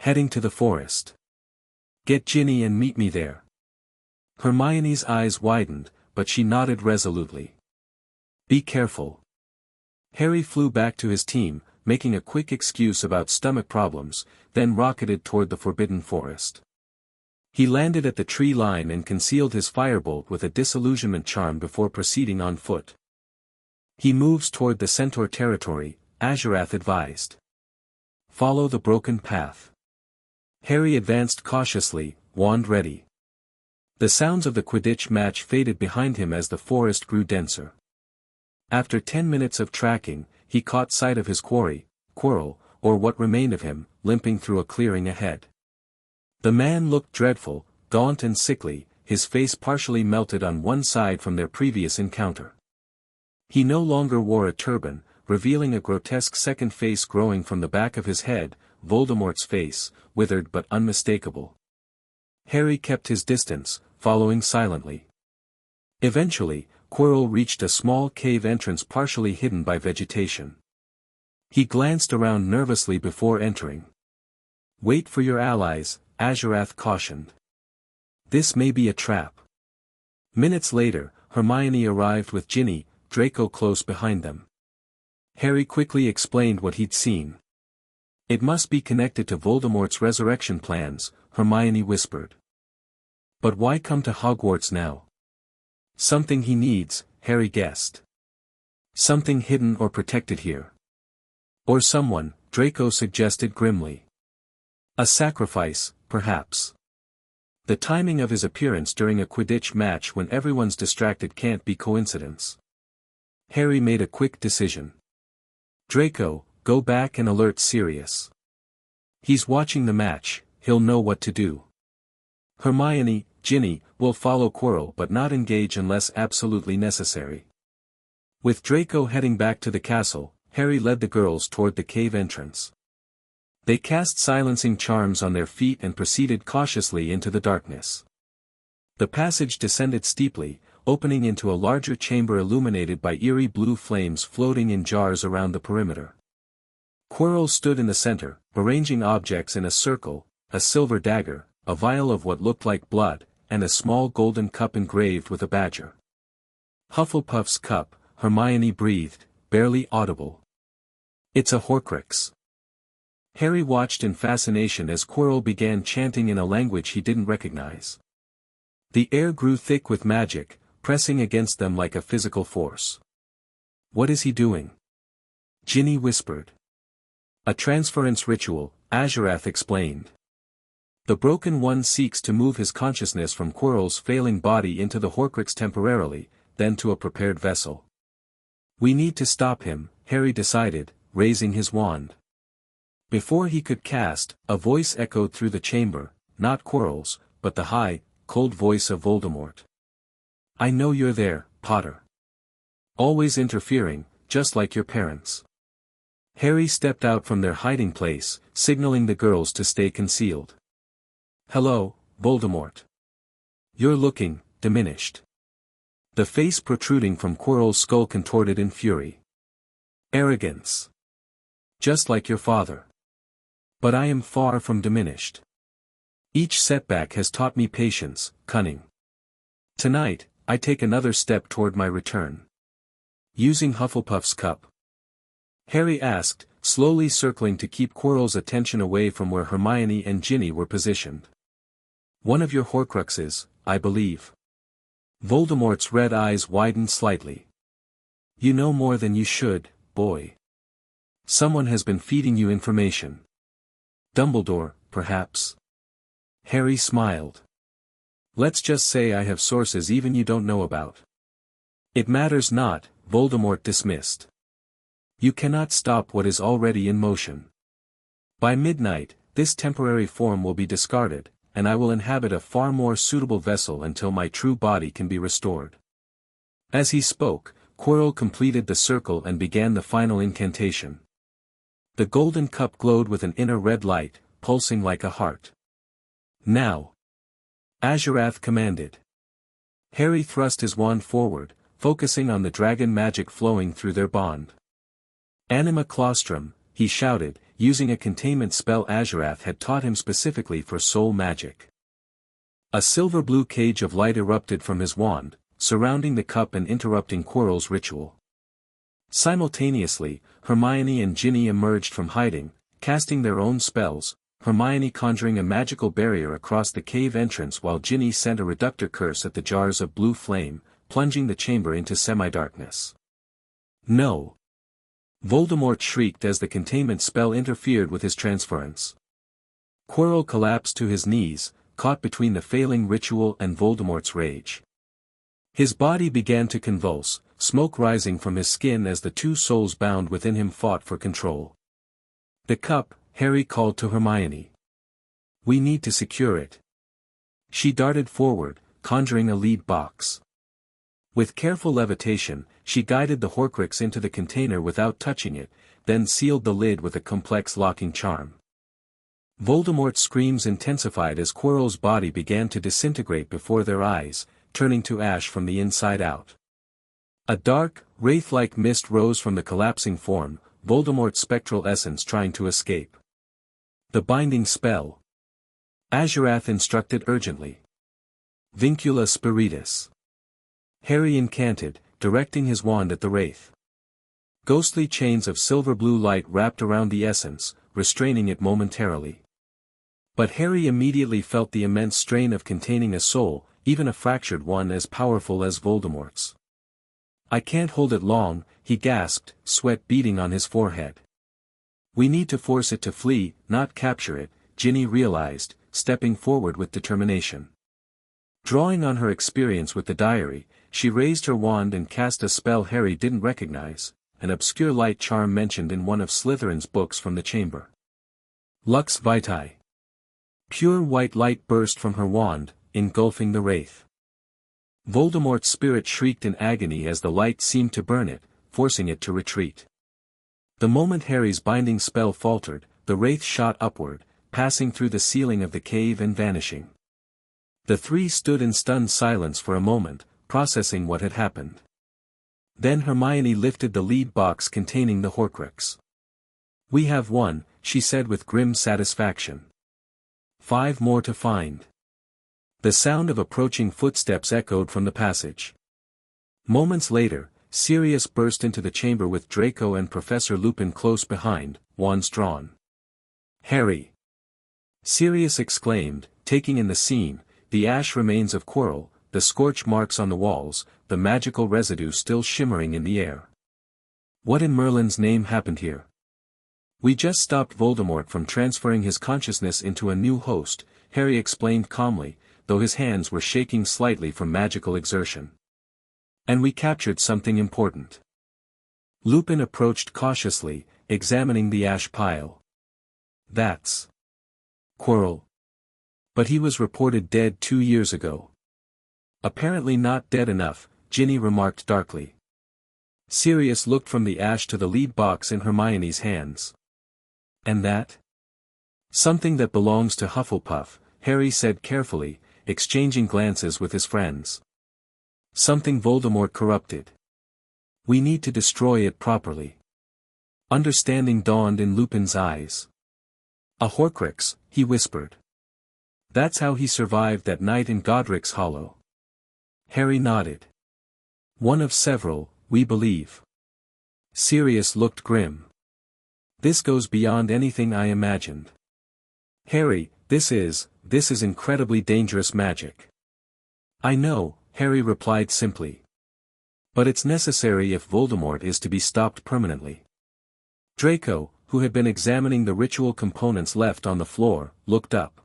[SPEAKER 1] Heading to the forest. Get Ginny and meet me there. Hermione's eyes widened, but she nodded resolutely. Be careful. Harry flew back to his team, making a quick excuse about stomach problems, then rocketed toward the forbidden forest. He landed at the tree line and concealed his firebolt with a disillusionment charm before proceeding on foot. He moves toward the centaur territory, Azurath advised. Follow the broken path. Harry advanced cautiously, wand ready. The sounds of the Quidditch match faded behind him as the forest grew denser. After 10 minutes of tracking, he caught sight of his quarry, Quirrell, or what remained of him, limping through a clearing ahead. The man looked dreadful, gaunt and sickly, his face partially melted on one side from their previous encounter. He no longer wore a turban, revealing a grotesque second face growing from the back of his head, Voldemort's face, withered but unmistakable. Harry kept his distance, following silently. Eventually, Quirrell reached a small cave entrance partially hidden by vegetation. He glanced around nervously before entering. Wait for your allies, Azurath cautioned. This may be a trap. Minutes later, Hermione arrived with Ginny, Draco close behind them. Harry quickly explained what he'd seen. It must be connected to Voldemort's resurrection plans, Hermione whispered. But why come to Hogwarts now? Something he needs, Harry guessed. Something hidden or protected here. Or someone, Draco suggested grimly. A sacrifice, perhaps. The timing of his appearance during a Quidditch match when everyone's distracted can't be coincidence. Harry made a quick decision. Draco, go back and alert Sirius. He's watching the match, he'll know what to do. Hermione, Ginny, will follow Quirrell but not engage unless absolutely necessary. With Draco heading back to the castle, Harry led the girls toward the cave entrance. They cast silencing charms on their feet and proceeded cautiously into the darkness. The passage descended steeply, opening into a larger chamber illuminated by eerie blue flames floating in jars around the perimeter. Quirrell stood in the center, arranging objects in a circle, a silver dagger, a vial of what looked like blood, and a small golden cup engraved with a badger. Hufflepuff's cup, Hermione breathed, barely audible. It's a Horcrux. Harry watched in fascination as Quirrell began chanting in a language he didn't recognize. The air grew thick with magic, pressing against them like a physical force. What is he doing? Ginny whispered. A transference ritual, Azurath explained. The Broken One seeks to move his consciousness from Quirrell's failing body into the Horcrux temporarily, then to a prepared vessel. We need to stop him, Harry decided, raising his wand. Before he could cast, a voice echoed through the chamber, not Quirrell's, but the high, cold voice of Voldemort. I know you're there, Potter. Always interfering, just like your parents. Harry stepped out from their hiding place, signaling the girls to stay concealed. Hello, Voldemort. You're looking diminished. The face protruding from Quirrell's skull contorted in fury. Arrogance. Just like your father. But I am far from diminished. Each setback has taught me patience, cunning. Tonight, I take another step toward my return. Using Hufflepuff's cup? Harry asked, slowly circling to keep Quirrell's attention away from where Hermione and Ginny were positioned. One of your Horcruxes, I believe. Voldemort's red eyes widened slightly. You know more than you should, boy. Someone has been feeding you information. Dumbledore, perhaps? Harry smiled. Let's just say I have sources even you don't know about. It matters not, Voldemort dismissed. You cannot stop what is already in motion. By midnight, this temporary form will be discarded, and I will inhabit a far more suitable vessel until my true body can be restored. As he spoke, Quirrell completed the circle and began the final incantation. The golden cup glowed with an inner red light, pulsing like a heart. Now! Azurath commanded. Harry thrust his wand forward, focusing on the dragon magic flowing through their bond. Anima claustrum, he shouted, using a containment spell Azurath had taught him specifically for soul magic. A silver-blue cage of light erupted from his wand, surrounding the cup and interrupting Quirrell's ritual. Simultaneously, Hermione and Ginny emerged from hiding, casting their own spells, Hermione conjuring a magical barrier across the cave entrance while Ginny sent a reductor curse at the jars of blue flame, plunging the chamber into semi-darkness. No! Voldemort shrieked as the containment spell interfered with his transference. Quirrell collapsed to his knees, caught between the failing ritual and Voldemort's rage. His body began to convulse, smoke rising from his skin as the two souls bound within him fought for control. "The cup," Harry called to Hermione. "We need to secure it." She darted forward, conjuring a lead box. With careful levitation, she guided the Horcrux into the container without touching it, then sealed the lid with a complex locking charm. Voldemort's screams intensified as Quirrell's body began to disintegrate before their eyes, turning to ash from the inside out. A dark, wraith-like mist rose from the collapsing form, Voldemort's spectral essence trying to escape. "The binding spell," Azurath instructed urgently. "Vincula spiritus." Harry incanted, directing his wand at the wraith. Ghostly chains of silver-blue light wrapped around the essence, restraining it momentarily. But Harry immediately felt the immense strain of containing a soul, even a fractured one as powerful as Voldemort's. "I can't hold it long," he gasped, sweat beading on his forehead. "We need to force it to flee, not capture it," Ginny realized, stepping forward with determination. Drawing on her experience with the diary, she raised her wand and cast a spell Harry didn't recognize, an obscure light charm mentioned in one of Slytherin's books from the chamber. Lux Vitae. Pure white light burst from her wand, engulfing the wraith. Voldemort's spirit shrieked in agony as the light seemed to burn it, forcing it to retreat. The moment Harry's binding spell faltered, the wraith shot upward, passing through the ceiling of the cave and vanishing. The three stood in stunned silence for a moment, processing what had happened. Then Hermione lifted the lead box containing the Horcrux. "We have one," she said with grim satisfaction. 5 more to find." The sound of approaching footsteps echoed from the passage. Moments later, Sirius burst into the chamber with Draco and Professor Lupin close behind, wands drawn. "Harry!" Sirius exclaimed, taking in the scene, the ash remains of Quirrell, the scorch marks on the walls, the magical residue still shimmering in the air. "What in Merlin's name happened here?" "We just stopped Voldemort from transferring his consciousness into a new host," Harry explained calmly, though his hands were shaking slightly from magical exertion. "And we captured something important." Lupin approached cautiously, examining the ash pile. "That's Quirrell. But he was reported dead 2 years ago." "Apparently not dead enough," Ginny remarked darkly. Sirius looked from the ash to the lead box in Hermione's hands. "And that?" "Something that belongs to Hufflepuff," Harry said carefully, exchanging glances with his friends. "Something Voldemort corrupted. We need to destroy it properly." Understanding dawned in Lupin's eyes. "A Horcrux," he whispered. "That's how he survived that night in Godric's Hollow." Harry nodded. "One of several, we believe." Sirius looked grim. "This goes beyond anything I imagined. Harry, this is incredibly dangerous magic." "I know," Harry replied simply. "But it's necessary if Voldemort is to be stopped permanently." Draco, who had been examining the ritual components left on the floor, looked up.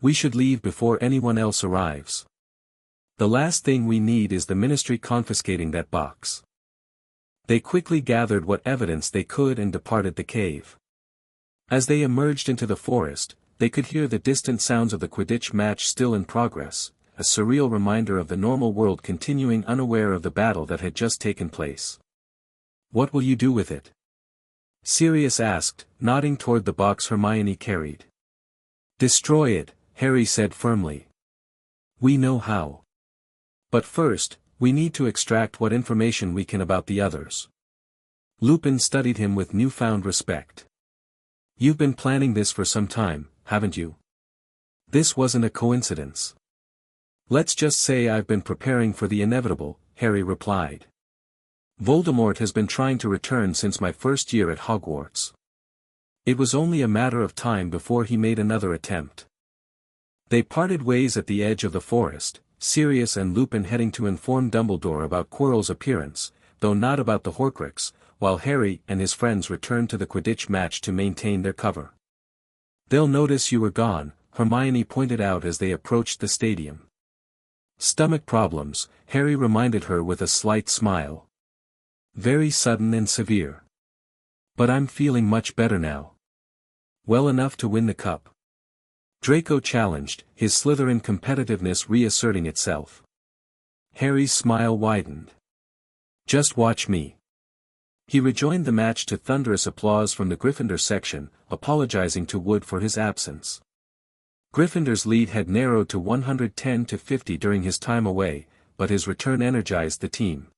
[SPEAKER 1] "We should leave before anyone else arrives. The last thing we need is the Ministry confiscating that box." They quickly gathered what evidence they could and departed the cave. As they emerged into the forest, they could hear the distant sounds of the Quidditch match still in progress, a surreal reminder of the normal world continuing unaware of the battle that had just taken place. "What will you do with it?" Sirius asked, nodding toward the box Hermione carried. "Destroy it," Harry said firmly. "We know how. But first, we need to extract what information we can about the others." Lupin studied him with newfound respect. "You've been planning this for some time, haven't you?" "This wasn't a coincidence." "Let's just say I've been preparing for the inevitable," Harry replied. "Voldemort has been trying to return since my first year at Hogwarts. It was only a matter of time before he made another attempt." They parted ways at the edge of the forest, Sirius and Lupin heading to inform Dumbledore about Quirrell's appearance, though not about the Horcrux, while Harry and his friends returned to the Quidditch match to maintain their cover. "They'll notice you were gone," Hermione pointed out as they approached the stadium. "Stomach problems," Harry reminded her with a slight smile. "Very sudden and severe. But I'm feeling much better now." "Well enough to win the cup?" Draco challenged, his Slytherin competitiveness reasserting itself. Harry's smile widened. "Just watch me." He rejoined the match to thunderous applause from the Gryffindor section, apologizing to Wood for his absence. Gryffindor's lead had narrowed to 110-50 during his time away, but his return energized the team.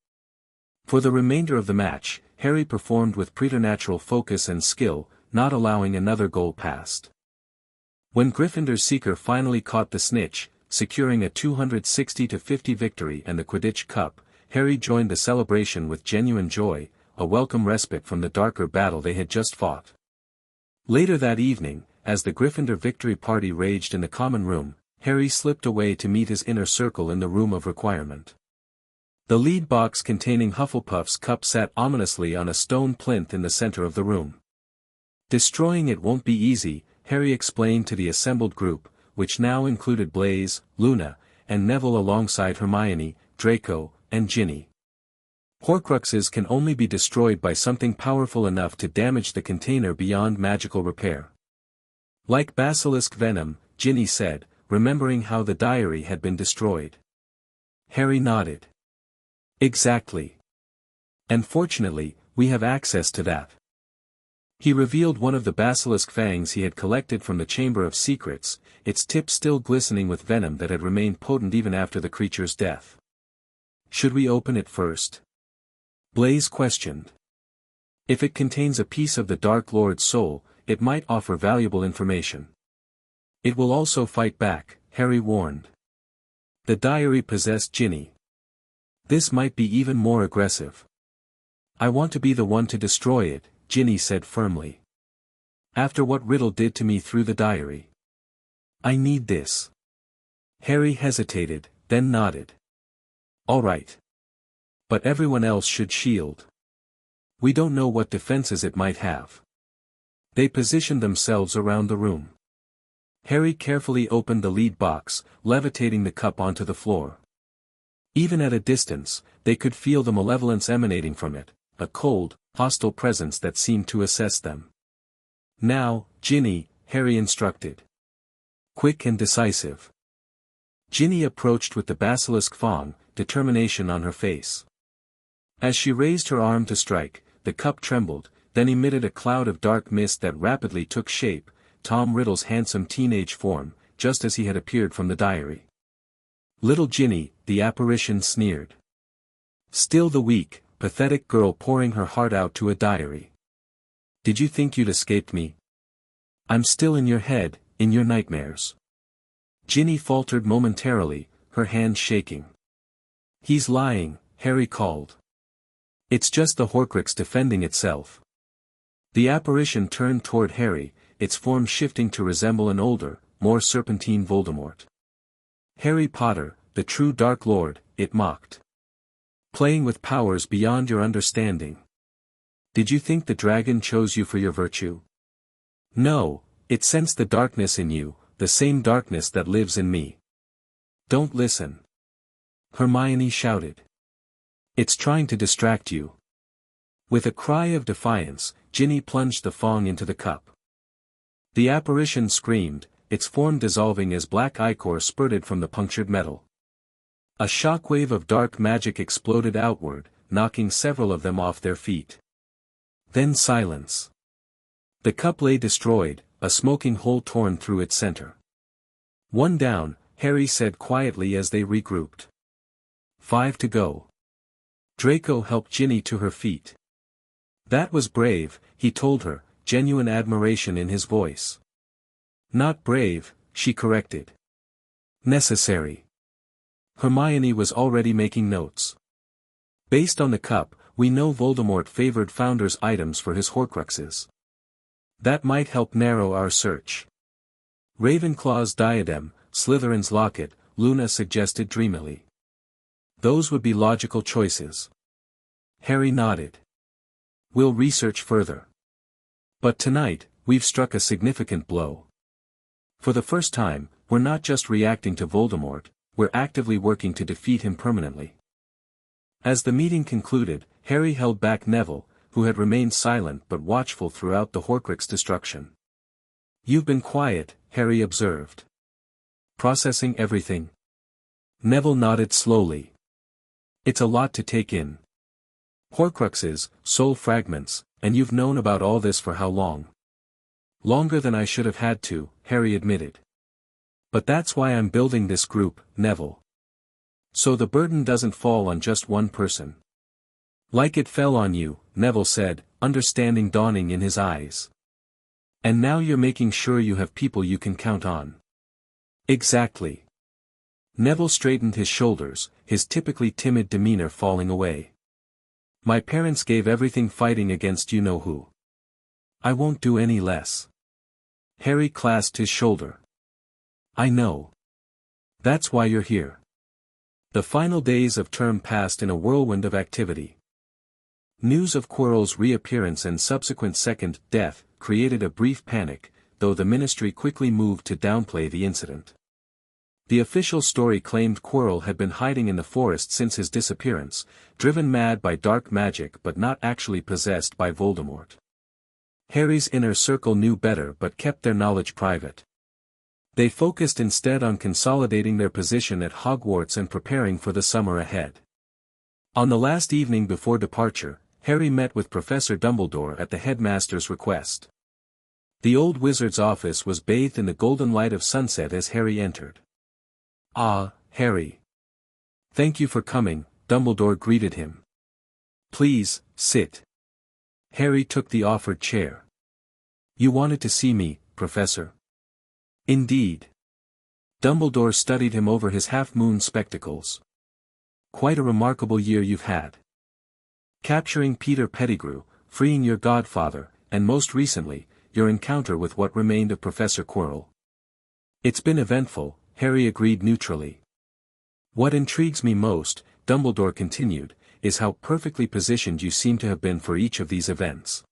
[SPEAKER 1] For the remainder of the match, Harry performed with preternatural focus and skill, not allowing another goal past. When Gryffindor's seeker finally caught the snitch, securing a 260-50 victory and the Quidditch Cup, Harry joined the celebration with genuine joy, a welcome respite from the darker battle they had just fought. Later that evening, as the Gryffindor victory party raged in the common room, Harry slipped away to meet his inner circle in the room of requirement. The lead box containing Hufflepuff's cup sat ominously on a stone plinth in the center of the room. "Destroying it won't be easy," Harry explained to the assembled group, which now included Blaise, Luna, and Neville alongside Hermione, Draco, and Ginny. "Horcruxes can only be destroyed by something powerful enough to damage the container beyond magical repair." "Like basilisk venom," Ginny said, remembering how the diary had been destroyed. Harry nodded. "Exactly. And fortunately, we have access to that." He revealed one of the basilisk fangs he had collected from the Chamber of Secrets, its tip still glistening with venom that had remained potent even after the creature's death. "Should we open it first?" Blaise questioned. "If it contains a piece of the Dark Lord's soul, it might offer valuable information." "It will also fight back," Harry warned. The diary possessed Ginny. "This might be even more aggressive." "I want to be the one to destroy it," Ginny said firmly. "After what Riddle did to me through the diary. I need this." Harry hesitated, then nodded. "All right. But everyone else should shield. We don't know what defenses it might have." They positioned themselves around the room. Harry carefully opened the lead box, levitating the cup onto the floor. Even at a distance, they could feel the malevolence emanating from it, a cold, hostile presence that seemed to assess them. "Now, Ginny," Harry instructed. "Quick and decisive." Ginny approached with the basilisk fang, determination on her face. As she raised her arm to strike, the cup trembled, then emitted a cloud of dark mist that rapidly took shape, Tom Riddle's handsome teenage form, just as he had appeared from the diary. "Little Ginny," the apparition sneered. "Still the weak, pathetic girl pouring her heart out to a diary. Did you think you'd escaped me? I'm still in your head, in your nightmares." Ginny faltered momentarily, her hand shaking. "He's lying," Harry called. "It's just the Horcrux defending itself." The apparition turned toward Harry, its form shifting to resemble an older, more serpentine Voldemort. "Harry Potter, the true Dark Lord," it mocked. "Playing with powers beyond your understanding. Did you think the dragon chose you for your virtue? No, it sensed the darkness in you, the same darkness that lives in me. Don't listen." Hermione shouted. "It's trying to distract you." With a cry of defiance, Ginny plunged the fang into the cup. The apparition screamed, its form dissolving as black ichor spurted from the punctured metal. A shockwave of dark magic exploded outward, knocking several of them off their feet. Then silence. The cup lay destroyed, a smoking hole torn through its center. "One down," Harry said quietly as they regrouped. 5 to go. Draco helped Ginny to her feet. That was brave, he told her, genuine admiration in his voice. Not brave, she corrected. Necessary. Hermione was already making notes. Based on the cup, we know Voldemort favored Founder's items for his Horcruxes. That might help narrow our search. Ravenclaw's diadem, Slytherin's locket, Luna suggested dreamily. Those would be logical choices. Harry nodded. We'll research further. But tonight, we've struck a significant blow. For the first time, we're not just reacting to Voldemort, we're actively working to defeat him permanently. As the meeting concluded, Harry held back Neville, who had remained silent but watchful throughout the Horcrux destruction. You've been quiet, Harry observed. Processing everything? Neville nodded slowly. It's a lot to take in. Horcruxes, soul fragments, and you've known about all this for how long? Longer than I should have had to, Harry admitted. But that's why I'm building this group, Neville. So the burden doesn't fall on just one person. Like it fell on you, Neville said, understanding dawning in his eyes. And now you're making sure you have people you can count on. Exactly. Neville straightened his shoulders, his typically timid demeanor falling away. My parents gave everything fighting against you-know-who. I won't do any less. Harry clasped his shoulder. I know. That's why you're here. The final days of term passed in a whirlwind of activity. News of Quirrell's reappearance and subsequent second death created a brief panic, though the Ministry quickly moved to downplay the incident. The official story claimed Quirrell had been hiding in the forest since his disappearance, driven mad by dark magic but not actually possessed by Voldemort. Harry's inner circle knew better but kept their knowledge private. They focused instead on consolidating their position at Hogwarts and preparing for the summer ahead. On the last evening before departure, Harry met with Professor Dumbledore at the headmaster's request. The old wizard's office was bathed in the golden light of sunset as Harry entered. Ah, Harry. Thank you for coming, Dumbledore greeted him. Please, sit. Harry took the offered chair. You wanted to see me, Professor? Indeed. Dumbledore studied him over his half-moon spectacles. Quite a remarkable year you've had. Capturing Peter Pettigrew, freeing your godfather, and most recently, your encounter with what remained of Professor Quirrell. It's been eventful, Harry agreed neutrally. What intrigues me most, Dumbledore continued, is how perfectly positioned you seem to have been for each of these events.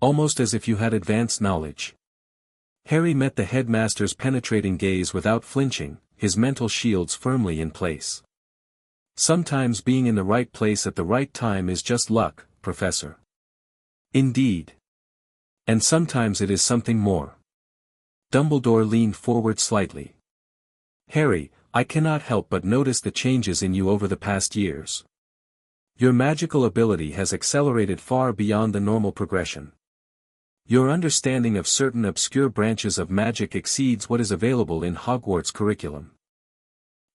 [SPEAKER 1] Almost as if you had advanced knowledge. Harry met the headmaster's penetrating gaze without flinching, his mental shields firmly in place. Sometimes being in the right place at the right time is just luck, Professor. Indeed. And sometimes it is something more. Dumbledore leaned forward slightly. Harry, I cannot help but notice the changes in you over the past years. Your magical ability has accelerated far beyond the normal progression. Your understanding of certain obscure branches of magic exceeds what is available in Hogwarts curriculum.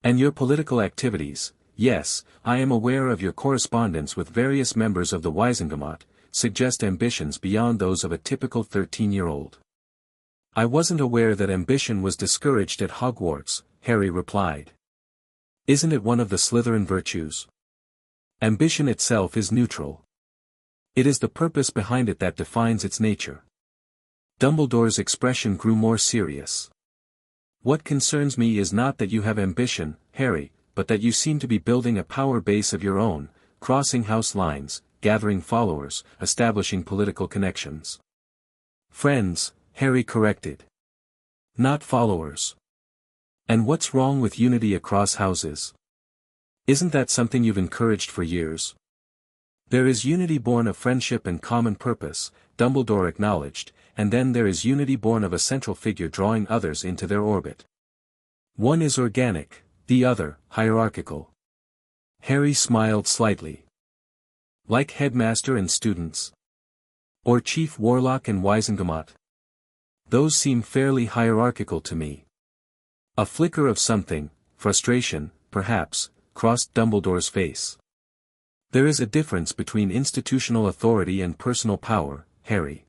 [SPEAKER 1] And your political activities, yes, I am aware of your correspondence with various members of the Wizengamot, suggest ambitions beyond those of a typical 13-year-old. I wasn't aware that ambition was discouraged at Hogwarts, Harry replied. Isn't it one of the Slytherin virtues? Ambition itself is neutral. It is the purpose behind it that defines its nature. Dumbledore's expression grew more serious. What concerns me is not that you have ambition, Harry, but that you seem to be building a power base of your own, crossing house lines, gathering followers, establishing political connections. Friends, Harry corrected. Not followers. And what's wrong with unity across houses? Isn't that something you've encouraged for years? There is unity born of friendship and common purpose, Dumbledore acknowledged, and then there is unity born of a central figure drawing others into their orbit. One is organic, the other, hierarchical. Harry smiled slightly. Like headmaster and students? Or chief warlock and Wizengamot? Those seem fairly hierarchical to me. A flicker of something, frustration, perhaps, crossed Dumbledore's face. There is a difference between institutional authority and personal power, Harry.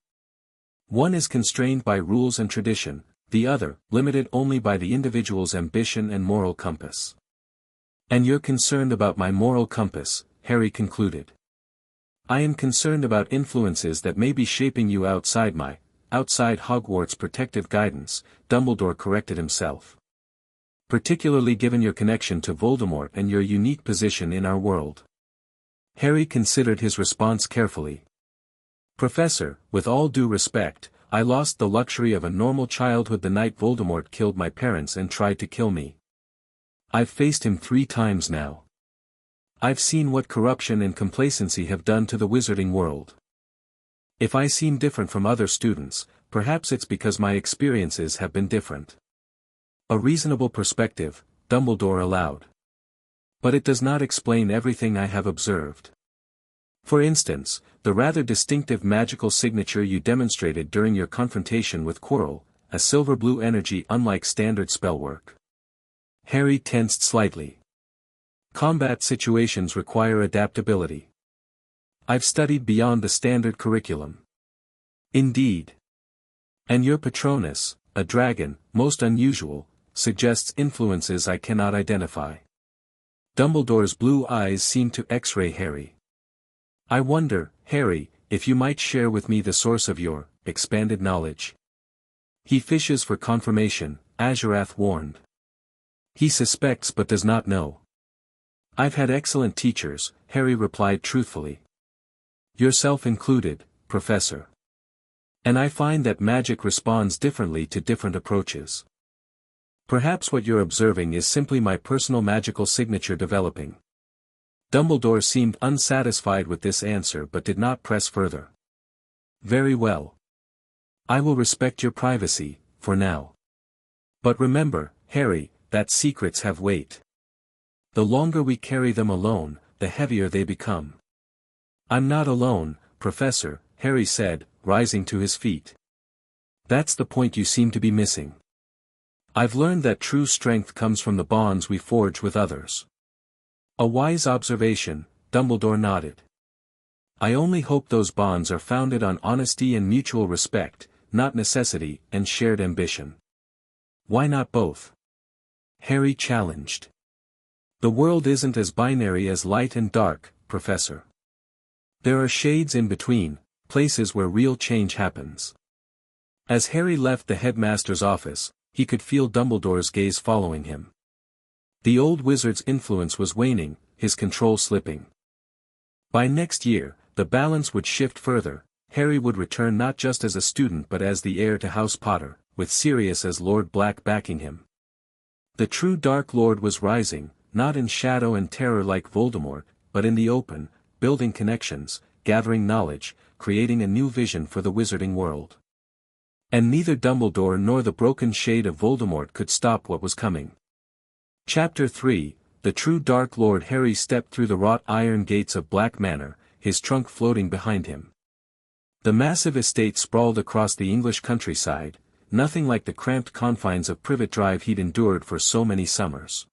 [SPEAKER 1] One is constrained by rules and tradition, the other, limited only by the individual's ambition and moral compass. And you're concerned about my moral compass, Harry concluded. I am concerned about influences that may be shaping you outside Hogwarts' protective guidance, Dumbledore corrected himself. Particularly given your connection to Voldemort and your unique position in our world. Harry considered his response carefully. Professor, with all due respect, I lost the luxury of a normal childhood the night Voldemort killed my parents and tried to kill me. I've faced him 3 times now. I've seen what corruption and complacency have done to the wizarding world. If I seem different from other students, perhaps it's because my experiences have been different. A reasonable perspective, Dumbledore allowed. But it does not explain everything I have observed. For instance, the rather distinctive magical signature you demonstrated during your confrontation with Quirrell, a silver-blue energy unlike standard spellwork. Harry tensed slightly. Combat situations require adaptability. I've studied beyond the standard curriculum. Indeed. And your Patronus, a dragon, most unusual, suggests influences I cannot identify. Dumbledore's blue eyes seemed to X-ray Harry. I wonder, Harry, if you might share with me the source of your expanded knowledge. He fishes for confirmation, Azurath warned. He suspects but does not know. I've had excellent teachers, Harry replied truthfully. Yourself included, Professor. And I find that magic responds differently to different approaches. Perhaps what you're observing is simply my personal magical signature developing. Dumbledore seemed unsatisfied with this answer but did not press further. Very well. I will respect your privacy, for now. But remember, Harry, that secrets have weight. The longer we carry them alone, the heavier they become. I'm not alone, Professor, Harry said, rising to his feet. That's the point you seem to be missing. I've learned that true strength comes from the bonds we forge with others. A wise observation, Dumbledore nodded. I only hope those bonds are founded on honesty and mutual respect, not necessity and shared ambition. Why not both? Harry challenged. The world isn't as binary as light and dark, Professor. There are shades in between, places where real change happens. As Harry left the headmaster's office, he could feel Dumbledore's gaze following him. The old wizard's influence was waning, his control slipping. By next year, the balance would shift further. Harry would return not just as a student but as the heir to House Potter, with Sirius as Lord Black backing him. The true Dark Lord was rising, not in shadow and terror like Voldemort, but in the open, building connections, gathering knowledge, creating a new vision for the wizarding world. And neither Dumbledore nor the broken shade of Voldemort could stop what was coming. Chapter 3, The True Dark Lord. Harry stepped through the wrought iron gates of Black Manor, his trunk floating behind him. The massive estate sprawled across the English countryside, nothing like the cramped confines of Privet Drive he'd endured for so many summers.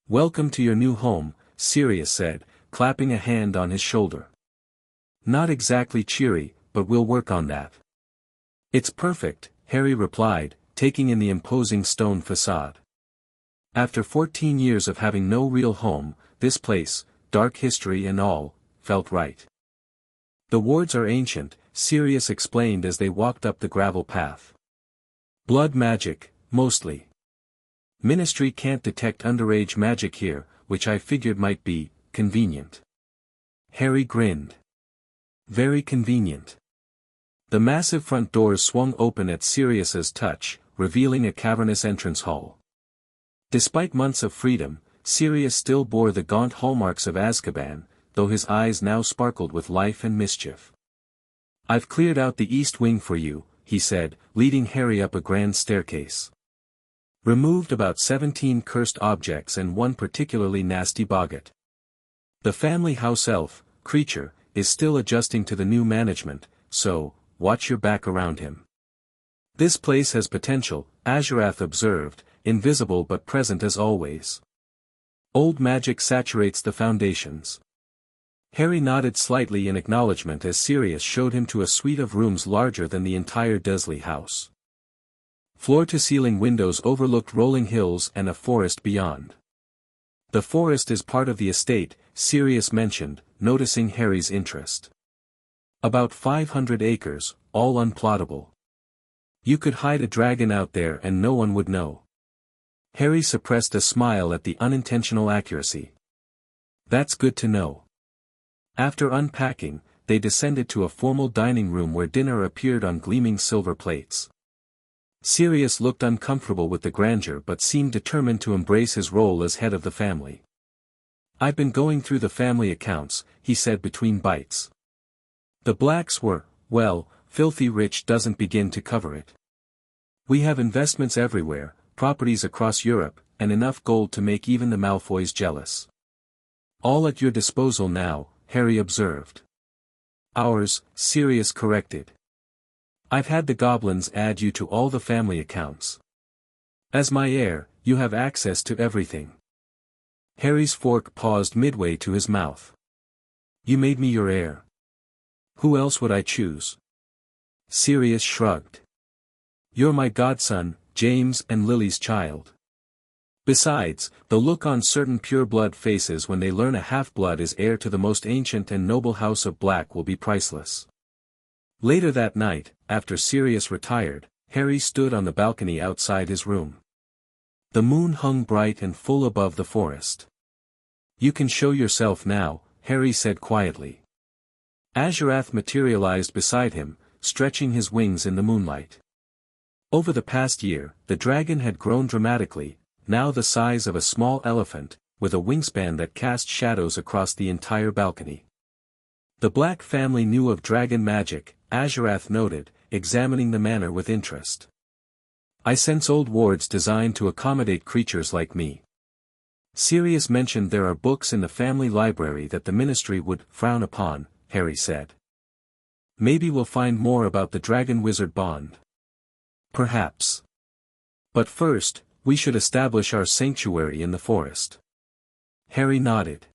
[SPEAKER 1] Welcome to your new home, Sirius said, clapping a hand on his shoulder. Not exactly cheery, but we'll work on that. It's perfect, Harry replied, taking in the imposing stone facade. After 14 years of having no real home, this place, dark history and all, felt right. The wards are ancient, Sirius explained as they walked up the gravel path. Blood magic, mostly. Ministry can't detect underage magic here, which I figured might be convenient. Harry grinned. Very convenient. The massive front doors swung open at Sirius's touch, revealing a cavernous entrance hall. Despite months of freedom, Sirius still bore the gaunt hallmarks of Azkaban, though his eyes now sparkled with life and mischief. I've cleared out the east wing for you, he said, leading Harry up a grand staircase. Removed about 17 cursed objects and one particularly nasty boggart. The family house elf, Creature, is still adjusting to the new management, so, watch your back around him. This place has potential, Azurath observed, invisible but present as always. Old magic saturates the foundations. Harry nodded slightly in acknowledgement as Sirius showed him to a suite of rooms larger than the entire Dursley house. Floor-to-ceiling windows overlooked rolling hills and a forest beyond. "The forest is part of the estate," Sirius mentioned, noticing Harry's interest. "About 500 acres, all unplottable. You could hide a dragon out there and no one would know." Harry suppressed a smile at the unintentional accuracy. "That's good to know." After unpacking, they descended to a formal dining room where dinner appeared on gleaming silver plates. Sirius looked uncomfortable with the grandeur but seemed determined to embrace his role as head of the family. "I've been going through the family accounts," he said between bites. "The Blacks were, well, filthy rich doesn't begin to cover it. We have investments everywhere, properties across Europe, and enough gold to make even the Malfoys jealous." "All at your disposal now," Harry observed. "Ours," Sirius corrected. "I've had the goblins add you to all the family accounts. As my heir, you have access to everything." Harry's fork paused midway to his mouth. "You made me your heir. Who else would I choose?" Sirius shrugged. "You're my godson, James and Lily's child. Besides, the look on certain pure-blood faces when they learn a half-blood is heir to the most ancient and noble house of Black will be priceless." Later that night, after Sirius retired, Harry stood on the balcony outside his room. The moon hung bright and full above the forest. "You can show yourself now," Harry said quietly. Azurath materialized beside him, stretching his wings in the moonlight. Over the past year, the dragon had grown dramatically, now the size of a small elephant, with a wingspan that cast shadows across the entire balcony. The Black family knew of dragon magic, Azurath noted, examining the manor with interest. "I sense old wards designed to accommodate creatures like me." Sirius mentioned there are books in the family library that the ministry would frown upon, Harry said. "Maybe we'll find more about the dragon-wizard bond." "Perhaps. But first, we should establish our sanctuary in the forest." Harry nodded.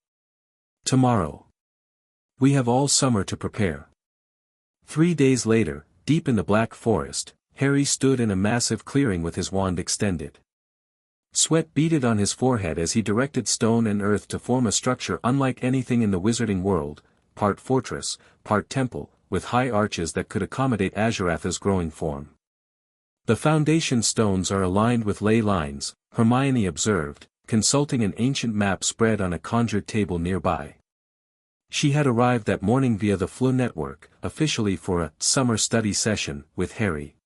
[SPEAKER 1] "Tomorrow. We have all summer to prepare." 3 days later, deep in the Black Forest, Harry stood in a massive clearing with his wand extended. Sweat beaded on his forehead as he directed stone and earth to form a structure unlike anything in the wizarding world, part fortress, part temple, with high arches that could accommodate Azurath's growing form. "The foundation stones are aligned with ley lines," Hermione observed, consulting an ancient map spread on a conjured table nearby. She had arrived that morning via the Flu network, officially for a summer study session with Harry.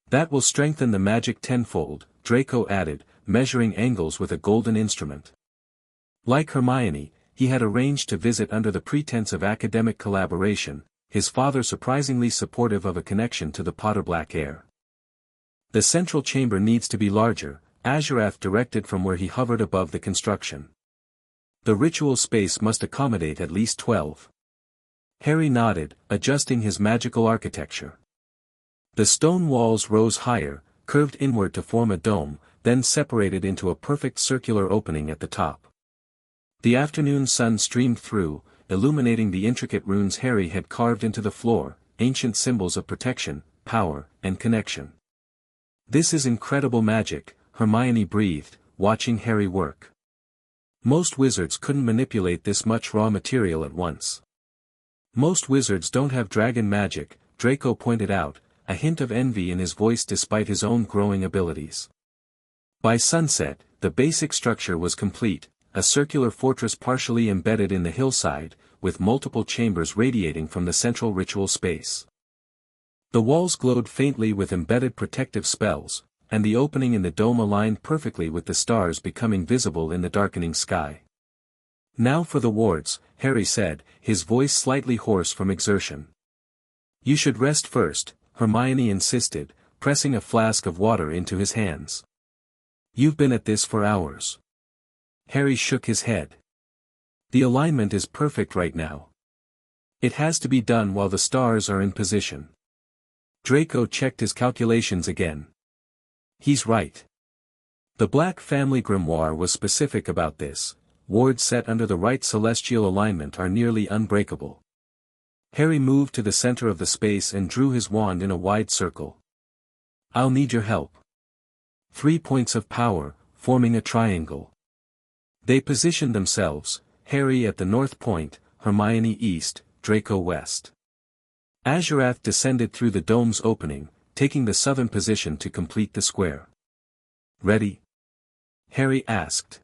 [SPEAKER 1] "That will strengthen the magic tenfold," Draco added, measuring angles with a golden instrument. Like Hermione, he had arranged to visit under the pretense of academic collaboration, his father surprisingly supportive of a connection to the Potterblack heir. "The central chamber needs to be larger," Azurath directed from where he hovered above the construction. "The ritual space must accommodate at least 12. Harry nodded, adjusting his magical architecture. The stone walls rose higher, curved inward to form a dome, then separated into a perfect circular opening at the top. The afternoon sun streamed through, illuminating the intricate runes Harry had carved into the floor, ancient symbols of protection, power, and connection. "This is incredible magic," Hermione breathed, watching Harry work. "Most wizards couldn't manipulate this much raw material at once." "Most wizards don't have dragon magic," Draco pointed out, a hint of envy in his voice despite his own growing abilities. By sunset, the basic structure was complete, a circular fortress partially embedded in the hillside, with multiple chambers radiating from the central ritual space. The walls glowed faintly with embedded protective spells, and the opening in the dome aligned perfectly with the stars becoming visible in the darkening sky. "Now for the wards," Harry said, his voice slightly hoarse from exertion. "You should rest first," Hermione insisted, pressing a flask of water into his hands. "You've been at this for hours." Harry shook his head. "The alignment is perfect right now. It has to be done while the stars are in position." Draco checked his calculations again. "He's right. The Black family grimoire was specific about this. wards set under the right celestial alignment are nearly unbreakable. Harry moved to the center of the space and drew his wand in a wide circle. I'll need your help. 3 points of power, forming a triangle. They positioned themselves, Harry at the north point, Hermione east, Draco west. Azurath descended through the dome's opening, taking the southern position to complete the square. Ready? Harry asked.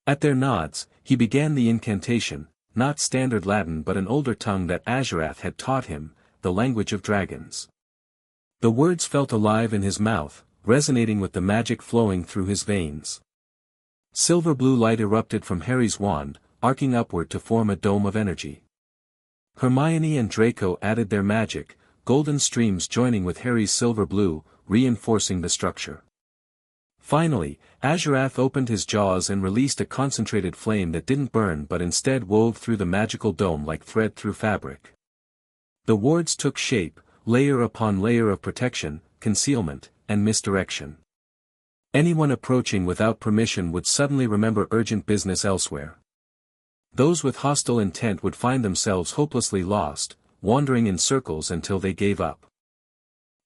[SPEAKER 1] At their nods, he began the incantation, not standard Latin but an older tongue that Azurath had taught him, the language of dragons. The words felt alive in his mouth, resonating with the magic flowing through his veins. Silver blue light erupted from Harry's wand, arcing upward to form a dome of energy. Hermione and Draco added their magic, golden streams joining with Harry's silver blue, reinforcing the structure. Finally, Azurath opened his jaws and released a concentrated flame that didn't burn but instead wove through the magical dome like thread through fabric. The wards took shape, layer upon layer of protection, concealment, and misdirection. Anyone approaching without permission would suddenly remember urgent business elsewhere. Those with hostile intent would find themselves hopelessly lost, wandering in circles until they gave up.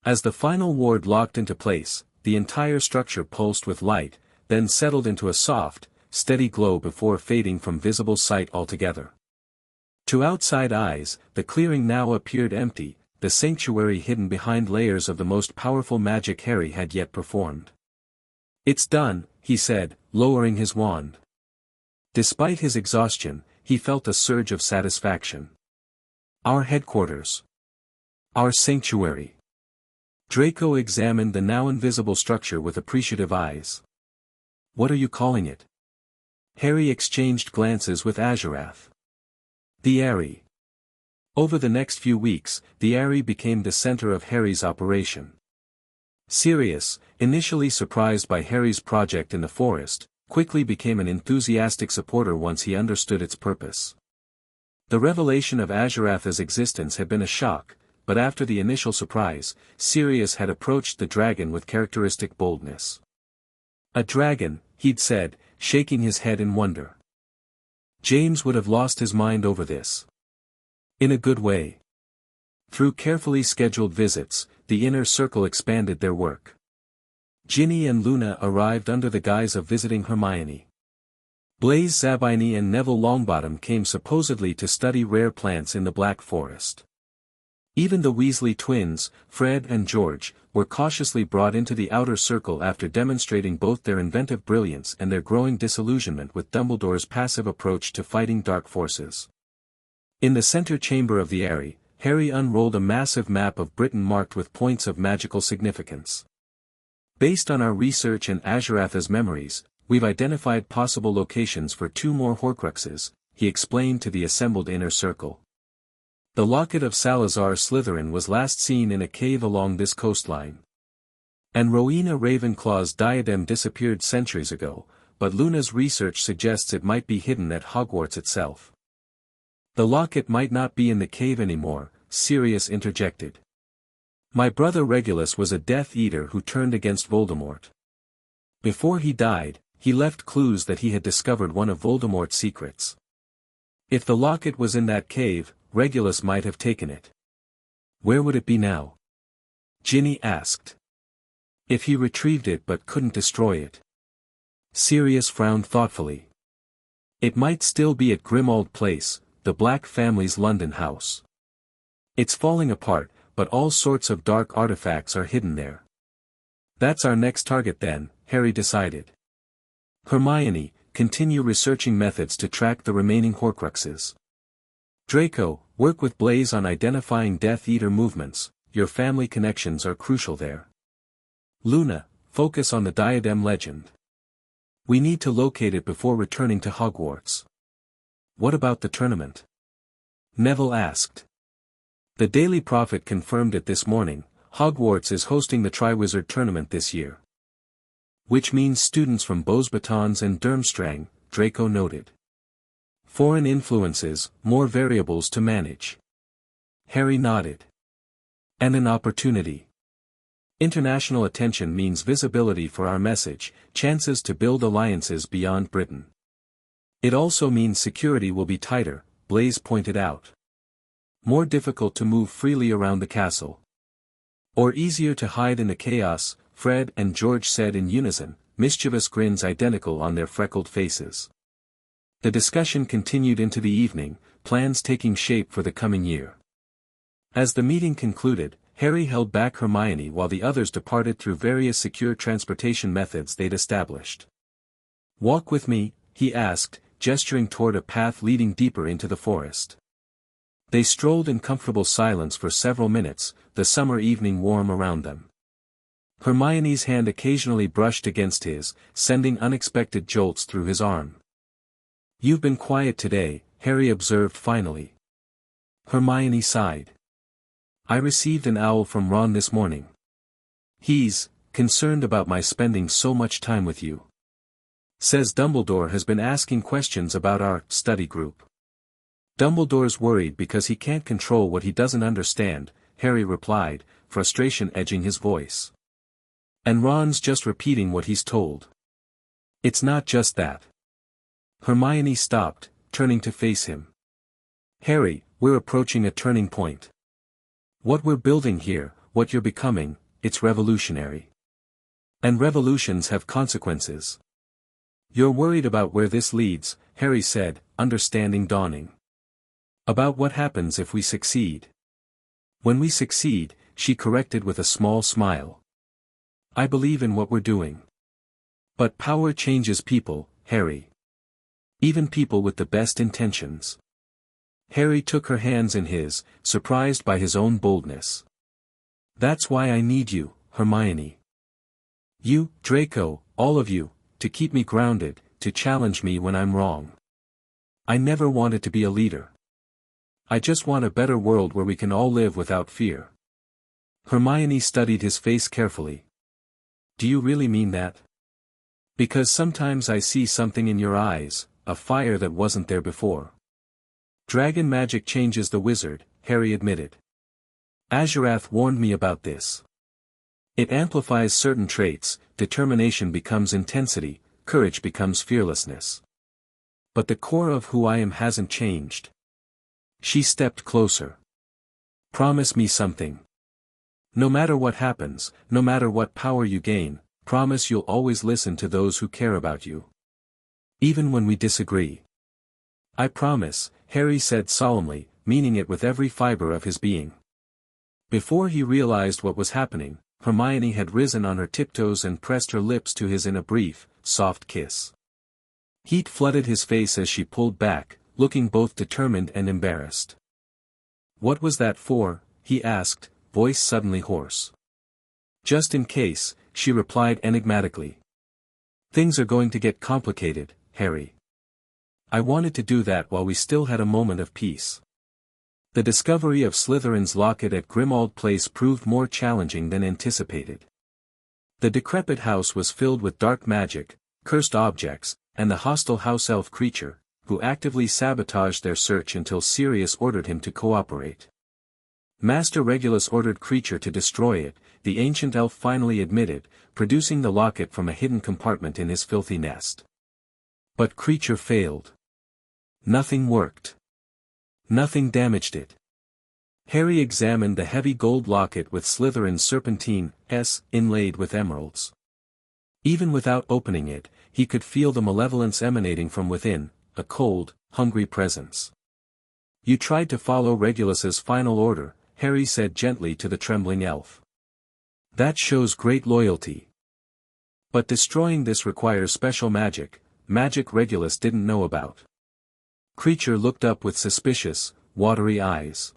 [SPEAKER 1] As the final ward locked into place, the entire structure pulsed with light, then settled into a soft, steady glow before fading from visible sight altogether. To outside eyes, the clearing now appeared empty, the sanctuary hidden behind layers of the most powerful magic Harry had yet performed. It's done, he said, lowering his wand. Despite his exhaustion, he felt a surge of satisfaction. Our headquarters. Our sanctuary. Draco examined the now invisible structure with appreciative eyes. What are you calling it? Harry exchanged glances with Azurath. The Eyrie. Over the next few weeks, the Eyrie became the center of Harry's operation. Sirius, initially surprised by Harry's project in the forest, quickly became an enthusiastic supporter once he understood its purpose. The revelation of Azurath's existence had been a shock, but after the initial surprise, Sirius had approached the dragon with characteristic boldness. A dragon, he'd said, shaking his head in wonder. James would have lost his mind over this. In a good way. Through carefully scheduled visits, the inner circle expanded their work. Ginny and Luna arrived under the guise of visiting Hermione. Blaise Zabini and Neville Longbottom came supposedly to study rare plants in the Black Forest. Even the Weasley twins, Fred and George, were cautiously brought into the outer circle after demonstrating both their inventive brilliance and their growing disillusionment with Dumbledore's passive approach to fighting dark forces. In the center chamber of the Eyrie, Harry unrolled a massive map of Britain marked with points of magical significance. Based on our research and Azurath's memories, we've identified possible locations for 2 more Horcruxes, he explained to the assembled inner circle. The locket of Salazar Slytherin was last seen in a cave along this coastline. And Rowena Ravenclaw's diadem disappeared centuries ago, but Luna's research suggests it might be hidden at Hogwarts itself. The locket might not be in the cave anymore, Sirius interjected. My brother Regulus was a Death Eater who turned against Voldemort. Before he died, he left clues that he had discovered one of Voldemort's secrets. If the locket was in that cave, Regulus might have taken it. Where would it be now? Ginny asked. If he retrieved it but couldn't destroy it. Sirius frowned thoughtfully. It might still be at Grimmauld Place, the Black family's London house. It's falling apart, but all sorts of dark artifacts are hidden there. That's our next target then, Harry decided. Hermione, continue researching methods to track the remaining Horcruxes. Draco, work with Blaise on identifying Death Eater movements, your family connections are crucial there. Luna, focus on the diadem legend. We need to locate it before returning to Hogwarts. What about the tournament? Neville asked. The Daily Prophet confirmed it this morning, Hogwarts is hosting the Triwizard Tournament this year. Which means students from Beauxbatons and Durmstrang, Draco noted. Foreign influences, more variables to manage. Harry nodded. And an opportunity. International attention means visibility for our message, chances to build alliances beyond Britain. It also means security will be tighter, Blaise pointed out. More difficult to move freely around the castle. Or easier to hide in the chaos, Fred and George said in unison, mischievous grins identical on their freckled faces. The discussion continued into the evening, plans taking shape for the coming year. As the meeting concluded, Harry held back Hermione while the others departed through various secure transportation methods they'd established. "Walk with me," he asked, gesturing toward a path leading deeper into the forest. They strolled in comfortable silence for several minutes, the summer evening warm around them. Hermione's hand occasionally brushed against his, sending unexpected jolts through his arm. "You've been quiet today," Harry observed finally. Hermione sighed. "I received an owl from Ron this morning. He's concerned about my spending so much time with you. Says Dumbledore has been asking questions about our study group." "Dumbledore's worried because he can't control what he doesn't understand," Harry replied, frustration edging his voice. "And Ron's just repeating what he's told." "It's not just that." Hermione stopped, turning to face him. "Harry, we're approaching a turning point. What we're building here, what you're becoming, it's revolutionary. And revolutions have consequences. You're worried about where this leads," Harry said, understanding dawning. "About what happens if we succeed." "When we succeed," she corrected with a small smile. "I believe in what we're doing. But power changes people, Harry. Even people with the best intentions." Harry took her hands in his, surprised by his own boldness. "That's why I need you, Hermione. You, Draco, all of you, to keep me grounded, to challenge me when I'm wrong. I never wanted to be a leader. I just want a better world where we can all live without fear." Hermione studied his face carefully. "Do you really mean that? Because sometimes I see something in your eyes, a fire that wasn't there before." "Dragon magic changes the wizard," Harry admitted. "Azurath warned me about this. It amplifies certain traits, determination becomes intensity, courage becomes fearlessness. But the core of who I am hasn't changed." She stepped closer. "Promise me something. No matter what happens, no matter what power you gain, promise you'll always listen to those who care about you. Even when we disagree." "I promise," Harry said solemnly, meaning it with every fiber of his being. Before he realized what was happening, Hermione had risen on her tiptoes and pressed her lips to his in a brief, soft kiss. Heat flooded his face as she pulled back, looking both determined and embarrassed. "What was that for?" he asked, voice suddenly hoarse. "Just in case," she replied enigmatically. "Things are going to get complicated, Harry. I wanted to do that while we still had a moment of peace." The discovery of Slytherin's locket at Grimmauld Place proved more challenging than anticipated. The decrepit house was filled with dark magic, cursed objects, and the hostile house elf creature, who actively sabotaged their search until Sirius ordered him to cooperate. Master Regulus ordered creature to destroy it, the ancient elf finally admitted, producing the locket from a hidden compartment in his filthy nest. But creature failed. Nothing worked. Nothing damaged it. Harry examined the heavy gold locket with Slytherin's serpentine S inlaid with emeralds. Even without opening it, he could feel the malevolence emanating from within, a cold, hungry presence. "You tried to follow Regulus's final order," Harry said gently to the trembling elf. "That shows great loyalty. But destroying this requires special magic, magic Regulus didn't know about." Creature looked up with suspicious, watery eyes.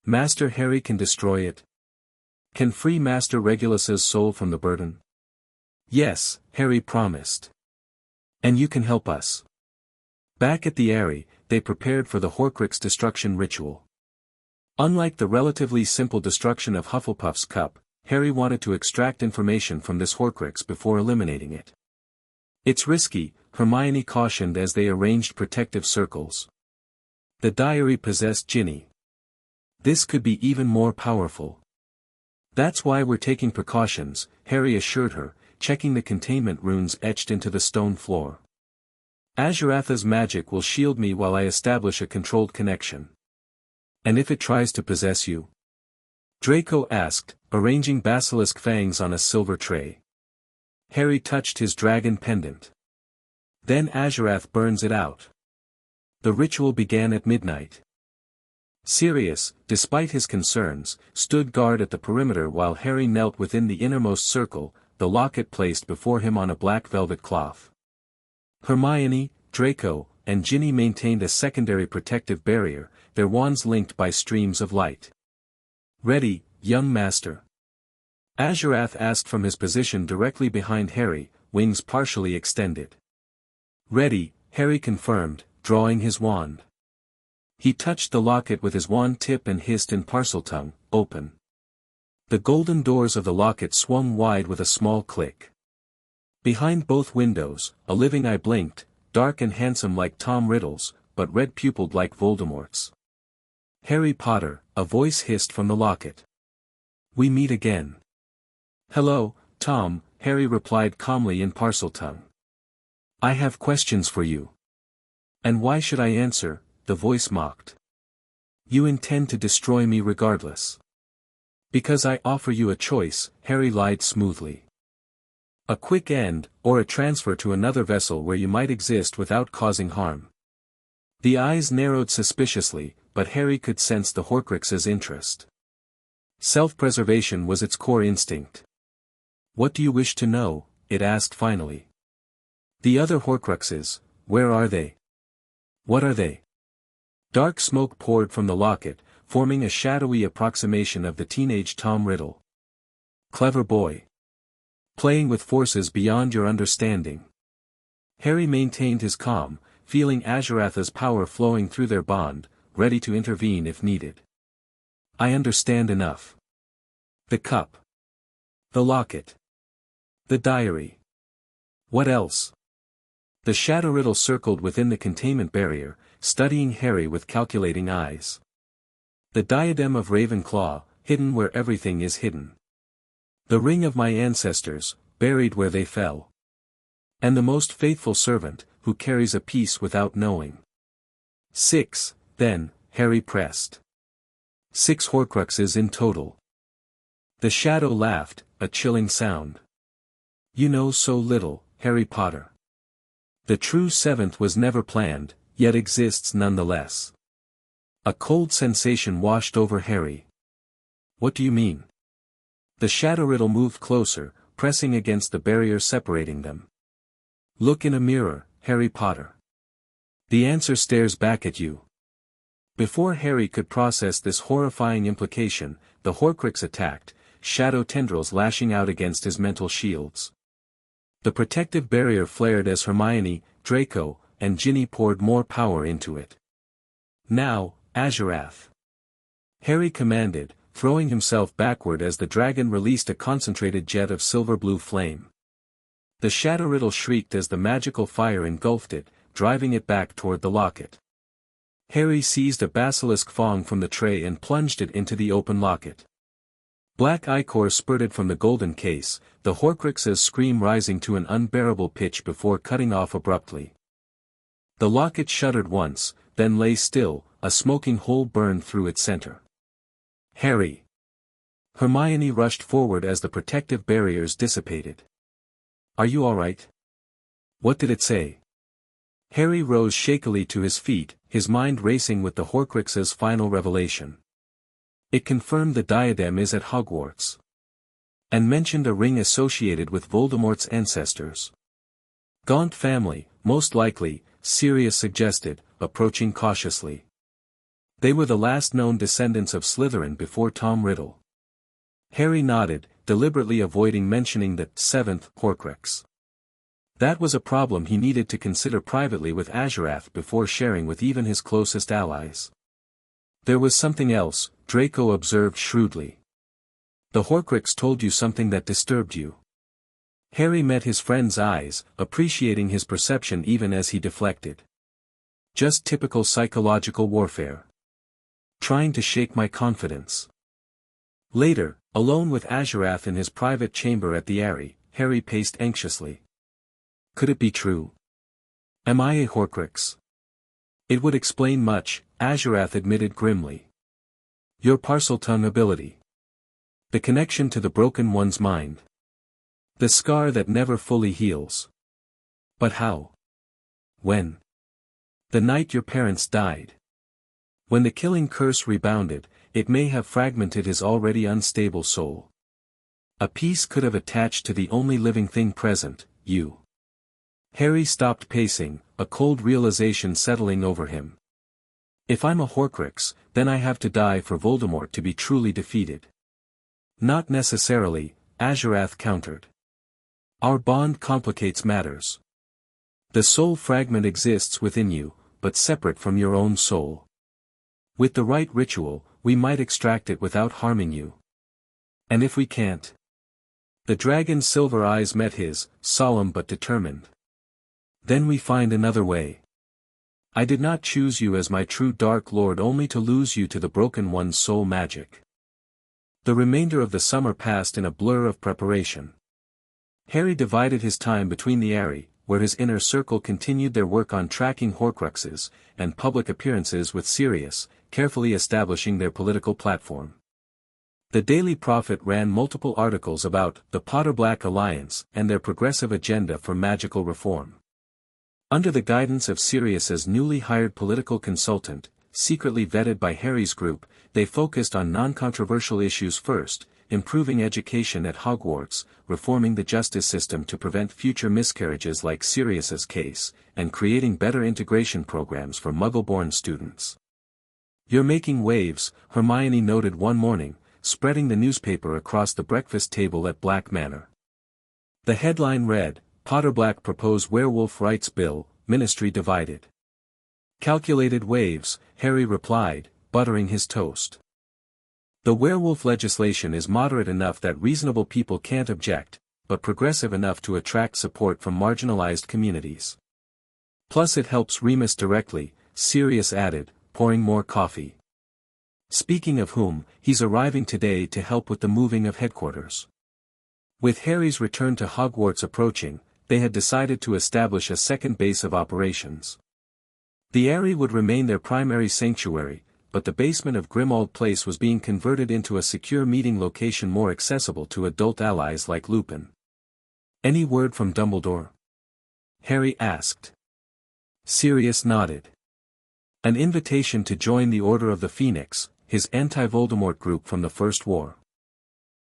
[SPEAKER 1] "Master Harry can destroy it? Can free Master Regulus's soul from the burden?" "Yes," Harry promised. "And you can help us." Back at the Eyrie, they prepared for the Horcrux destruction ritual. Unlike the relatively simple destruction of Hufflepuff's cup, Harry wanted to extract information from this Horcrux before eliminating it. "It's risky," Hermione cautioned as they arranged protective circles. "The diary possessed Ginny. This could be even more powerful." "That's why we're taking precautions," Harry assured her, checking the containment runes etched into the stone floor. Azuratha's magic will shield me while I establish a controlled connection. And if it tries to possess you? Draco asked, arranging basilisk fangs on a silver tray. Harry touched his dragon pendant. Then Azurath burns it out. The ritual began at midnight. Sirius, despite his concerns, stood guard at the perimeter while Harry knelt within the innermost circle, the locket placed before him on a black velvet cloth. Hermione, Draco, and Ginny maintained a secondary protective barrier, their wands linked by streams of light. "Ready, young master?" Azurath asked from his position directly behind Harry, wings partially extended. "Ready," Harry confirmed, drawing his wand. He touched the locket with his wand tip and hissed in Parseltongue, "Open." The golden doors of the locket swung wide with a small click. Behind both windows, a living eye blinked, dark and handsome like Tom Riddle's, but red-pupilled like Voldemort's. "Harry Potter," a voice hissed from the locket. "We meet again." "Hello, Tom," Harry replied calmly in Parseltongue. "I have questions for you." "And why should I answer?" the voice mocked. "You intend to destroy me regardless." "Because I offer you a choice," Harry lied smoothly. "A quick end, or a transfer to another vessel where you might exist without causing harm." The eyes narrowed suspiciously, but Harry could sense the Horcrux's interest. Self-preservation was its core instinct. "What do you wish to know?" it asked finally. "The other Horcruxes, where are they?" "What are they?" Dark smoke poured from the locket, forming a shadowy approximation of the teenage Tom Riddle. "Clever boy. Playing with forces beyond your understanding." Harry maintained his calm, feeling Azuratha's power flowing through their bond, ready to intervene if needed. "I understand enough." "The cup. The locket. The diary. What else?" The Shadow Riddle circled within the containment barrier, studying Harry with calculating eyes. "The diadem of Ravenclaw, hidden where everything is hidden. The ring of my ancestors, buried where they fell. And the most faithful servant, who carries a peace without knowing." "6, then," Harry pressed. "6 Horcruxes in total." The shadow laughed, a chilling sound. "You know so little, Harry Potter. The true 7th was never planned, yet exists nonetheless." A cold sensation washed over Harry. "What do you mean?" The Shadow Riddle moved closer, pressing against the barrier separating them. "Look in a mirror, Harry Potter. The answer stares back at you." Before Harry could process this horrifying implication, the Horcrux attacked, shadow tendrils lashing out against his mental shields. The protective barrier flared as Hermione, Draco, and Ginny poured more power into it. "Now, Azurath!" Harry commanded, throwing himself backward as the dragon released a concentrated jet of silver-blue flame. The Shadow Riddle shrieked as the magical fire engulfed it, driving it back toward the locket. Harry seized a basilisk fang from the tray and plunged it into the open locket. Black ichor spurted from the golden case, the Horcrux's scream rising to an unbearable pitch before cutting off abruptly. The locket shuddered once, then lay still, a smoking hole burned through its center. "Harry!" Hermione rushed forward as the protective barriers dissipated. "Are you all right?" "What did it say?" Harry rose shakily to his feet, his mind racing with the Horcrux's final revelation. "It confirmed the diadem is at Hogwarts. And mentioned a ring associated with Voldemort's ancestors. Gaunt family, most likely," Sirius suggested, approaching cautiously. "They were the last known descendants of Slytherin before Tom Riddle." Harry nodded, deliberately avoiding mentioning the 7th Horcrux. That was a problem he needed to consider privately with Azurath before sharing with even his closest allies. "There was something else," Draco observed shrewdly. "The Horcrux told you something that disturbed you." Harry met his friend's eyes, appreciating his perception even as he deflected. "Just typical psychological warfare. Trying to shake my confidence." Later, alone with Azurath in his private chamber at the Aerie, Harry paced anxiously. Could it be true? Am I a Horcrux? It would explain much, Azurath admitted grimly. Your Parseltongue ability. The connection to the broken one's mind. The scar that never fully heals. But how? When? The night your parents died. When the killing curse rebounded, it may have fragmented his already unstable soul. A piece could have attached to the only living thing present, you. Harry stopped pacing, a cold realization settling over him. If I'm a Horcrux, then I have to die for Voldemort to be truly defeated. Not necessarily, Azurath countered. Our bond complicates matters. The soul fragment exists within you, but separate from your own soul. With the right ritual, we might extract it without harming you. And if we can't? The dragon's silver eyes met his, solemn but determined. Then we find another way. I did not choose you as my true Dark Lord only to lose you to the Broken One's soul magic. The remainder of the summer passed in a blur of preparation. Harry divided his time between the Aerie, where his inner circle continued their work on tracking Horcruxes, and public appearances with Sirius, carefully establishing their political platform. The Daily Prophet ran multiple articles about the Potter-Black Alliance and their progressive agenda for magical reform. Under the guidance of Sirius's newly hired political consultant, secretly vetted by Harry's group, they focused on non-controversial issues first, improving education at Hogwarts, reforming the justice system to prevent future miscarriages like Sirius's case, and creating better integration programs for Muggle-born students. You're making waves, Hermione noted one morning, spreading the newspaper across the breakfast table at Black Manor. The headline read, Potter-Black propose werewolf rights bill, ministry divided. Calculated waves, Harry replied, buttering his toast. The werewolf legislation is moderate enough that reasonable people can't object, but progressive enough to attract support from marginalized communities. Plus it helps Remus directly, Sirius added, pouring more coffee. Speaking of whom, he's arriving today to help with the moving of headquarters. With Harry's return to Hogwarts approaching, they had decided to establish a second base of operations. The Aerie would remain their primary sanctuary, but the basement of Grimmauld Place was being converted into a secure meeting location more accessible to adult allies like Lupin. Any word from Dumbledore? Harry asked. Sirius nodded. An invitation to join the Order of the Phoenix, his anti-Voldemort group from the First War.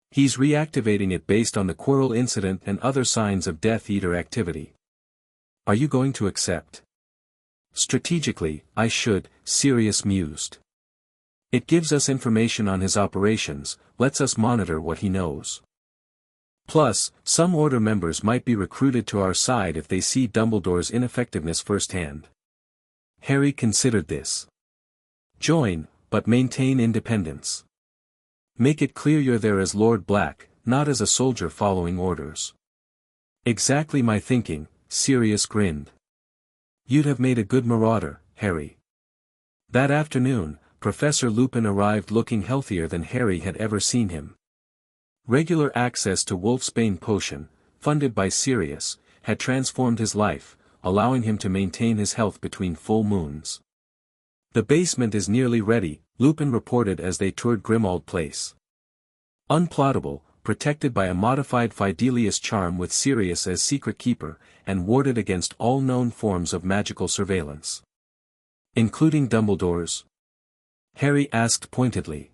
[SPEAKER 1] He's reactivating it based on the Quirrell incident and other signs of Death Eater activity. Are you going to accept? Strategically, I should, Sirius mused. It gives us information on his operations, lets us monitor what he knows. Plus, some Order members might be recruited to our side if they see Dumbledore's ineffectiveness firsthand. Harry considered this. Join, but maintain independence. Make it clear you're there as Lord Black, not as a soldier following orders. Exactly my thinking, Sirius grinned. You'd have made a good marauder, Harry. That afternoon, Professor Lupin arrived looking healthier than Harry had ever seen him. Regular access to Wolfsbane potion, funded by Sirius, had transformed his life, allowing him to maintain his health between full moons. The basement is nearly ready, Lupin reported as they toured Grimmauld Place. Unplottable, protected by a modified Fidelius charm with Sirius as secret keeper, and warded against all known forms of magical surveillance. Including Dumbledore's? Harry asked pointedly.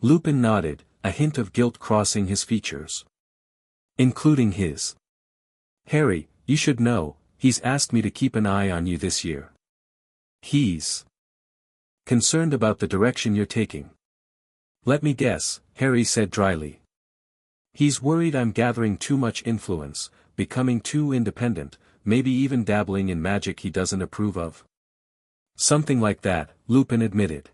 [SPEAKER 1] Lupin nodded, a hint of guilt crossing his features. Including his. Harry, you should know, he's asked me to keep an eye on you this year. He's concerned about the direction you're taking. Let me guess, Harry said dryly. He's worried I'm gathering too much influence, becoming too independent, maybe even dabbling in magic he doesn't approve of. Something like that, Lupin admitted.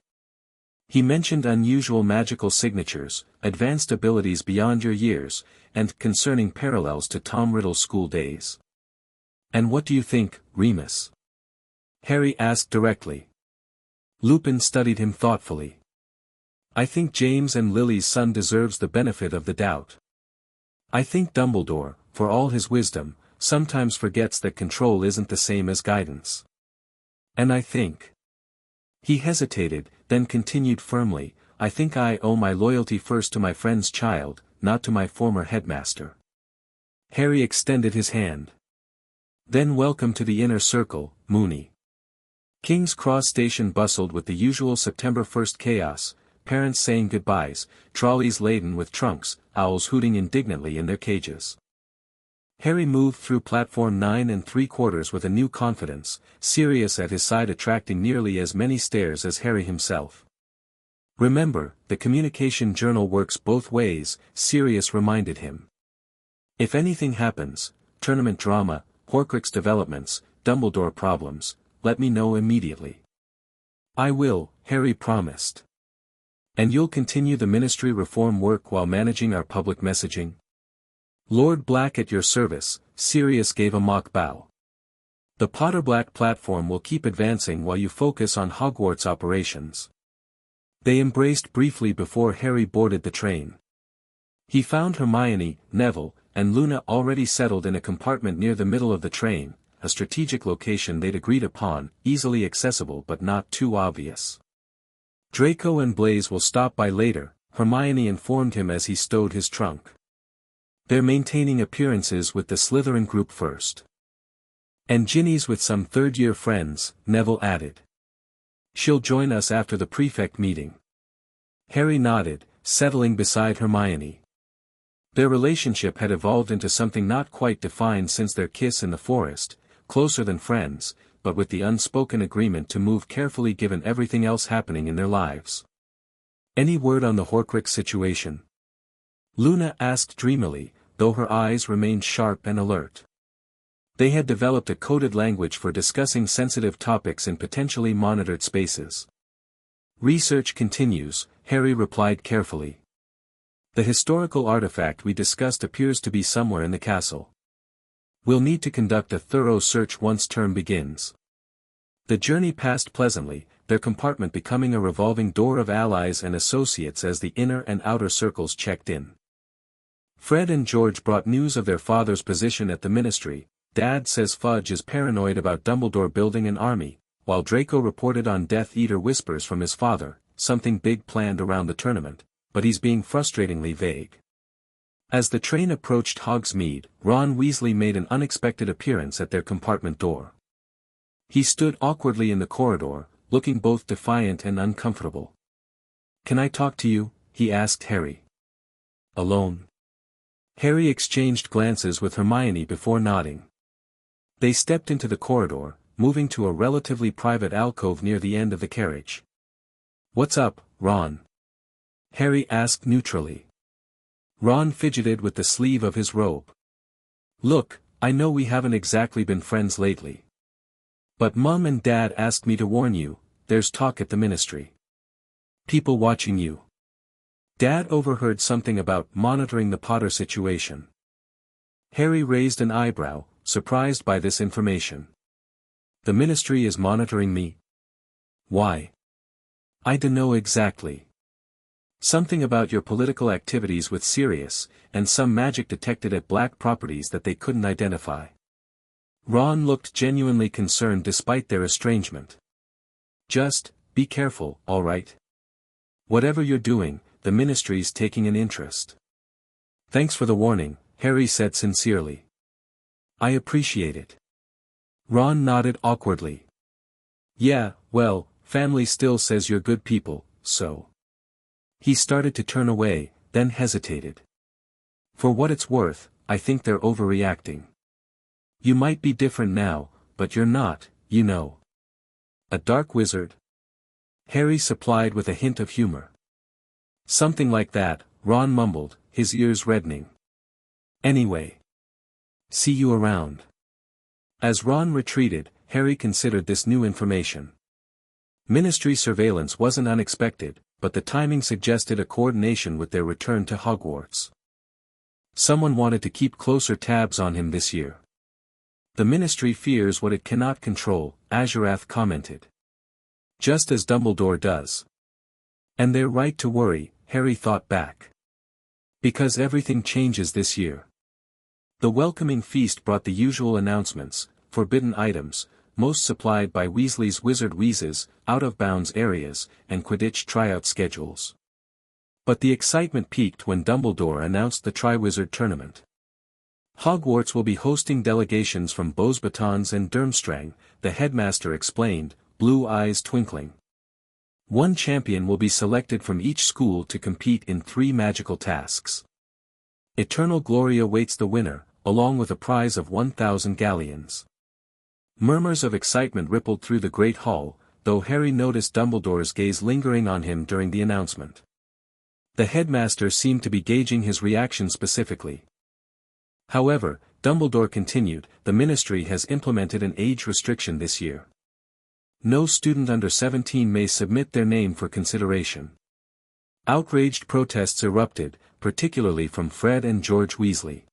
[SPEAKER 1] He mentioned unusual magical signatures, advanced abilities beyond your years, and concerning parallels to Tom Riddle's school days. And what do you think, Remus? Harry asked directly. Lupin studied him thoughtfully. I think James and Lily's son deserves the benefit of the doubt. I think Dumbledore, for all his wisdom, sometimes forgets that control isn't the same as guidance. And I think. He hesitated, then continued firmly, I think I owe my loyalty first to my friend's child, not to my former headmaster. Harry extended his hand. Then welcome to the inner circle, Moony. King's Cross Station bustled with the usual September 1st chaos, parents saying goodbyes, trolleys laden with trunks, owls hooting indignantly in their cages. Harry moved through platform 9 3/4 with a new confidence, Sirius at his side attracting nearly as many stares as Harry himself. Remember, the communication journal works both ways, Sirius reminded him. If anything happens, tournament drama, Horcrux developments, Dumbledore problems, let me know immediately. I will, Harry promised. And you'll continue the ministry reform work while managing our public messaging? Lord Black at your service, Sirius gave a mock bow. The Potterblack platform will keep advancing while you focus on Hogwarts operations. They embraced briefly before Harry boarded the train. He found Hermione, Neville, and Luna already settled in a compartment near the middle of the train, a strategic location they'd agreed upon, easily accessible but not too obvious. Draco and Blaise will stop by later, Hermione informed him as he stowed his trunk. They're maintaining appearances with the Slytherin group first. And Ginny's with some third-year friends, Neville added. She'll join us after the prefect meeting. Harry nodded, settling beside Hermione. Their relationship had evolved into something not quite defined since their kiss in the forest, closer than friends, but with the unspoken agreement to move carefully given everything else happening in their lives. Any word on the Horcrux situation? Luna asked dreamily, though her eyes remained sharp and alert. They had developed a coded language for discussing sensitive topics in potentially monitored spaces. Research continues, Harry replied carefully. The historical artifact we discussed appears to be somewhere in the castle. We'll need to conduct a thorough search once term begins. The journey passed pleasantly, their compartment becoming a revolving door of allies and associates as the inner and outer circles checked in. Fred and George brought news of their father's position at the ministry. Dad says Fudge is paranoid about Dumbledore building an army, while Draco reported on Death Eater whispers from his father, something big planned around the tournament, but he's being frustratingly vague. As the train approached Hogsmeade, Ron Weasley made an unexpected appearance at their compartment door. He stood awkwardly in the corridor, looking both defiant and uncomfortable. Can I talk to you? He asked Harry. Alone? Harry exchanged glances with Hermione before nodding. They stepped into the corridor, moving to a relatively private alcove near the end of the carriage. What's up, Ron? Harry asked neutrally. Ron fidgeted with the sleeve of his robe. Look, I know we haven't exactly been friends lately. But Mum and Dad asked me to warn you, there's talk at the ministry. People watching you. Dad overheard something about monitoring the Potter situation. Harry raised an eyebrow, surprised by this information. The ministry is monitoring me? Why? I dunno exactly. Something about your political activities with Sirius, and some magic detected at Black properties that they couldn't identify. Ron looked genuinely concerned despite their estrangement. Just, be careful, alright? Whatever you're doing, the ministry's taking an interest. Thanks for the warning, Harry said sincerely. I appreciate it. Ron nodded awkwardly. Yeah, well, family still says you're good people, so. He started to turn away, then hesitated. For what it's worth, I think they're overreacting. You might be different now, but you're not, you know. A dark wizard? Harry supplied with a hint of humor. Something like that, Ron mumbled, his ears reddening. Anyway. See you around. As Ron retreated, Harry considered this new information. Ministry surveillance wasn't unexpected, but the timing suggested a coordination with their return to Hogwarts. Someone wanted to keep closer tabs on him this year. The ministry fears what it cannot control, Azurath commented. Just as Dumbledore does. And they're right to worry, Harry thought back. Because everything changes this year. The welcoming feast brought the usual announcements, forbidden items, most supplied by Weasley's wizard wheezes, out-of-bounds areas, and Quidditch tryout schedules. But the excitement peaked when Dumbledore announced the Triwizard Tournament. Hogwarts will be hosting delegations from Beauxbatons and Durmstrang, the headmaster explained, blue eyes twinkling. One champion will be selected from each school to compete in 3 magical tasks. Eternal glory awaits the winner, along with a prize of 1,000 galleons. Murmurs of excitement rippled through the Great Hall, though Harry noticed Dumbledore's gaze lingering on him during the announcement. The headmaster seemed to be gauging his reaction specifically. However, Dumbledore continued, the Ministry has implemented an age restriction this year. No student under 17 may submit their name for consideration. Outraged protests erupted, particularly from Fred and George Weasley.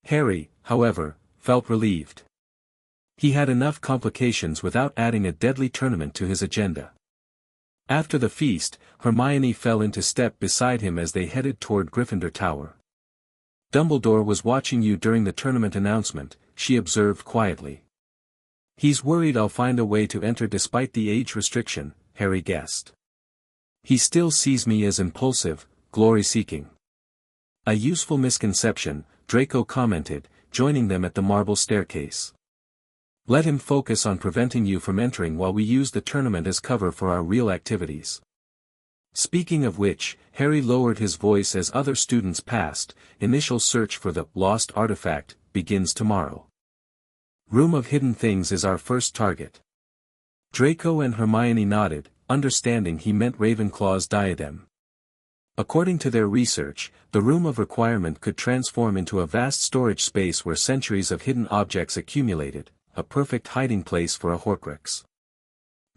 [SPEAKER 1] Harry, however, felt relieved. He had enough complications without adding a deadly tournament to his agenda. After the feast, Hermione fell into step beside him as they headed toward Gryffindor Tower. Dumbledore was watching you during the tournament announcement, she observed quietly. He's worried I'll find a way to enter despite the age restriction, Harry guessed. He still sees me as impulsive, glory-seeking. A useful misconception, Draco commented, joining them at the marble staircase. Let him focus on preventing you from entering while we use the tournament as cover for our real activities. Speaking of which, Harry lowered his voice as other students passed. Initial search for the lost artifact begins tomorrow. Room of Hidden Things is our first target. Draco and Hermione nodded, understanding he meant Ravenclaw's diadem. According to their research, the Room of Requirement could transform into a vast storage space where centuries of hidden objects accumulated, a perfect hiding place for a Horcrux.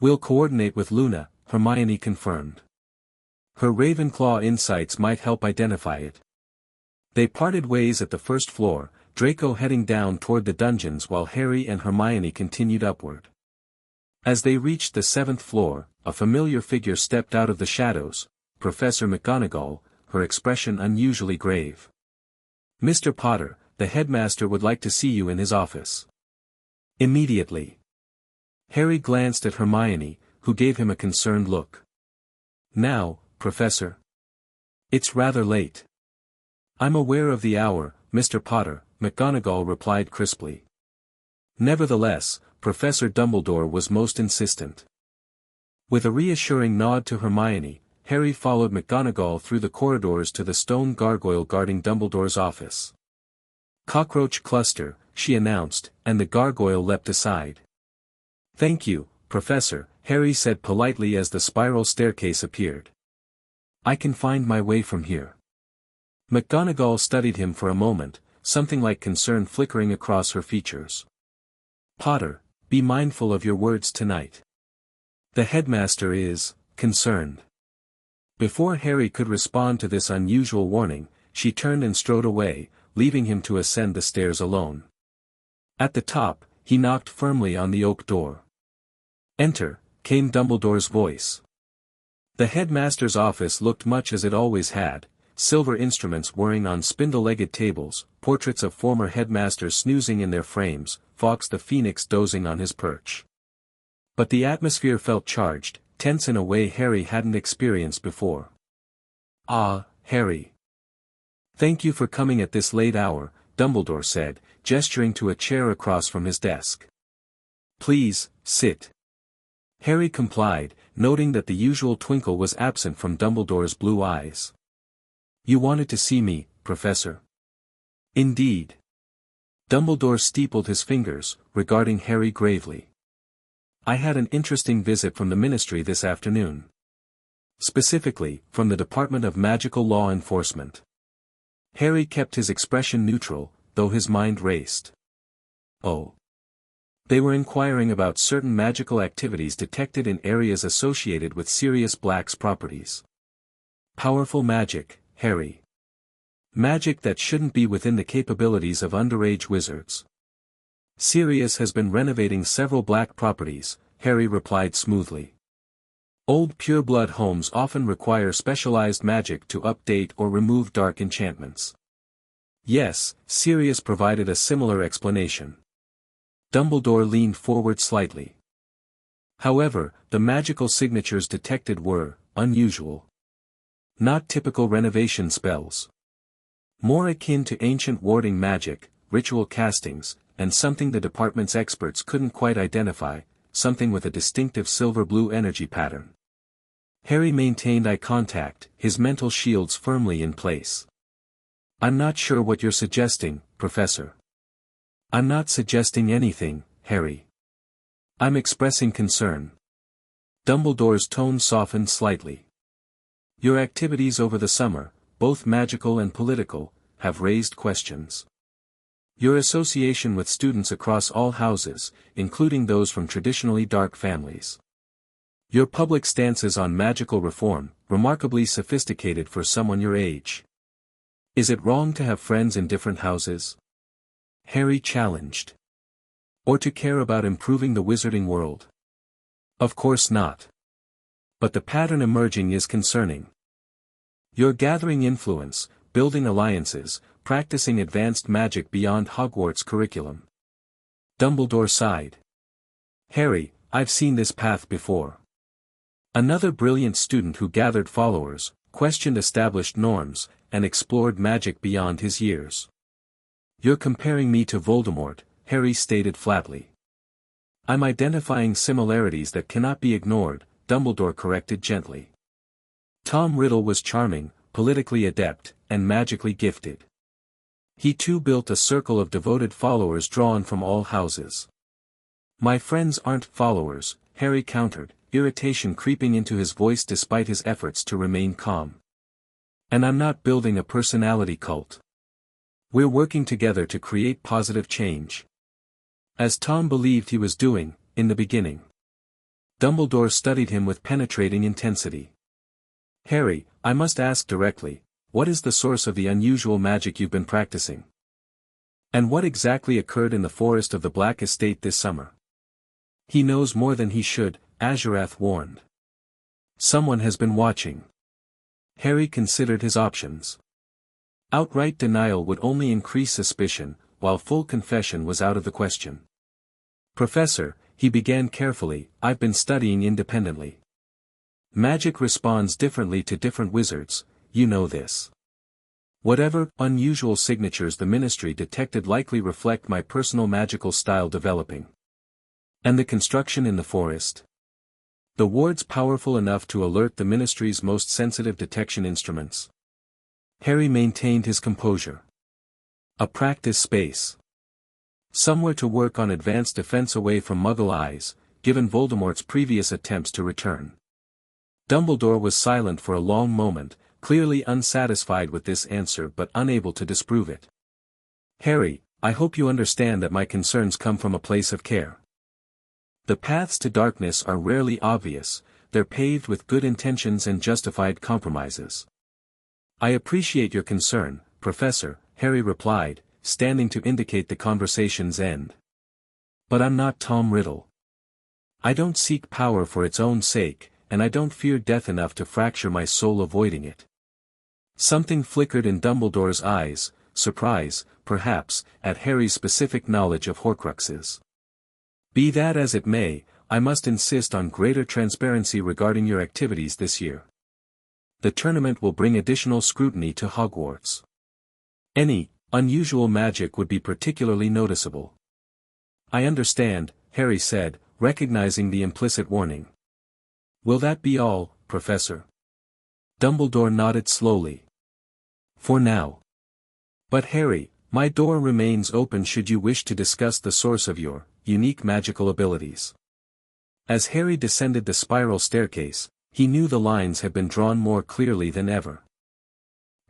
[SPEAKER 1] We'll coordinate with Luna, Hermione confirmed. Her Ravenclaw insights might help identify it. They parted ways at the first floor, Draco heading down toward the dungeons while Harry and Hermione continued upward. As they reached the 7th floor, a familiar figure stepped out of the shadows, Professor McGonagall, her expression unusually grave. Mr. Potter, the headmaster would like to see you in his office. Immediately. Harry glanced at Hermione, who gave him a concerned look. Now, Professor. It's rather late. I'm aware of the hour, Mr. Potter, McGonagall replied crisply. Nevertheless, Professor Dumbledore was most insistent. With a reassuring nod to Hermione, Harry followed McGonagall through the corridors to the stone gargoyle guarding Dumbledore's office. Cockroach cluster, she announced, and the gargoyle leapt aside. Thank you, Professor, Harry said politely as the spiral staircase appeared. I can find my way from here. McGonagall studied him for a moment, something like concern flickering across her features. Potter, be mindful of your words tonight. The headmaster is concerned. Before Harry could respond to this unusual warning, she turned and strode away, leaving him to ascend the stairs alone. At the top, he knocked firmly on the oak door. Enter, came Dumbledore's voice. The headmaster's office looked much as it always had, silver instruments whirring on spindle-legged tables, portraits of former headmasters snoozing in their frames, Fawkes the Phoenix dozing on his perch. But the atmosphere felt charged, tense in a way Harry hadn't experienced before. Ah, Harry. Thank you for coming at this late hour, Dumbledore said, gesturing to a chair across from his desk. Please, sit. Harry complied, noting that the usual twinkle was absent from Dumbledore's blue eyes. You wanted to see me, Professor? Indeed. Dumbledore steepled his fingers, regarding Harry gravely. I had an interesting visit from the Ministry this afternoon. Specifically, from the Department of Magical Law Enforcement. Harry kept his expression neutral, though his mind raced. Oh. They were inquiring about certain magical activities detected in areas associated with Sirius Black's properties. Powerful magic, Harry. Magic that shouldn't be within the capabilities of underage wizards. Sirius has been renovating several Black properties, Harry replied smoothly. Old pureblood homes often require specialized magic to update or remove dark enchantments. Yes, Sirius provided a similar explanation. Dumbledore leaned forward slightly. However, the magical signatures detected were unusual. Not typical renovation spells. More akin to ancient warding magic, ritual castings, and something the department's experts couldn't quite identify, something with a distinctive silver-blue energy pattern. Harry maintained eye contact, his mental shields firmly in place. I'm not sure what you're suggesting, Professor. I'm not suggesting anything, Harry. I'm expressing concern. Dumbledore's tone softened slightly. Your activities over the summer, both magical and political, have raised questions. Your association with students across all houses, including those from traditionally dark families. Your public stances on magical reform, remarkably sophisticated for someone your age. Is it wrong to have friends in different houses? Harry challenged. Or to care about improving the wizarding world? Of course not. But the pattern emerging is concerning. You're gathering influence, building alliances, practicing advanced magic beyond Hogwarts curriculum. Dumbledore sighed. Harry, I've seen this path before. Another brilliant student who gathered followers, questioned established norms, and explored magic beyond his years. You're comparing me to Voldemort, Harry stated flatly. I'm identifying similarities that cannot be ignored, Dumbledore corrected gently. Tom Riddle was charming, politically adept, and magically gifted. He too built a circle of devoted followers drawn from all houses. My friends aren't followers, Harry countered, irritation creeping into his voice despite his efforts to remain calm. And I'm not building a personality cult. We're working together to create positive change. As Tom believed he was doing, in the beginning. Dumbledore studied him with penetrating intensity. Harry, I must ask directly, what is the source of the unusual magic you've been practicing? And what exactly occurred in the forest of the Black Estate this summer? He knows more than he should, Azurath warned. Someone has been watching. Harry considered his options. Outright denial would only increase suspicion, while full confession was out of the question. Professor, he began carefully, I've been studying independently. Magic responds differently to different wizards, you know this. Whatever unusual signatures the Ministry detected likely reflect my personal magical style developing. And the construction in the forest? The ward's powerful enough to alert the Ministry's most sensitive detection instruments. Harry maintained his composure. A practice space. Somewhere to work on advanced defense away from Muggle eyes, given Voldemort's previous attempts to return. Dumbledore was silent for a long moment, clearly unsatisfied with this answer but unable to disprove it. Harry, I hope you understand that my concerns come from a place of care. The paths to darkness are rarely obvious, they're paved with good intentions and justified compromises. I appreciate your concern, Professor, Harry replied, standing to indicate the conversation's end. But I'm not Tom Riddle. I don't seek power for its own sake, and I don't fear death enough to fracture my soul avoiding it. Something flickered in Dumbledore's eyes, surprise, perhaps, at Harry's specific knowledge of Horcruxes. Be that as it may, I must insist on greater transparency regarding your activities this year. The tournament will bring additional scrutiny to Hogwarts. Any unusual magic would be particularly noticeable. I understand, Harry said, recognizing the implicit warning. Will that be all, Professor? Dumbledore nodded slowly. For now. But Harry, my door remains open should you wish to discuss the source of your unique magical abilities. As Harry descended the spiral staircase, he knew the lines had been drawn more clearly than ever.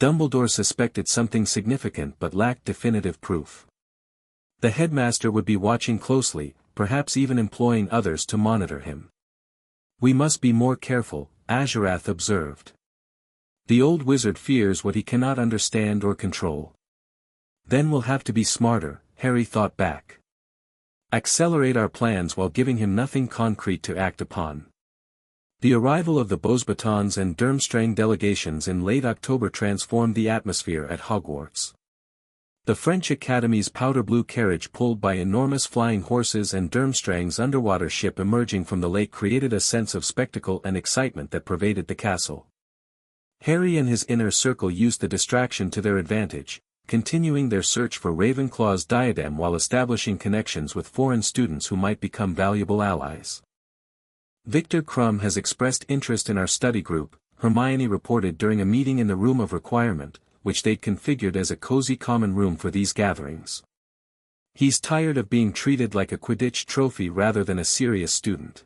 [SPEAKER 1] Dumbledore suspected something significant but lacked definitive proof. The headmaster would be watching closely, perhaps even employing others to monitor him. We must be more careful, Azurath observed. The old wizard fears what he cannot understand or control. Then we'll have to be smarter, Harry thought back. Accelerate our plans while giving him nothing concrete to act upon. The arrival of the Beauxbatons and Durmstrang delegations in late October transformed the atmosphere at Hogwarts. The French Academy's powder blue carriage pulled by enormous flying horses and Durmstrang's underwater ship emerging from the lake created a sense of spectacle and excitement that pervaded the castle. Harry and his inner circle used the distraction to their advantage, continuing their search for Ravenclaw's diadem while establishing connections with foreign students who might become valuable allies. "Victor Crumb has expressed interest in our study group," Hermione reported during a meeting in the Room of Requirement, which they'd configured as a cozy common room for these gatherings. "He's tired of being treated like a Quidditch trophy rather than a serious student."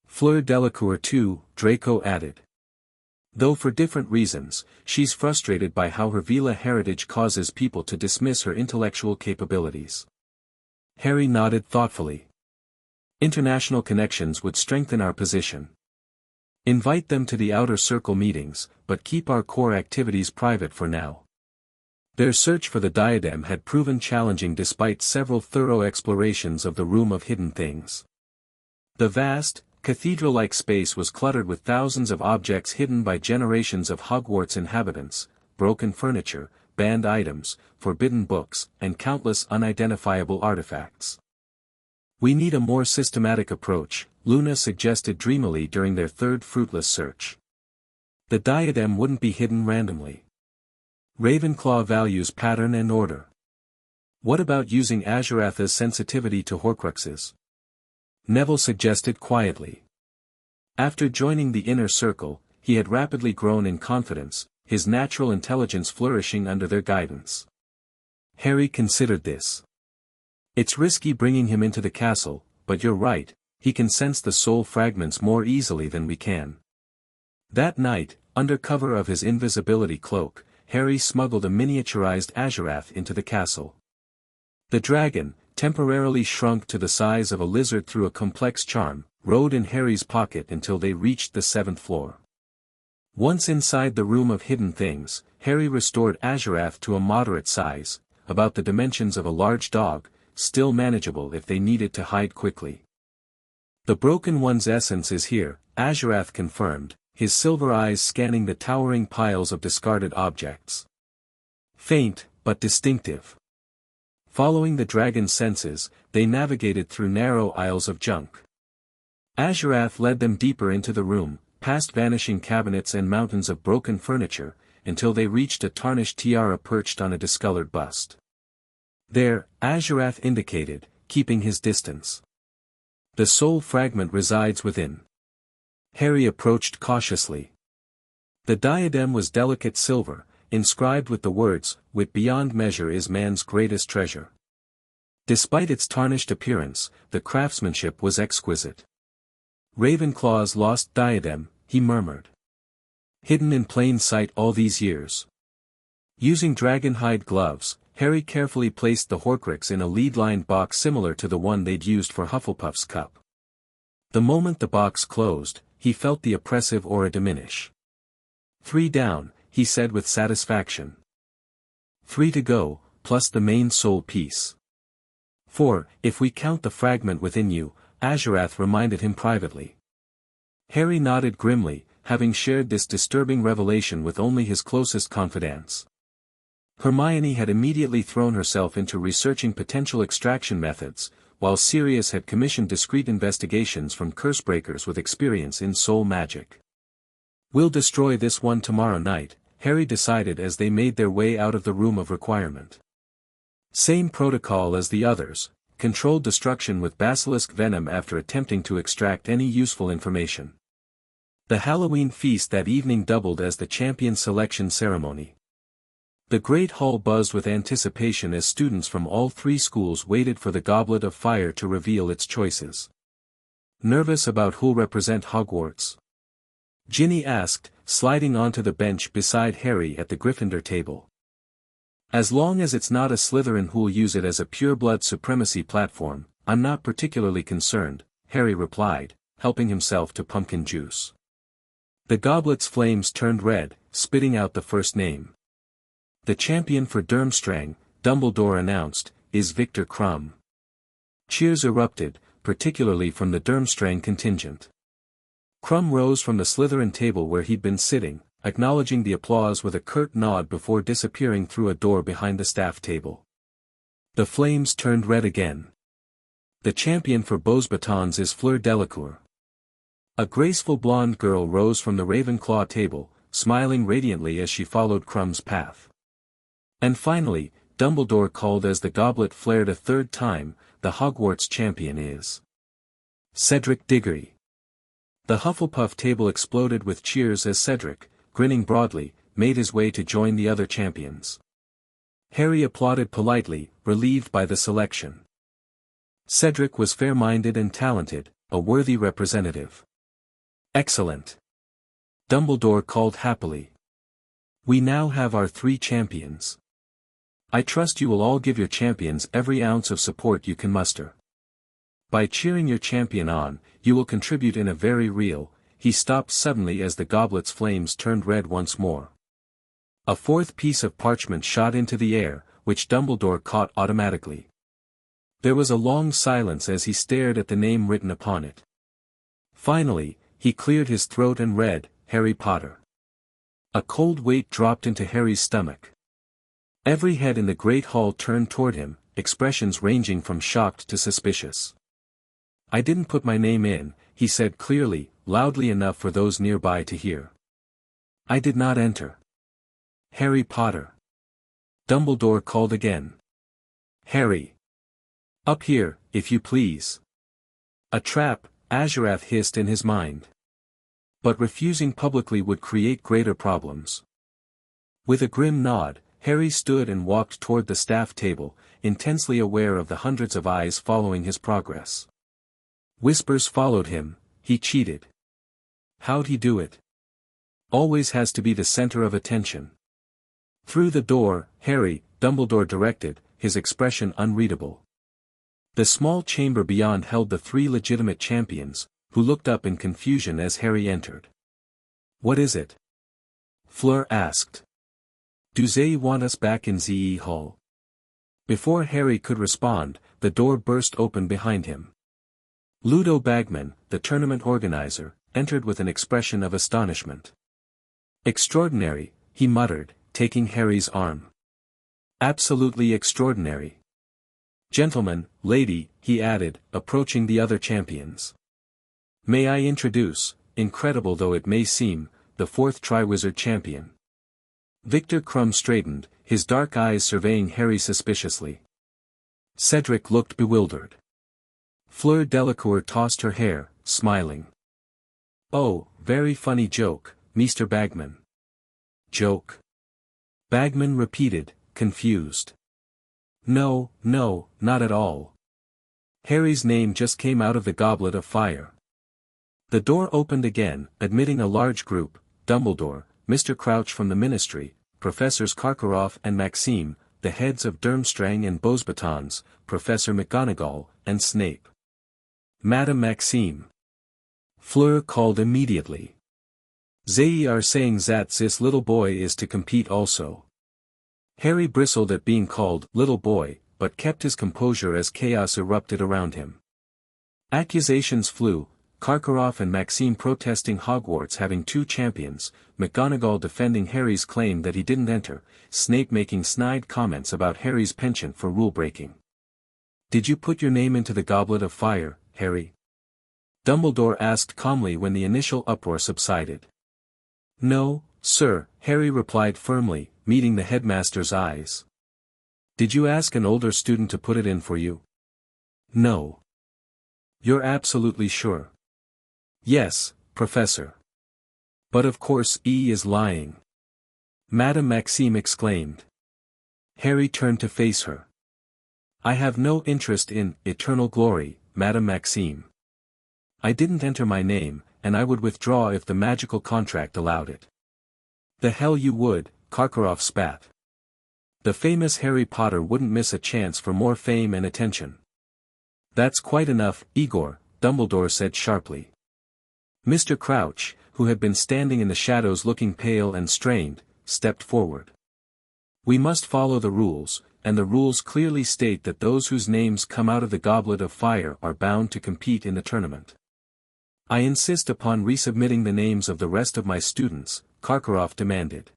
[SPEAKER 1] "Fleur Delacour too," Draco added. "Though for different reasons, she's frustrated by how her Vila heritage causes people to dismiss her intellectual capabilities." Harry nodded thoughtfully. "International connections would strengthen our position. Invite them to the outer circle meetings, but keep our core activities private for now." Their search for the diadem had proven challenging despite several thorough explorations of the Room of Hidden Things. The vast, cathedral-like space was cluttered with thousands of objects hidden by generations of Hogwarts inhabitants, broken furniture, banned items, forbidden books, and countless unidentifiable artifacts. "We need a more systematic approach," Luna suggested dreamily during their third fruitless search. "The diadem wouldn't be hidden randomly. Ravenclaw values pattern and order. What about using Azuratha's sensitivity to Horcruxes?" Neville suggested quietly. After joining the inner circle, he had rapidly grown in confidence, his natural intelligence flourishing under their guidance. Harry considered this. "It's risky bringing him into the castle, but you're right, he can sense the soul fragments more easily than we can." That night, under cover of his invisibility cloak, Harry smuggled a miniaturized Azurath into the castle. The dragon, temporarily shrunk to the size of a lizard through a complex charm, rode in Harry's pocket until they reached the 7th floor. Once inside the Room of Hidden Things, Harry restored Azurath to a moderate size, about the dimensions of a large dog, still manageable if they needed to hide quickly. "The broken one's essence is here," Azurath confirmed, his silver eyes scanning the towering piles of discarded objects. "Faint, but distinctive." Following the dragon's senses, they navigated through narrow aisles of junk. Azurath led them deeper into the room, past vanishing cabinets and mountains of broken furniture, until they reached a tarnished tiara perched on a discolored bust. "There," Azurath indicated, keeping his distance. "The soul fragment resides within." Harry approached cautiously. The diadem was delicate silver, inscribed with the words, "Wit beyond measure is man's greatest treasure." Despite its tarnished appearance, the craftsmanship was exquisite. "Ravenclaw's lost diadem," he murmured. "Hidden in plain sight all these years." Using dragonhide gloves, Harry carefully placed the Horcrux in a lead-lined box similar to the one they'd used for Hufflepuff's cup. The moment the box closed, he felt the oppressive aura diminish. "3 down," he said with satisfaction. 3 to go, plus the main soul piece. 4, if we count the fragment within you, Azurath reminded him privately. Harry nodded grimly, having shared this disturbing revelation with only his closest confidants. Hermione had immediately thrown herself into researching potential extraction methods, while Sirius had commissioned discreet investigations from cursebreakers with experience in soul magic. "We'll destroy this one tomorrow night," Harry decided as they made their way out of the Room of Requirement. Same protocol as the others, controlled destruction with basilisk venom after attempting to extract any useful information. The Halloween feast that evening doubled as the champion selection ceremony. The Great Hall buzzed with anticipation as students from all 3 schools waited for the Goblet of Fire to reveal its choices. "Nervous about who'll represent Hogwarts?" Ginny asked, sliding onto the bench beside Harry at the Gryffindor table. "As long as it's not a Slytherin who'll use it as a pureblood supremacy platform, I'm not particularly concerned," Harry replied, helping himself to pumpkin juice. The goblet's flames turned red, spitting out the first name. "The champion for Durmstrang," Dumbledore announced, "is Victor Crumb." Cheers erupted, particularly from the Durmstrang contingent. Crumb rose from the Slytherin table where he'd been sitting, acknowledging the applause with a curt nod before disappearing through a door behind the staff table. The flames turned red again. The champion for Beaux Batons is Fleur Delacour. A graceful blonde girl rose from the Ravenclaw table, smiling radiantly as she followed Crumb's path. And finally, Dumbledore called as the goblet flared a third time, the Hogwarts champion is Cedric Diggory. The Hufflepuff table exploded with cheers as Cedric, grinning broadly, made his way to join the other champions. Harry applauded politely, relieved by the selection. Cedric was fair-minded and talented, a worthy representative. Excellent. Dumbledore called happily. We now have our 3 champions. I trust you will all give your champions every ounce of support you can muster. By cheering your champion on, you will contribute in a very real. He stopped suddenly as the goblet's flames turned red once more. A 4th piece of parchment shot into the air, which Dumbledore caught automatically. There was a long silence as he stared at the name written upon it. Finally, he cleared his throat and read, Harry Potter. A cold weight dropped into Harry's stomach. Every head in the great hall turned toward him, expressions ranging from shocked to suspicious. I didn't put my name in, he said clearly, loudly enough for those nearby to hear. I did not enter. Harry Potter. Dumbledore called again. Harry. Up here, if you please. A trap, Azurath hissed in his mind. But refusing publicly would create greater problems. With a grim nod, Harry stood and walked toward the staff table, intensely aware of the hundreds of eyes following his progress. Whispers followed him, he cheated. How'd he do it? Always has to be the center of attention. Through the door, Harry, Dumbledore directed, his expression unreadable. The small chamber beyond held the 3 legitimate champions, who looked up in confusion as Harry entered. What is it? Fleur asked. Do they want us back in the hall? Before Harry could respond, the door burst open behind him. Ludo Bagman, the tournament organizer, entered with an expression of astonishment. Extraordinary, he muttered, taking Harry's arm. Absolutely extraordinary. Gentlemen, lady, he added, approaching the other champions. May I introduce, incredible though it may seem, the 4th Triwizard champion. Victor Crumb straightened, his dark eyes surveying Harry suspiciously. Cedric looked bewildered. Fleur Delacour tossed her hair, smiling. Oh, very funny joke, Mr. Bagman. Joke? Bagman repeated, confused. No, not at all. Harry's name just came out of the goblet of fire. The door opened again, admitting a large group, Dumbledore, Mr. Crouch from the Ministry, Professors Karkaroff and Maxime, the heads of Durmstrang and Beaux Batons, Professor McGonagall, and Snape. Madame Maxime. Fleur called immediately. They are saying that this little boy is to compete also. Harry bristled at being called little boy, but kept his composure as chaos erupted around him. Accusations flew, Karkaroff and Maxime protesting Hogwarts having 2 champions, McGonagall defending Harry's claim that he didn't enter, Snape making snide comments about Harry's penchant for rule-breaking. Did you put your name into the goblet of fire, Harry? Dumbledore asked calmly when the initial uproar subsided. No, sir, Harry replied firmly, meeting the headmaster's eyes. Did you ask an older student to put it in for you? No. You're absolutely sure? Yes, Professor. But of course E is lying. Madame Maxime exclaimed. Harry turned to face her. I have no interest in eternal glory, Madame Maxime. I didn't enter my name, and I would withdraw if the magical contract allowed it. The hell you would, Karkaroff spat. The famous Harry Potter wouldn't miss a chance for more fame and attention. That's quite enough, Igor, Dumbledore said sharply. Mr. Crouch, who had been standing in the shadows looking pale and strained, stepped forward. We must follow the rules, and the rules clearly state that those whose names come out of the goblet of fire are bound to compete in the tournament. I insist upon resubmitting the names of the rest of my students, Karkaroff demanded.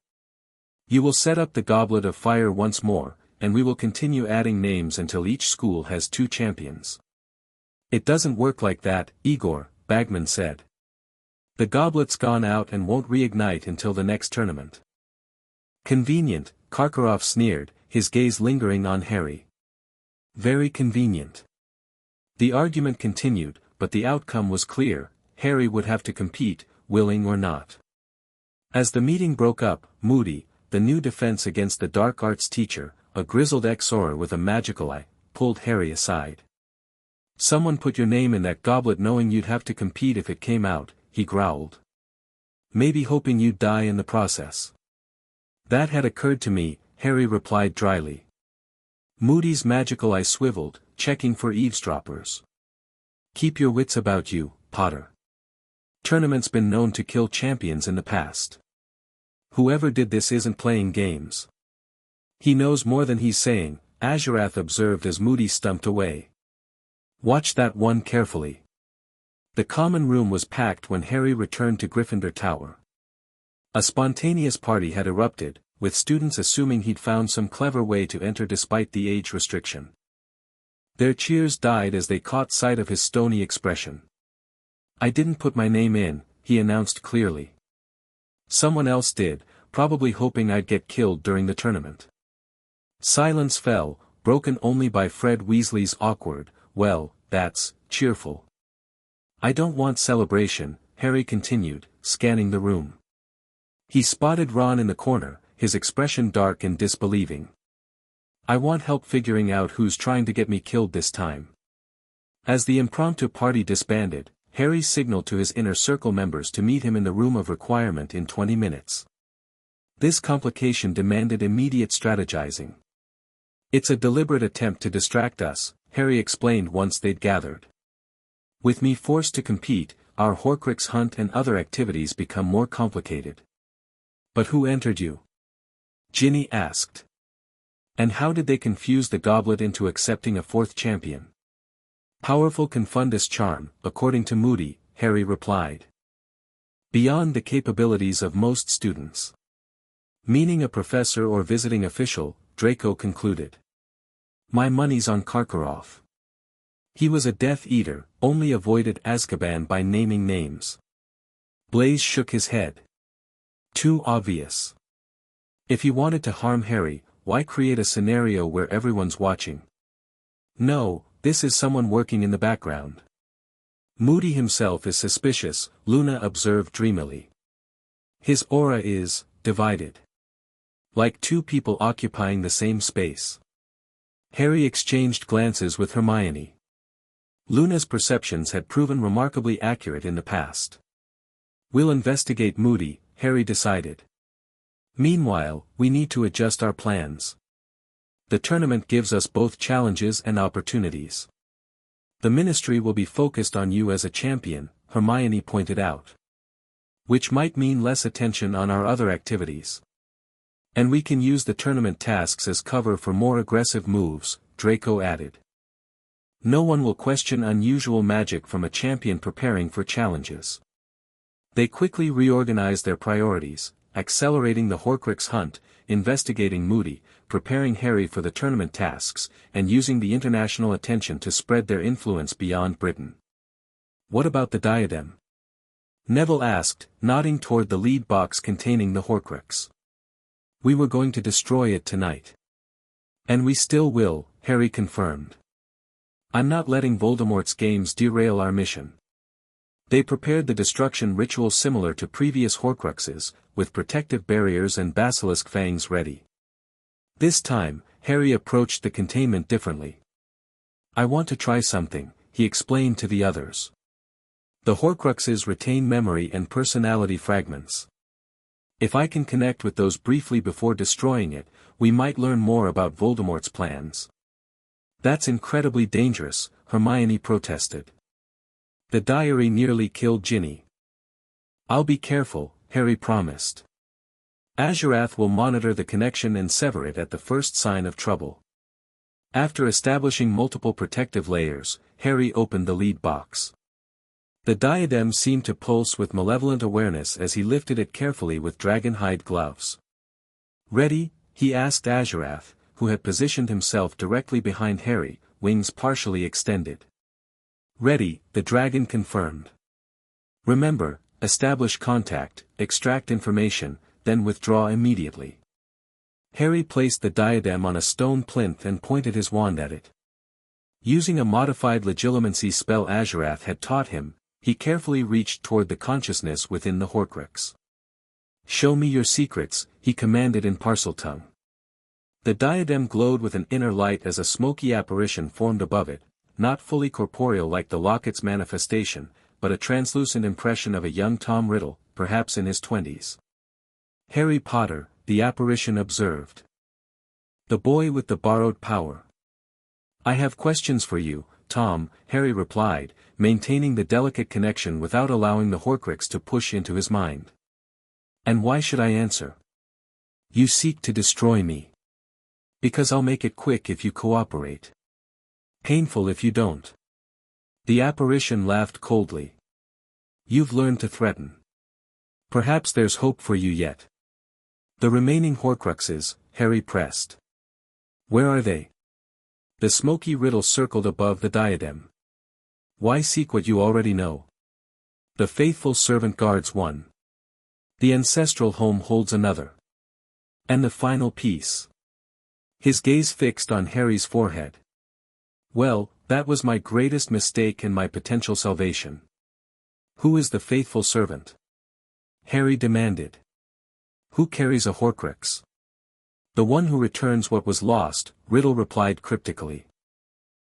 [SPEAKER 1] You will set up the Goblet of Fire once more, and we will continue adding names until each school has 2 champions. It doesn't work like that, Igor, Bagman said. The goblet's gone out and won't reignite until the next tournament. Convenient, Karkaroff sneered, his gaze lingering on Harry. Very convenient. The argument continued, but the outcome was clear: Harry would have to compete, willing or not. As the meeting broke up, Moody, the new defense against the dark arts teacher, a grizzled ex-Auror with a magical eye, pulled Harry aside. Someone put your name in that goblet knowing you'd have to compete if it came out, he growled. Maybe hoping you'd die in the process. That had occurred to me, Harry replied dryly. Moody's magical eye swiveled, checking for eavesdroppers. Keep your wits about you, Potter. Tournament's been known to kill champions in the past. Whoever did this isn't playing games. He knows more than he's saying, Azurath observed as Moody stumped away. Watch that one carefully. The common room was packed when Harry returned to Gryffindor Tower. A spontaneous party had erupted, with students assuming he'd found some clever way to enter despite the age restriction. Their cheers died as they caught sight of his stony expression. I didn't put my name in, he announced clearly. Someone else did, probably hoping I'd get killed during the tournament. Silence fell, broken only by Fred Weasley's awkward, well, that's cheerful. I don't want celebration, Harry continued, scanning the room. He spotted Ron in the corner, his expression dark and disbelieving. I want help figuring out who's trying to get me killed this time. As the impromptu party disbanded, Harry signaled to his inner circle members to meet him in the room of requirement in 20 minutes. This complication demanded immediate strategizing. It's a deliberate attempt to distract us, Harry explained once they'd gathered. With me forced to compete, our Horcrux hunt and other activities become more complicated. But who entered you? Ginny asked. And how did they confuse the goblet into accepting a 4th champion? Powerful Confundus charm, according to Moody, Harry replied. Beyond the capabilities of most students. Meaning a professor or visiting official, Draco concluded. My money's on Karkaroff. He was a Death Eater, only avoided Azkaban by naming names. Blaise shook his head. Too obvious. If he wanted to harm Harry, why create a scenario where everyone's watching? No, this is someone working in the background. Moody himself is suspicious, Luna observed dreamily. His aura is divided. Like 2 people occupying the same space. Harry exchanged glances with Hermione. Luna's perceptions had proven remarkably accurate in the past. We'll investigate Moody, Harry decided. Meanwhile, we need to adjust our plans. The tournament gives us both challenges and opportunities. The ministry will be focused on you as a champion, Hermione pointed out. Which might mean less attention on our other activities. And we can use the tournament tasks as cover for more aggressive moves, Draco added. No one will question unusual magic from a champion preparing for challenges. They quickly reorganized their priorities, accelerating the Horcrux hunt, investigating Moody, preparing Harry for the tournament tasks, and using the international attention to spread their influence beyond Britain. What about the diadem? Neville asked, nodding toward the lead box containing the Horcrux. We were going to destroy it tonight. And we still will, Harry confirmed. I'm not letting Voldemort's games derail our mission. They prepared the destruction ritual similar to previous Horcruxes, with protective barriers and basilisk fangs ready. This time, Harry approached the containment differently. I want to try something, he explained to the others. The Horcruxes retain memory and personality fragments. If I can connect with those briefly before destroying it, we might learn more about Voldemort's plans. That's incredibly dangerous, Hermione protested. The diary nearly killed Ginny. I'll be careful, Harry promised. Azurath will monitor the connection and sever it at the first sign of trouble. After establishing multiple protective layers, Harry opened the lead box. The diadem seemed to pulse with malevolent awareness as he lifted it carefully with dragonhide gloves. "Ready?" he asked Azurath, who had positioned himself directly behind Harry, wings partially extended. "Ready," the dragon confirmed. "Remember, establish contact, extract information, then withdraw immediately." Harry placed the diadem on a stone plinth and pointed his wand at it. Using a modified legilimency spell Azurath had taught him, he carefully reached toward the consciousness within the Horcrux. "Show me your secrets," he commanded in Parseltongue. The diadem glowed with an inner light as a smoky apparition formed above it, not fully corporeal like the locket's manifestation, but a translucent impression of a young Tom Riddle, perhaps in his 20s. "Harry Potter," the apparition observed. "The boy with the borrowed power." "I have questions for you, Tom," Harry replied, maintaining the delicate connection without allowing the Horcrux to push into his mind. "And why should I answer?" "You seek to destroy me. Because I'll make it quick if you cooperate. Painful if you don't." The apparition laughed coldly. "You've learned to threaten. Perhaps there's hope for you yet." "The remaining Horcruxes," Harry pressed. "Where are they?" The smoky riddle circled above the diadem. "Why seek what you already know? The faithful servant guards one. The ancestral home holds another. And the final piece." His gaze fixed on Harry's forehead. "Well, that was my greatest mistake and my potential salvation." "Who is the faithful servant?" Harry demanded. "Who carries a Horcrux?" "The one who returns what was lost," Riddle replied cryptically.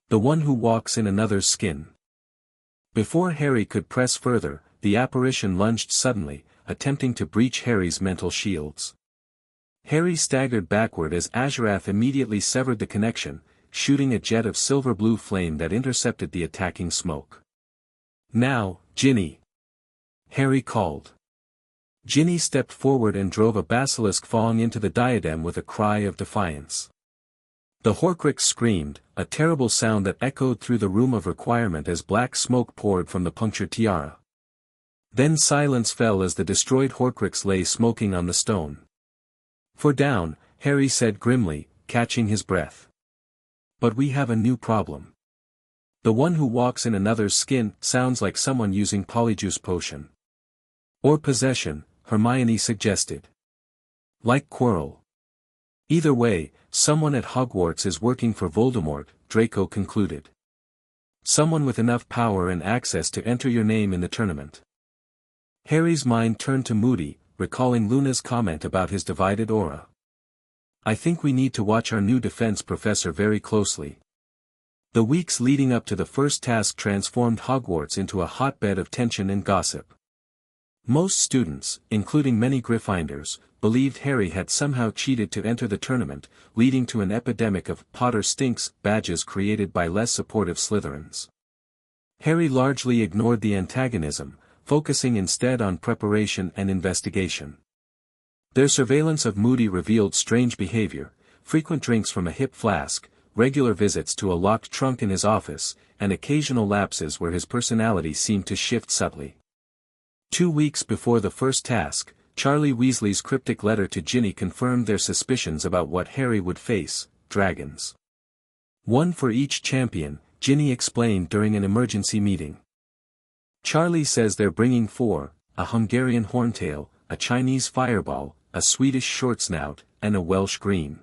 [SPEAKER 1] "The one who walks in another's skin." Before Harry could press further, the apparition lunged suddenly, attempting to breach Harry's mental shields. Harry staggered backward as Azurath immediately severed the connection, shooting a jet of silver-blue flame that intercepted the attacking smoke. "Now, Ginny!" Harry called. Ginny stepped forward and drove a basilisk fang into the diadem with a cry of defiance. The Horcrux screamed, a terrible sound that echoed through the room of requirement as black smoke poured from the punctured tiara. Then silence fell as the destroyed Horcrux lay smoking on the stone. "For down," Harry said grimly, catching his breath. "But we have a new problem. The one who walks in another's skin sounds like someone using polyjuice potion." "Or possession," Hermione suggested. "Like Quirrell." "Either way, someone at Hogwarts is working for Voldemort," Draco concluded. "Someone with enough power and access to enter your name in the tournament." Harry's mind turned to Moody, recalling Luna's comment about his divided aura. "I think we need to watch our new defense professor very closely." The weeks leading up to the first task transformed Hogwarts into a hotbed of tension and gossip. Most students, including many Gryffindors, believed Harry had somehow cheated to enter the tournament, leading to an epidemic of "Potter stinks" badges created by less supportive Slytherins. Harry largely ignored the antagonism, focusing instead on preparation and investigation. Their surveillance of Moody revealed strange behavior, frequent drinks from a hip flask, regular visits to a locked trunk in his office, and occasional lapses where his personality seemed to shift subtly. 2 weeks before the first task, Charlie Weasley's cryptic letter to Ginny confirmed their suspicions about what Harry would face: dragons. "One for each champion," Ginny explained during an emergency meeting. "Charlie says they're bringing 4, a Hungarian horntail, a Chinese fireball, a Swedish shortsnout, and a Welsh green."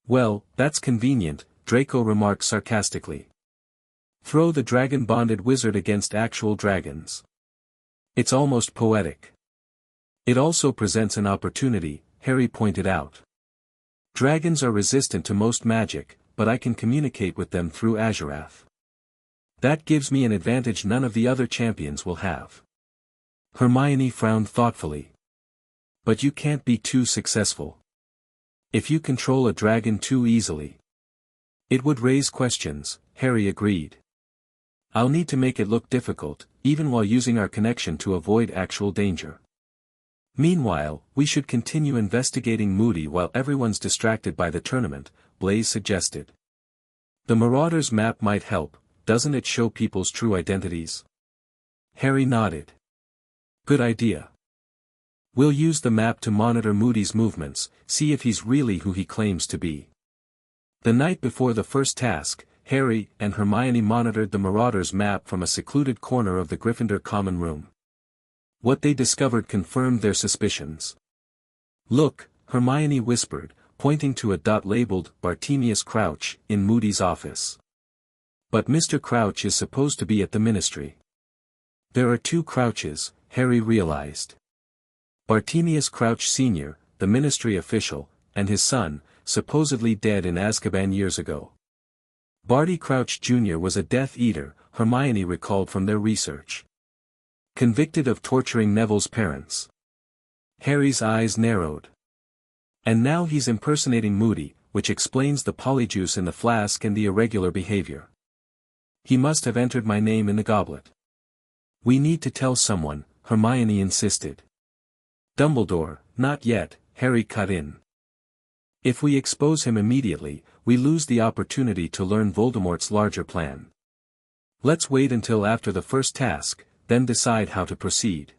[SPEAKER 1] "Well, that's convenient," Draco remarked sarcastically. "Throw the dragon-bonded wizard against actual dragons. It's almost poetic." "It also presents an opportunity," Harry pointed out. "Dragons are resistant to most magic, but I can communicate with them through Azurath. That gives me an advantage none of the other champions will have." Hermione frowned thoughtfully. "But you can't be too successful. If you control a dragon too easily, it would raise questions," Harry agreed. "I'll need to make it look difficult, even while using our connection to avoid actual danger. Meanwhile, we should continue investigating Moody while everyone's distracted by the tournament," Blaise suggested. "The Marauders map might help, doesn't it show people's true identities?" Harry nodded. Good idea. We'll use the map to monitor Moody's movements, see if he's really who he claims to be. The night before the first task, Harry and Hermione monitored the Marauder's map from a secluded corner of the Gryffindor common room. What they discovered confirmed their suspicions. Look, Hermione whispered, pointing to a dot labeled Bartemius Crouch in Moody's office. But Mr. Crouch is supposed to be at the Ministry. There are two Crouches, Harry realized. Bartemius Crouch Sr., the Ministry official, and his son, supposedly dead in Azkaban years ago. Barty Crouch Jr. was a Death Eater, Hermione recalled from their research. Convicted of torturing Neville's parents. Harry's eyes narrowed. And now he's impersonating Moody, which explains the polyjuice in the flask and the irregular behavior. He must have entered my name in the goblet. We need to tell someone, Hermione insisted. Dumbledore, not yet, Harry cut in. If we expose him immediately, we lose the opportunity to learn Voldemort's larger plan. Let's wait until after the first task, then decide how to proceed.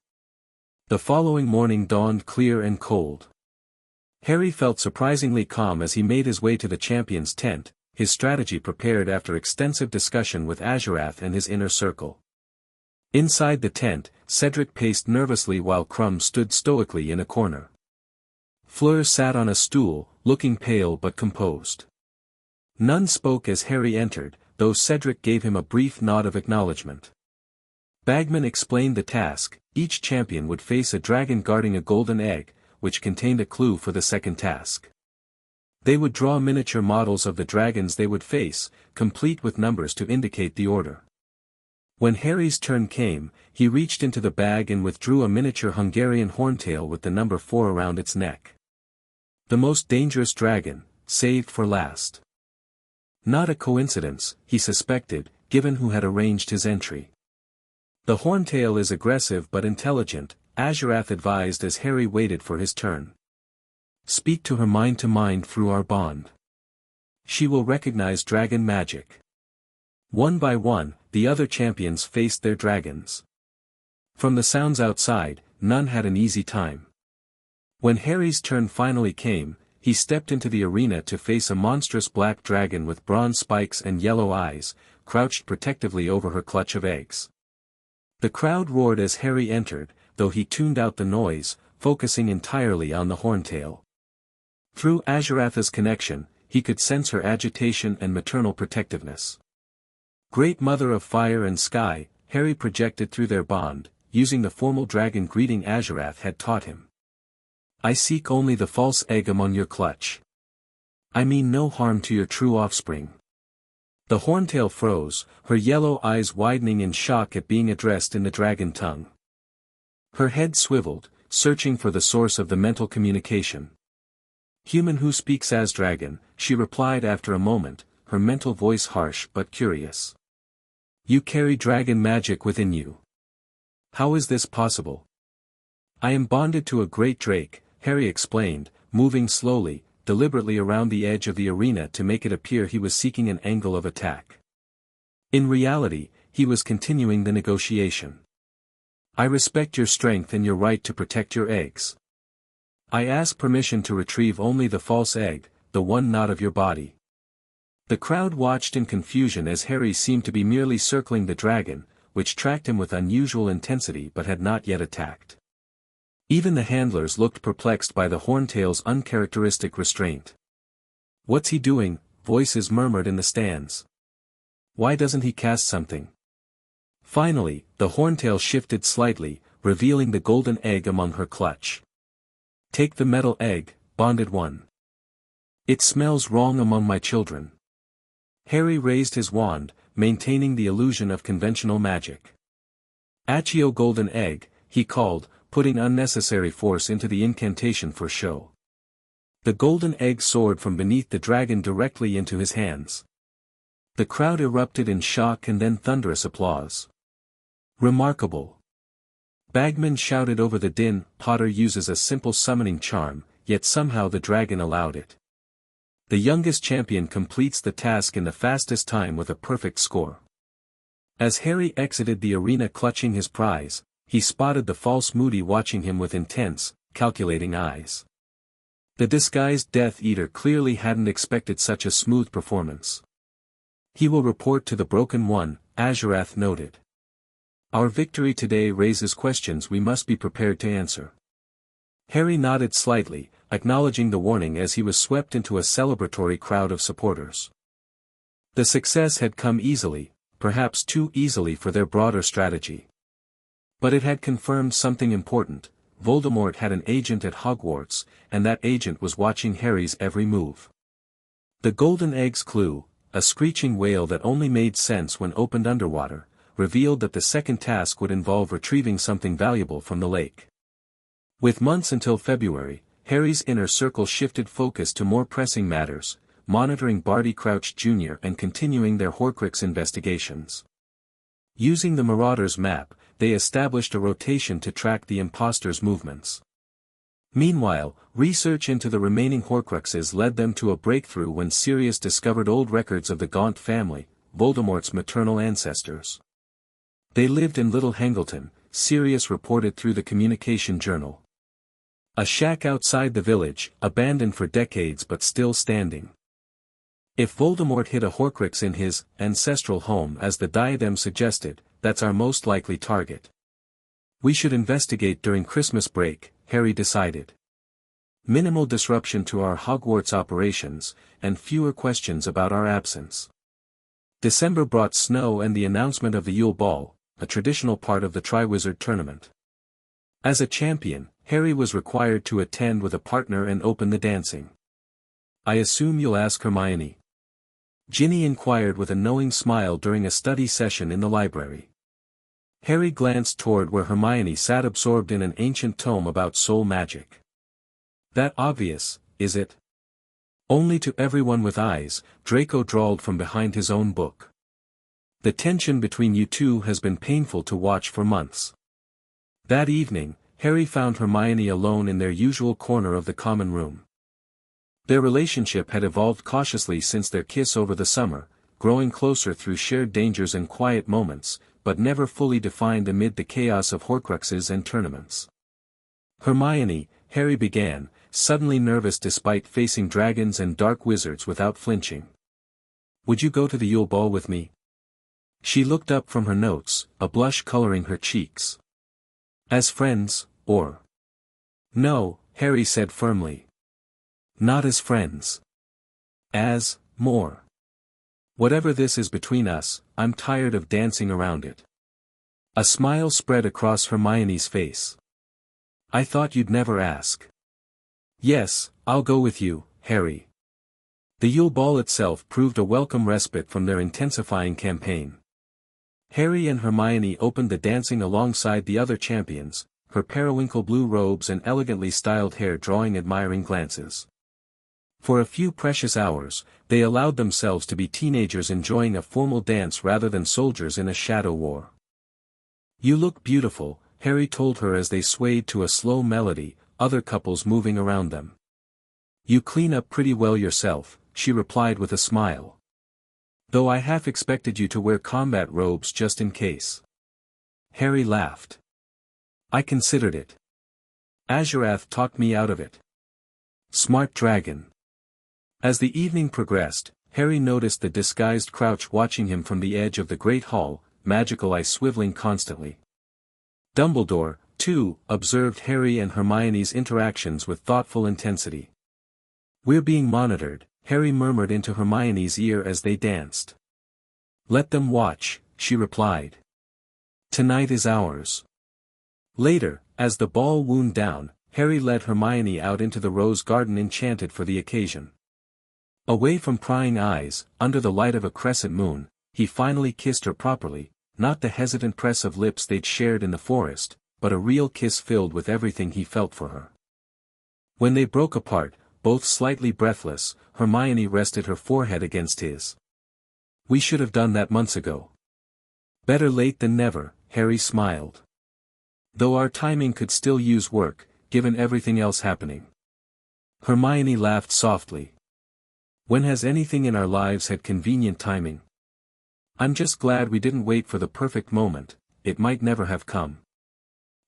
[SPEAKER 1] The following morning dawned clear and cold. Harry felt surprisingly calm as he made his way to the champion's tent, his strategy prepared after extensive discussion with Azurath and his inner circle. Inside the tent, Cedric paced nervously while Crumb stood stoically in a corner. Fleur sat on a stool, looking pale but composed. None spoke as Harry entered, though Cedric gave him a brief nod of acknowledgement. Bagman explained the task: each champion would face a dragon guarding a golden egg, which contained a clue for the second task. They would draw miniature models of the dragons they would face, complete with numbers to indicate the order. When Harry's turn came, he reached into the bag and withdrew a miniature Hungarian horntail with the number 4 around its neck. The most dangerous dragon, saved for last. Not a coincidence, he suspected, given who had arranged his entry. The horntail is aggressive but intelligent, Azurath advised as Harry waited for his turn. Speak to her mind to mind through our bond. She will recognize dragon magic. One by one, the other champions faced their dragons. From the sounds outside, none had an easy time. When Harry's turn finally came, he stepped into the arena to face a monstrous black dragon with bronze spikes and yellow eyes, crouched protectively over her clutch of eggs. The crowd roared as Harry entered, though he tuned out the noise, focusing entirely on the horntail. Through Azurath's connection, he could sense her agitation and maternal protectiveness. Great Mother of Fire and Sky, Harry projected through their bond, using the formal dragon greeting Azurath had taught him. I seek only the false egg among your clutch. I mean no harm to your true offspring. The horntail froze, her yellow eyes widening in shock at being addressed in the dragon tongue. Her head swiveled, searching for the source of the mental communication. Human who speaks as dragon, she replied after a moment, her mental voice harsh but curious. You carry dragon magic within you. How is this possible? I am bonded to a great drake, Harry explained, moving slowly, deliberately around the edge of the arena to make it appear he was seeking an angle of attack. In reality, he was continuing the negotiation. I respect your strength and your right to protect your eggs. I ask permission to retrieve only the false egg, the one not of your body. The crowd watched in confusion as Harry seemed to be merely circling the dragon, which tracked him with unusual intensity but had not yet attacked. Even the handlers looked perplexed by the horntail's uncharacteristic restraint. What's he doing? Voices murmured in the stands. Why doesn't he cast something? Finally, the horntail shifted slightly, revealing the golden egg among her clutch. Take the metal egg, bonded one. It smells wrong among my children. Harry raised his wand, maintaining the illusion of conventional magic. Accio golden egg, he called, putting unnecessary force into the incantation for show. The golden egg soared from beneath the dragon directly into his hands. The crowd erupted in shock and then thunderous applause. Remarkable. Bagman shouted over the din. Potter uses a simple summoning charm, yet somehow the dragon allowed it. The youngest champion completes the task in the fastest time with a perfect score. As Harry exited the arena clutching his prize, he spotted the false Moody watching him with intense, calculating eyes. The disguised Death Eater clearly hadn't expected such a smooth performance. "He will report to the Broken One," Azurath noted. "Our victory today raises questions we must be prepared to answer." Harry nodded slightly, acknowledging the warning as he was swept into a celebratory crowd of supporters. The success had come easily, perhaps too easily for their broader strategy. But it had confirmed something important: Voldemort had an agent at Hogwarts, and that agent was watching Harry's every move. The Golden Egg's clue, a screeching wail that only made sense when opened underwater, revealed that the second task would involve retrieving something valuable from the lake. With months until February, Harry's inner circle shifted focus to more pressing matters, monitoring Barty Crouch Jr. and continuing their Horcrux investigations. Using the Marauder's map, they established a rotation to track the imposter's movements. Meanwhile, research into the remaining Horcruxes led them to a breakthrough when Sirius discovered old records of the Gaunt family, Voldemort's maternal ancestors. They lived in Little Hangleton, Sirius reported through the Communication Journal. A shack outside the village, abandoned for decades but still standing. If Voldemort hid a Horcrux in his ancestral home as the diadem suggested, that's our most likely target. We should investigate during Christmas break, Harry decided. Minimal disruption to our Hogwarts operations, and fewer questions about our absence. December brought snow and the announcement of the Yule Ball, a traditional part of the Triwizard Tournament. As a champion, Harry was required to attend with a partner and open the dancing. "I assume you'll ask Hermione?" Ginny inquired with a knowing smile during a study session in the library. Harry glanced toward where Hermione sat absorbed in an ancient tome about soul magic. "That obvious, is it?" "Only to everyone with eyes," Draco drawled from behind his own book. "The tension between you two has been painful to watch for months." That evening, Harry found Hermione alone in their usual corner of the common room. Their relationship had evolved cautiously since their kiss over the summer, growing closer through shared dangers and quiet moments, but never fully defined amid the chaos of Horcruxes and tournaments. "Hermione," Harry began, suddenly nervous despite facing dragons and dark wizards without flinching. "Would you go to the Yule Ball with me?" She looked up from her notes, a blush coloring her cheeks. "As friends, or?" "No," Harry said firmly. "Not as friends. As, more. Whatever this is between us, I'm tired of dancing around it." A smile spread across Hermione's face. "I thought you'd never ask." "Yes, I'll go with you, Harry." The Yule Ball itself proved a welcome respite from their intensifying campaign. Harry and Hermione opened the dancing alongside the other champions, her periwinkle blue robes and elegantly styled hair drawing admiring glances. For a few precious hours, they allowed themselves to be teenagers enjoying a formal dance rather than soldiers in a shadow war. "You look beautiful," Harry told her as they swayed to a slow melody, other couples moving around them. "You clean up pretty well yourself," she replied with a smile. "Though I half expected you to wear combat robes just in case." Harry laughed. "I considered it. Azurath talked me out of it." Smart dragon. As the evening progressed, Harry noticed the disguised Crouch watching him from the edge of the Great Hall, magical eye swiveling constantly. Dumbledore, too, observed Harry and Hermione's interactions with thoughtful intensity. "We're being monitored," Harry murmured into Hermione's ear as they danced. "Let them watch," she replied. "Tonight is ours." Later, as the ball wound down, Harry led Hermione out into the rose garden enchanted for the occasion. Away from prying eyes, under the light of a crescent moon, he finally kissed her properly, not the hesitant press of lips they'd shared in the forest, but a real kiss filled with everything he felt for her. When they broke apart, both slightly breathless, Hermione rested her forehead against his. "We should have done that months ago." "Better late than never," Harry smiled. "Though our timing could still use work, given everything else happening." Hermione laughed softly. "When has anything in our lives had convenient timing?" I'm just glad we didn't wait for the perfect moment, it might never have come.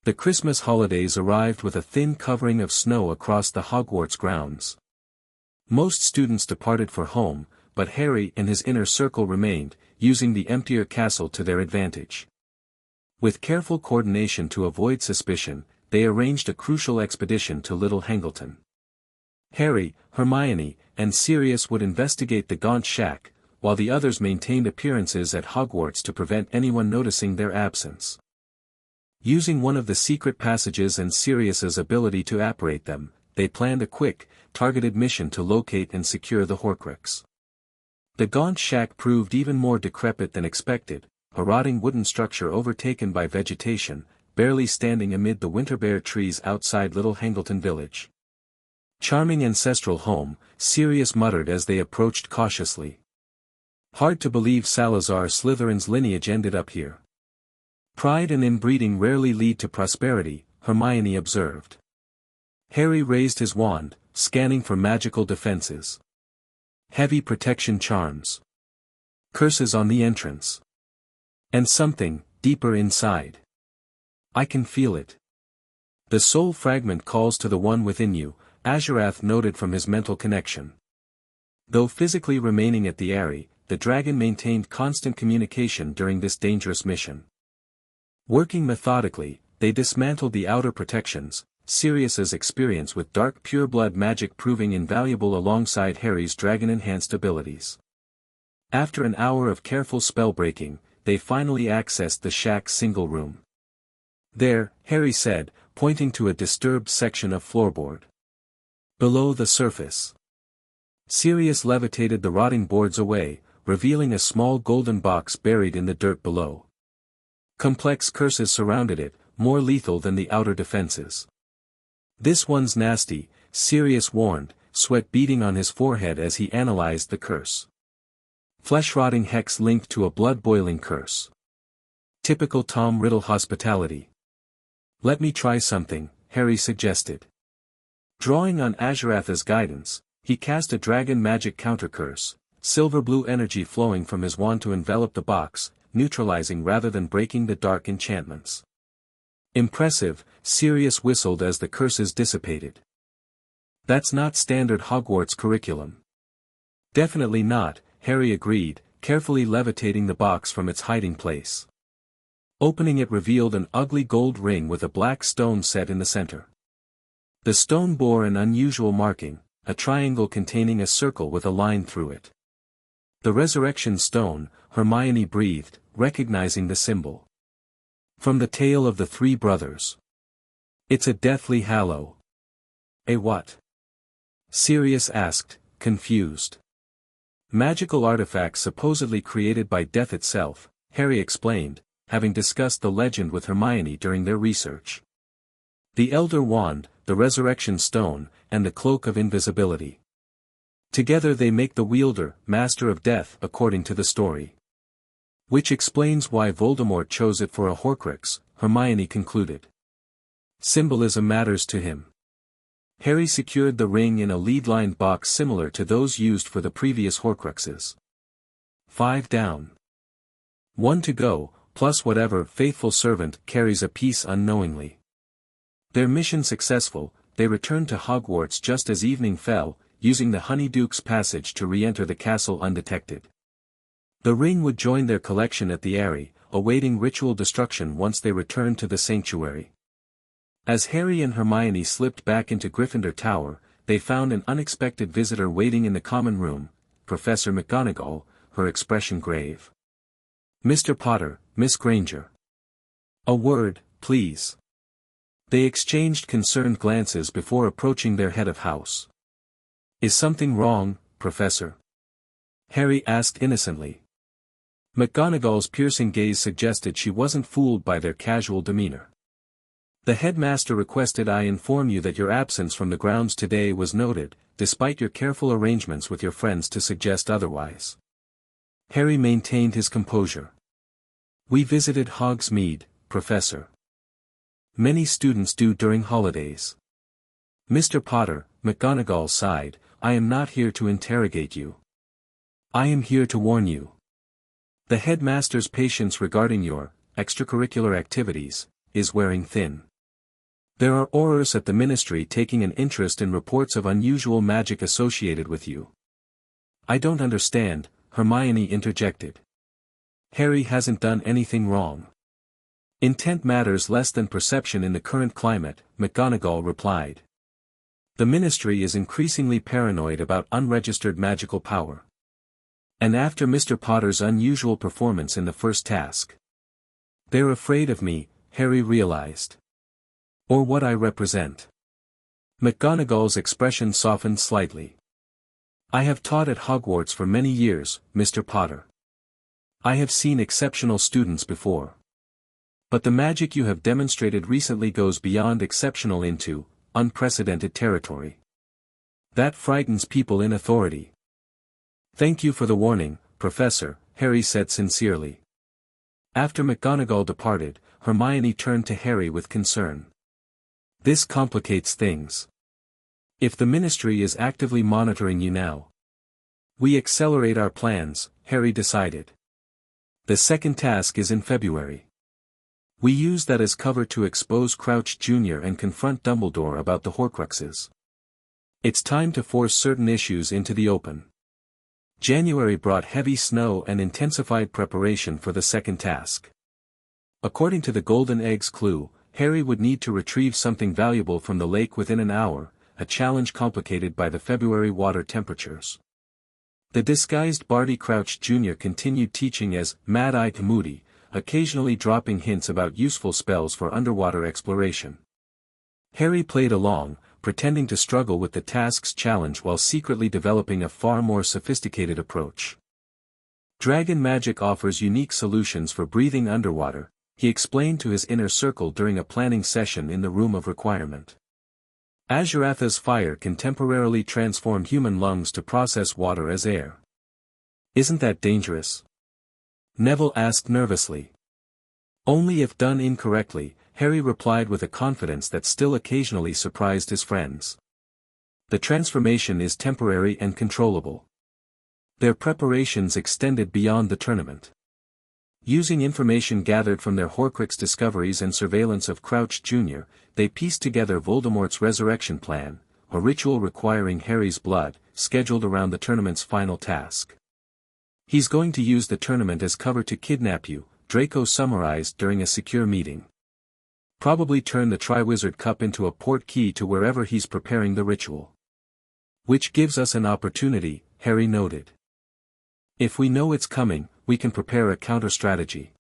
[SPEAKER 1] The Christmas holidays arrived with a thin covering of snow across the Hogwarts grounds. Most students departed for home, but Harry and his inner circle remained, using the emptier castle to their advantage. With careful coordination to avoid suspicion, they arranged a crucial expedition to Little Hangleton. Harry, Hermione, and Sirius would investigate the Gaunt Shack, while the others maintained appearances at Hogwarts to prevent anyone noticing their absence. Using one of the secret passages and Sirius's ability to apparate them, they planned a quick, targeted mission to locate and secure the Horcrux. The Gaunt Shack proved even more decrepit than expected, a rotting wooden structure overtaken by vegetation, barely standing amid the winterbear trees outside Little Hangleton village. Charming ancestral home, Sirius muttered as they approached cautiously. Hard to believe Salazar Slytherin's lineage ended up here. Pride and inbreeding rarely lead to prosperity, Hermione observed. Harry raised his wand, scanning for magical defenses. Heavy protection charms. Curses on the entrance. And something, deeper inside. I can feel it. The soul fragment calls to the one within you, Azurath noted from his mental connection. Though physically remaining at the Eyrie, the dragon maintained constant communication during this dangerous mission. Working methodically, they dismantled the outer protections, Sirius's experience with dark pureblood magic proving invaluable alongside Harry's dragon-enhanced abilities. After an hour of careful spellbreaking, they finally accessed the shack's single room. There, Harry said, pointing to a disturbed section of floorboard. Below the surface. Sirius levitated the rotting boards away, revealing a small golden box buried in the dirt below. Complex curses surrounded it, more lethal than the outer defenses. This one's nasty, Sirius warned, sweat beading on his forehead as he analyzed the curse. Flesh-rotting hex linked to a blood-boiling curse. Typical Tom Riddle hospitality. Let me try something, Harry suggested. Drawing on Azurath's guidance, he cast a dragon magic counter-curse, silver-blue energy flowing from his wand to envelop the box, neutralizing rather than breaking the dark enchantments. Impressive, Sirius whistled as the curses dissipated. That's not standard Hogwarts curriculum. Definitely not, Harry agreed, carefully levitating the box from its hiding place. Opening it revealed an ugly gold ring with a black stone set in the center. The stone bore an unusual marking, a triangle containing a circle with a line through it. The resurrection stone, Hermione breathed, recognizing the symbol. From the tale of the three brothers. It's a deathly hallow. A what? Sirius asked, confused. Magical artifacts supposedly created by death itself, Harry explained, having discussed the legend with Hermione during their research. The Elder Wand, the Resurrection Stone, and the Cloak of Invisibility. Together they make the wielder, Master of Death, according to the story. Which explains why Voldemort chose it for a Horcrux, Hermione concluded. Symbolism matters to him. Harry secured the ring in a lead-lined box similar to those used for the previous Horcruxes. 5 down. 1 to go, plus whatever faithful servant carries a piece unknowingly. Their mission successful, they returned to Hogwarts just as evening fell, using the Honeyduke's passage to re-enter the castle undetected. The ring would join their collection at the Eyrie, awaiting ritual destruction once they returned to the sanctuary. As Harry and Hermione slipped back into Gryffindor Tower, they found an unexpected visitor waiting in the common room, Professor McGonagall, her expression grave. Mr. Potter, Miss Granger. A word, please. They exchanged concerned glances before approaching their head of house. Is something wrong, Professor? Harry asked innocently. McGonagall's piercing gaze suggested she wasn't fooled by their casual demeanor. The headmaster requested I inform you that your absence from the grounds today was noted, despite your careful arrangements with your friends to suggest otherwise. Harry maintained his composure. We visited Hogsmeade, Professor. Many students do during holidays. Mr. Potter, McGonagall sighed, I am not here to interrogate you. I am here to warn you. The headmaster's patience regarding your extracurricular activities is wearing thin. There are Aurors at the ministry taking an interest in reports of unusual magic associated with you. I don't understand, Hermione interjected. Harry hasn't done anything wrong. Intent matters less than perception in the current climate, McGonagall replied. The ministry is increasingly paranoid about unregistered magical power. And after Mr. Potter's unusual performance in the first task. They're afraid of me, Harry realized. Or what I represent. McGonagall's expression softened slightly. I have taught at Hogwarts for many years, Mr. Potter. I have seen exceptional students before. But the magic you have demonstrated recently goes beyond exceptional into unprecedented territory. That frightens people in authority. Thank you for the warning, Professor, Harry said sincerely. After McGonagall departed, Hermione turned to Harry with concern. This complicates things. If the ministry is actively monitoring you now, we accelerate our plans, Harry decided. The second task is in February. We use that as cover to expose Crouch Jr. and confront Dumbledore about the Horcruxes. It's time to force certain issues into the open. January brought heavy snow and intensified preparation for the second task. According to the Golden Egg's clue, Harry would need to retrieve something valuable from the lake within an hour, a challenge complicated by the February water temperatures. The disguised Barty Crouch Jr. continued teaching as Mad-Eye Moody, occasionally dropping hints about useful spells for underwater exploration. Harry played along, pretending to struggle with the task's challenge while secretly developing a far more sophisticated approach. Dragon magic offers unique solutions for breathing underwater, he explained to his inner circle during a planning session in the Room of Requirement. Azuratha's fire can temporarily transform human lungs to process water as air. Isn't that dangerous? Neville asked nervously. Only if done incorrectly, Harry replied with a confidence that still occasionally surprised his friends. The transformation is temporary and controllable. Their preparations extended beyond the tournament. Using information gathered from their Horcrux discoveries and surveillance of Crouch Jr., they pieced together Voldemort's resurrection plan, a ritual requiring Harry's blood, scheduled around the tournament's final task. He's going to use the tournament as cover to kidnap you, Draco summarized during a secure meeting. Probably turn the Triwizard Cup into a port key to wherever he's preparing the ritual. Which gives us an opportunity, Harry noted. If we know it's coming, we can prepare a counter-strategy.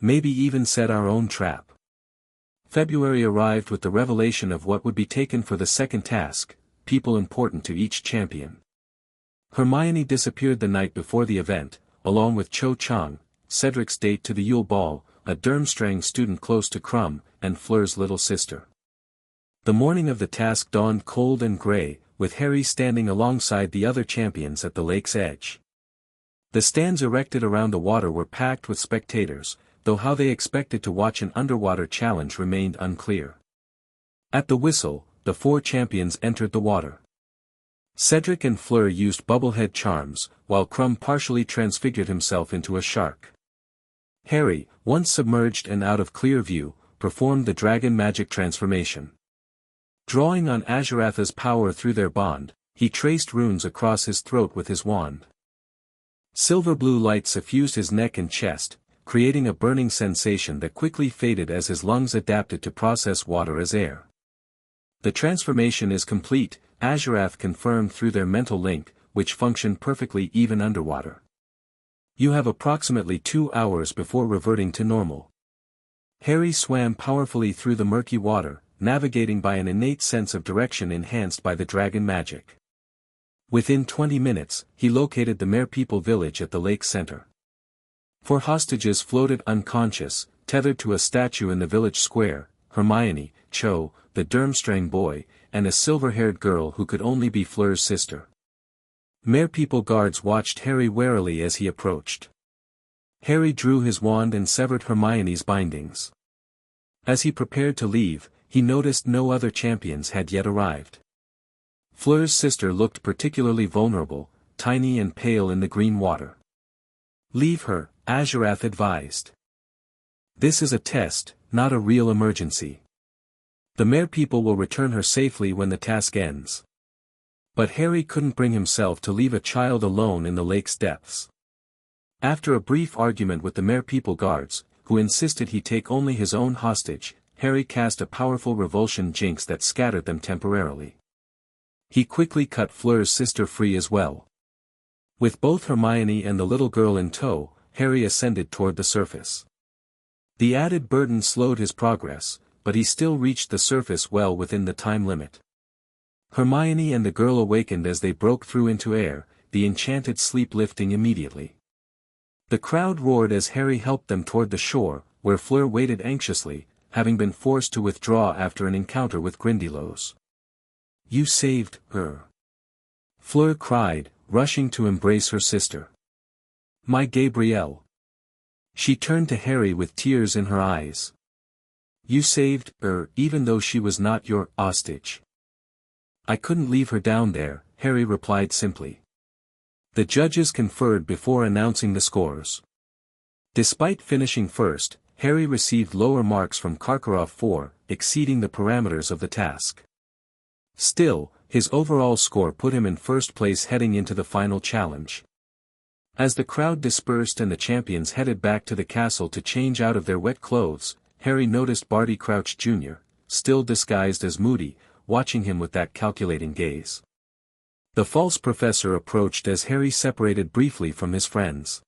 [SPEAKER 1] Maybe even set our own trap. February arrived with the revelation of what would be taken for the second task, people important to each champion. Hermione disappeared the night before the event, along with Cho Chang, Cedric's date to the Yule Ball, a Durmstrang student close to Krum, and Fleur's little sister. The morning of the task dawned cold and grey, with Harry standing alongside the other champions at the lake's edge. The stands erected around the water were packed with spectators, though how they expected to watch an underwater challenge remained unclear. At the whistle, the four champions entered the water. Cedric and Fleur used bubblehead charms, while Krum partially transfigured himself into a shark. Harry, once submerged and out of clear view, performed the dragon magic transformation. Drawing on Azuratha's power through their bond, he traced runes across his throat with his wand. Silver blue light suffused his neck and chest, creating a burning sensation that quickly faded as his lungs adapted to process water as air. The transformation is complete, Azurath confirmed through their mental link, which functioned perfectly even underwater. You have approximately 2 hours before reverting to normal. Harry swam powerfully through the murky water, navigating by an innate sense of direction enhanced by the dragon magic. Within 20 minutes, he located the Merepeople village at the lake center. 4 hostages floated unconscious, tethered to a statue in the village square, Hermione, Cho, the Durmstrang boy, and a silver-haired girl who could only be Fleur's sister. Merepeople guards watched Harry warily as he approached. Harry drew his wand and severed Hermione's bindings. As he prepared to leave, he noticed no other champions had yet arrived. Fleur's sister looked particularly vulnerable, tiny and pale in the green water. Leave her, Azurath advised. This is a test, not a real emergency. The Merpeople will return her safely when the task ends. But Harry couldn't bring himself to leave a child alone in the lake's depths. After a brief argument with the Merpeople guards, who insisted he take only his own hostage, Harry cast a powerful revulsion jinx that scattered them temporarily. He quickly cut Fleur's sister free as well. With both Hermione and the little girl in tow, Harry ascended toward the surface. The added burden slowed his progress, but he still reached the surface well within the time limit. Hermione and the girl awakened as they broke through into air, the enchanted sleep lifting immediately. The crowd roared as Harry helped them toward the shore, where Fleur waited anxiously, having been forced to withdraw after an encounter with Grindylows. "You saved her!" Fleur cried, rushing to embrace her sister. "My Gabrielle!" She turned to Harry with tears in her eyes. "You saved her even though she was not your hostage." "I couldn't leave her down there," Harry replied simply. The judges conferred before announcing the scores. Despite finishing first, Harry received lower marks from Karkaroff 4, exceeding the parameters of the task. Still, his overall score put him in first place heading into the final challenge. As the crowd dispersed and the champions headed back to the castle to change out of their wet clothes, Harry noticed Barty Crouch Jr., still disguised as Moody, watching him with that calculating gaze. The false professor approached as Harry separated briefly from his friends.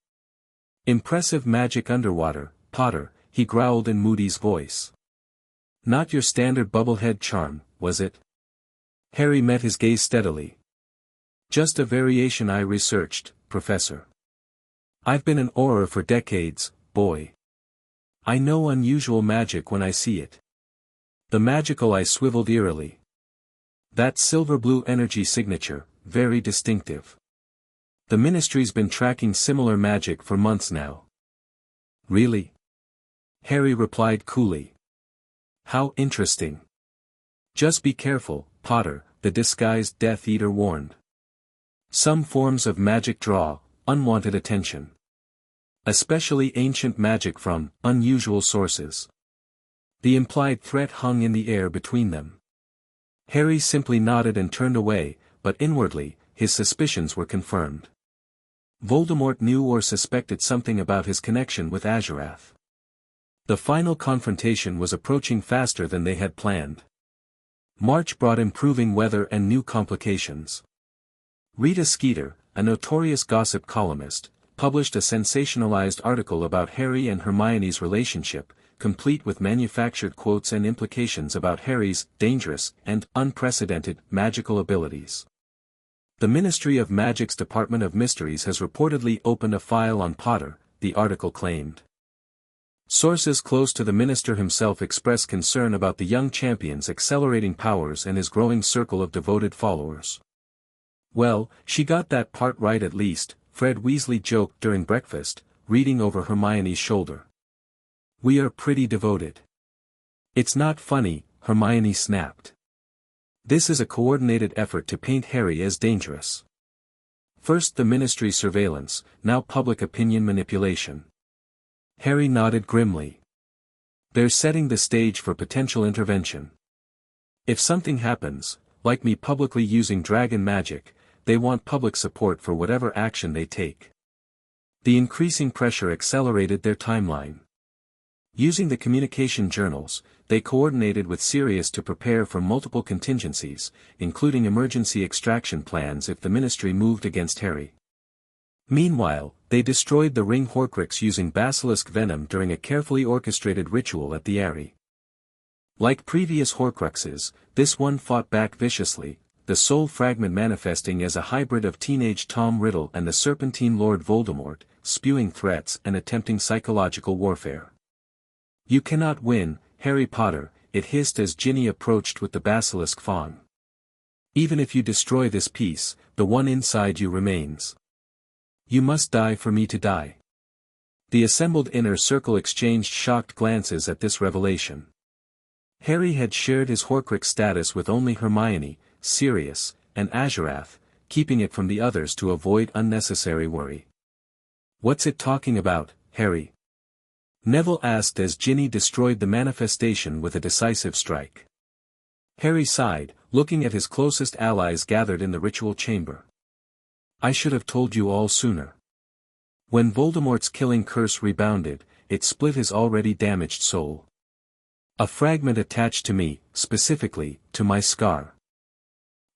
[SPEAKER 1] "Impressive magic underwater, Potter," he growled in Moody's voice. "Not your standard bubblehead charm, was it?" Harry met his gaze steadily. "Just a variation I researched, Professor. I've been an Auror for decades, boy. I know unusual magic when I see it." The magical eye swiveled eerily. "That silver-blue energy signature, very distinctive. The Ministry's been tracking similar magic for months now." "Really?" Harry replied coolly. "How interesting." "Just be careful, Potter," the disguised Death Eater warned. "Some forms of magic draw unwanted attention. Especially ancient magic from unusual sources." The implied threat hung in the air between them. Harry simply nodded and turned away, but inwardly, his suspicions were confirmed. Voldemort knew or suspected something about his connection with Azurath. The final confrontation was approaching faster than they had planned. March brought improving weather and new complications. Rita Skeeter, a notorious gossip columnist, published a sensationalized article about Harry and Hermione's relationship, complete with manufactured quotes and implications about Harry's dangerous and unprecedented magical abilities. The Ministry of Magic's Department of Mysteries has reportedly opened a file on Potter, the article claimed. Sources close to the minister himself express concern about the young champion's accelerating powers and his growing circle of devoted followers. "Well, she got that part right at least," Fred Weasley joked during breakfast, reading over Hermione's shoulder. "We are pretty devoted." "It's not funny," Hermione snapped. "This is a coordinated effort to paint Harry as dangerous. First the Ministry surveillance, now public opinion manipulation." Harry nodded grimly. "They're setting the stage for potential intervention. If something happens, like me publicly using dragon magic, they want public support for whatever action they take." The increasing pressure accelerated their timeline. Using the communication journals, they coordinated with Sirius to prepare for multiple contingencies, including emergency extraction plans if the Ministry moved against Harry. Meanwhile, they destroyed the ring Horcrux using basilisk venom during a carefully orchestrated ritual at the Aerie. Like previous Horcruxes, this one fought back viciously, the soul fragment manifesting as a hybrid of teenage Tom Riddle and the Serpentine Lord Voldemort, spewing threats and attempting psychological warfare. "You cannot win, Harry Potter," it hissed as Ginny approached with the basilisk fawn. "Even if you destroy this piece, the one inside you remains. You must die for me to die." The assembled inner circle exchanged shocked glances at this revelation. Harry had shared his Horcrux status with only Hermione, Sirius, and Azurath, keeping it from the others to avoid unnecessary worry. What's it talking about, Harry? Neville asked as Ginny destroyed the manifestation with a decisive strike. Harry sighed, looking at his closest allies gathered in the ritual chamber. I should have told you all sooner. When Voldemort's killing curse rebounded, it split his already damaged soul. A fragment attached to me, specifically, to my scar.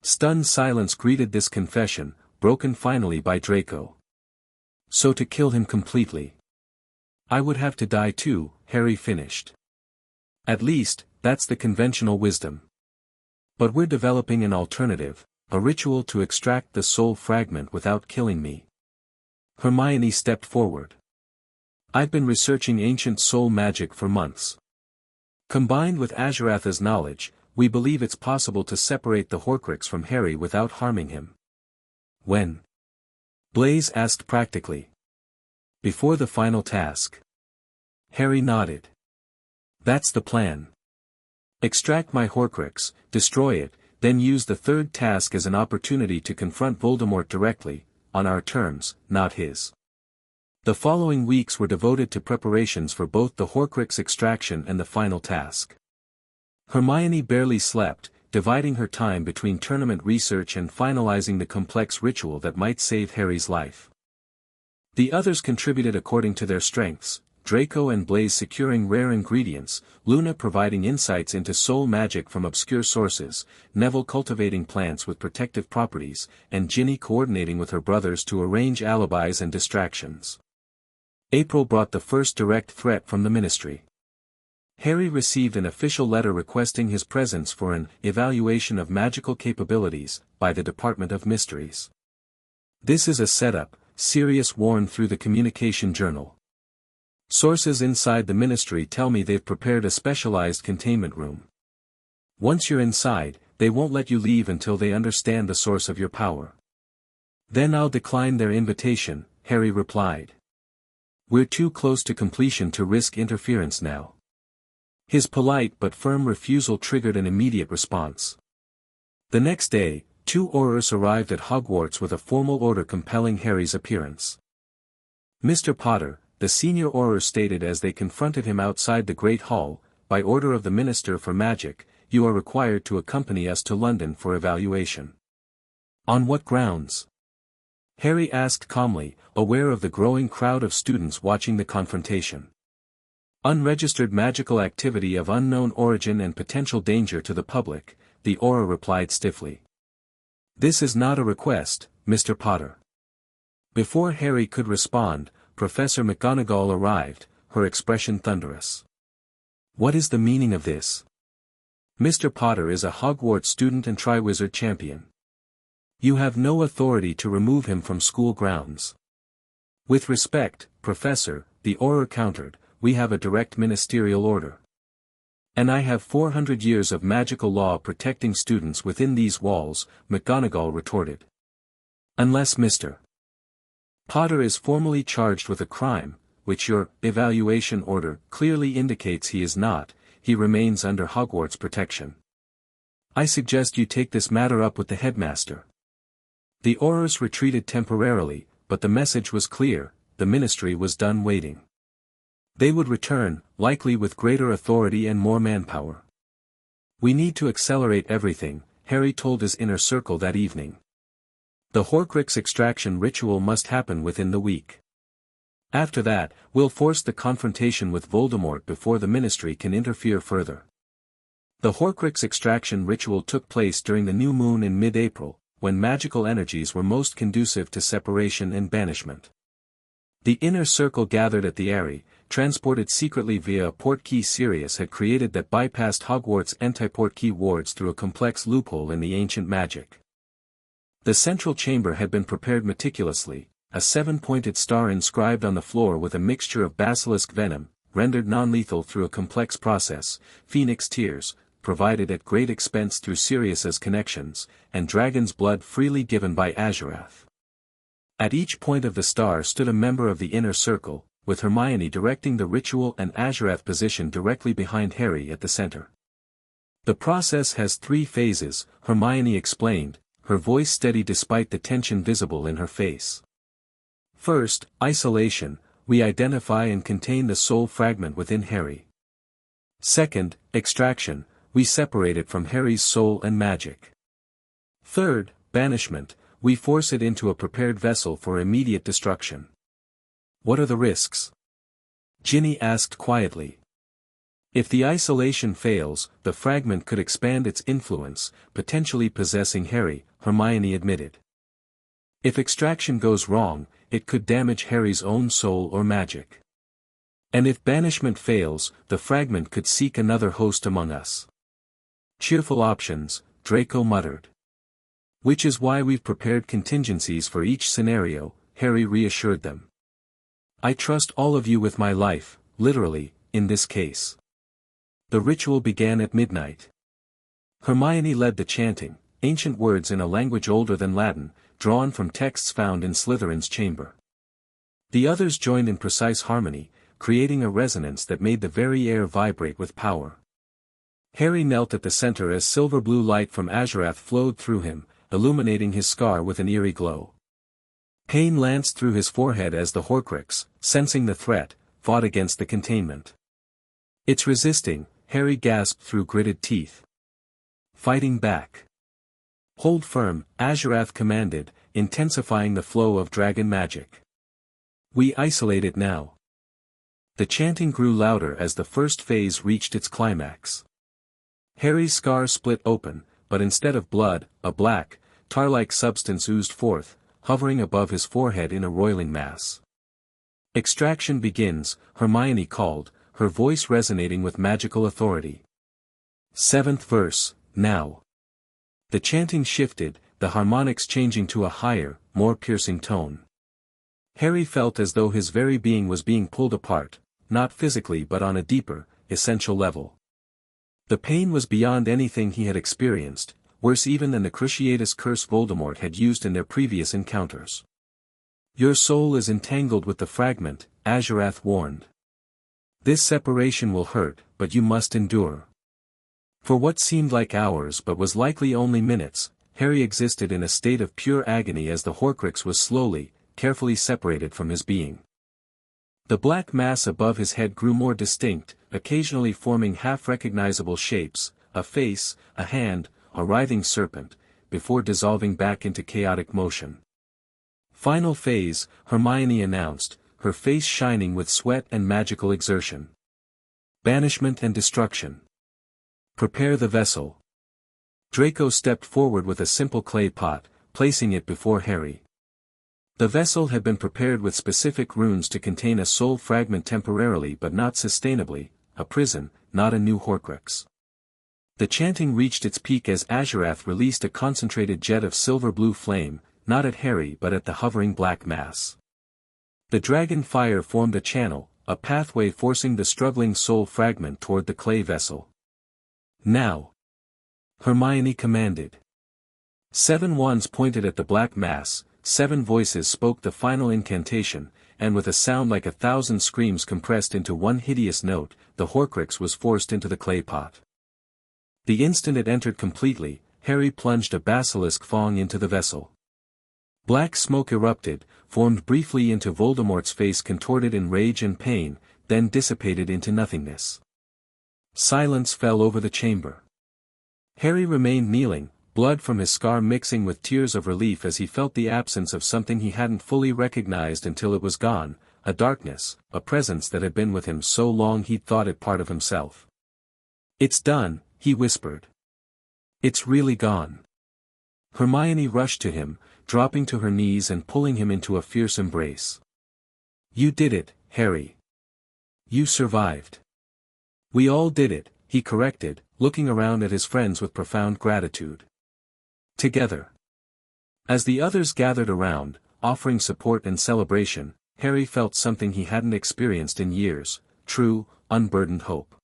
[SPEAKER 1] Stunned silence greeted this confession, broken finally by Draco. So to kill him completely. I would have to die too, Harry finished. At least, that's the conventional wisdom. But we're developing an alternative, a ritual to extract the soul fragment without killing me. Hermione stepped forward. I've been researching ancient soul magic for months. Combined with Azuratha's knowledge, we believe it's possible to separate the Horcrux from Harry without harming him. When? Blaise asked practically. Before the final task. Harry nodded. That's the plan. Extract my Horcrux, destroy it, then use the third task as an opportunity to confront Voldemort directly, on our terms, not his. The following weeks were devoted to preparations for both the Horcrux extraction and the final task. Hermione barely slept, dividing her time between tournament research and finalizing the complex ritual that might save Harry's life. The others contributed according to their strengths, Draco and Blaise securing rare ingredients, Luna providing insights into soul magic from obscure sources, Neville cultivating plants with protective properties, and Ginny coordinating with her brothers to arrange alibis and distractions. April brought the first direct threat from the Ministry. Harry received an official letter requesting his presence for an evaluation of magical capabilities by the Department of Mysteries. This is a setup, Sirius warned through the communication journal. Sources inside the Ministry tell me they've prepared a specialized containment room. Once you're inside, they won't let you leave until they understand the source of your power. Then I'll decline their invitation, Harry replied. We're too close to completion to risk interference now. His polite but firm refusal triggered an immediate response. The next day, 2 Aurors arrived at Hogwarts with a formal order compelling Harry's appearance. Mr. Potter, the senior Auror stated as they confronted him outside the Great Hall, by order of the Minister for Magic, you are required to accompany us to London for evaluation. On what grounds? Harry asked calmly, aware of the growing crowd of students watching the confrontation. Unregistered magical activity of unknown origin and potential danger to the public, the Auror replied stiffly. This is not a request, Mr. Potter. Before Harry could respond, Professor McGonagall arrived, her expression thunderous. What is the meaning of this? Mr. Potter is a Hogwarts student and Triwizard champion. You have no authority to remove him from school grounds. With respect, Professor, the Auror countered, we have a direct ministerial order. And I have 400 years of magical law protecting students within these walls, McGonagall retorted. Unless Mr. Potter is formally charged with a crime, which your evaluation order clearly indicates he is not, he remains under Hogwarts protection. I suggest you take this matter up with the headmaster. The Aurors retreated temporarily, but the message was clear, the Ministry was done waiting. They would return, likely with greater authority and more manpower. We need to accelerate everything, Harry told his inner circle that evening. The Horcrux extraction ritual must happen within the week. After that, we'll force the confrontation with Voldemort before the Ministry can interfere further. The Horcrux extraction ritual took place during the new moon in mid-April, when magical energies were most conducive to separation and banishment. The inner circle gathered at the Eyrie, transported secretly via a portkey Sirius had created that bypassed Hogwarts' anti-portkey wards through a complex loophole in the ancient magic. The central chamber had been prepared meticulously, a 7-pointed star inscribed on the floor with a mixture of basilisk venom, rendered non-lethal through a complex process, phoenix tears, provided at great expense through Sirius's connections, and dragon's blood freely given by Azurath. At each point of the star stood a member of the inner circle, with Hermione directing the ritual and Azurath positioned directly behind Harry at the center. The process has 3 phases, Hermione explained, her voice steady despite the tension visible in her face. First, isolation, we identify and contain the soul fragment within Harry. Second, extraction, we separate it from Harry's soul and magic. Third, banishment, we force it into a prepared vessel for immediate destruction. What are the risks? Ginny asked quietly. If the isolation fails, the fragment could expand its influence, potentially possessing Harry, Hermione admitted. If extraction goes wrong, it could damage Harry's own soul or magic. And if banishment fails, the fragment could seek another host among us. Cheerful options, Draco muttered. Which is why we've prepared contingencies for each scenario, Harry reassured them. I trust all of you with my life, literally, in this case. The ritual began at midnight. Hermione led the chanting, ancient words in a language older than Latin, drawn from texts found in Slytherin's chamber. The others joined in precise harmony, creating a resonance that made the very air vibrate with power. Harry knelt at the center as silver blue light from Azurath flowed through him, illuminating his scar with an eerie glow. Pain lanced through his forehead as the Horcrux, sensing the threat, fought against the containment. It's resisting, Harry gasped through gritted teeth. Fighting back. Hold firm, Azurath commanded, intensifying the flow of dragon magic. We isolate it now. The chanting grew louder as the first phase reached its climax. Harry's scar split open, but instead of blood, a black, tar-like substance oozed forth, hovering above his forehead in a roiling mass. Extraction begins, Hermione called, her voice resonating with magical authority. 7th verse, now. The chanting shifted, the harmonics changing to a higher, more piercing tone. Harry felt as though his very being was being pulled apart, not physically but on a deeper, essential level. The pain was beyond anything he had experienced, worse even than the Cruciatus curse Voldemort had used in their previous encounters. Your soul is entangled with the fragment, Azurath warned. This separation will hurt, but you must endure. For what seemed like hours but was likely only minutes, Harry existed in a state of pure agony as the Horcrux was slowly, carefully separated from his being. The black mass above his head grew more distinct, occasionally forming half-recognizable shapes, a face, a hand, a writhing serpent, before dissolving back into chaotic motion. Final phase, Hermione announced, her face shining with sweat and magical exertion. Banishment and destruction. Prepare the vessel. Draco stepped forward with a simple clay pot, placing it before Harry. The vessel had been prepared with specific runes to contain a soul fragment temporarily but not sustainably, a prison, not a new Horcrux. The chanting reached its peak as Azurath released a concentrated jet of silver-blue flame, not at Harry but at the hovering black mass. The dragon fire formed a channel, a pathway forcing the struggling soul fragment toward the clay vessel. Now! Hermione commanded. 7 wands pointed at the black mass, 7 voices spoke the final incantation, and with a sound like 1,000 screams compressed into one hideous note, the Horcrux was forced into the clay pot. The instant it entered completely, Harry plunged a basilisk fang into the vessel. Black smoke erupted, formed briefly into Voldemort's face contorted in rage and pain, then dissipated into nothingness. Silence fell over the chamber. Harry remained kneeling, blood from his scar mixing with tears of relief as he felt the absence of something he hadn't fully recognized until it was gone, a darkness, a presence that had been with him so long he'd thought it part of himself. It's done, he whispered. It's really gone. Hermione rushed to him, dropping to her knees and pulling him into a fierce embrace. You did it, Harry. You survived. We all did it, he corrected, looking around at his friends with profound gratitude. Together. As the others gathered around, offering support and celebration, Harry felt something he hadn't experienced in years, true, unburdened hope.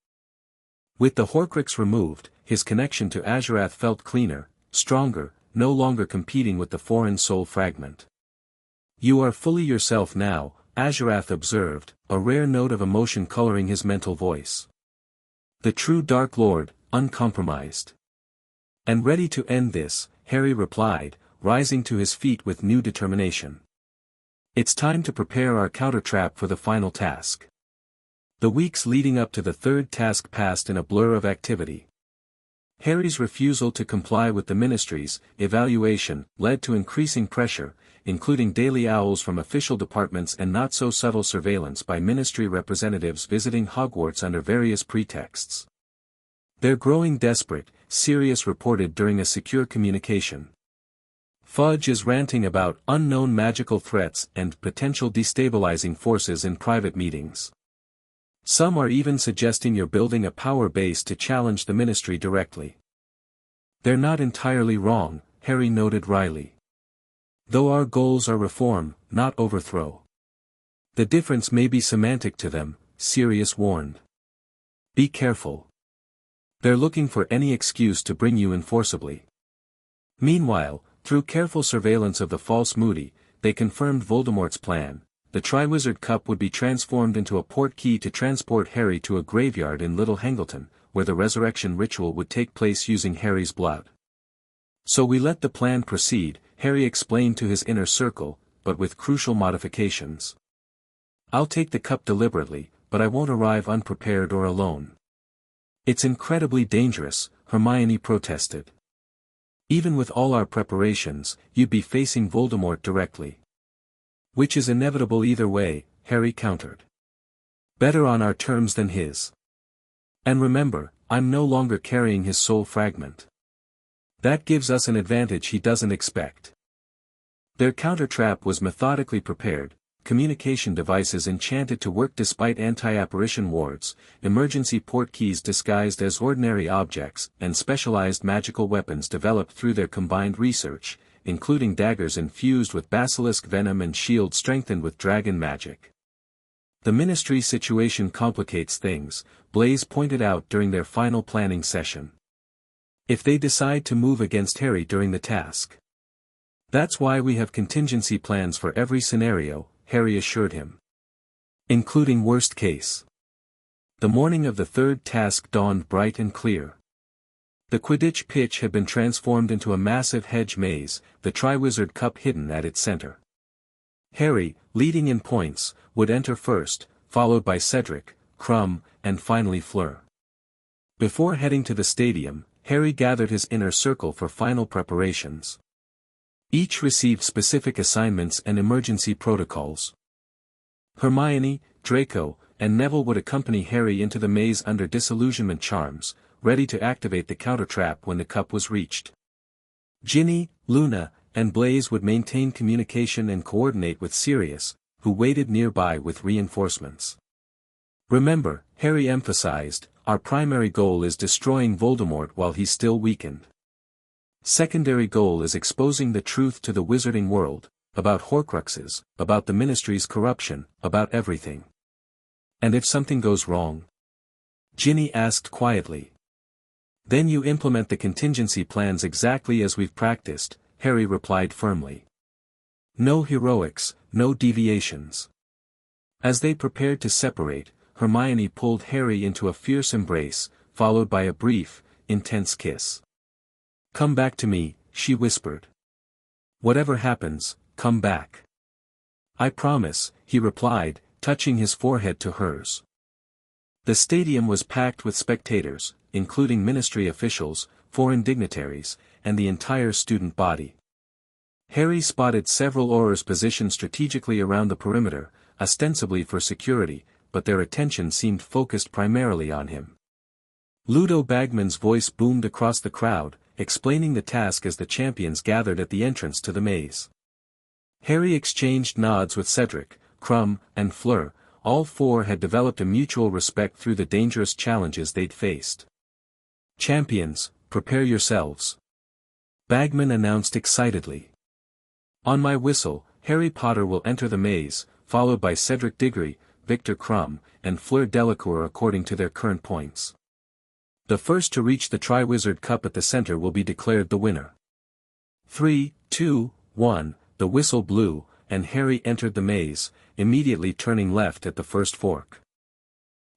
[SPEAKER 1] With the Horcrux removed, his connection to Azurath felt cleaner, stronger, no longer competing with the foreign soul fragment. You are fully yourself now, Azurath observed, a rare note of emotion coloring his mental voice. The true Dark Lord, uncompromised. And ready to end this, Harry replied, rising to his feet with new determination. It's time to prepare our counter-trap for the final task. The weeks leading up to the third task passed in a blur of activity. Harry's refusal to comply with the Ministry's evaluation led to increasing pressure, including daily owls from official departments and not-so-subtle surveillance by Ministry representatives visiting Hogwarts under various pretexts. "They're growing desperate," Sirius reported during a secure communication. "Fudge is ranting about unknown magical threats and potential destabilizing forces in private meetings. Some are even suggesting you're building a power base to challenge the Ministry directly." "They're not entirely wrong," Harry noted wryly. "Though our goals are reform, not overthrow. The difference may be semantic to them," Sirius warned. "Be careful. They're looking for any excuse to bring you in forcibly." Meanwhile, through careful surveillance of the false Moody, they confirmed Voldemort's plan. The Triwizard Cup would be transformed into a portkey to transport Harry to a graveyard in Little Hangleton, where the resurrection ritual would take place using Harry's blood. "So we let the plan proceed," Harry explained to his inner circle, but with crucial modifications. "I'll take the cup deliberately, but I won't arrive unprepared or alone." "It's incredibly dangerous," Hermione protested. "Even with all our preparations, you'd be facing Voldemort directly." "Which is inevitable either way," Harry countered. "Better on our terms than his. And remember, I'm no longer carrying his soul fragment. That gives us an advantage he doesn't expect." Their counter-trap was methodically prepared, communication devices enchanted to work despite anti-apparition wards, emergency portkeys disguised as ordinary objects, and specialized magical weapons developed through their combined research, including daggers infused with basilisk venom and shields strengthened with dragon magic. "The Ministry situation complicates things," Blaise pointed out during their final planning session. "If they decide to move against Harry during the task. That's why we have contingency plans for every scenario," Harry assured him. "Including worst case." The morning of the third task dawned bright and clear. The Quidditch pitch had been transformed into a massive hedge maze, the Triwizard Cup hidden at its center. Harry, leading in points, would enter first, followed by Cedric, Krum, and finally Fleur. Before heading to the stadium, Harry gathered his inner circle for final preparations. Each received specific assignments and emergency protocols. Hermione, Draco, and Neville would accompany Harry into the maze under disillusionment charms, ready to activate the counter-trap when the cup was reached. Ginny, Luna, and Blaise would maintain communication and coordinate with Sirius, who waited nearby with reinforcements. "Remember," Harry emphasized, "our primary goal is destroying Voldemort while he's still weakened. Secondary goal is exposing the truth to the wizarding world, about Horcruxes, about the Ministry's corruption, about everything." "And if something goes wrong?" Ginny asked quietly. "Then you implement the contingency plans exactly as we've practiced," Harry replied firmly. "No heroics, no deviations." As they prepared to separate, Hermione pulled Harry into a fierce embrace, followed by a brief, intense kiss. "Come back to me," she whispered. "Whatever happens, come back." "I promise," he replied, touching his forehead to hers. The stadium was packed with spectators, including Ministry officials, foreign dignitaries, and the entire student body. Harry spotted several Aurors positioned strategically around the perimeter, ostensibly for security, but their attention seemed focused primarily on him. Ludo Bagman's voice boomed across the crowd, explaining the task as the champions gathered at the entrance to the maze. Harry exchanged nods with Cedric, Krum, and Fleur. All four had developed a mutual respect through the dangerous challenges they'd faced. "Champions, prepare yourselves," Bagman announced excitedly. "On my whistle, Harry Potter will enter the maze, followed by Cedric Diggory, Victor Krum, and Fleur Delacour according to their current points. The first to reach the Triwizard Cup at the center will be declared the winner." 3, 2, 1, the whistle blew, and Harry entered the maze, immediately turning left at the first fork.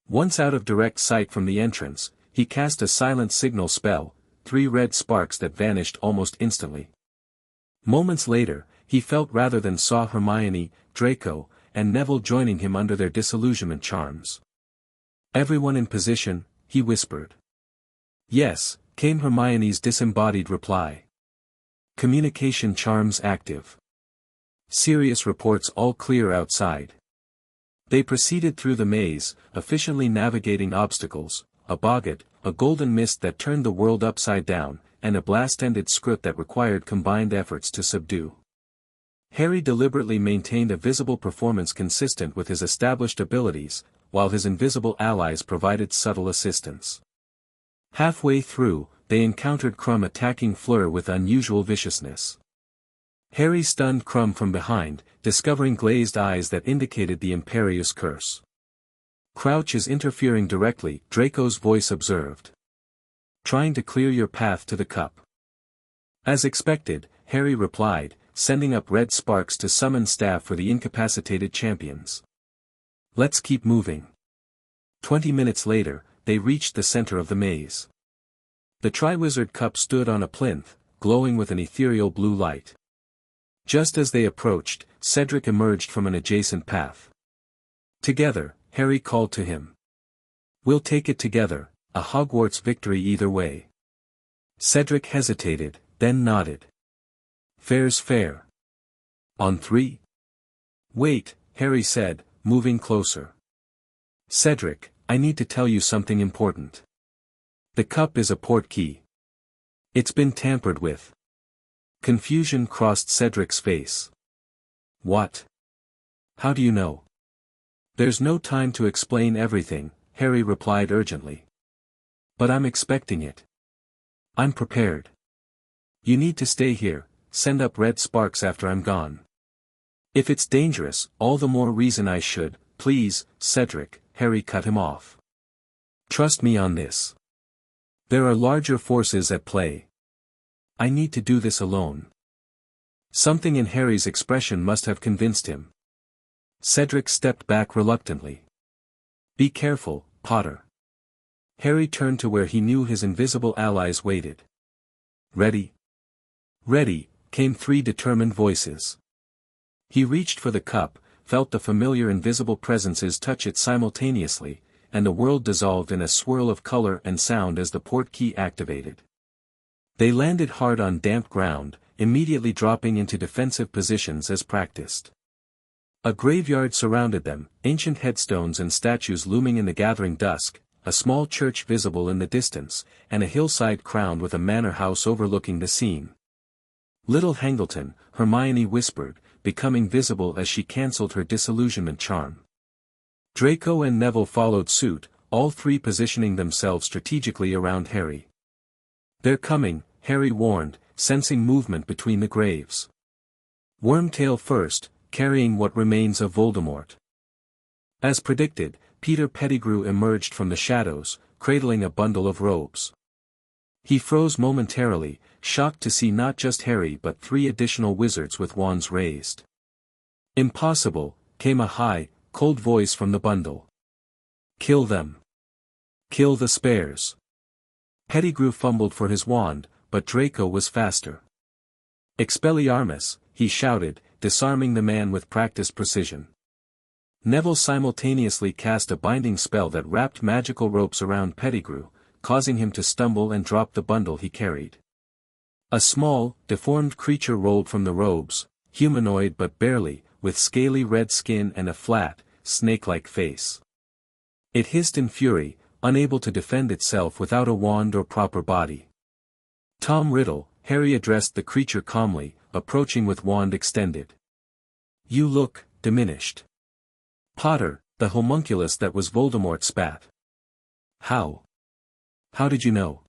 [SPEAKER 1] Once out of direct sight from the entrance, he cast a silent signal spell, 3 red sparks that vanished almost instantly. Moments later, he felt rather than saw Hermione, Draco, and Neville joining him under their disillusionment charms. "Everyone in position," he whispered. "Yes," came Hermione's disembodied reply. "Communication charms active. Sirius reports all clear outside." They proceeded through the maze, efficiently navigating obstacles, a boggart, a golden mist that turned the world upside down, and a blast-ended script that required combined efforts to subdue. Harry deliberately maintained a visible performance consistent with his established abilities, while his invisible allies provided subtle assistance. Halfway through, they encountered Krum attacking Fleur with unusual viciousness. Harry stunned Krum from behind, discovering glazed eyes that indicated the Imperious curse. "Crouch is interfering directly," Draco's voice observed. "Trying to clear your path to the cup." As expected, Harry replied, sending up red sparks to summon staff for the incapacitated champions. "Let's keep moving." 20 minutes later, they reached the center of the maze. The Triwizard Cup stood on a plinth, glowing with an ethereal blue light. Just as they approached, Cedric emerged from an adjacent path. Together, Harry called to him. "We'll take it together, a Hogwarts victory either way." Cedric hesitated, then nodded. "Fair's fair. On three?" "Wait," Harry said, moving closer. "Cedric, I need to tell you something important. The cup is a portkey. It's been tampered with." Confusion crossed Cedric's face. "What? How do you know?" "There's no time to explain everything," Harry replied urgently. "But I'm expecting it. I'm prepared. You need to stay here, send up red sparks after I'm gone." "If it's dangerous, all the more reason I should." "Please, Cedric," Harry cut him off. "Trust me on this. There are larger forces at play. I need to do this alone." Something in Harry's expression must have convinced him. Cedric stepped back reluctantly. "Be careful, Potter." Harry turned to where he knew his invisible allies waited. "Ready?" "Ready," came three determined voices. He reached for the cup, felt the familiar invisible presences touch it simultaneously, and the world dissolved in a swirl of color and sound as the portkey activated. They landed hard on damp ground, immediately dropping into defensive positions as practiced. A graveyard surrounded them, ancient headstones and statues looming in the gathering dusk, a small church visible in the distance, and a hillside crowned with a manor house overlooking the scene. "Little Hangleton," Hermione whispered, becoming visible as she cancelled her disillusionment charm. Draco and Neville followed suit, all three positioning themselves strategically around Harry. "They're coming," Harry warned, sensing movement between the graves. "Wormtail first, carrying what remains of Voldemort." As predicted, Peter Pettigrew emerged from the shadows, cradling a bundle of robes. He froze momentarily, shocked to see not just Harry but three additional wizards with wands raised. "Impossible," came a high, cold voice from the bundle. "Kill them. Kill the spares." Pettigrew fumbled for his wand, but Draco was faster. "Expelliarmus," he shouted, disarming the man with practiced precision. Neville simultaneously cast a binding spell that wrapped magical ropes around Pettigrew, causing him to stumble and drop the bundle he carried. A small, deformed creature rolled from the robes, humanoid but barely, with scaly red skin and a flat, snake-like face. It hissed in fury, unable to defend itself without a wand or proper body. "Tom Riddle," Harry addressed the creature calmly, approaching with wand extended. "You look diminished." "Potter, the homunculus that was Voldemort spat." "How? How did you know?"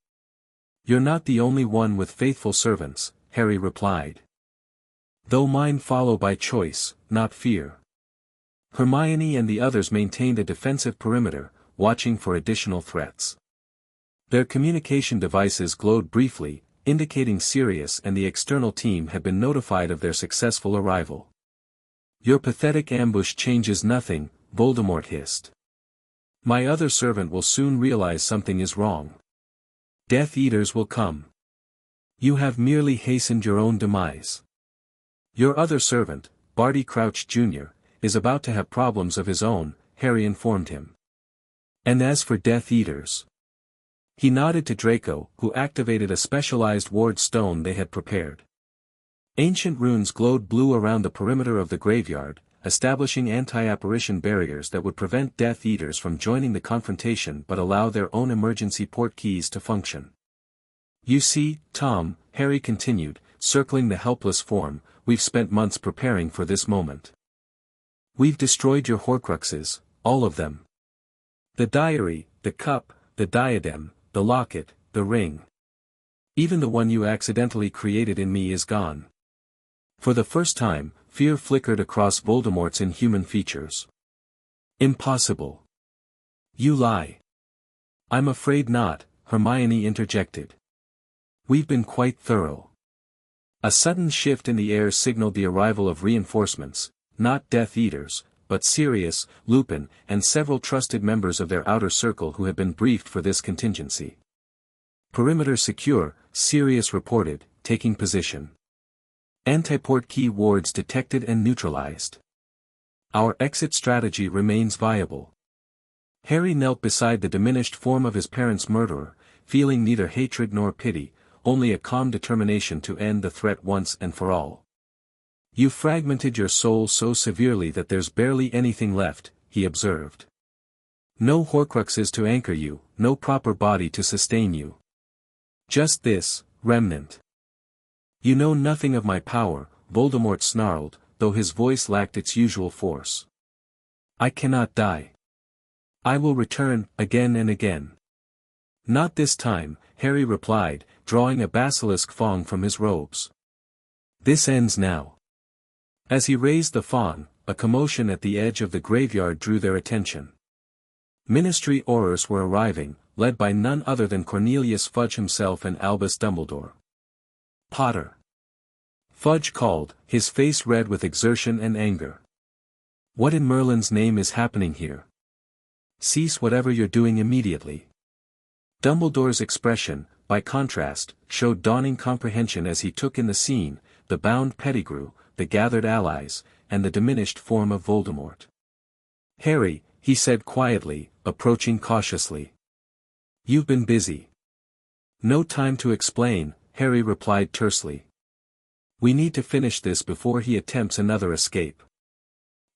[SPEAKER 1] "You're not the only one with faithful servants," Harry replied. "Though mine follow by choice, not fear." Hermione and the others maintained a defensive perimeter, watching for additional threats. Their communication devices glowed briefly, indicating Sirius and the external team had been notified of their successful arrival. "Your pathetic ambush changes nothing," Voldemort hissed. "My other servant will soon realize something is wrong. Death Eaters will come. You have merely hastened your own demise." "Your other servant, Barty Crouch Jr., is about to have problems of his own, Harry informed him. And as for Death Eaters. He nodded to Draco, who activated a specialized ward stone they had prepared. Ancient runes glowed blue around the perimeter of the graveyard, establishing anti-apparition barriers that would prevent Death Eaters from joining the confrontation but allow their own emergency port keys to function. You see, Tom, Harry continued, circling the helpless form, we've spent months preparing for this moment. We've destroyed your Horcruxes, all of them. The diary, the cup, the diadem, the locket, the ring. Even the one you accidentally created in me is gone. For the first time, fear flickered across Voldemort's inhuman features. Impossible. You lie. I'm afraid not, Hermione interjected. We've been quite thorough. A sudden shift in the air signaled the arrival of reinforcements, not Death Eaters, but Sirius, Lupin, and several trusted members of their outer circle who had been briefed for this contingency. Perimeter secure, Sirius reported, taking position. Anti-port key wards detected and neutralized. Our exit strategy remains viable. Harry knelt beside the diminished form of his parents' murderer, feeling neither hatred nor pity, only a calm determination to end the threat once and for all. You fragmented your soul so severely that there's barely anything left, he observed. No Horcruxes to anchor you, no proper body to sustain you. Just this, remnant. You know nothing of my power, Voldemort snarled, though his voice lacked its usual force. I cannot die. I will return, again and again. Not this time, Harry replied, drawing a basilisk fong from his robes. This ends now. As he raised the fawn, a commotion at the edge of the graveyard drew their attention. Ministry Aurors were arriving, led by none other than Cornelius Fudge himself and Albus Dumbledore. Potter. Fudge called, his face red with exertion and anger. What in Merlin's name is happening here? Cease whatever you're doing immediately. Dumbledore's expression, by contrast, showed dawning comprehension as he took in the scene, the bound Pettigrew, the gathered allies, and the diminished form of Voldemort. Harry, he said quietly, approaching cautiously. You've been busy. No time to explain, Harry replied tersely. We need to finish this before he attempts another escape.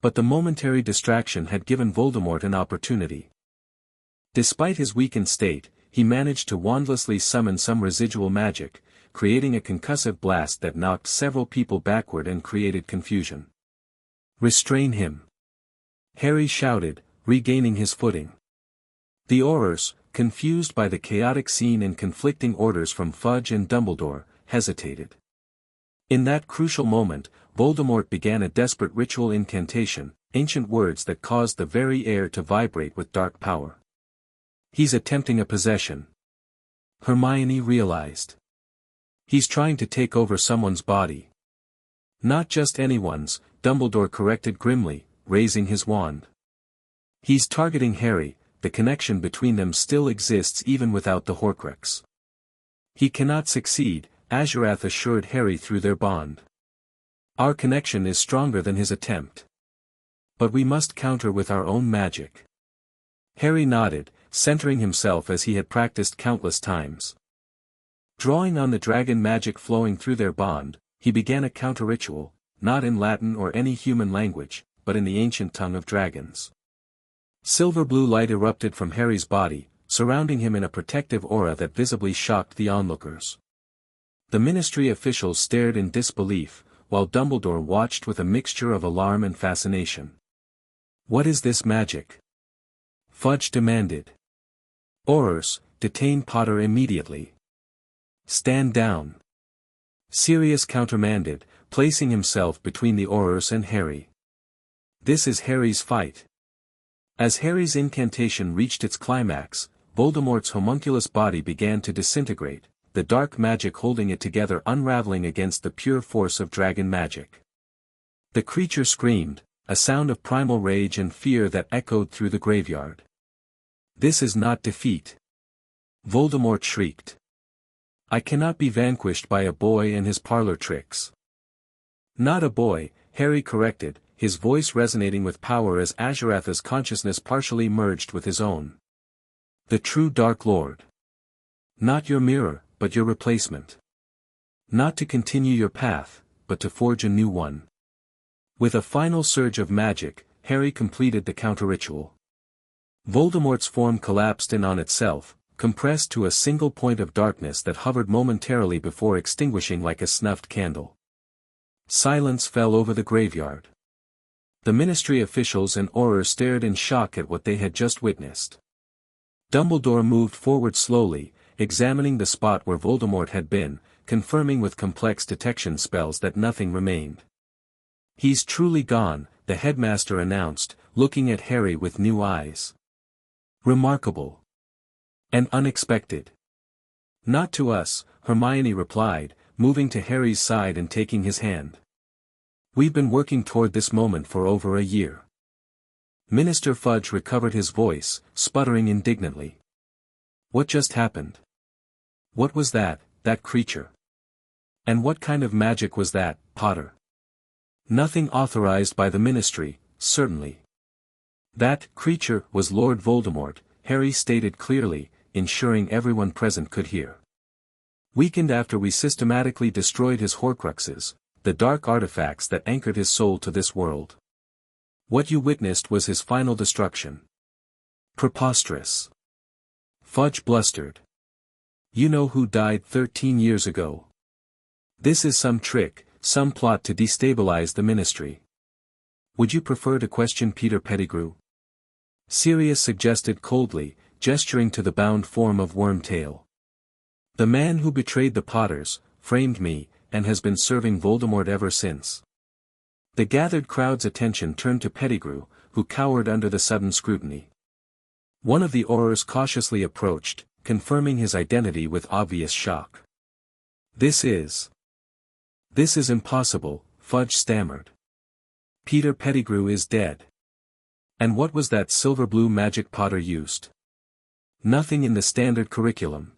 [SPEAKER 1] But the momentary distraction had given Voldemort an opportunity. Despite his weakened state, he managed to wandlessly summon some residual magic, creating a concussive blast that knocked several people backward and created confusion. Restrain him! Harry shouted, regaining his footing. The Aurors, confused by the chaotic scene and conflicting orders from Fudge and Dumbledore, hesitated. In that crucial moment, Voldemort began a desperate ritual incantation, ancient words that caused the very air to vibrate with dark power. He's attempting a possession. Hermione realized. He's trying to take over someone's body. Not just anyone's, Dumbledore corrected grimly, raising his wand. He's targeting Harry, the connection between them still exists even without the Horcrux. He cannot succeed, Azurath assured Harry through their bond. Our connection is stronger than his attempt. But we must counter with our own magic. Harry nodded, centering himself as he had practiced countless times. Drawing on the dragon magic flowing through their bond, he began a counter-ritual, not in Latin or any human language, but in the ancient tongue of dragons. Silver-blue light erupted from Harry's body, surrounding him in a protective aura that visibly shocked the onlookers. The ministry officials stared in disbelief, while Dumbledore watched with a mixture of alarm and fascination. What is this magic? Fudge demanded. Aurors, detain Potter immediately. Stand down. Sirius countermanded, placing himself between the Aurors and Harry. This is Harry's fight. As Harry's incantation reached its climax, Voldemort's homunculus body began to disintegrate, the dark magic holding it together unraveling against the pure force of dragon magic. The creature screamed, a sound of primal rage and fear that echoed through the graveyard. This is not defeat. Voldemort shrieked. I cannot be vanquished by a boy and his parlor tricks. Not a boy, Harry corrected, his voice resonating with power as Azaratha's consciousness partially merged with his own. The true Dark Lord. Not your mirror, but your replacement. Not to continue your path, but to forge a new one. With a final surge of magic, Harry completed the counter-ritual. Voldemort's form collapsed in on itself, compressed to a single point of darkness that hovered momentarily before extinguishing like a snuffed candle. Silence fell over the graveyard. The Ministry officials and Auror stared in shock at what they had just witnessed. Dumbledore moved forward slowly, examining the spot where Voldemort had been, confirming with complex detection spells that nothing remained. "He's truly gone," the headmaster announced, looking at Harry with new eyes. "Remarkable. And unexpected." "Not to us," Hermione replied, moving to Harry's side and taking his hand. "We've been working toward this moment for over a year." Minister Fudge recovered his voice, sputtering indignantly. "What just happened? What was that creature? And what kind of magic was that, Potter?" "Nothing authorized by the Ministry, certainly." "That creature was Lord Voldemort," Harry stated clearly, ensuring everyone present could hear. "Weakened after we systematically destroyed his Horcruxes, the dark artifacts that anchored his soul to this world. What you witnessed was his final destruction." "Preposterous." Fudge blustered. "You know who died 13 years ago. This is some trick, some plot to destabilize the Ministry." "Would you prefer to question Peter Pettigrew?" Sirius suggested coldly, gesturing to the bound form of Wormtail. "The man who betrayed the Potters, framed me, and has been serving Voldemort ever since." The gathered crowd's attention turned to Pettigrew, who cowered under the sudden scrutiny. One of the Aurors cautiously approached, confirming his identity with obvious shock. This is impossible," Fudge stammered. "Peter Pettigrew is dead." "And what was that silver-blue magic Potter used?" "Nothing in the standard curriculum.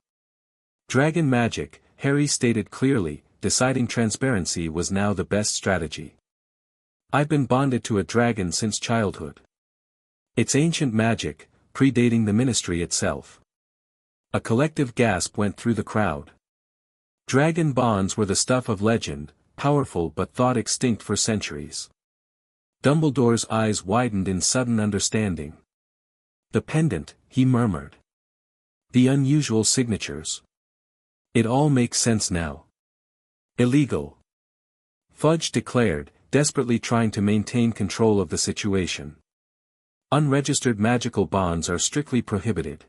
[SPEAKER 1] Dragon magic," Harry stated clearly, deciding transparency was now the best strategy. "I've been bonded to a dragon since childhood. It's ancient magic, predating the Ministry itself." A collective gasp went through the crowd. Dragon bonds were the stuff of legend, powerful but thought extinct for centuries. Dumbledore's eyes widened in sudden understanding. "The pendant," he murmured. "The unusual signatures. It all makes sense now." "Illegal," Fudge declared, desperately trying to maintain control of the situation. "Unregistered magical bonds are strictly prohibited.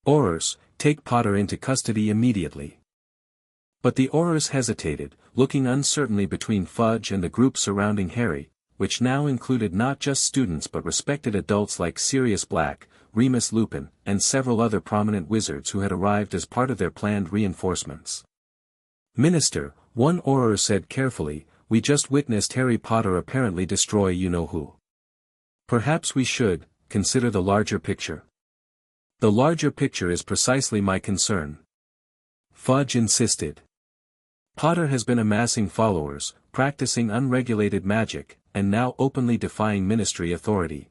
[SPEAKER 1] Aurors, take Potter into custody immediately." But the Aurors hesitated, looking uncertainly between Fudge and the group surrounding Harry, which now included not just students but respected adults like Sirius Black, Remus Lupin, and several other prominent wizards who had arrived as part of their planned reinforcements. "Minister," one Auror said carefully, "we just witnessed Harry Potter apparently destroy you-know-who. Perhaps we should consider the larger picture." "The larger picture is precisely my concern," Fudge insisted. "Potter has been amassing followers, practicing unregulated magic, and now openly defying Ministry authority.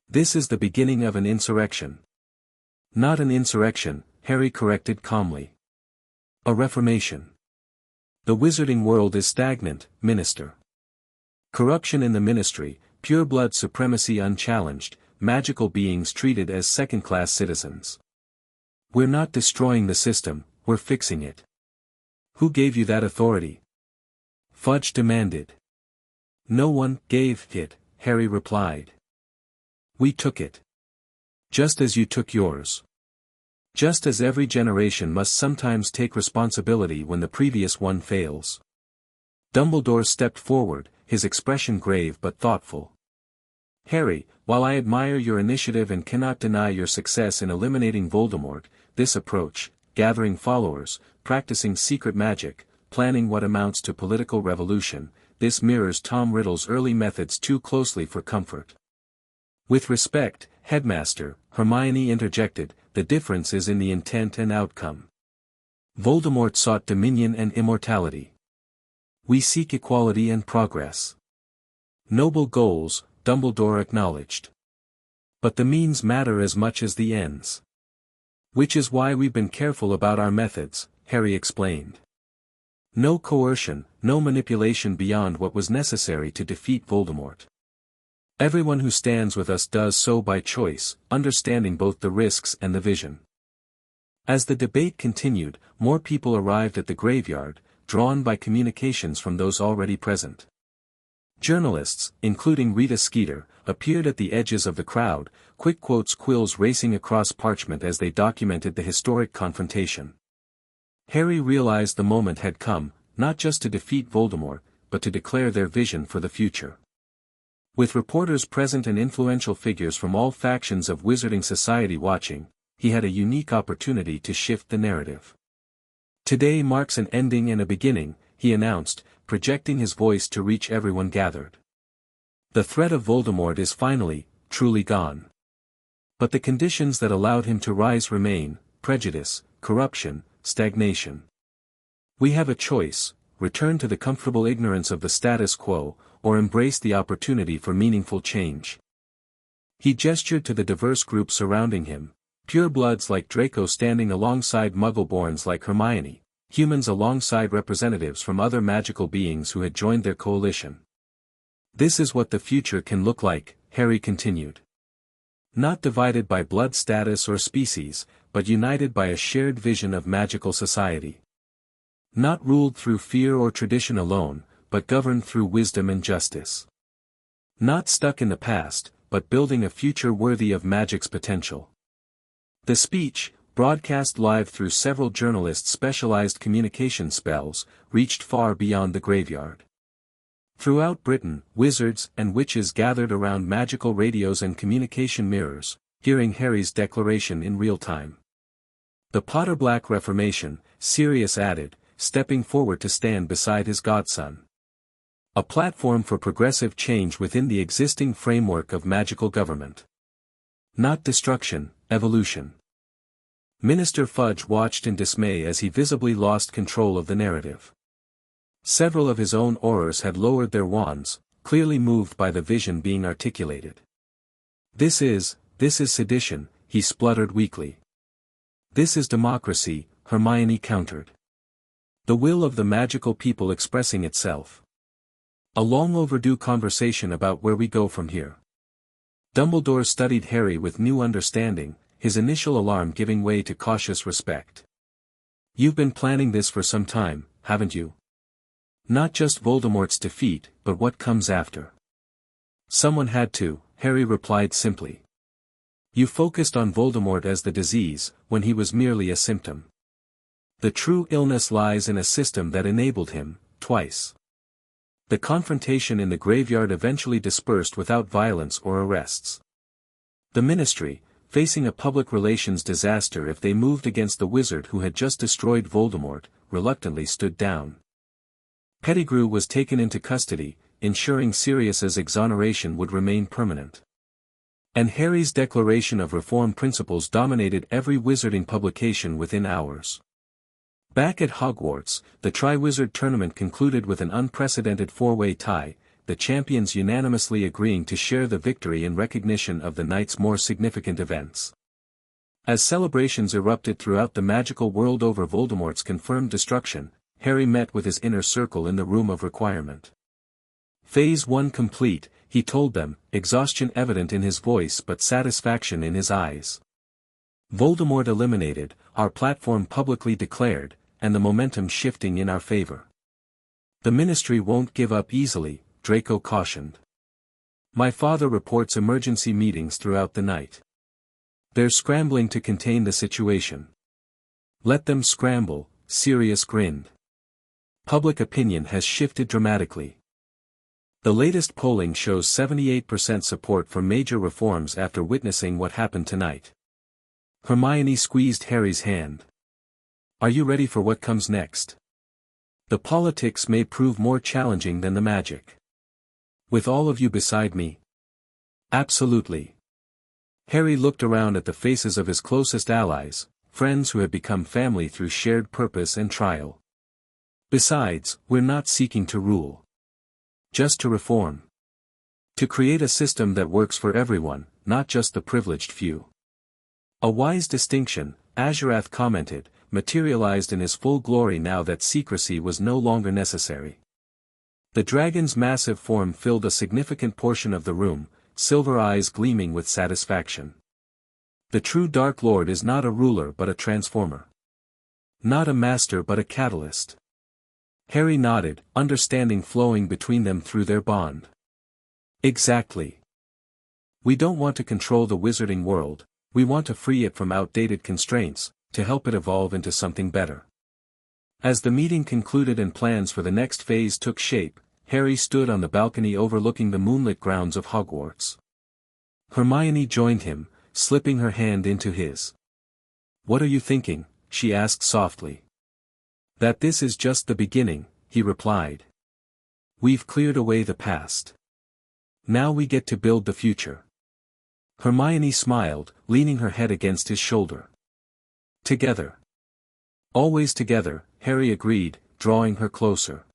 [SPEAKER 1] This is the beginning of an insurrection." "Not an insurrection," Harry corrected calmly. "A reformation. The wizarding world is stagnant, Minister. Corruption in the Ministry, pure-blood supremacy unchallenged, magical beings treated as second-class citizens. We're not destroying the system, we're fixing it." "Who gave you that authority?" Fudge demanded. "No one gave it," Harry replied. "We took it. Just as you took yours. Just as every generation must sometimes take responsibility when the previous one fails." Dumbledore stepped forward, his expression grave but thoughtful. "Harry, while I admire your initiative and cannot deny your success in eliminating Voldemort, this approach, gathering followers, practicing secret magic, planning what amounts to political revolution, this mirrors Tom Riddle's early methods too closely for comfort." "With respect, Headmaster," Hermione interjected, "the difference is in the intent and outcome. Voldemort sought dominion and immortality. We seek equality and progress. Noble goals, Dumbledore acknowledged. But the means matter as much as the ends. Which is why we've been careful about our methods, Harry explained. No coercion, no manipulation beyond what was necessary to defeat Voldemort. Everyone who stands with us does so by choice, understanding both the risks and the vision. As the debate continued, more people arrived at the graveyard, drawn by communications from those already present. Journalists, including Rita Skeeter, appeared at the edges of the crowd, quick quotes quills racing across parchment as they documented the historic confrontation. Harry realized the moment had come, not just to defeat Voldemort, but to declare their vision for the future. With reporters present and influential figures from all factions of Wizarding Society watching, he had a unique opportunity to shift the narrative. Today marks an ending and a beginning, he announced, projecting his voice to reach everyone gathered. The threat of Voldemort is finally, truly gone. But the conditions that allowed him to rise remain: prejudice, corruption, stagnation. We have a choice: return to the comfortable ignorance of the status quo, or embrace the opportunity for meaningful change. He gestured to the diverse group surrounding him, purebloods like Draco standing alongside Muggleborns like Hermione, humans alongside representatives from other magical beings who had joined their coalition. This is what the future can look like, Harry continued. Not divided by blood status or species, but united by a shared vision of magical society. Not ruled through fear or tradition alone, but governed through wisdom and justice. Not stuck in the past, but building a future worthy of magic's potential. The speech, broadcast live through several journalists' specialized communication spells, reached far beyond the graveyard. Throughout Britain, wizards and witches gathered around magical radios and communication mirrors, hearing Harry's declaration in real time. The Potterblack Reformation, Sirius added, stepping forward to stand beside his godson. A platform for progressive change within the existing framework of magical government. Not destruction, evolution. Minister Fudge watched in dismay as he visibly lost control of the narrative. Several of his own aurors had lowered their wands, clearly moved by the vision being articulated. This is sedition, he spluttered weakly. This is democracy, Hermione countered. The will of the magical people expressing itself. A long overdue conversation about where we go from here. Dumbledore studied Harry with new understanding, his initial alarm giving way to cautious respect. You've been planning this for some time, haven't you? Not just Voldemort's defeat, but what comes after. Someone had to, Harry replied simply. You focused on Voldemort as the disease, when he was merely a symptom. The true illness lies in a system that enabled him, twice. The confrontation in the graveyard eventually dispersed without violence or arrests. The Ministry, facing a public relations disaster if they moved against the wizard who had just destroyed Voldemort, reluctantly stood down. Pettigrew was taken into custody, ensuring Sirius's exoneration would remain permanent. And Harry's declaration of reform principles dominated every wizarding publication within hours. Back at Hogwarts, the Triwizard Tournament concluded with an unprecedented four-way tie, the champions unanimously agreeing to share the victory in recognition of the night's more significant events. As celebrations erupted throughout the magical world over Voldemort's confirmed destruction, Harry met with his inner circle in the Room of Requirement. Phase 1 complete, he told them, exhaustion evident in his voice but satisfaction in his eyes. Voldemort eliminated, our platform publicly declared, and the momentum shifting in our favor. The Ministry won't give up easily, Draco cautioned. My father reports emergency meetings throughout the night. They're scrambling to contain the situation. Let them scramble, Sirius grinned. Public opinion has shifted dramatically. The latest polling shows 78% support for major reforms after witnessing what happened tonight. Hermione squeezed Harry's hand. Are you ready for what comes next? The politics may prove more challenging than the magic. With all of you beside me? Absolutely. Harry looked around at the faces of his closest allies, friends who had become family through shared purpose and trial. Besides, we're not seeking to rule. Just to reform. To create a system that works for everyone, not just the privileged few. A wise distinction, Azurath commented, materialized in his full glory now that secrecy was no longer necessary. The dragon's massive form filled a significant portion of the room, silver eyes gleaming with satisfaction. The true Dark Lord is not a ruler but a transformer. Not a master but a catalyst. Harry nodded, understanding flowing between them through their bond. Exactly. We don't want to control the wizarding world, we want to free it from outdated constraints, to help it evolve into something better. As the meeting concluded and plans for the next phase took shape, Harry stood on the balcony overlooking the moonlit grounds of Hogwarts. Hermione joined him, slipping her hand into his. "What are you thinking?" she asked softly. "That this is just the beginning," he replied. "We've cleared away the past. Now we get to build the future." Hermione smiled, leaning her head against his shoulder. "Together. Always together," Harry agreed, drawing her closer.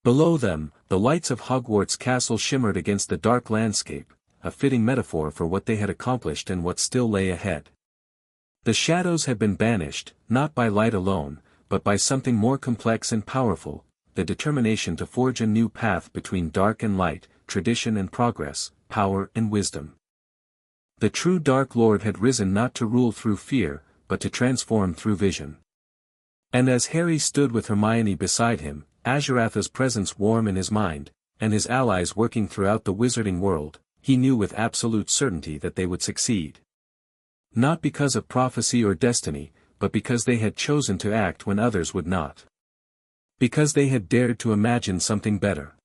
[SPEAKER 1] Below them, the lights of Hogwarts Castle shimmered against the dark landscape, a fitting metaphor for what they had accomplished and what still lay ahead. The shadows had been banished, not by light alone, but by something more complex and powerful, the determination to forge a new path between dark and light, tradition and progress, power and wisdom. The true Dark Lord had risen not to rule through fear, but to transform through vision. And as Harry stood with Hermione beside him, Azurath's presence warm in his mind, and his allies working throughout the wizarding world, he knew with absolute certainty that they would succeed. Not because of prophecy or destiny, but because they had chosen to act when others would not. Because they had dared to imagine something better.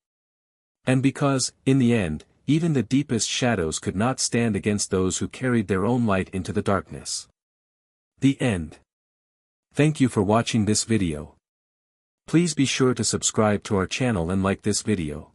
[SPEAKER 1] And because, in the end, even the deepest shadows could not stand against those who carried their own light into the darkness. The end. Thank you for watching this video. Please be sure to subscribe to our channel and like this video.